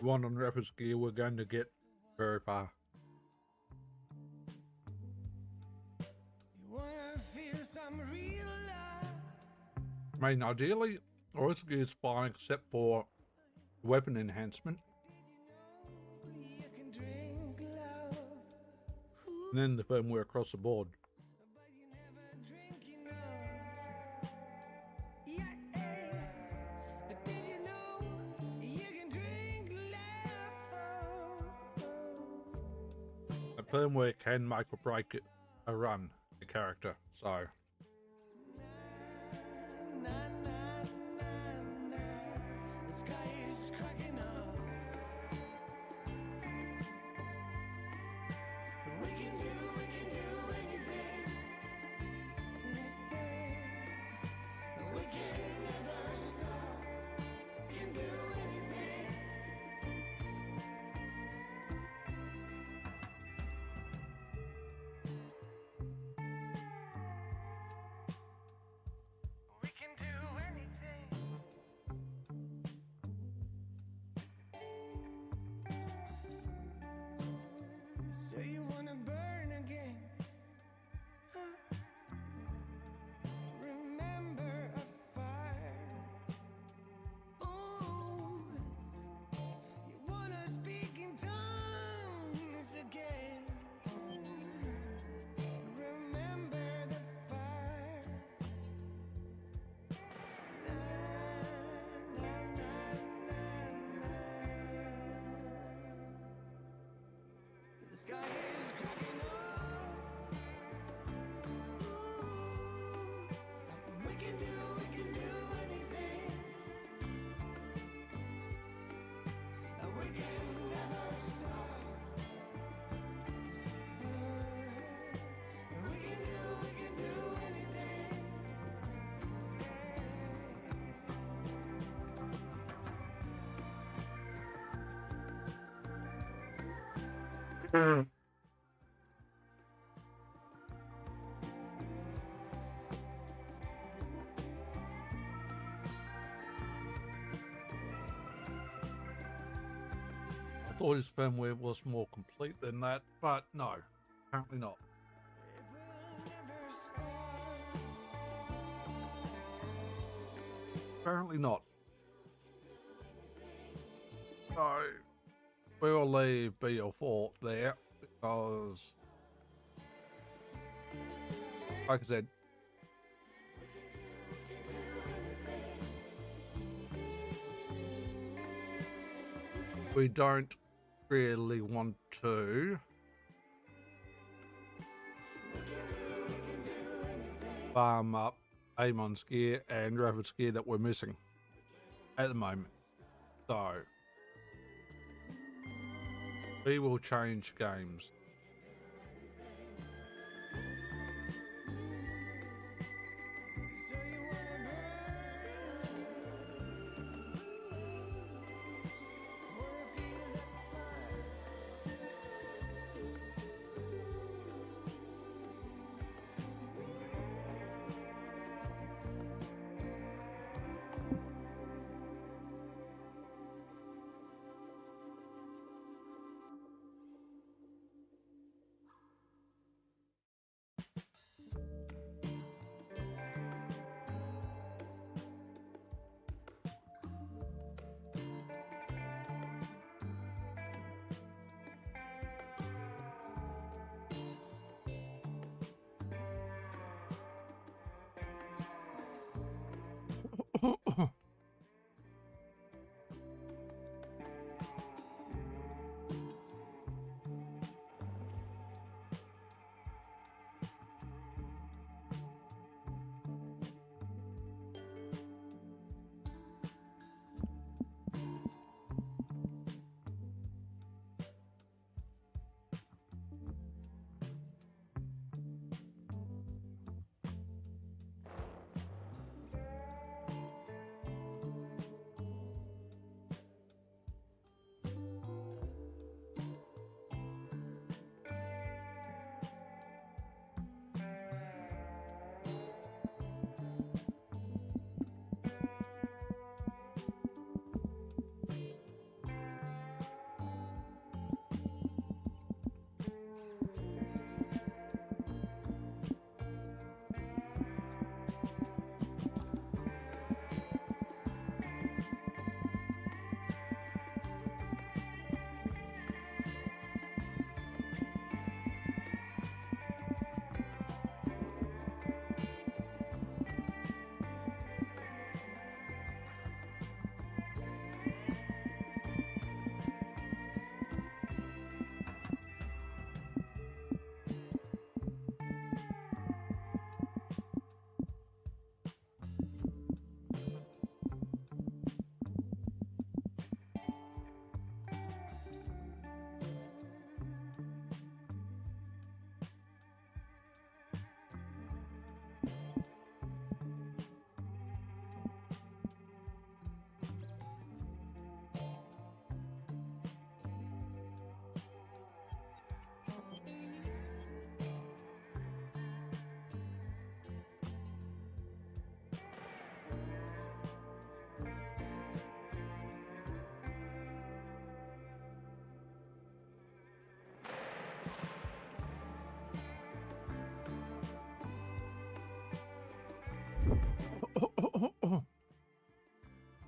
one on Rapper's gear, we're going to get very far. I mean, ideally, OS gear is fine except for weapon enhancement. And then the firmware across the board. The firmware can make or break a run, a character, so. I thought his firmware was more complete than that, but no, apparently not. Apparently not. So we'll leave BL4 there because, like I said, we don't really want to farm up Amon's gear and Rapid's gear that we're missing at the moment. So we will change games.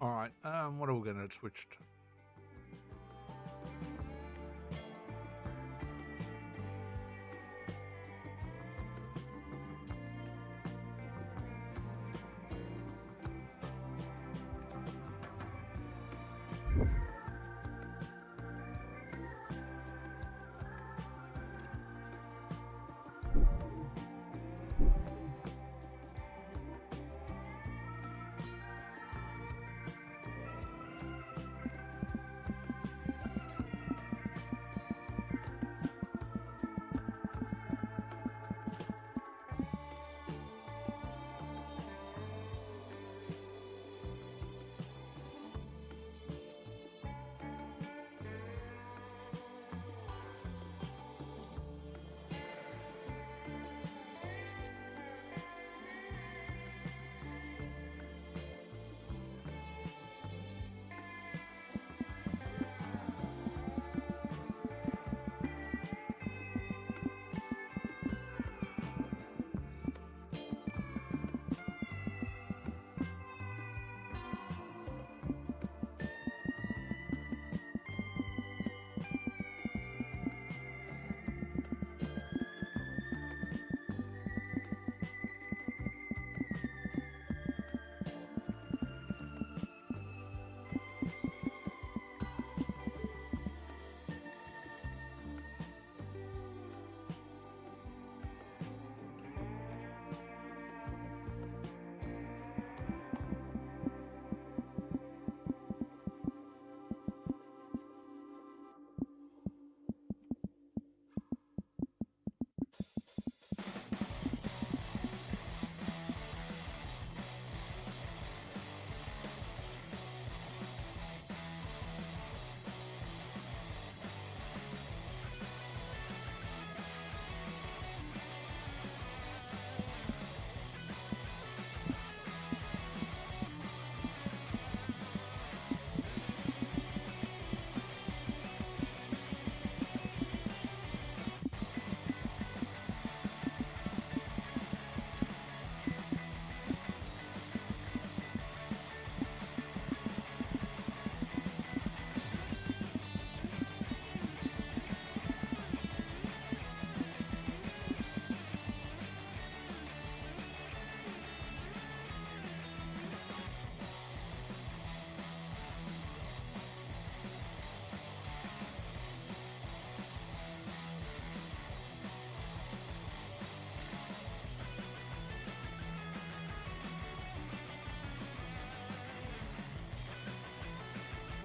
All right, what are we going to switch to?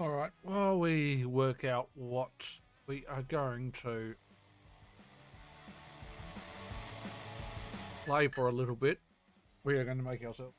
All right. While we work out what we are going to play for a little bit, we are going to make ourselves.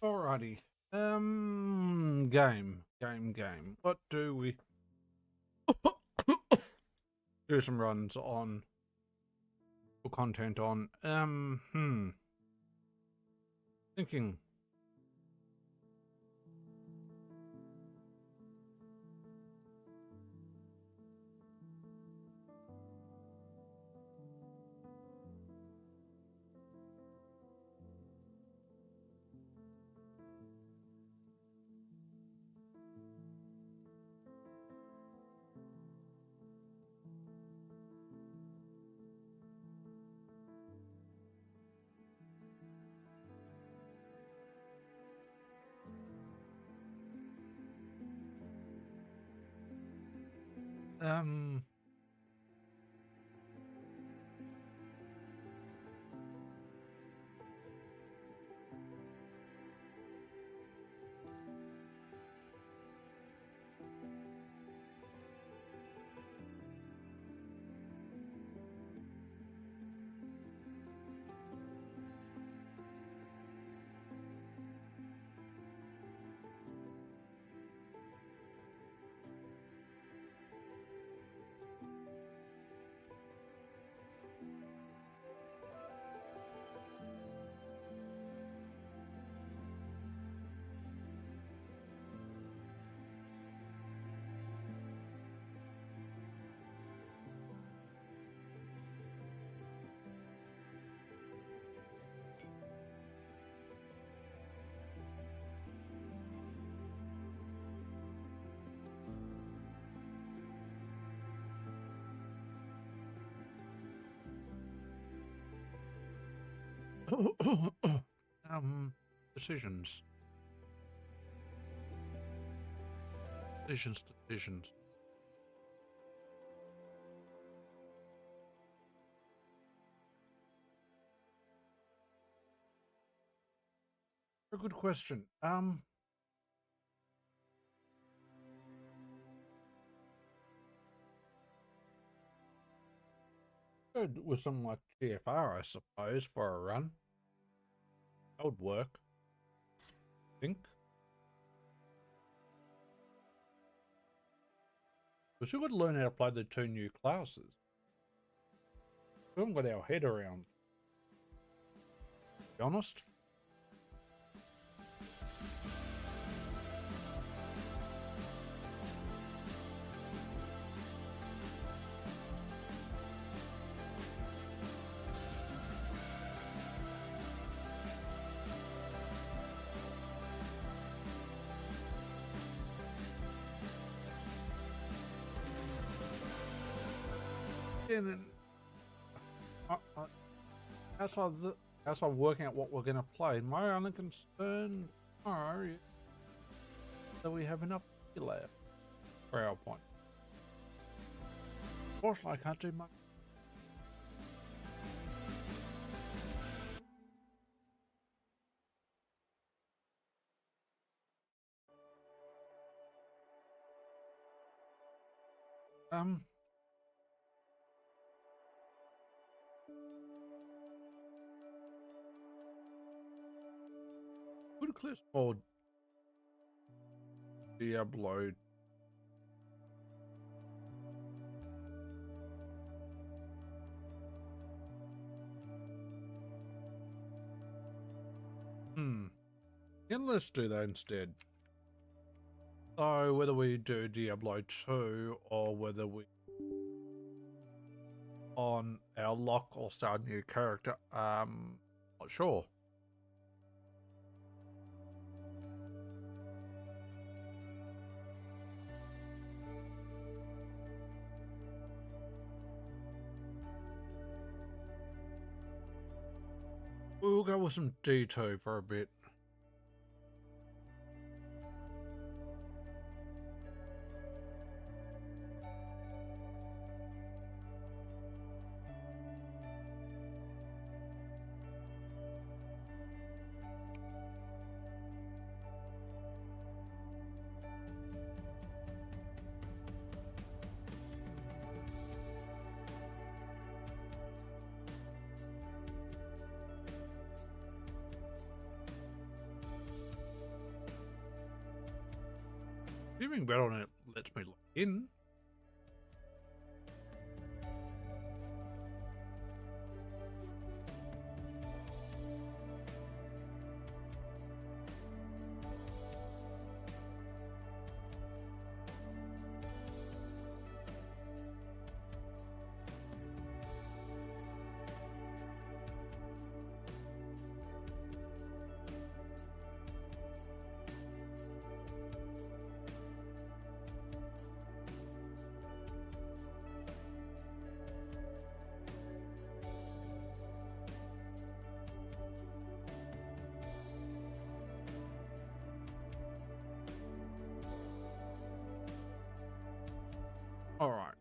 Alrighty. Game. What do we do? Some runs on or content on. Thinking. Um. Decisions. Decisions. A good question. Good with something like GFR, I suppose, for a run. That would work. I think. We still got to learn how to play the two new classes. We haven't got our head around. To be honest. And then, as I'm working out what we're going to play, my only concern tomorrow is that we have enough left for our point. Unfortunately, I can't do much. Would clips called Diablo. Yeah, let's do that instead. So whether we do Diablo 2 or whether we on our lock or start a new character, not sure. We'll go with some D2 for a bit. Doing better on it lets me log in. All right.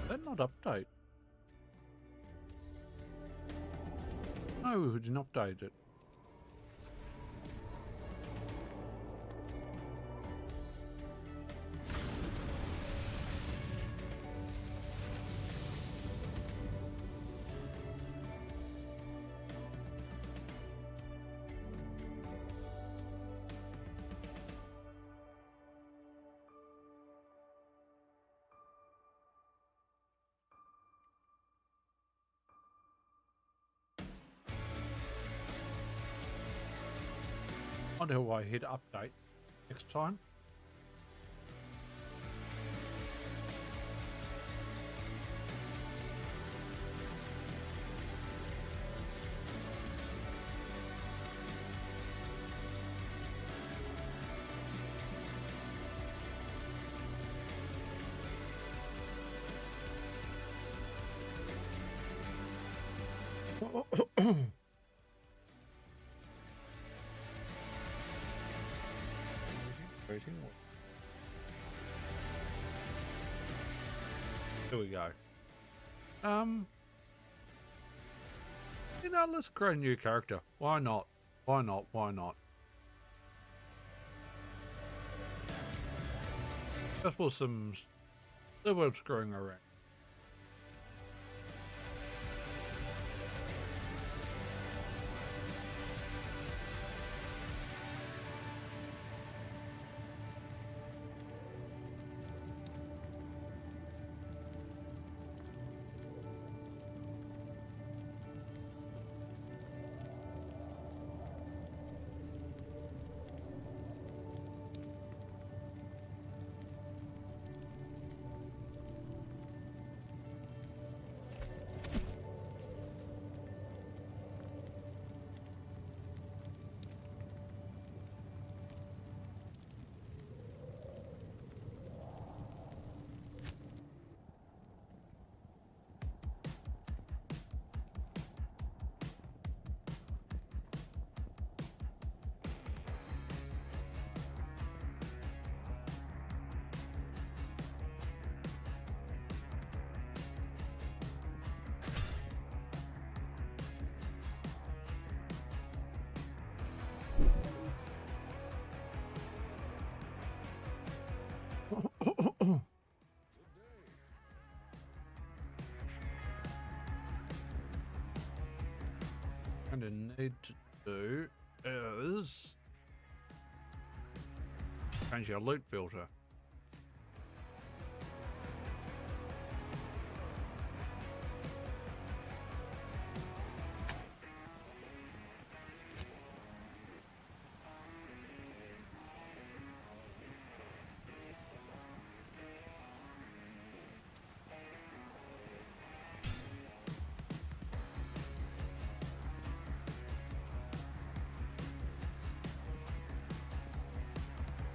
Did not update? No, we didn't update it. I wonder why I hit update next time. Here we go. You know, let's create a new character. Why not? Why not? Why not? Just for some little bit of screwing around. going to need to do is change your loot filter.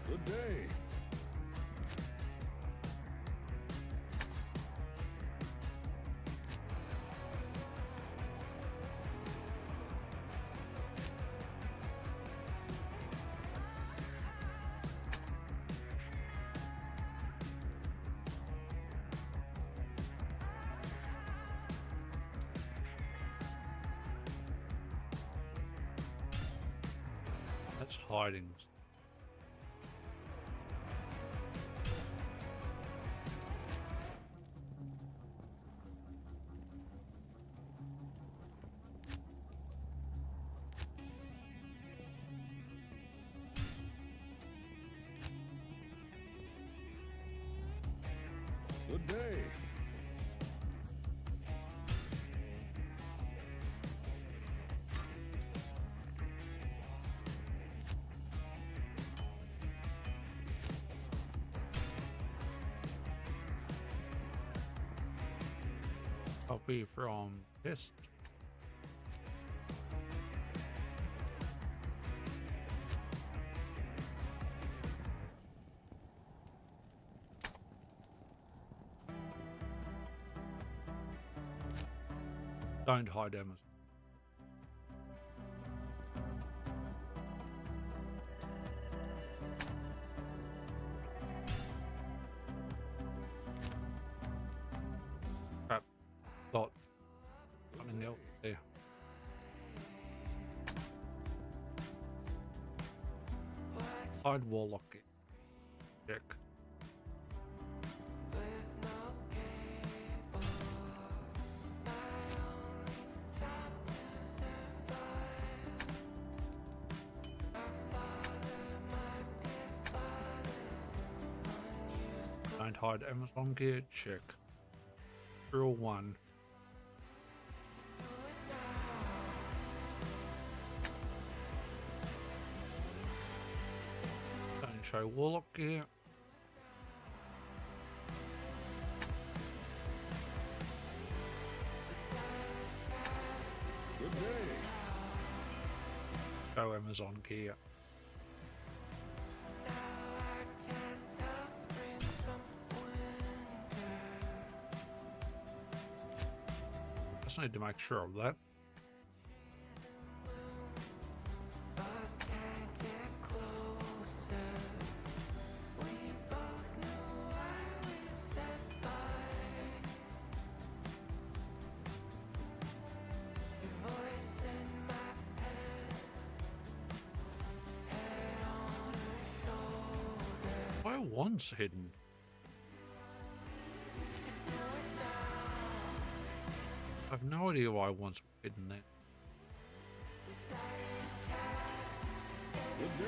Good day. That's hiding. Good day. Copy from test. Don't hide Amazon. Crap. Thought something else there. Hide warlock. Check. Don't hide Amazon gear. Check. Rule 1. Don't show warlock gear. Good day. Show Amazon gear. Just need to make sure of that. Why are wands hidden? I have no idea why wands were hidden there. Good day.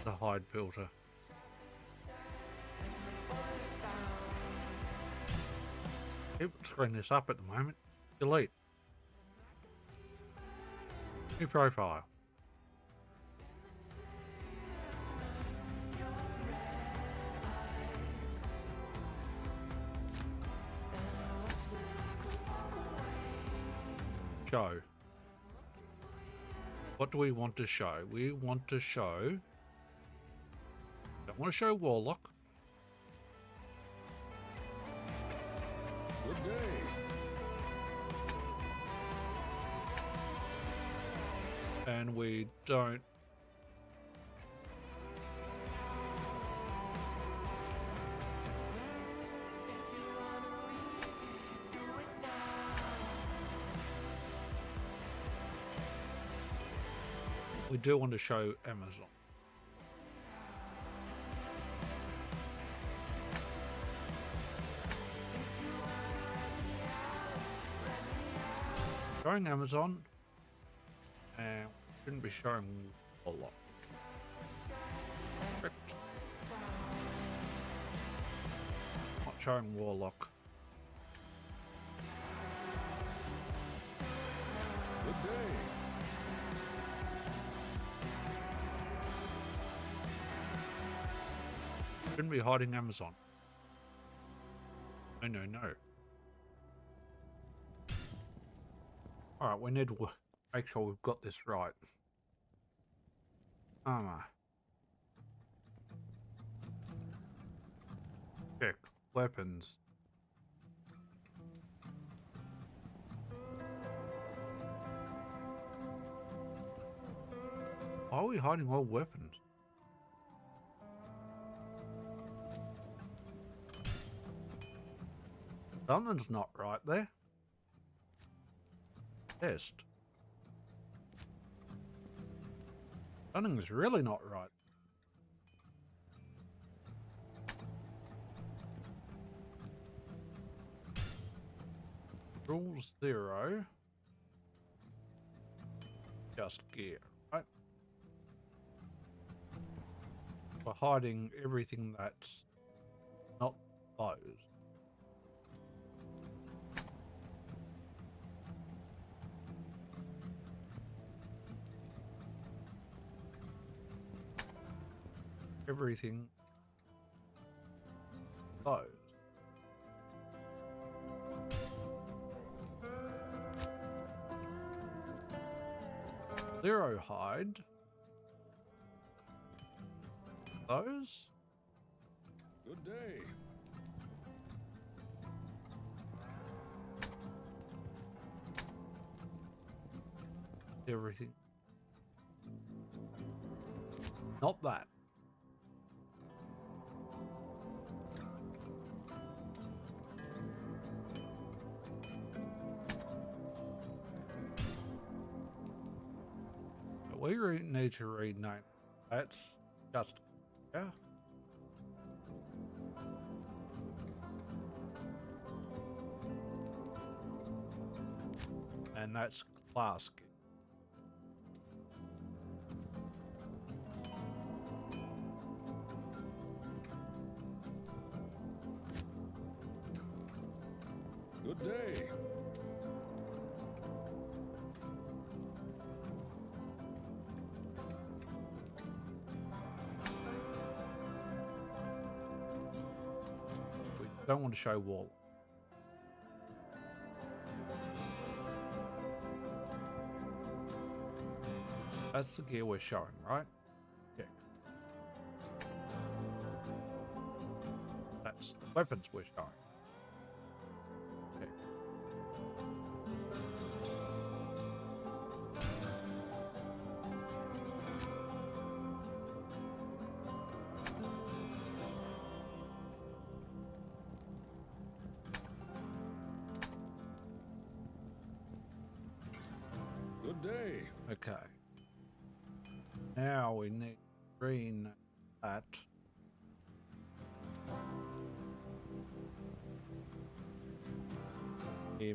The hide filter. Keep screwing this up at the moment. Delete. New profile. Show. What do we want to show? We want to show... Don't want to show warlock. Good day. And we don't... We do want to show Amazon. Showing Amazon, and shouldn't be showing a lot. Correct. Not showing Warlock. Good day. Shouldn't be hiding Amazon. No, no, no. Alright, we need to make sure we've got this right. Armor. Check. Weapons. Why are we hiding all weapons? Something's not right there. Test. Something's really not right. Rule 0. Just gear, right? We're hiding everything that's not those. Everything those. Zero hide those. Good day. Everything. Not that. We need to rename. That's just, yeah. And that's class key. Good day. We don't want to show wall. That's the gear we're showing, right? Check. That's the weapons we're showing. Check. Good day. Okay. Now we need green that.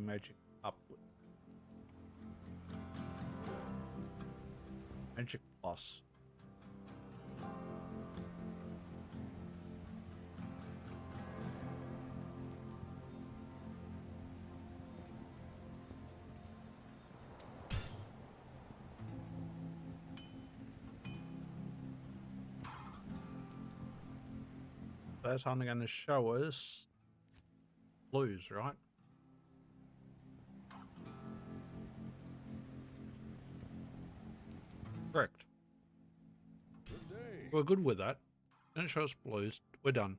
Magic upward. Magic plus. That's only going to show us blues, right? Correct. Good day. We're good with that. Don't show us blues. We're done.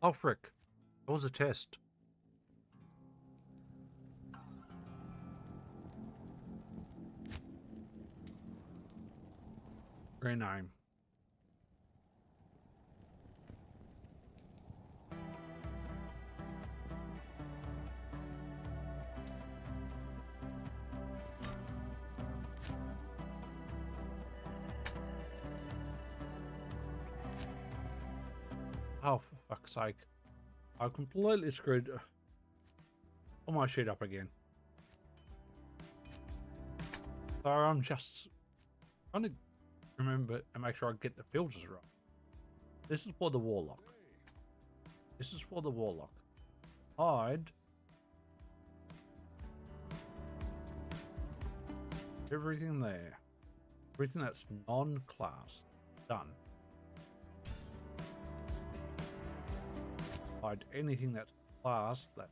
Oh, frick. That was a test. Rename. Oh, for fuck's sake. I completely screwed all my shit up again. So I'm just trying to remember and make sure I get the filters right. This is for the Warlock. This is for the Warlock. Hide. Everything there. Everything that's non-class. Done. Hide anything that's class. That.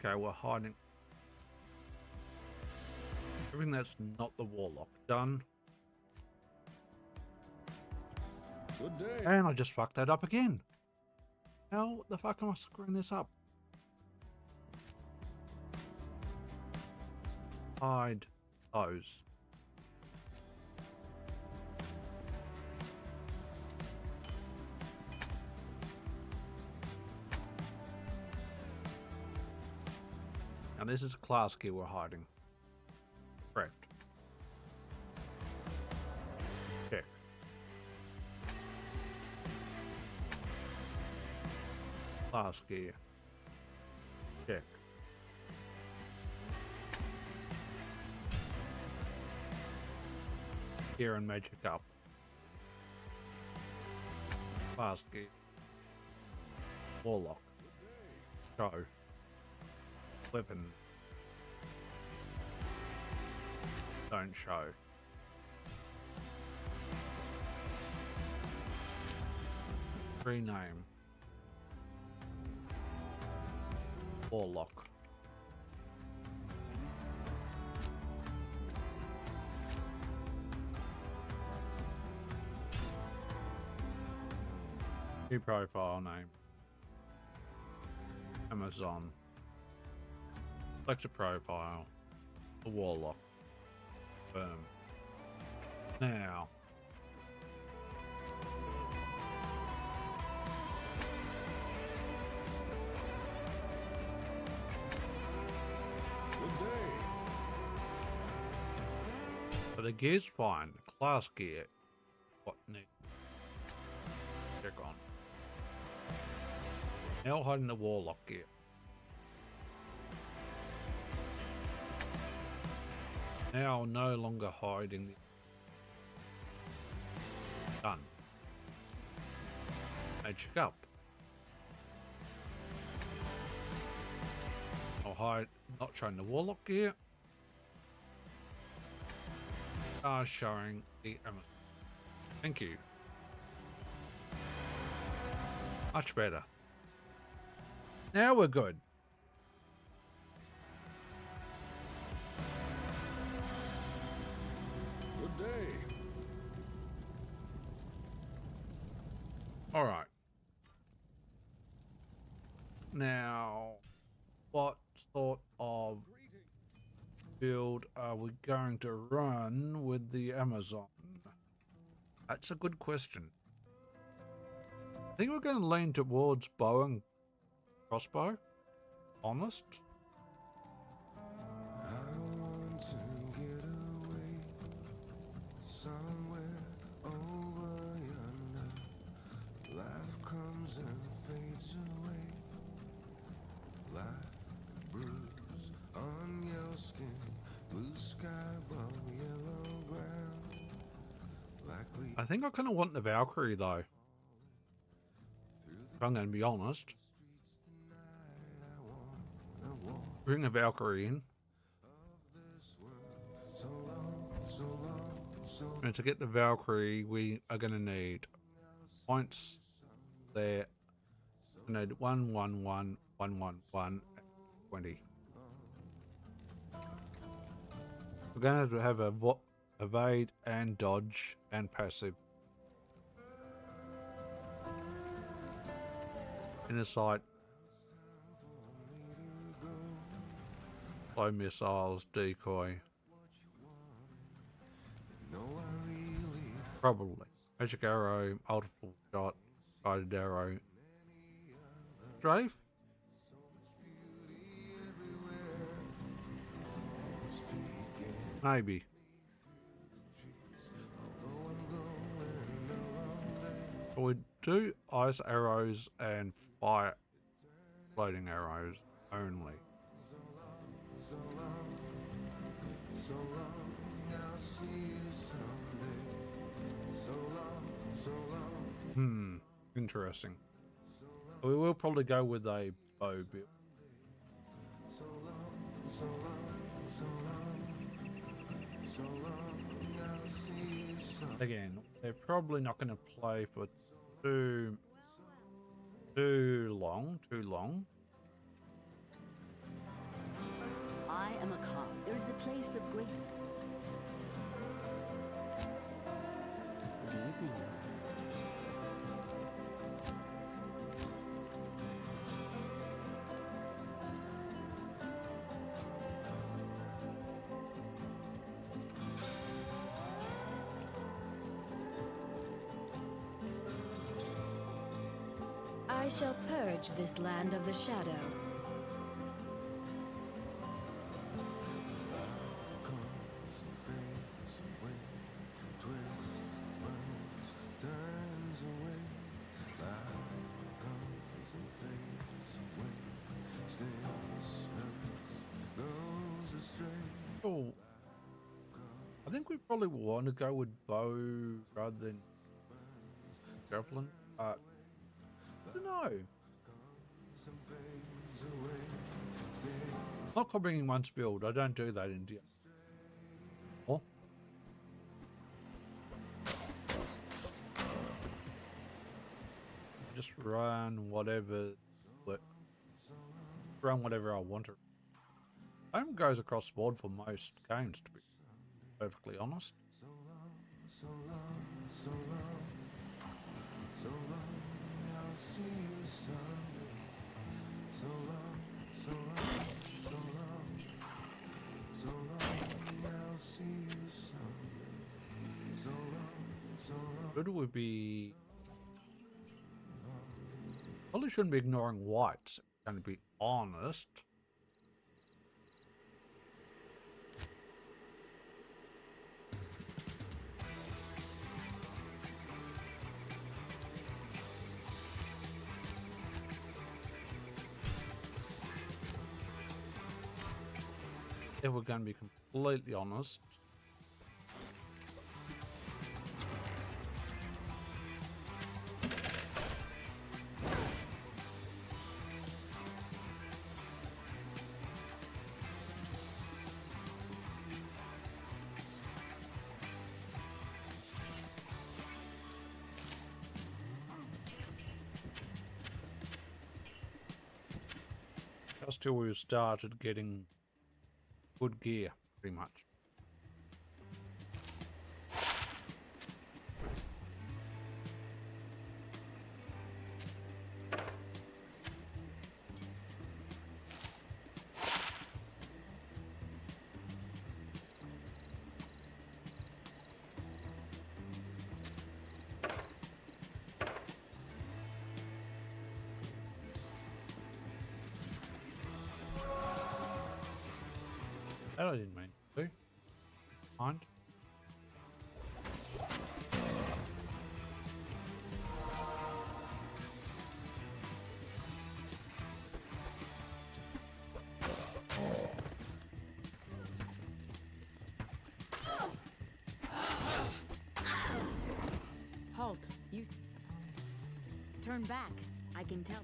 Okay, we're hiding everything that's not the Warlock. Done. Good day. And I just fucked that up again. How the fuck am I screwing this up? Hide those. And this is a class key we're hiding. Correct. Check. Class key. Check. Gear and magic up. Class key. Warlock. Show. Weapon. Don't show. Rename. Warlock. New profile name. Amazon. Select a profile. The Warlock. Boom. Now. Good day. So the gear's fine. The class gear. What need? Check on. Now hiding the Warlock gear. Now no longer hiding the... Done. Magic up. I'll hide, not showing the Warlock gear. Showing the Amazon. Thank you. Much better. Now we're good. Good day. All right. Now, what sort of build are we going to run with the Amazon? That's a good question. I think we're going to lean towards bow and crossbow. Honest. I want to get away somewhere over yonder. Life comes and fades away like a bruise on your skin. Blue sky above yellow ground. Likely I think I kind of want the Valkyrie though. If I'm going to be honest. Bring the Valkyrie in. And to get the Valkyrie, we are going to need points there. We need 1, 1, 1, 1, 1, 1, 20. We're going to have a evade and dodge and passive. Inner sight. Slow missiles, decoy. Probably. Magic arrow, multiple shot, guided arrow. Strafe? Maybe. We do ice arrows and fire floating arrows only. So long, I'll see you someday. So long, Interesting. We will probably go with a bow build. so long, I'll see you someday. Again, they're probably not going to play for too long. I am a cop. There is a place of great... Good evening. I shall purge this land of the shadow. Oh, I think we probably want to go with bow rather than javelin. I don't know. Not copying one's build. I don't do that in India. Oh. Just run whatever. Run whatever I want to. Home goes across the board for most games, to be perfectly honest. So long, I'll see you someday. So long, I'll see you someday. So long. Good would be. Probably shouldn't be ignoring whites. Going to be honest. If we're going to be completely honest. Just till we started getting good gear, pretty much. That I didn't mean to. Mind. Halt. You... Turn back. I can tell.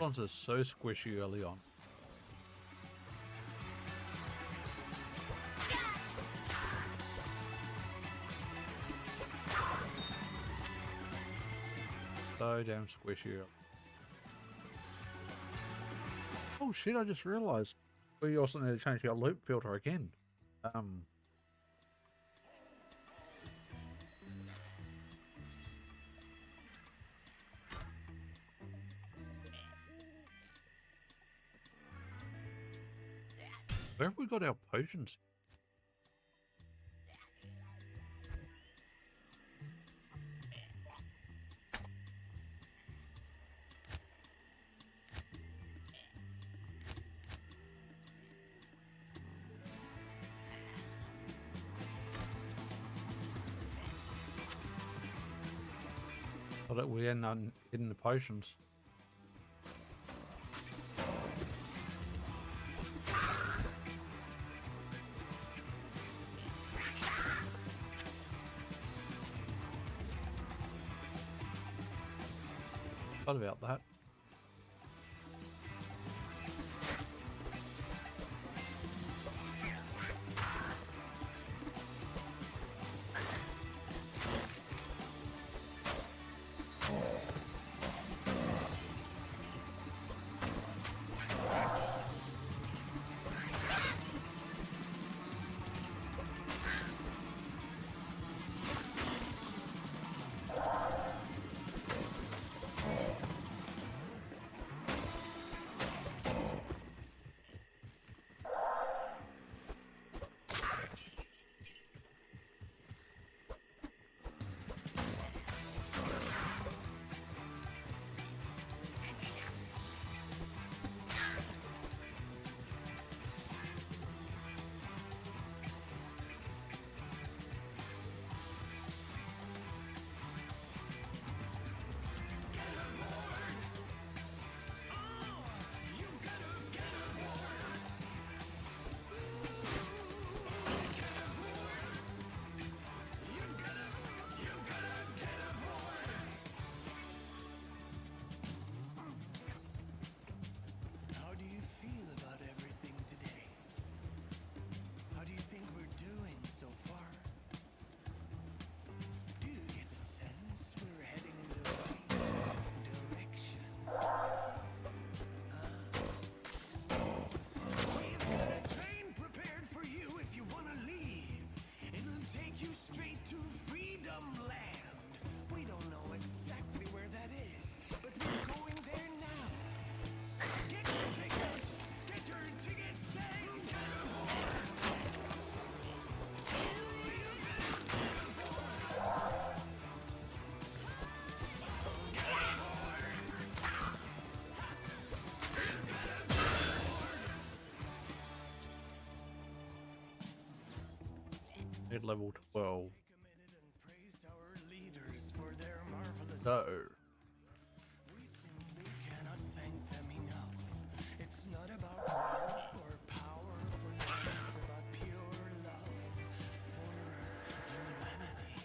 Ones are so squishy early on. So damn squishy. Oh shit, I just realized we also need to change our loop filter again. Where have we got our potions? So that we end up in the potions. Thought about that. How do you feel about everything today? How do you think we're doing so far? Do you get the sense we're heading in the right direction? We've got a train prepared for you if you want to leave. It'll take you straight to Freedom Land. We don't know exactly where that is, but we're going there now. Get your tickets! Get your tickets and get aboard! Need level 12. Praise our leaders for their marvelous. No. We simply cannot thank them enough. It's not about wealth or power for them. It's about pure love for humanity.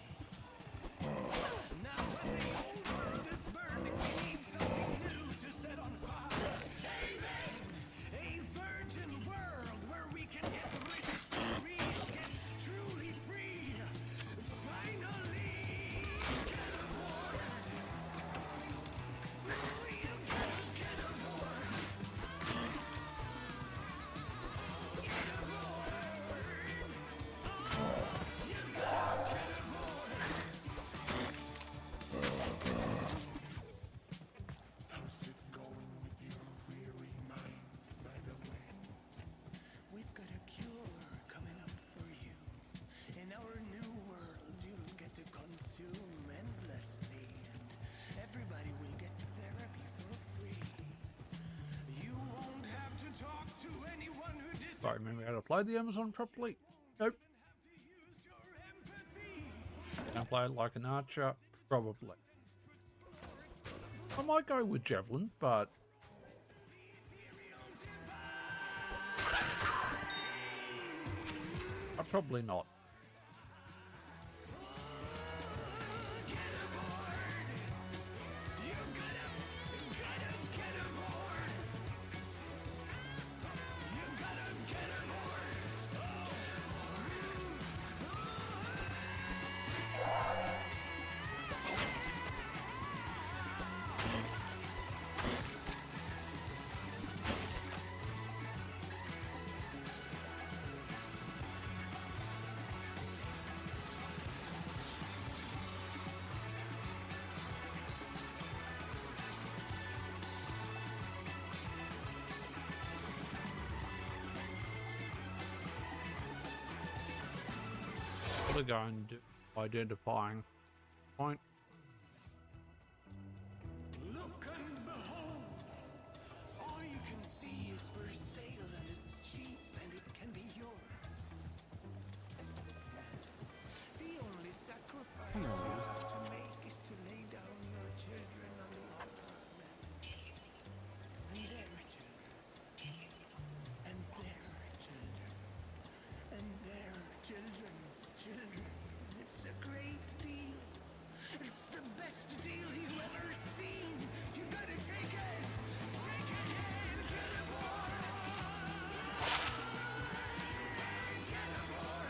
Now when the old world is burning, we need something new to set on fire. Amen! A virgin world where we can get rich for real, get truly free. Finally, get aboard! You gotta get aboard! Get aboard! Oh, you gotta get aboard! How's it going with your weary minds, by the way? We've got a cure coming up for you. In our new world, you'll get to consume endlessly, and everybody will get therapy for free. You won't have to talk to anyone who Sorry, remember how to play the Amazon properly? Nope. Can't play it like an archer? Probably. I might go with Javelin, but probably not. You gotta get aboard! We're going to identifying point. Look and behold, all you can see is for sale and it's cheap and it can be yours. The only sacrifice you have to make is to lay down your children on the altar of mammon. And their children. And their children. And their children's children. It's a great deal. It's the best deal you ever seen. You better take it. Take it and get aboard. Get aboard.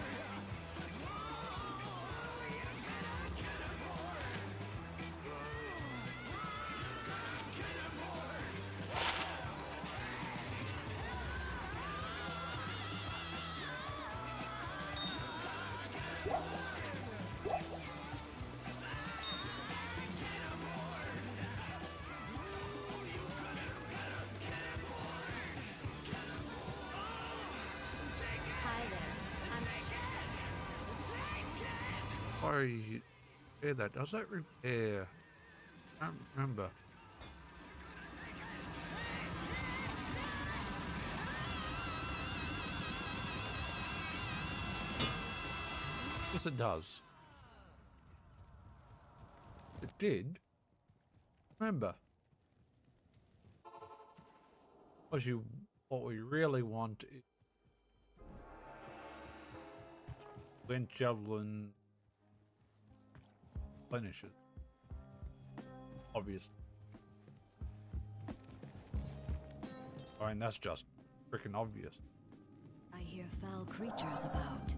Oh, you gotta get aboard. Get aboard. Hi there. Sorry, you hear that? Does that repair? I don't remember. Yes, it does. It did. Remember. What we really want is when javelin finishes. Obviously. I mean, that's just freaking obvious. I hear foul creatures about.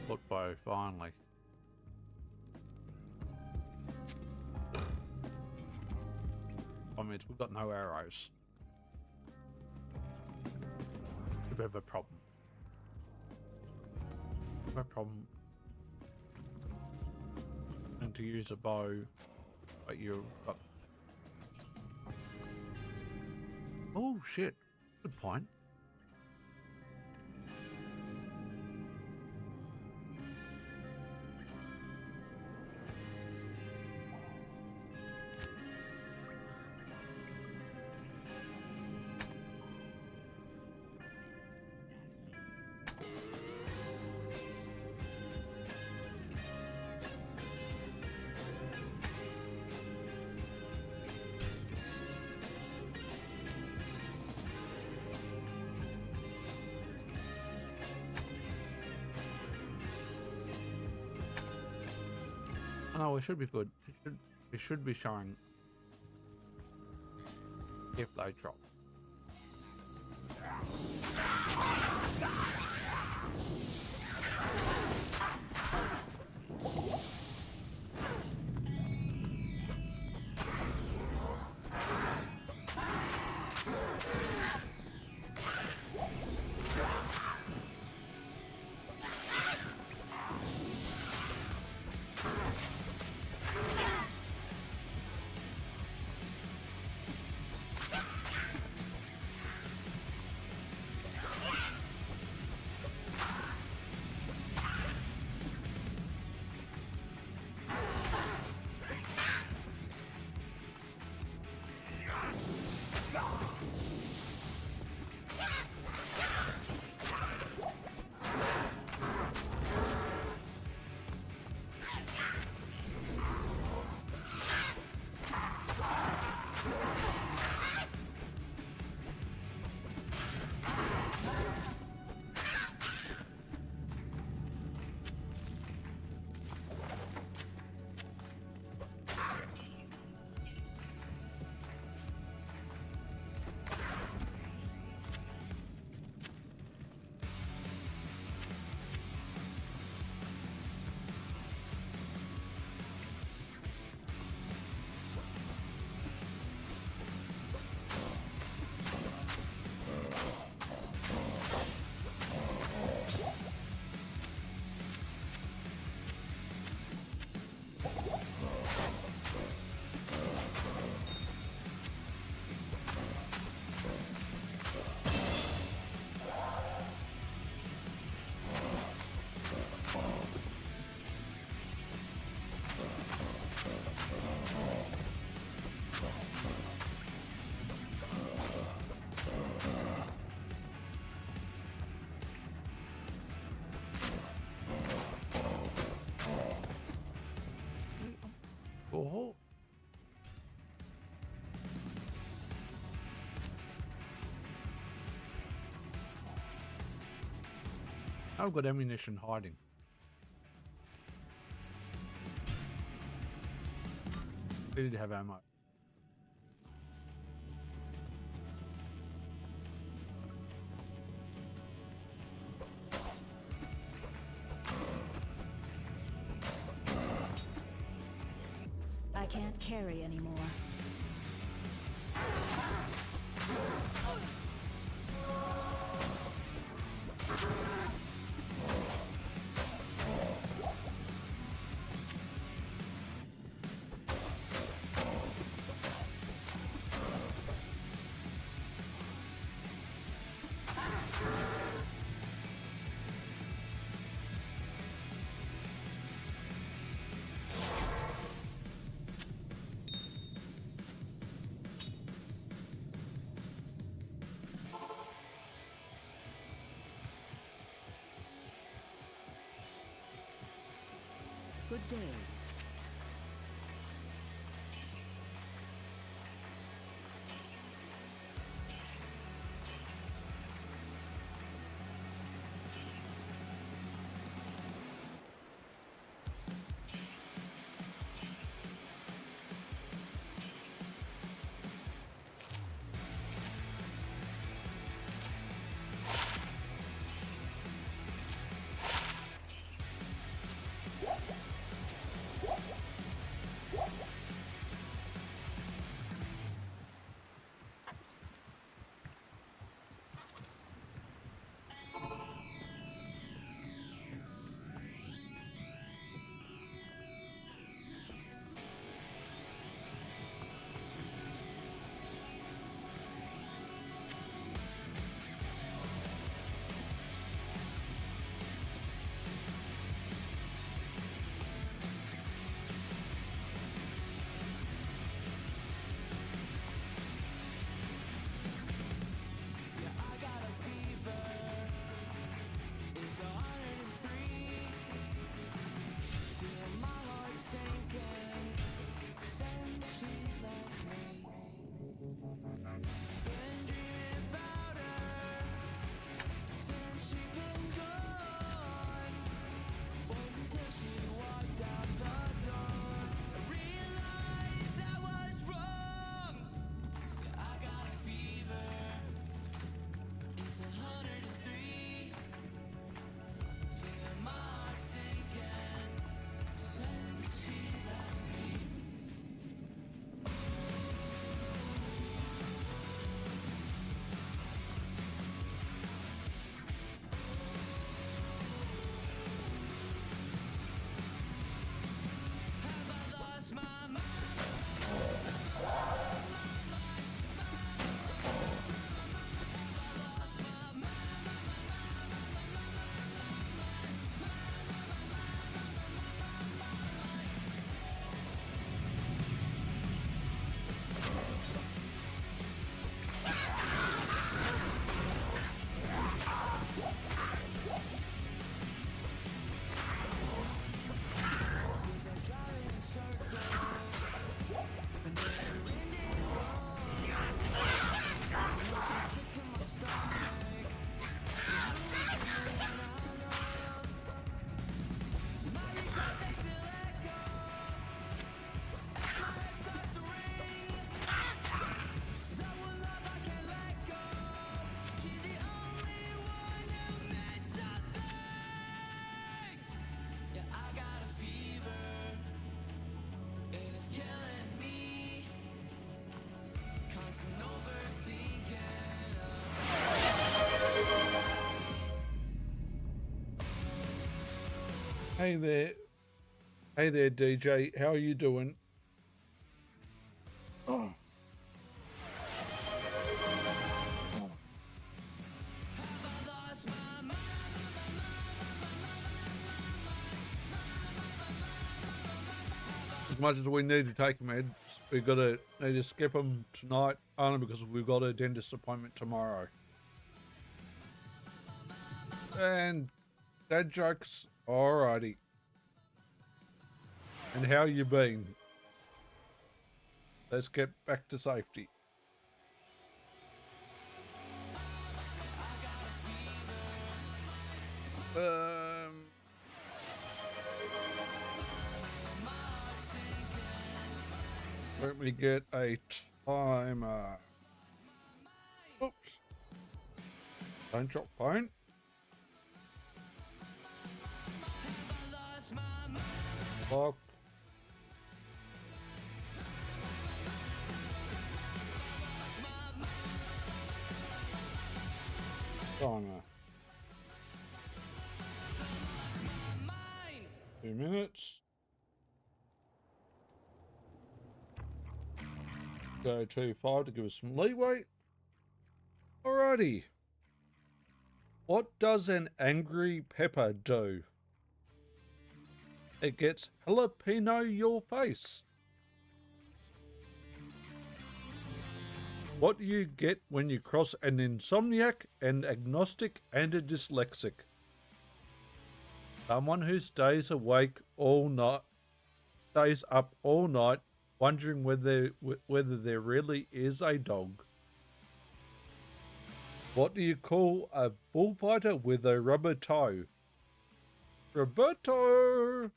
Footbow, finally. I mean, we've got no arrows. A bit of a problem. No problem. And to use a bow, but you've got. Oh shit! Good point. No, it should be good. It should be showing if they drop. sure. I've got ammunition hiding. We did have ammo. I can't carry anymore. Good day. Hey there. Hey there, DJ. How are you doing? Oh. As much as we need to take meds, we need to skip them tonight only because we've got a dentist appointment tomorrow. And dad jokes, alrighty. And how you been? Let's get back to safety. Let me get a timer. Oops. Don't drop phone. Clock. Timer. 2 minutes. Go to 5 to give us some leeway. Alrighty. What does an angry pepper do? It gets jalapeno your face. What do you get when you cross an insomniac, an agnostic, and a dyslexic? Someone who stays awake all night, stays up all night, wondering whether there really is a dog. What do you call a bullfighter with a rubber toe? Roberto!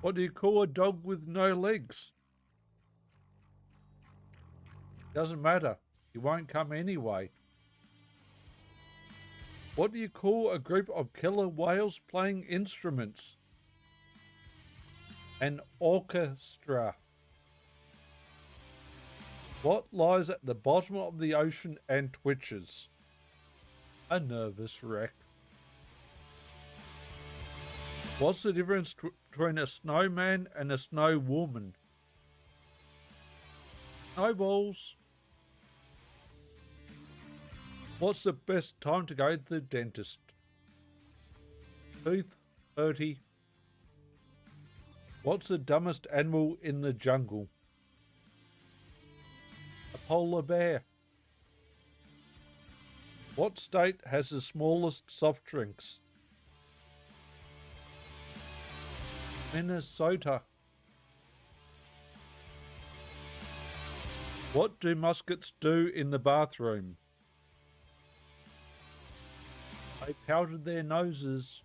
What do you call a dog with no legs? Doesn't matter. He won't come anyway. What do you call a group of killer whales playing instruments? An orchestra. What lies at the bottom of the ocean and twitches? A nervous wreck. What's the difference between a snowman and a snow woman? Snowballs. What's the best time to go to the dentist? 2:30. What's the dumbest animal in the jungle? A polar bear. What state has the smallest soft drinks? Minnesota. What do muskets do in the bathroom? They powdered their noses.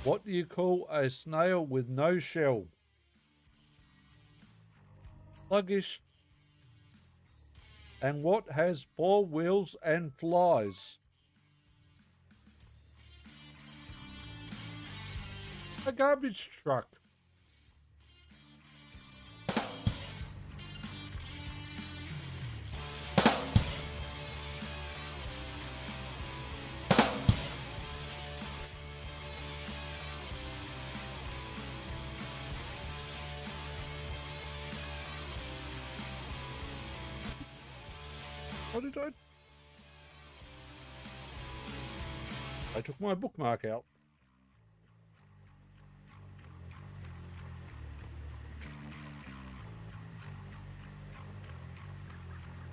What do you call a snail with no shell? Sluggish. And what has 4 wheels and flies? A garbage truck. What did I took my bookmark out.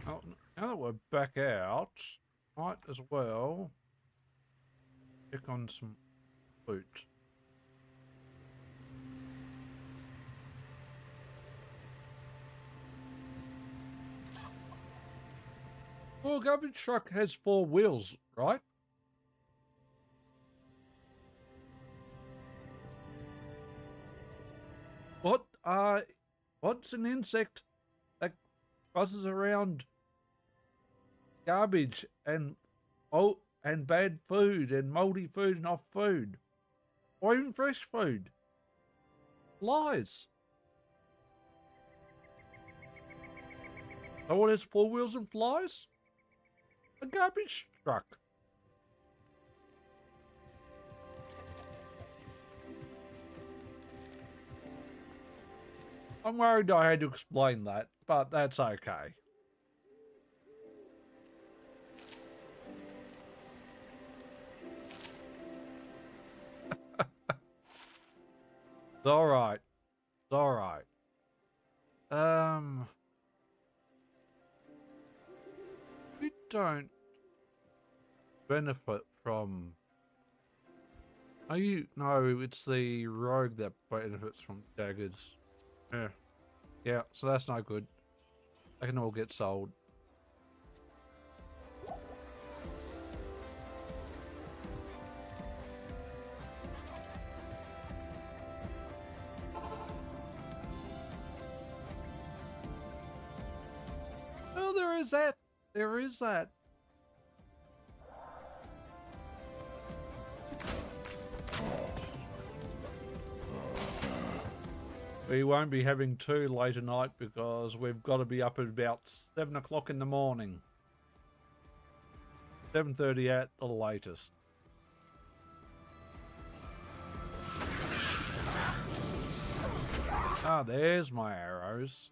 Oh, now that we're back out, might as well check on some loot. Well, a garbage truck has 4 wheels, right? What's an insect that buzzes around garbage and bad food and moldy food and off food, or even fresh food? Flies. So what has 4 wheels and flies? A garbage truck. I'm worried I had to explain that, but that's okay. It's alright. It's alright. We don't benefit from Are you? No, it's the rogue that benefits from daggers. Yeah. Yeah, so that's no good. They can all get sold. Oh, there is that. There is that. We won't be having two late at night because we've got to be up at about 7 o'clock in the morning. 7:30 at the latest. Ah, there's my arrows.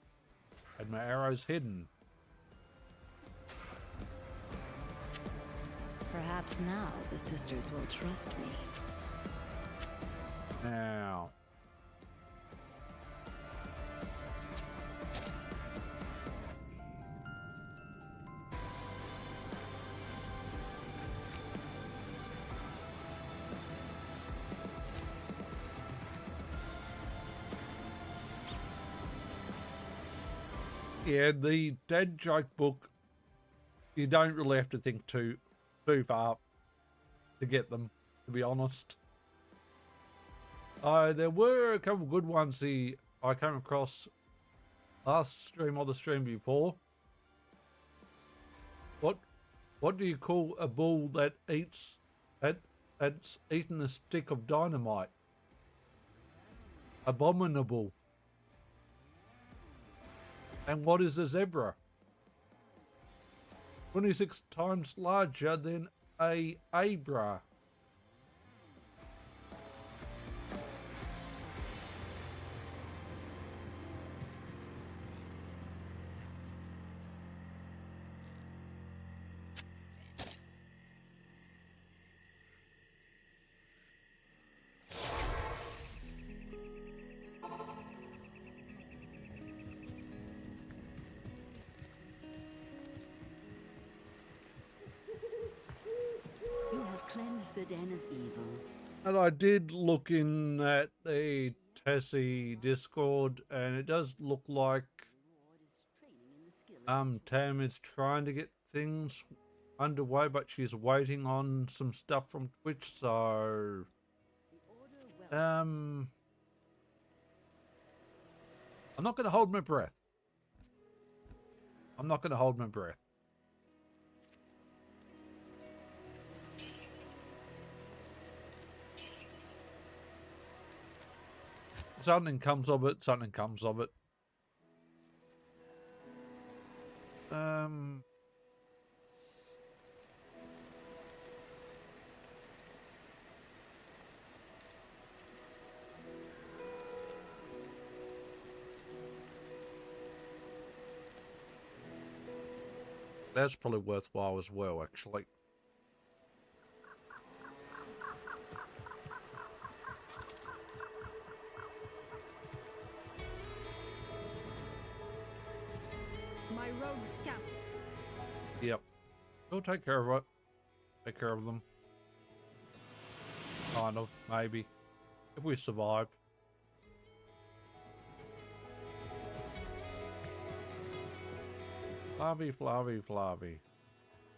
Had my arrows hidden. Perhaps now the sisters will trust me. Now. Yeah, the dad joke book, you don't really have to think too far to get them, to be honest. There were a couple good ones I came across last stream or the stream before. What do you call a bull that that's eaten a stick of dynamite? Abominable. And what is a zebra? 26 times larger than a abra. You have cleansed the den of evil. And I did look in at the Tessie Discord, and it does look like Tam is trying to get things underway, but she's waiting on some stuff from Twitch, so I'm not going to hold my breath. I'm not going to hold my breath. Something comes of it, something comes of it. That's probably worthwhile as well, actually. My rogue scamp. Yep. We'll take care of it. Take care of them. Kind of, maybe. If we survive. Flavy, Flavy, Flavy.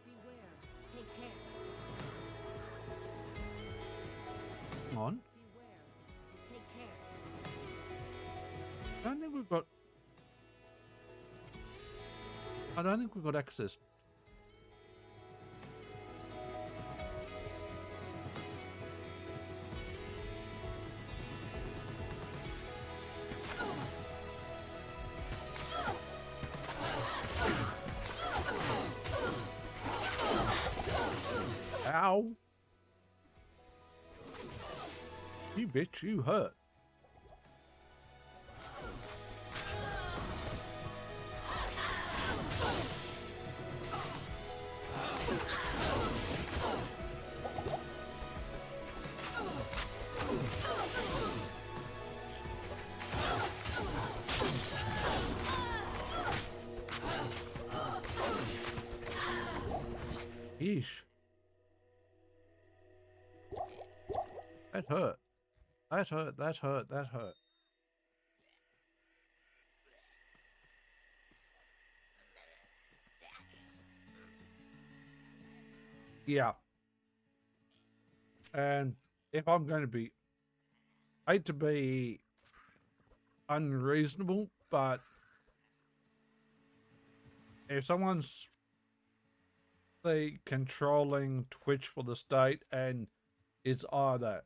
Beware. Take care. Come on. Beware. Take care. I don't think we've got... I don't think we've got access. Ow! You bitch, you hurt. Yeesh. That hurt. That hurt. That hurt. That hurt. Yeah. And if I'm going to be, I hate to be unreasonable, but if someone's controlling Twitch for the state and is either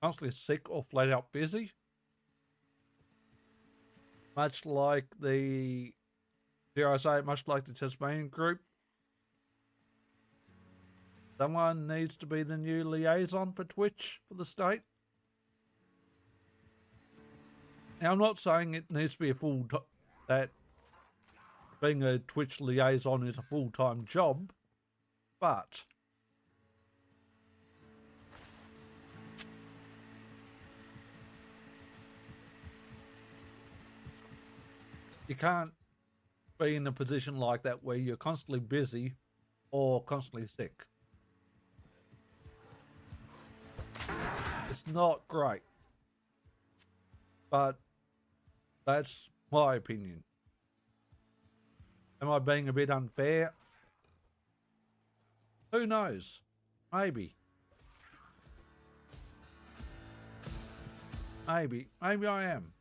constantly sick or flat out busy, much like the, dare I say, much like the Tasmanian group, someone needs to be the new liaison for Twitch for the state. Now, I'm not saying it needs to be a that being a Twitch liaison is a full-time job, but you can't be in a position like that where you're constantly busy or constantly sick. It's not great, but that's my opinion. Am I being a bit unfair? Who knows? Maybe. Maybe I am.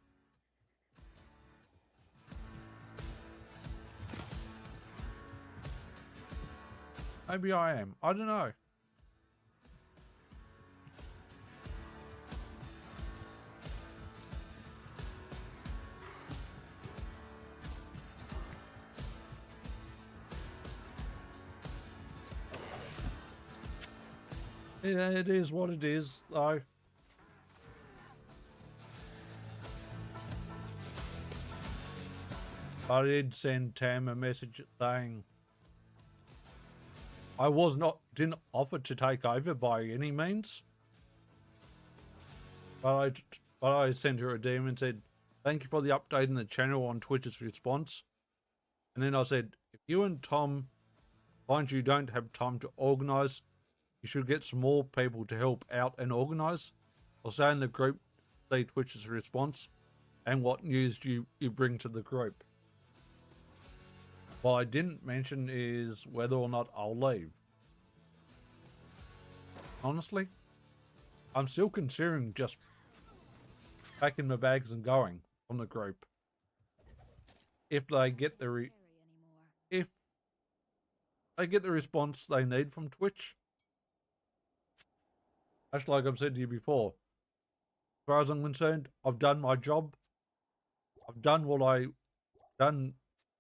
Maybe I am. I don't know. Yeah, it is what it is, though. I did send Tam a message saying I didn't offer to take over by any means, but I sent her a DM and said, "Thank you for the update in the channel on Twitch's response." And then I said, "If you and Tom find you don't have time to organise, you should get some more people to help out and organise. I'll say in the group, see Twitch's response and what news you bring to the group." What I didn't mention is whether or not I'll leave. Honestly, I'm still considering just packing my bags and going from the group. If they get the if they get the response they need from Twitch. That's like I've said to you before. As far as I'm concerned, I've done my job. I've done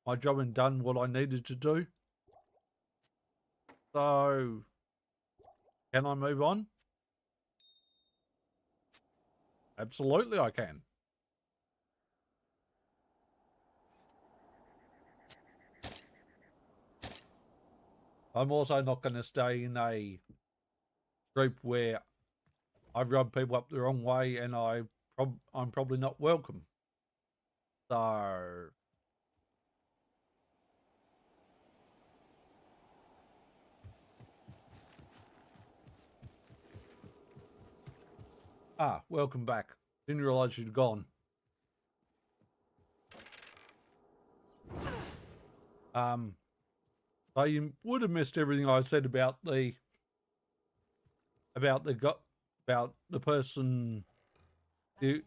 my job and done what I needed to do. So, can I move on? Absolutely I can. I'm also not going to stay in a group where I rub people up the wrong way and I'm probably not welcome. So, welcome back. Didn't realise you'd gone. So you would have missed everything I said about the person, the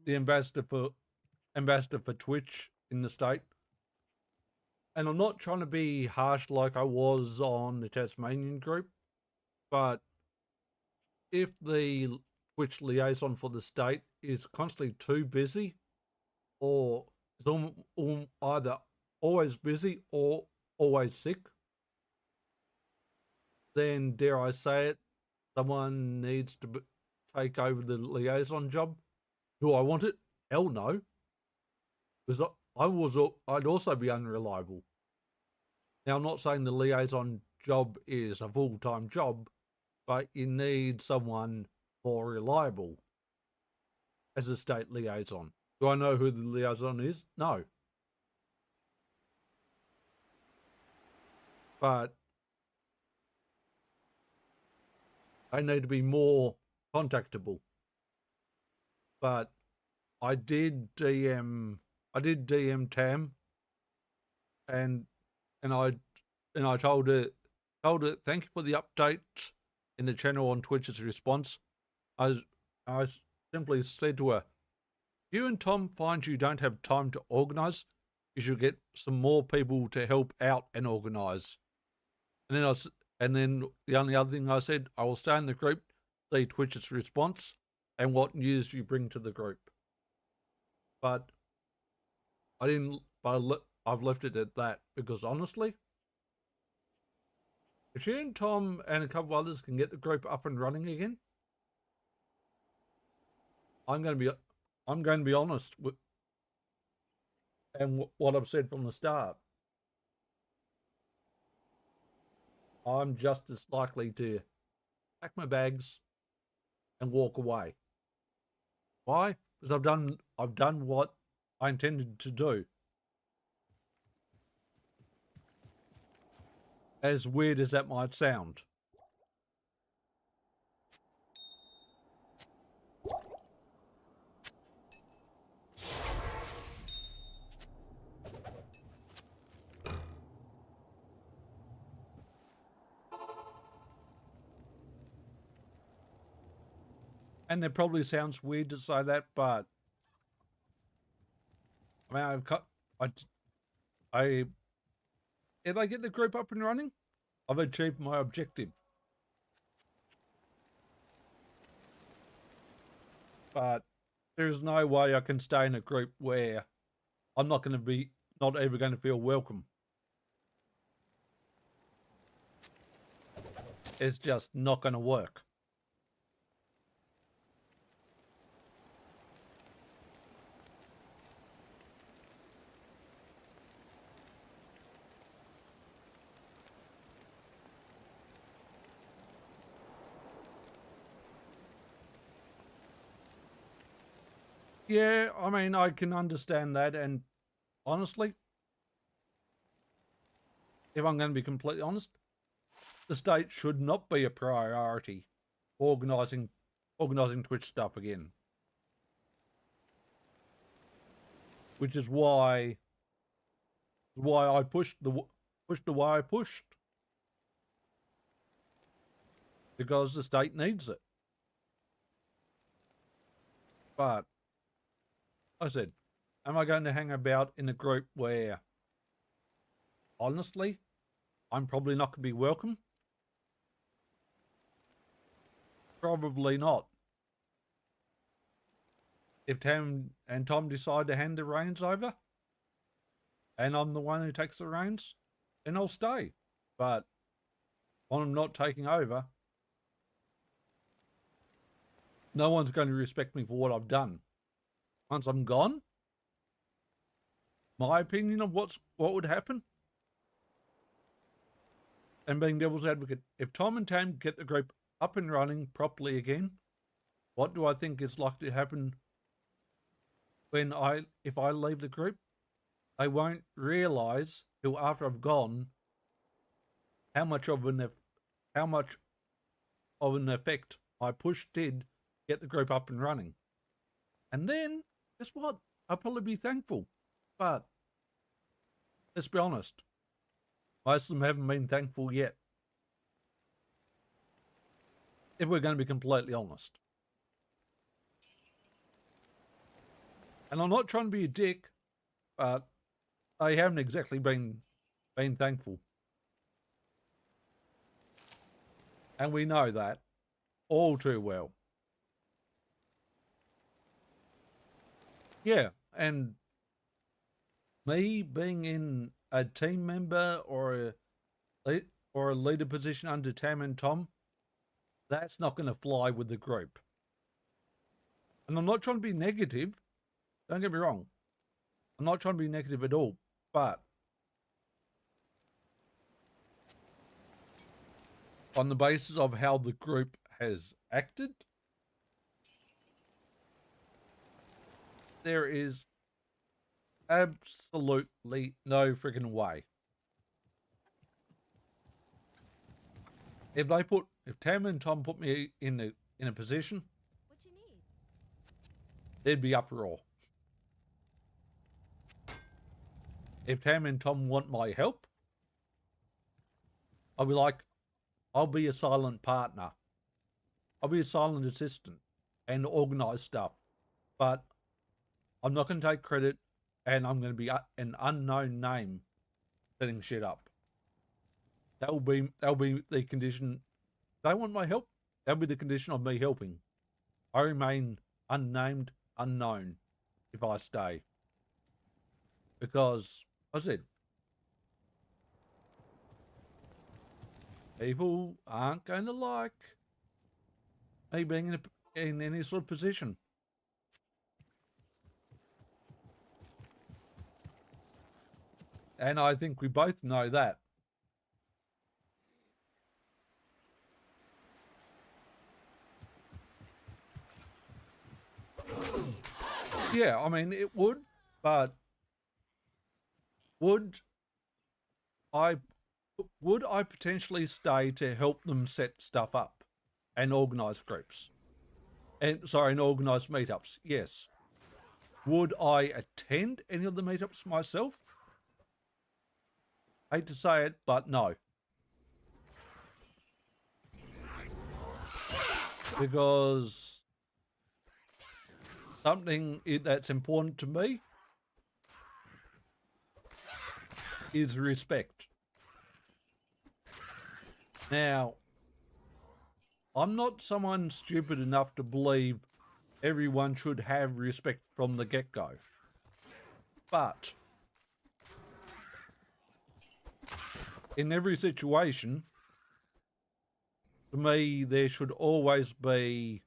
ambassador for Twitch in the state. And I'm not trying to be harsh like I was on the Tasmanian group, but if the Twitch liaison for the state is constantly too busy, or is either always busy or always sick, then dare I say it, someone needs to take over the liaison job. Do I want it? Hell no. Because I'd also be unreliable. Now, I'm not saying the liaison job is a full-time job, but you need someone more reliable as a state liaison. Do I know who the liaison is? No. But they need to be more contactable. But I did DM Tam, and I told her thank you for the update in the channel on Twitch's response. I simply said to her, you and Tom find you don't have time to organise, you should get some more people to help out and organise. And then the only other thing I said, I will stay in the group, see Twitch's response, and what news you bring to the group. But I didn't. I've left it at that because honestly, if you and Tom and a couple others can get the group up and running again, I'm going to be honest with what I've said from the start. I'm just as likely to pack my bags and walk away. Why? Because I've done what I intended to do. As weird as that might sound. And it probably sounds weird to say that, but I mean, if I get the group up and running, I've achieved my objective. But there's no way I can stay in a group where I'm not ever going to feel welcome. It's just not going to work. Yeah, I mean, I can understand that, and honestly, if I'm going to be completely honest, the state should not be a priority for organising Twitch stuff again. Which is why I pushed the way I pushed. Because the state needs it. But I said, am I going to hang about in a group where, honestly, I'm probably not going to be welcome? Probably not. If Tam and Tom decide to hand the reins over, and I'm the one who takes the reins, then I'll stay. But when I'm not taking over, no one's going to respect me for what I've done. Once I'm gone, my opinion of what would happen, and being devil's advocate, if Tom and Tam get the group up and running properly again, what do I think is likely to happen if I leave the group? They won't realise till after I've gone how much of an effect my push did get the group up and running. And then, guess what? I'll probably be thankful. But let's be honest, most of them haven't been thankful yet. If we're going to be completely honest. And I'm not trying to be a dick, but they haven't exactly been thankful. And we know that all too well. Yeah, and me being in a team member or a leader position under Tam and Tom, that's not going to fly with the group. And I'm not trying to be negative. Don't get me wrong. I'm not trying to be negative at all. But on the basis of how the group has acted, there is absolutely no freaking way. If Tam and Tom put me in in a position, What you need? there'd be uproar. If Tam and Tom want my help, I'll be like, I'll be a silent partner. I'll be a silent assistant and organise stuff. But I'm not going to take credit, and I'm going to be an unknown name setting shit up. That'll be the condition. If they want my help, that'll be the condition of me helping. I remain unnamed, unknown if I stay. Because, as I said, people aren't going to like me being in any sort of position. And I think we both know that. Yeah, I mean, it would, but would I potentially stay to help them set stuff up and organise groups? And organise meetups? Yes. Would I attend any of the meetups myself? Hate to say it, but no. Because something that's important to me is respect. Now, I'm not someone stupid enough to believe everyone should have respect from the get-go. But in every situation, to me, there should always be...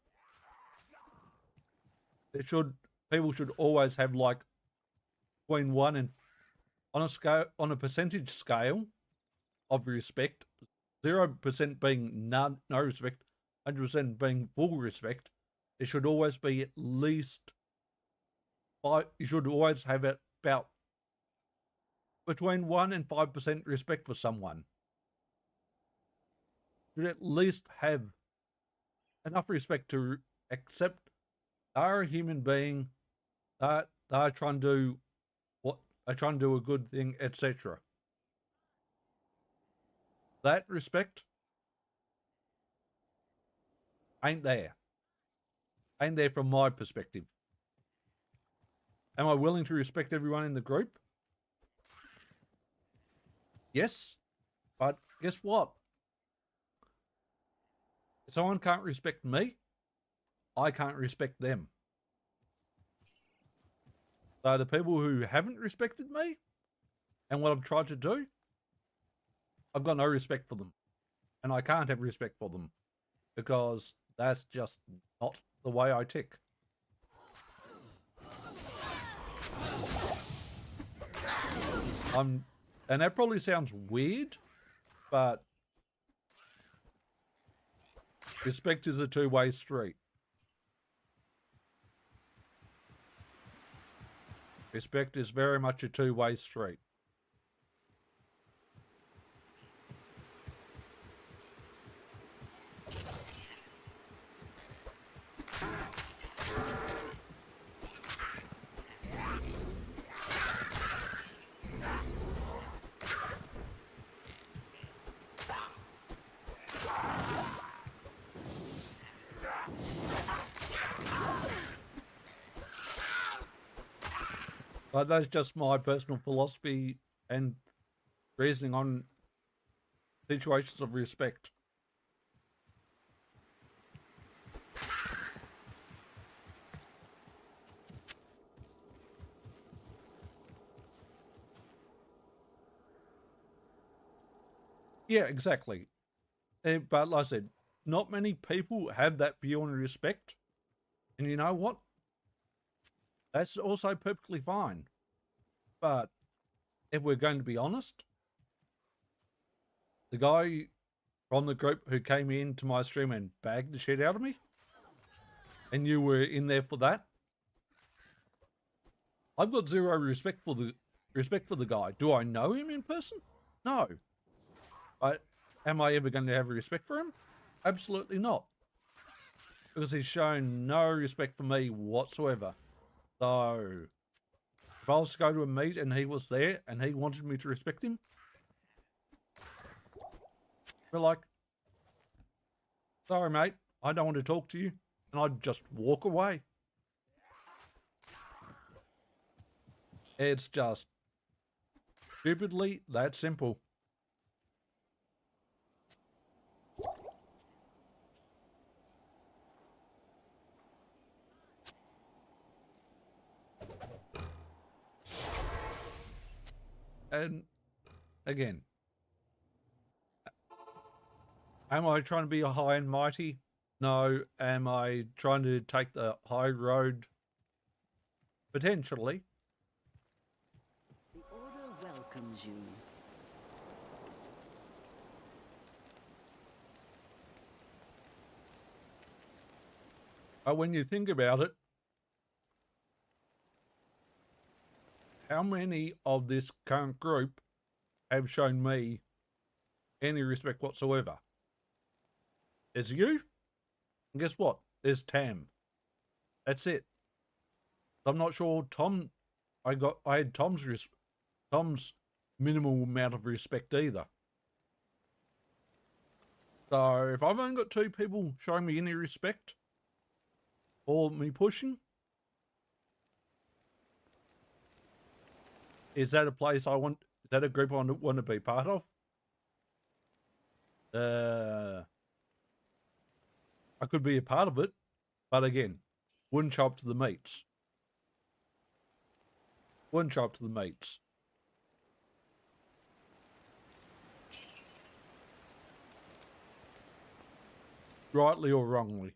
People should always have, like, between 1 and... On a percentage scale of respect, 0% being no respect, 100% being full respect, there should always be at least 5... You should always have about between 1 and 5% respect for someone. You should at least have enough respect to accept they're a human being, they're trying to do what they're trying to do, a good thing, etc. That respect ain't there from my perspective. Am I willing to respect everyone in the group? Yes, but guess what? If someone can't respect me, I can't respect them. So the people who haven't respected me and what I've tried to do, I've got no respect for them. And I can't have respect for them because that's just not the way I tick. And that probably sounds weird, but respect is a two-way street. Respect is very much a two-way street. But that's just my personal philosophy and reasoning on situations of respect. Yeah, exactly. But like I said, not many people have that view on respect. And you know what? That's also perfectly fine. But if we're going to be honest, the guy from the group who came into my stream and bagged the shit out of me, and you were in there for that, I've got zero respect for the guy. Do I know him in person? No. Am I ever going to have respect for him? Absolutely not. because he's shown no respect for me whatsoever. So, if I was to go to a meet and he was there and he wanted me to respect him, we're like, sorry, mate, I don't want to talk to you. And I'd just walk away. It's just stupidly that simple. And again, am I trying to be a high and mighty? No. Am I trying to take the high road? Potentially. The Order welcomes you. But when you think about it, how many of this current group have shown me any respect whatsoever? There's you, and guess what? There's Tam. That's it. I'm not sure Tom. I had Tom's minimal amount of respect either. So if I've only got two people showing me any respect or me pushing, is that a place I want? Is that a group I want to be part of? I could be a part of it, but again, wouldn't show up to the meets. Wouldn't show up to the meets. Rightly or wrongly.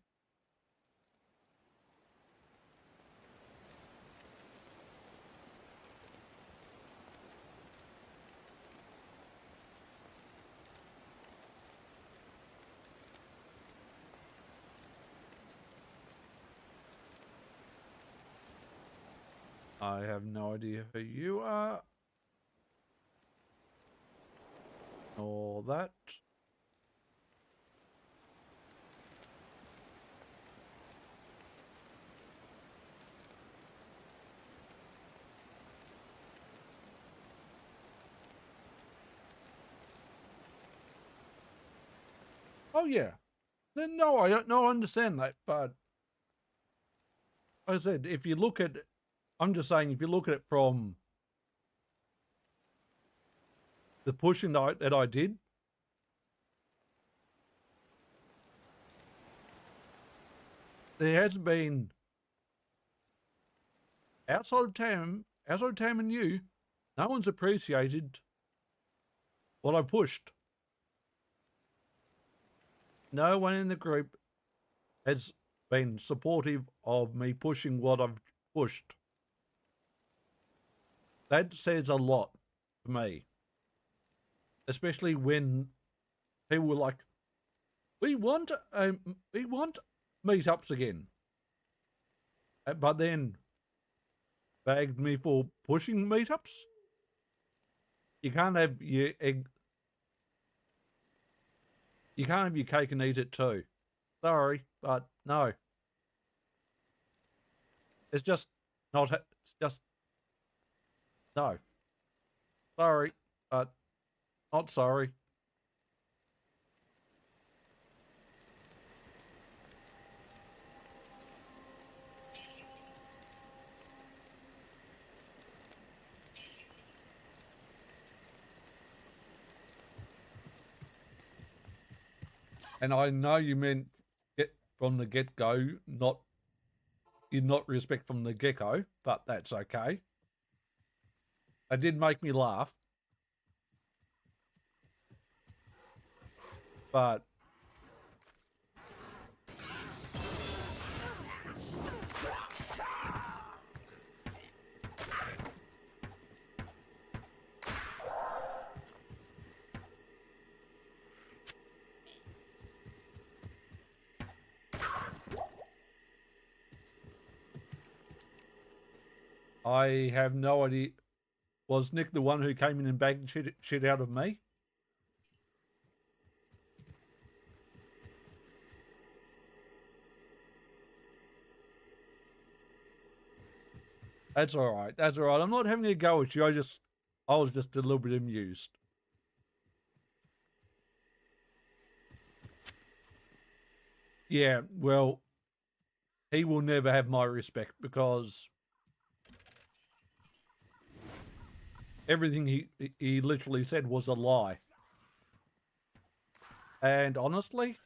I have no idea who you are. Or that. Oh yeah. Then no, I don't understand that, but like I said, if you look at, I'm just saying, if you look at it from the pushing that I did, there has been outside of Tam and you, no one's appreciated what I pushed. No one in the group has been supportive of me pushing what I've pushed. That says a lot to me. Especially when people were like, we want meetups again. But then bagged me for pushing meetups. You can't have your egg. You can't have your cake and eat it too. Sorry, but no. It's just not. It's just no. Sorry, but not sorry. And I know you meant get from the get-go, not respect from the get-go, but that's okay. It did make me laugh. But I have no idea. Was Nick the one who came in and bagged shit out of me? That's all right. That's all right. I'm not having a go at you. I was just a little bit amused. Yeah, well, he will never have my respect because everything he literally said was a lie. And honestly,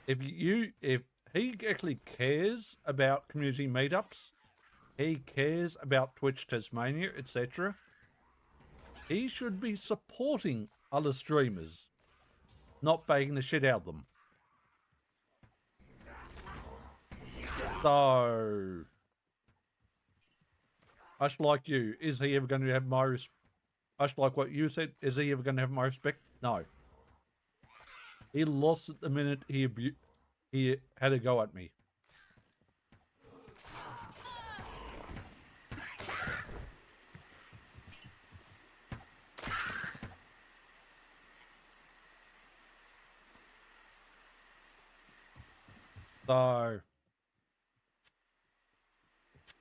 if he actually cares about community meetups, he cares about Twitch Tasmania, etc., he should be supporting other streamers, not bagging the shit out of them. So, much like you, is he ever going to have my respect? Much like what you said, is he ever going to have my respect? No. He lost it the minute he had a go at me. So,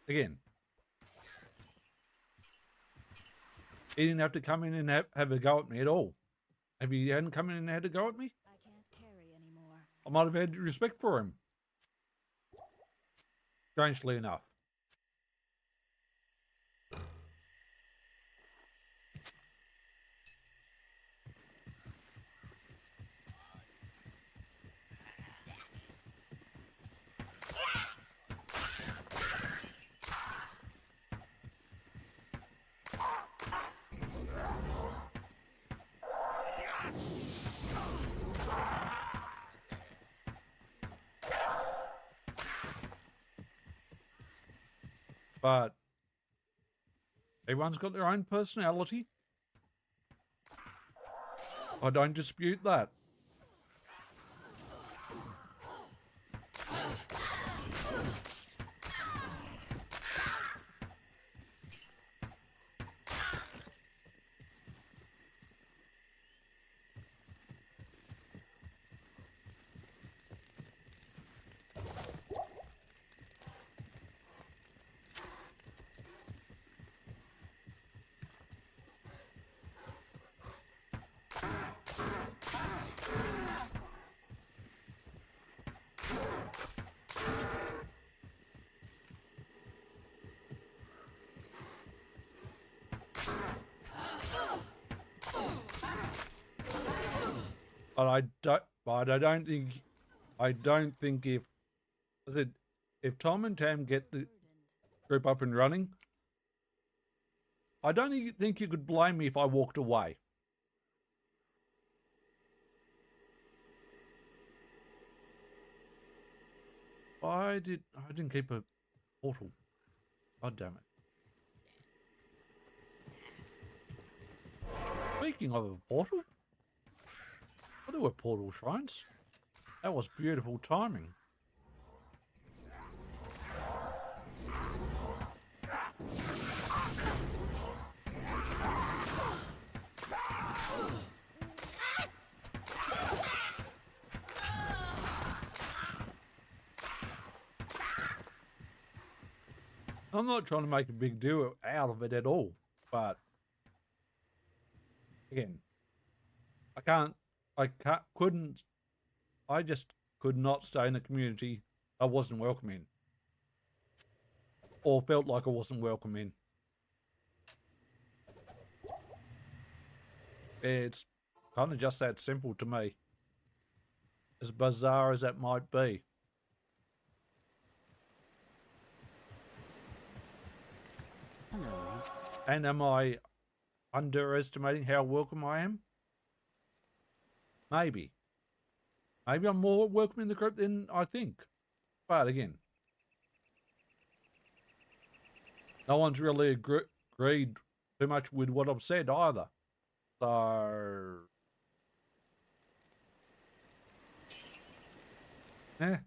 again, he didn't have to come in and have a go at me at all. If he hadn't come in and had a go at me, I can't carry anymore. I might have had respect for him. Strangely enough. But everyone's got their own personality. I don't dispute that. But I don't think if Tom and Tam get the group up and running, I don't think you could blame me if I walked away. I didn't keep a portal. God damn it. Speaking of a portal, there were portal shrines. That was beautiful timing. I'm not trying to make a big deal out of it at all, but again, I just could not stay in a community I wasn't welcome in. Or felt like I wasn't welcome in. It's kind of just that simple to me. As bizarre as that might be. Hello. And am I underestimating how welcome I am? Maybe. Maybe I'm more welcome in the group than I think. But again, no one's really agreed too much with what I've said either. So, yeah.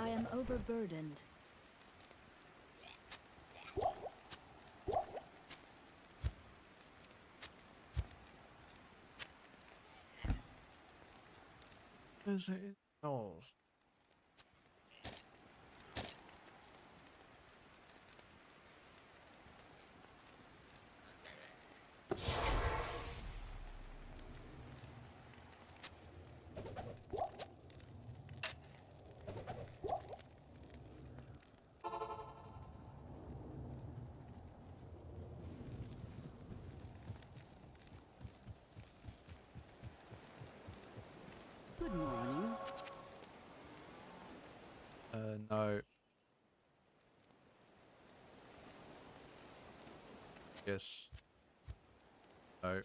I am overburdened. Is it? Oh. Good morning. No. Yes. No.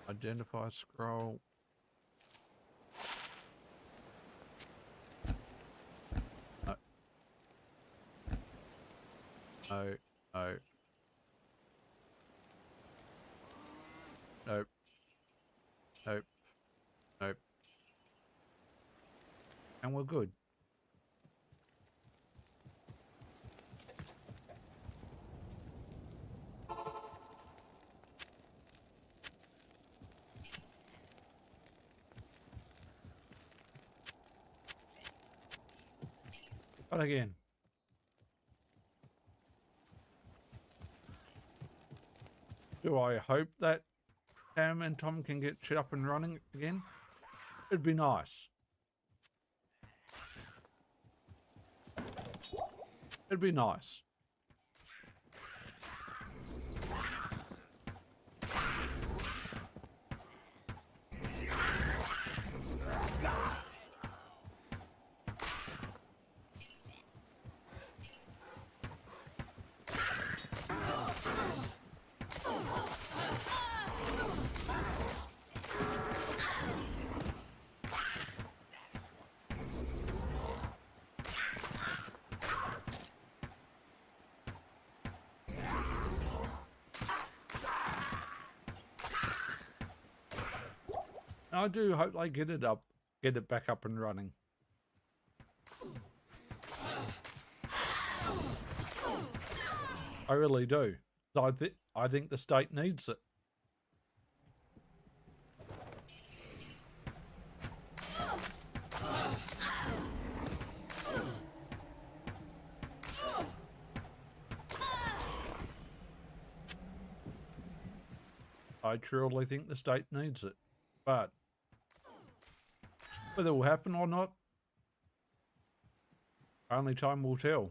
Identify scroll. No. No. No. Nope. Nope. Nope. And we're good. But again. Do I hope that Cam and Tom can get shit up and running again? It'd be nice. It'd be nice. I do hope they get it back up and running. I really do. I think the state needs it. I truly think the state needs it. But whether it will happen or not, only time will tell.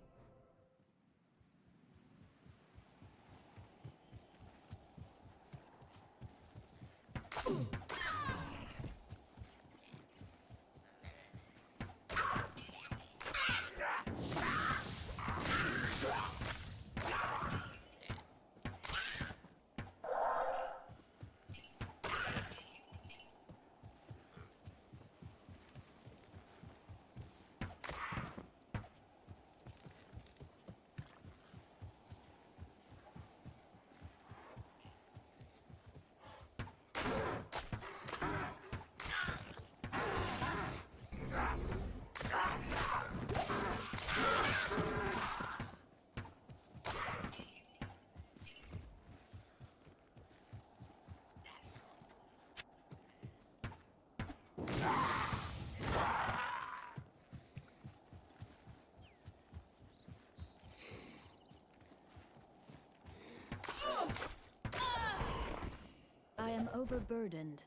I am overburdened.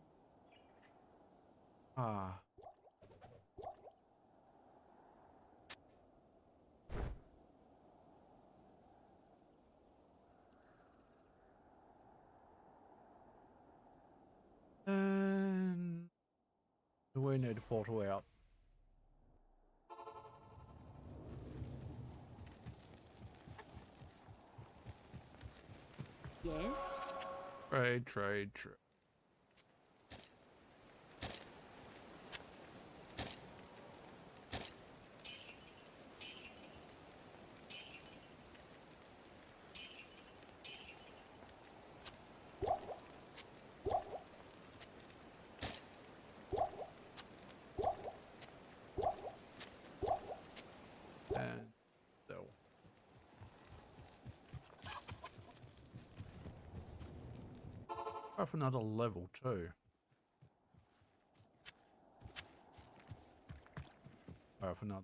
Ah. And we need a portal out. Yes? Trade. off another level too. Off another.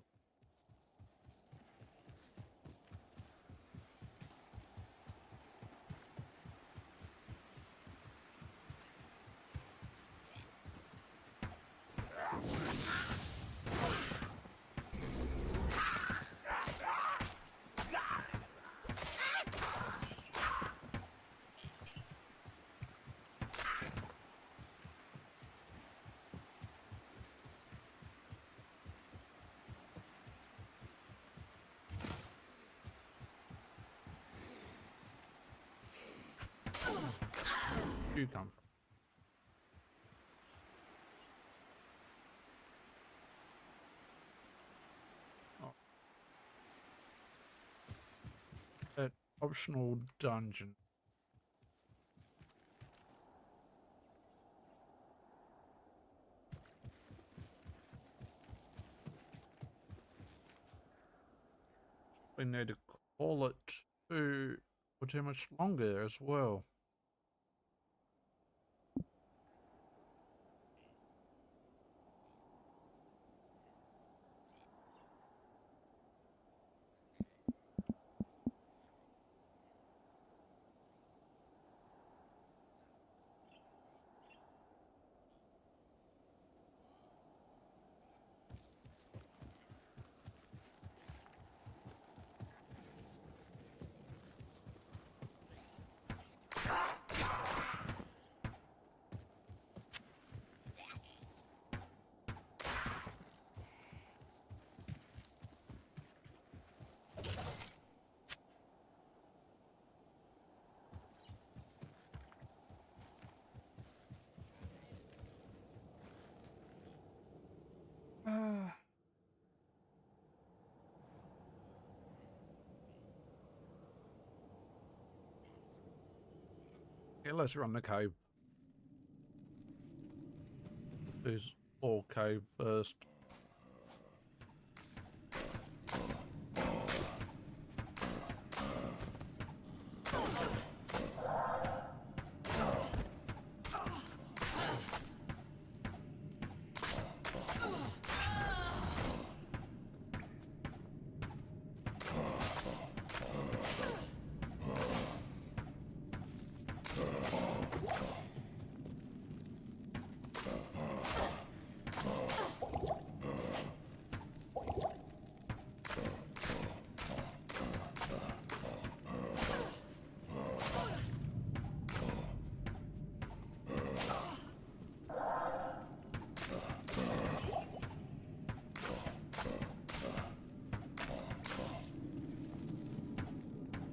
You come from? Oh. That optional dungeon. We need to call it for too much longer as well. Yeah, let's run the cave. This all cave first.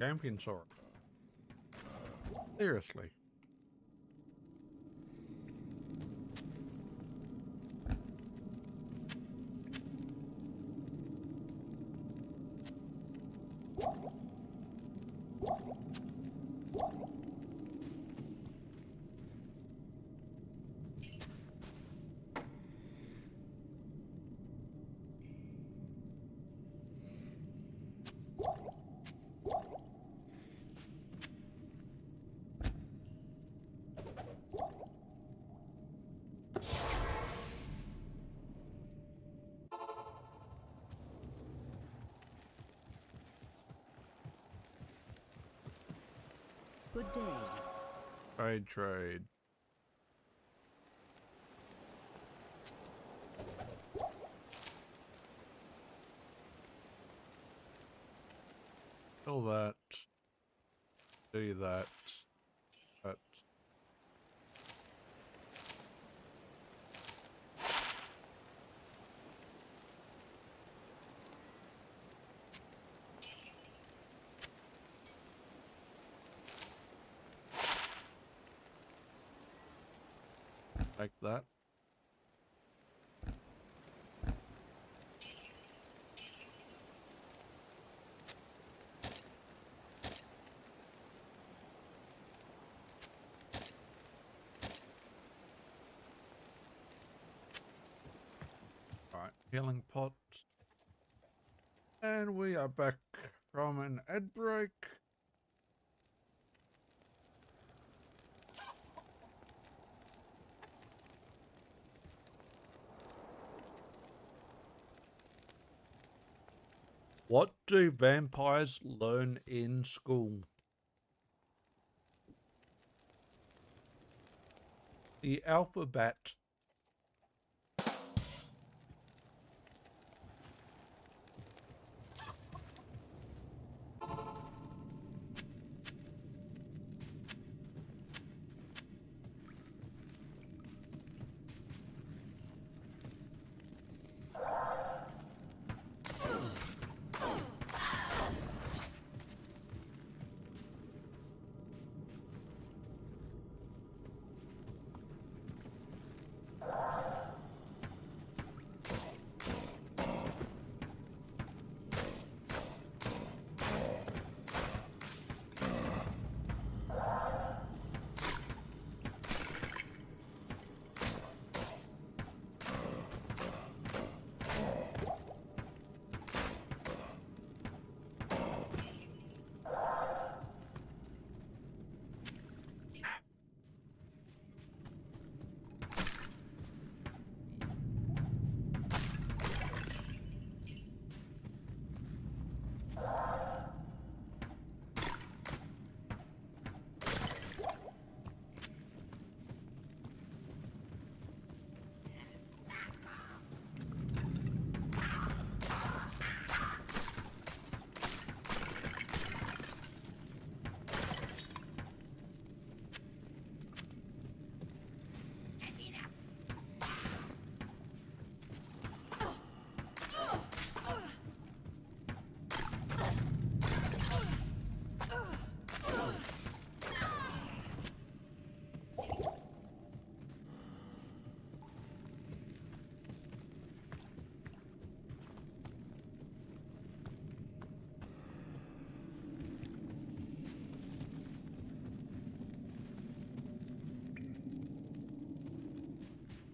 Champion sword. Seriously. Good day. Trade. Kill that. Do that. That. Like that. Alright, healing pot. And we are back from an ad break. What do vampires learn in school? The alphabet.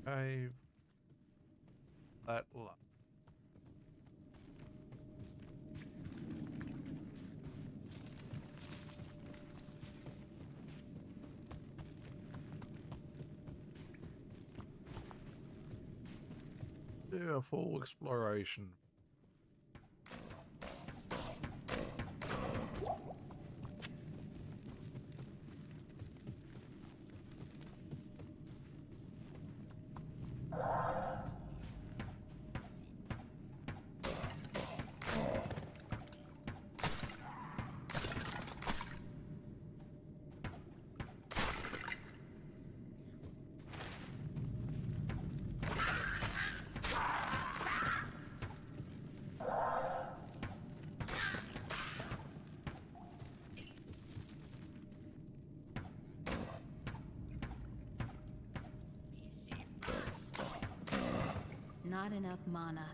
Save that luck. Do a full exploration. Not enough mana.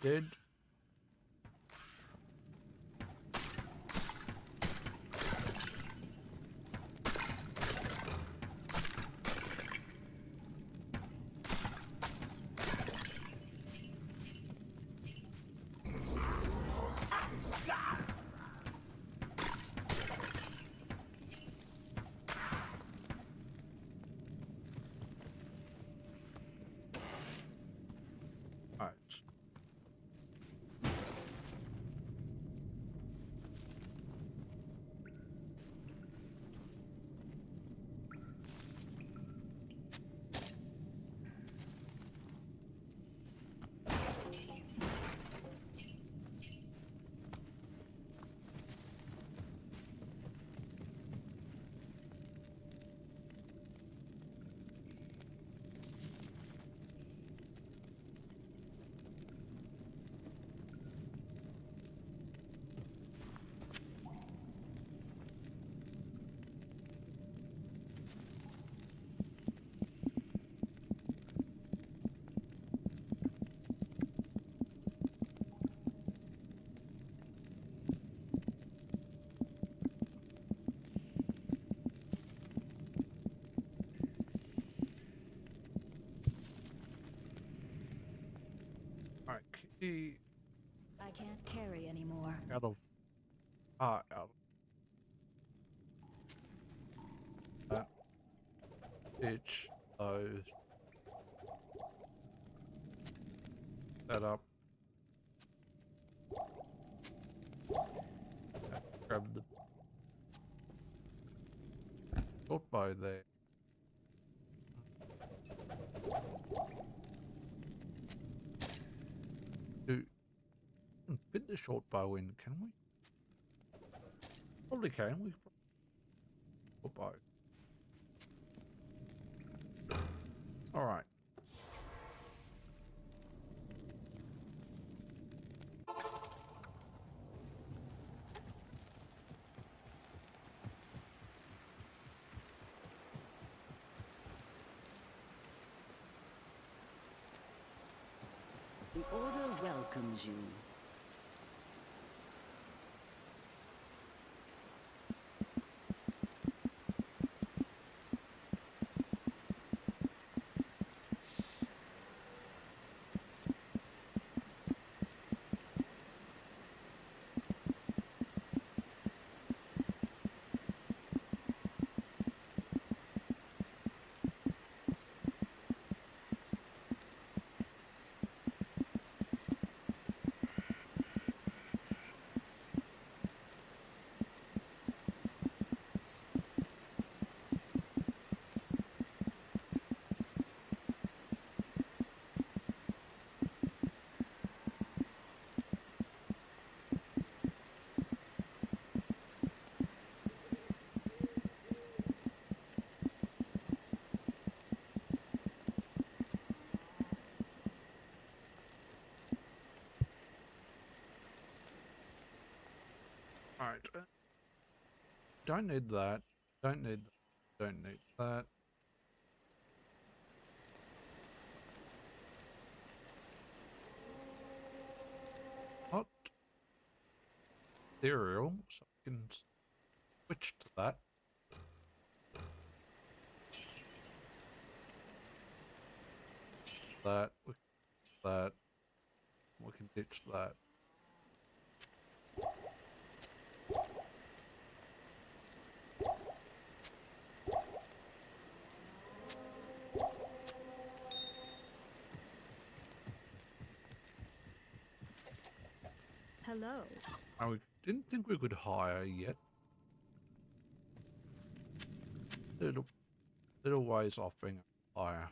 Did. All right. He I can't carry anymore. out of out that ditch those set up. Grab the short bow there. Do fit the short bow in, can we? Probably can. We short bow. All right. The Order welcomes you. Alright. Don't need that. Don't need that. Hot cereal, so I can switch to that. We can ditch that. Hello. I didn't think we could hire yet. Little ways off being a hire.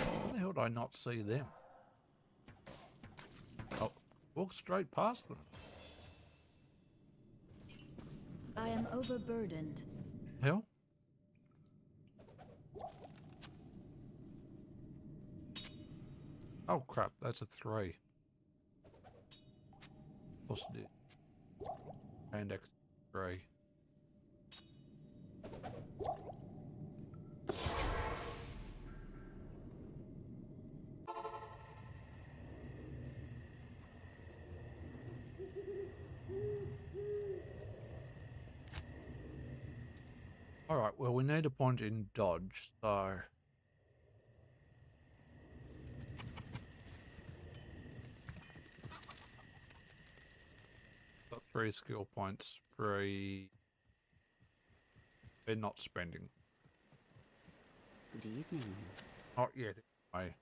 How the hell did I not see them? Oh, walk straight past them. I am overburdened. Hell? Oh crap, that's a 3. What's it? And X3. Alright, well, we need a point in dodge, so. Got 3 skill points, 3. They're not spending. Good evening. Not yet, anyway.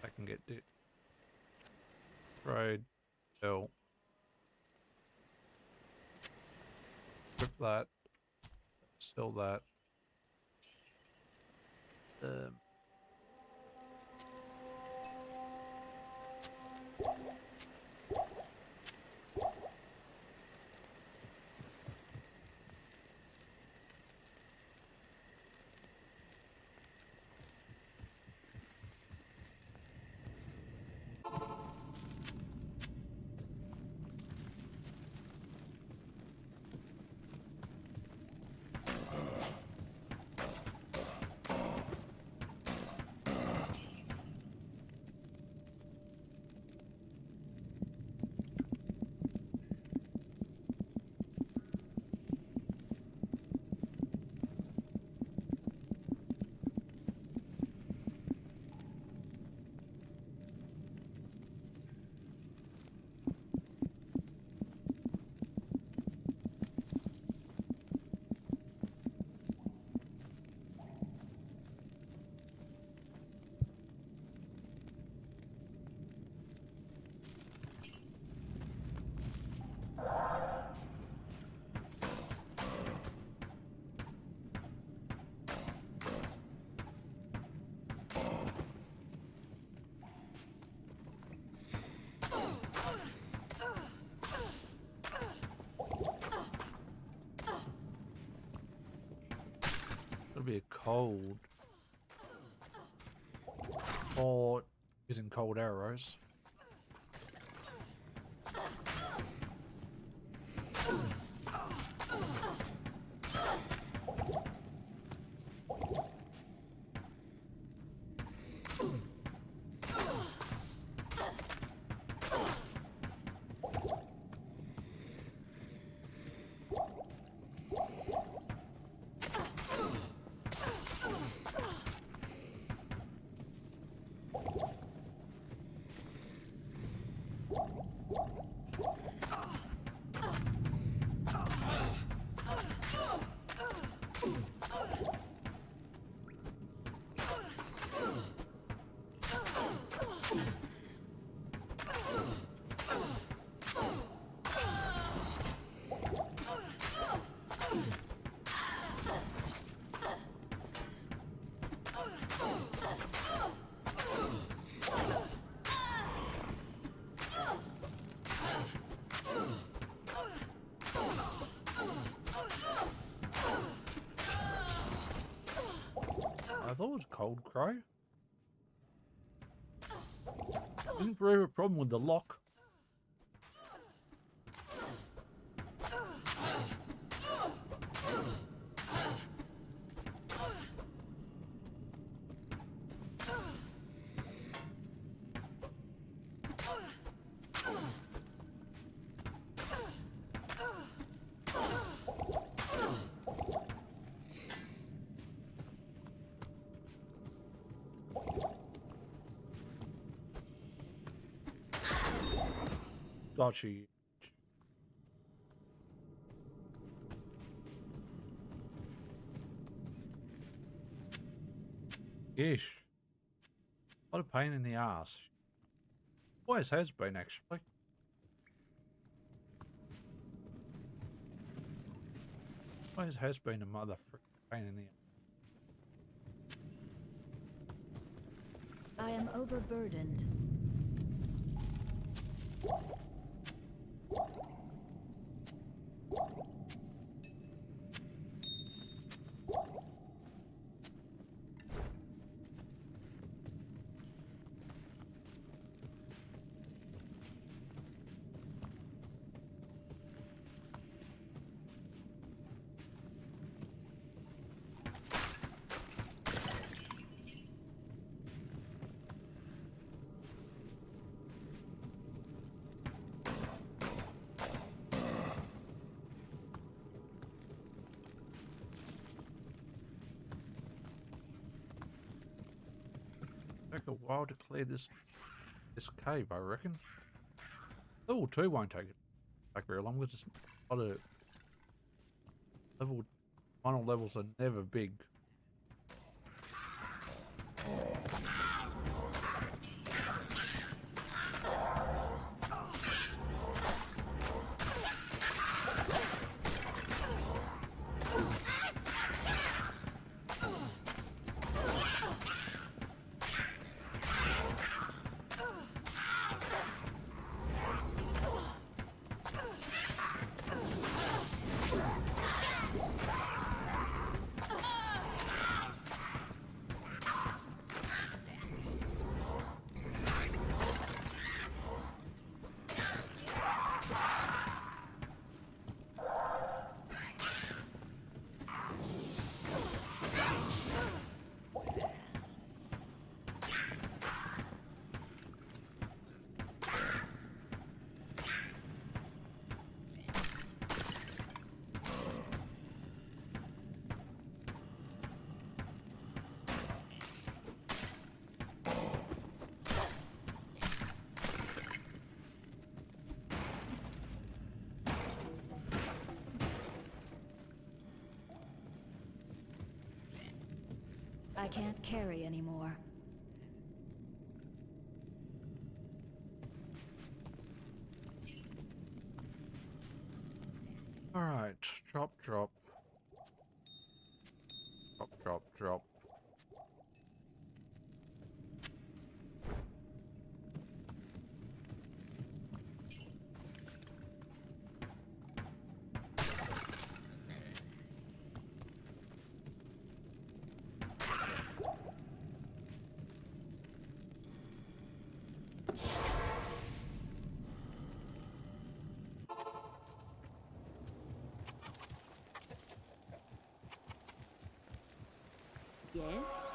I can get it. Trade. Sell. Flip that. Sell that. It'll be a cold. Or using cold arrows. I thought it was Cold Crow. Didn't we have a problem with the lock? Got you. Ish. What a pain in the ass. Always has been, actually. Always has been a motherfucking pain in the ass. I am overburdened. a while to clear this cave, I reckon. Level 2 won't take very long because it's a lot of final levels are never big. I can't carry anymore. Alright, drop. Drop. Yes?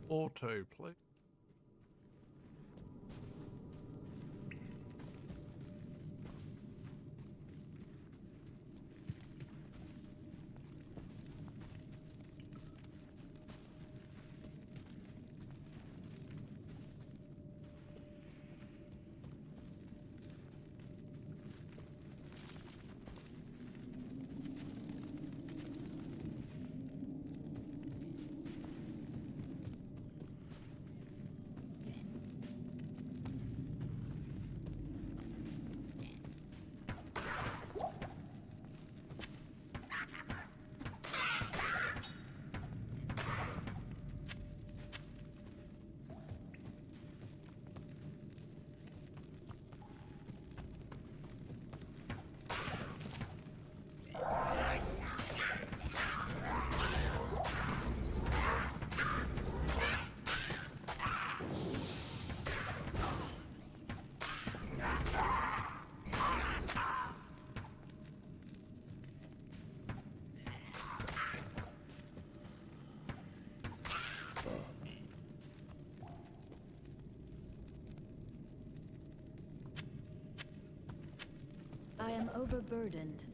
Or two, please. I am overburdened.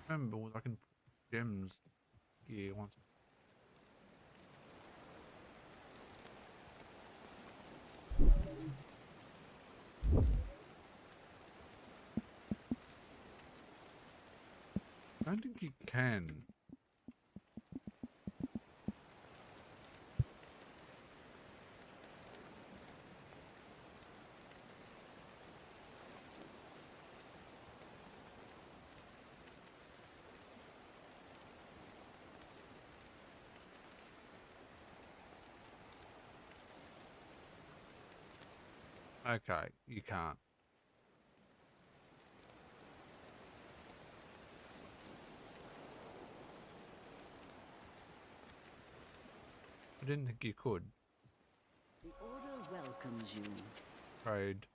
Remember, I can put gems gear once. I don't think you can. Okay, you can't. I didn't think you could. The Order welcomes you. Trade.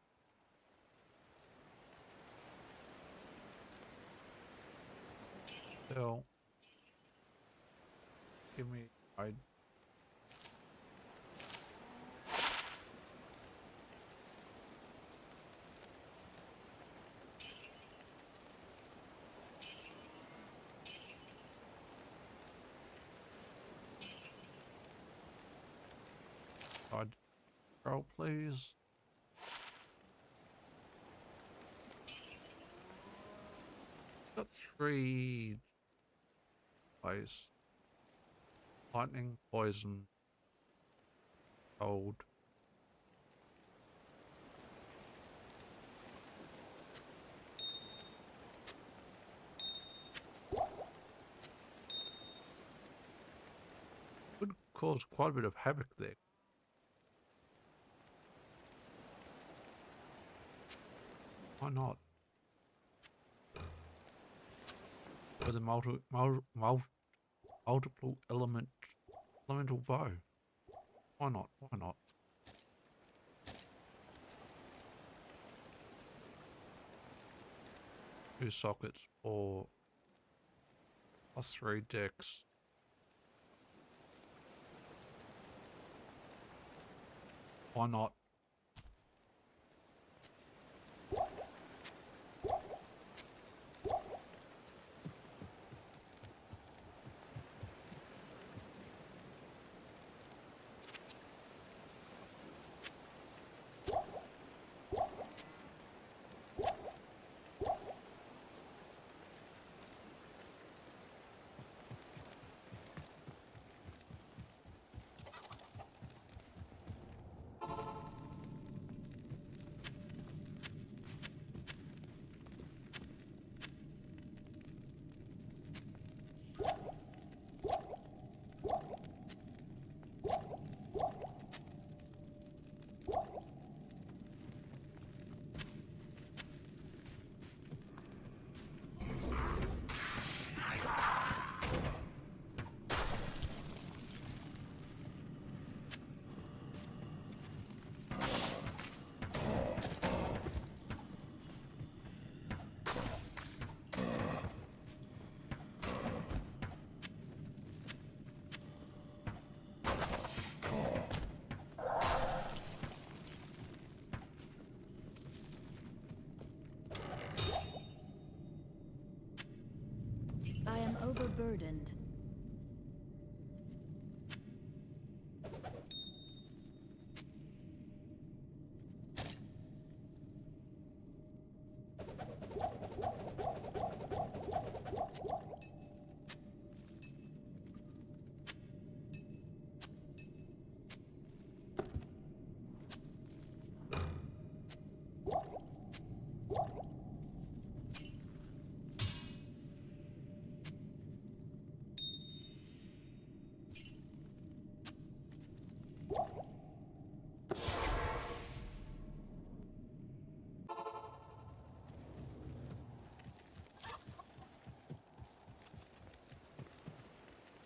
Still. Give me trade. Roll, please. Got 3 plays. Lightning, poison, cold. Would cause quite a bit of havoc there. Why not? With a multiple elemental bow. Why not? Why not? Two sockets or +3 decks. Why not? overburdened.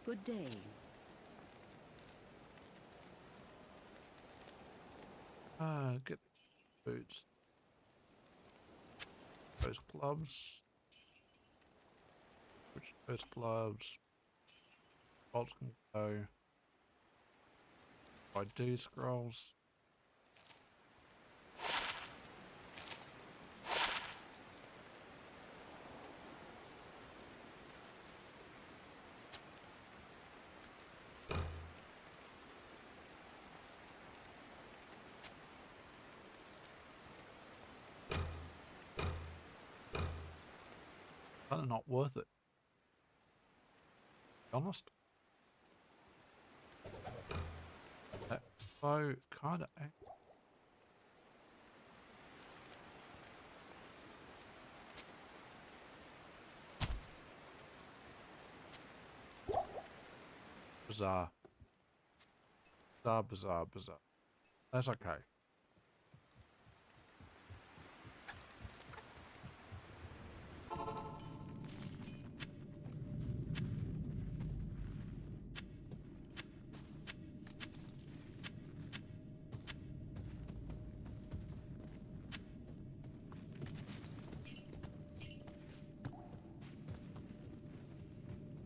Good day. Get boots. Those gloves. Which those gloves. Bolts can go. I do scrolls. Kind of not worth it. Be honest. That bow kind of. Bizarre. Bizarre. That's okay.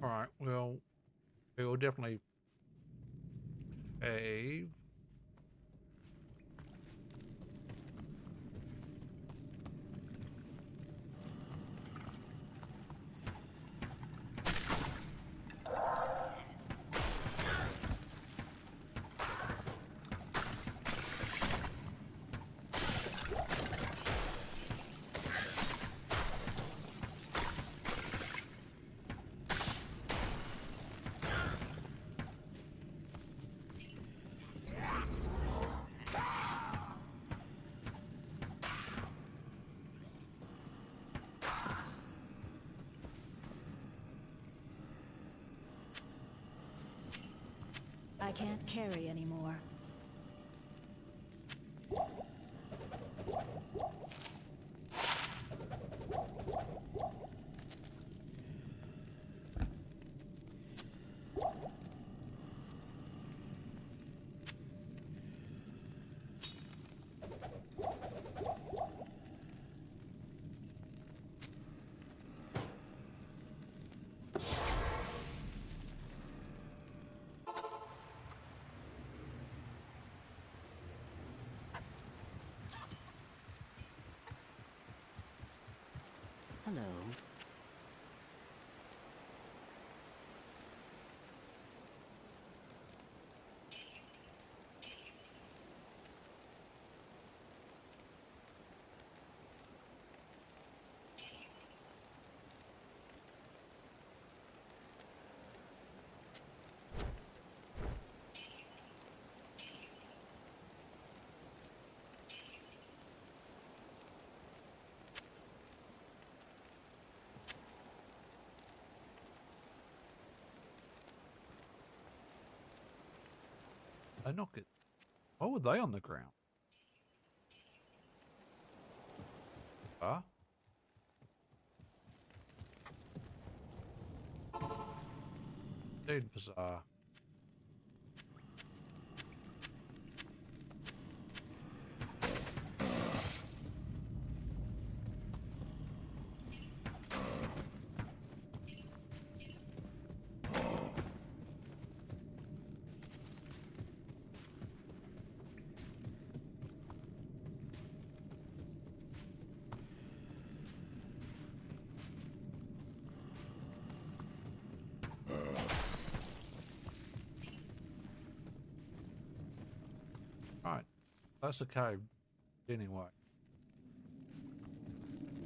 Alright, well, we will definitely save. I can't carry anymore. Hello. They knock it. Why were they on the ground? Huh? Indeed bizarre. That's a cave. Anyway.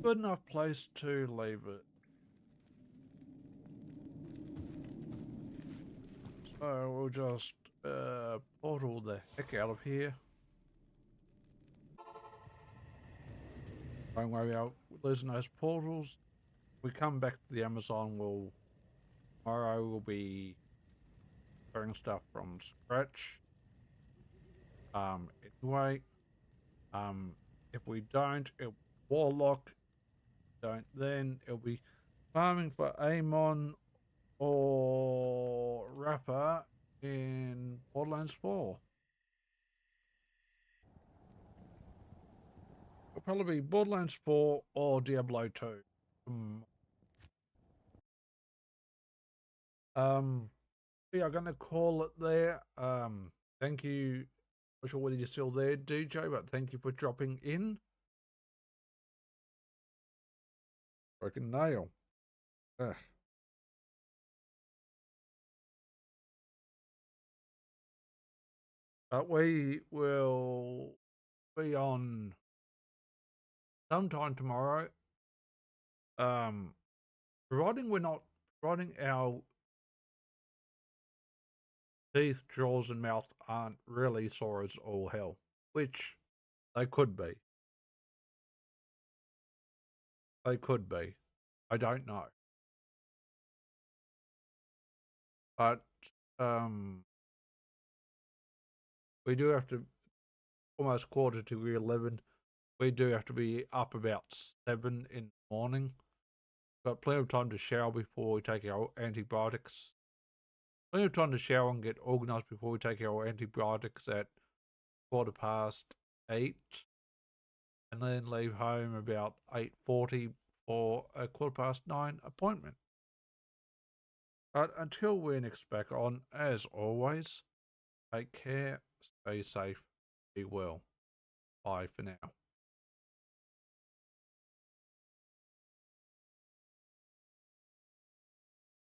Good enough place to leave it. So we'll just portal the heck out of here. Don't worry about losing those portals. We come back to the Amazon, tomorrow we'll be doing stuff from scratch. Anyway, if we don't, Warlock, then it'll be farming for Amon or Rapper in Borderlands 4. It'll probably be Borderlands 4 or Diablo 2. We are going to call it there. Thank you. Not sure whether you're still there, DJ, but thank you for dropping in. Broken nail. Ugh. But we will be on sometime tomorrow. Providing we're not providing our teeth, jaws, and mouth aren't really sore as all hell, which they could be. They could be. I don't know. But we do have to almost quarter to 11. We do have to be up about 7 in the morning. Got plenty of time to shower before we take our antibiotics. Plenty of time to shower and get organised before we take our antibiotics at 8:15, and then leave home about 8:40 for a 9:15 appointment. But until we're next back on, as always, take care, stay safe, be well. Bye for now.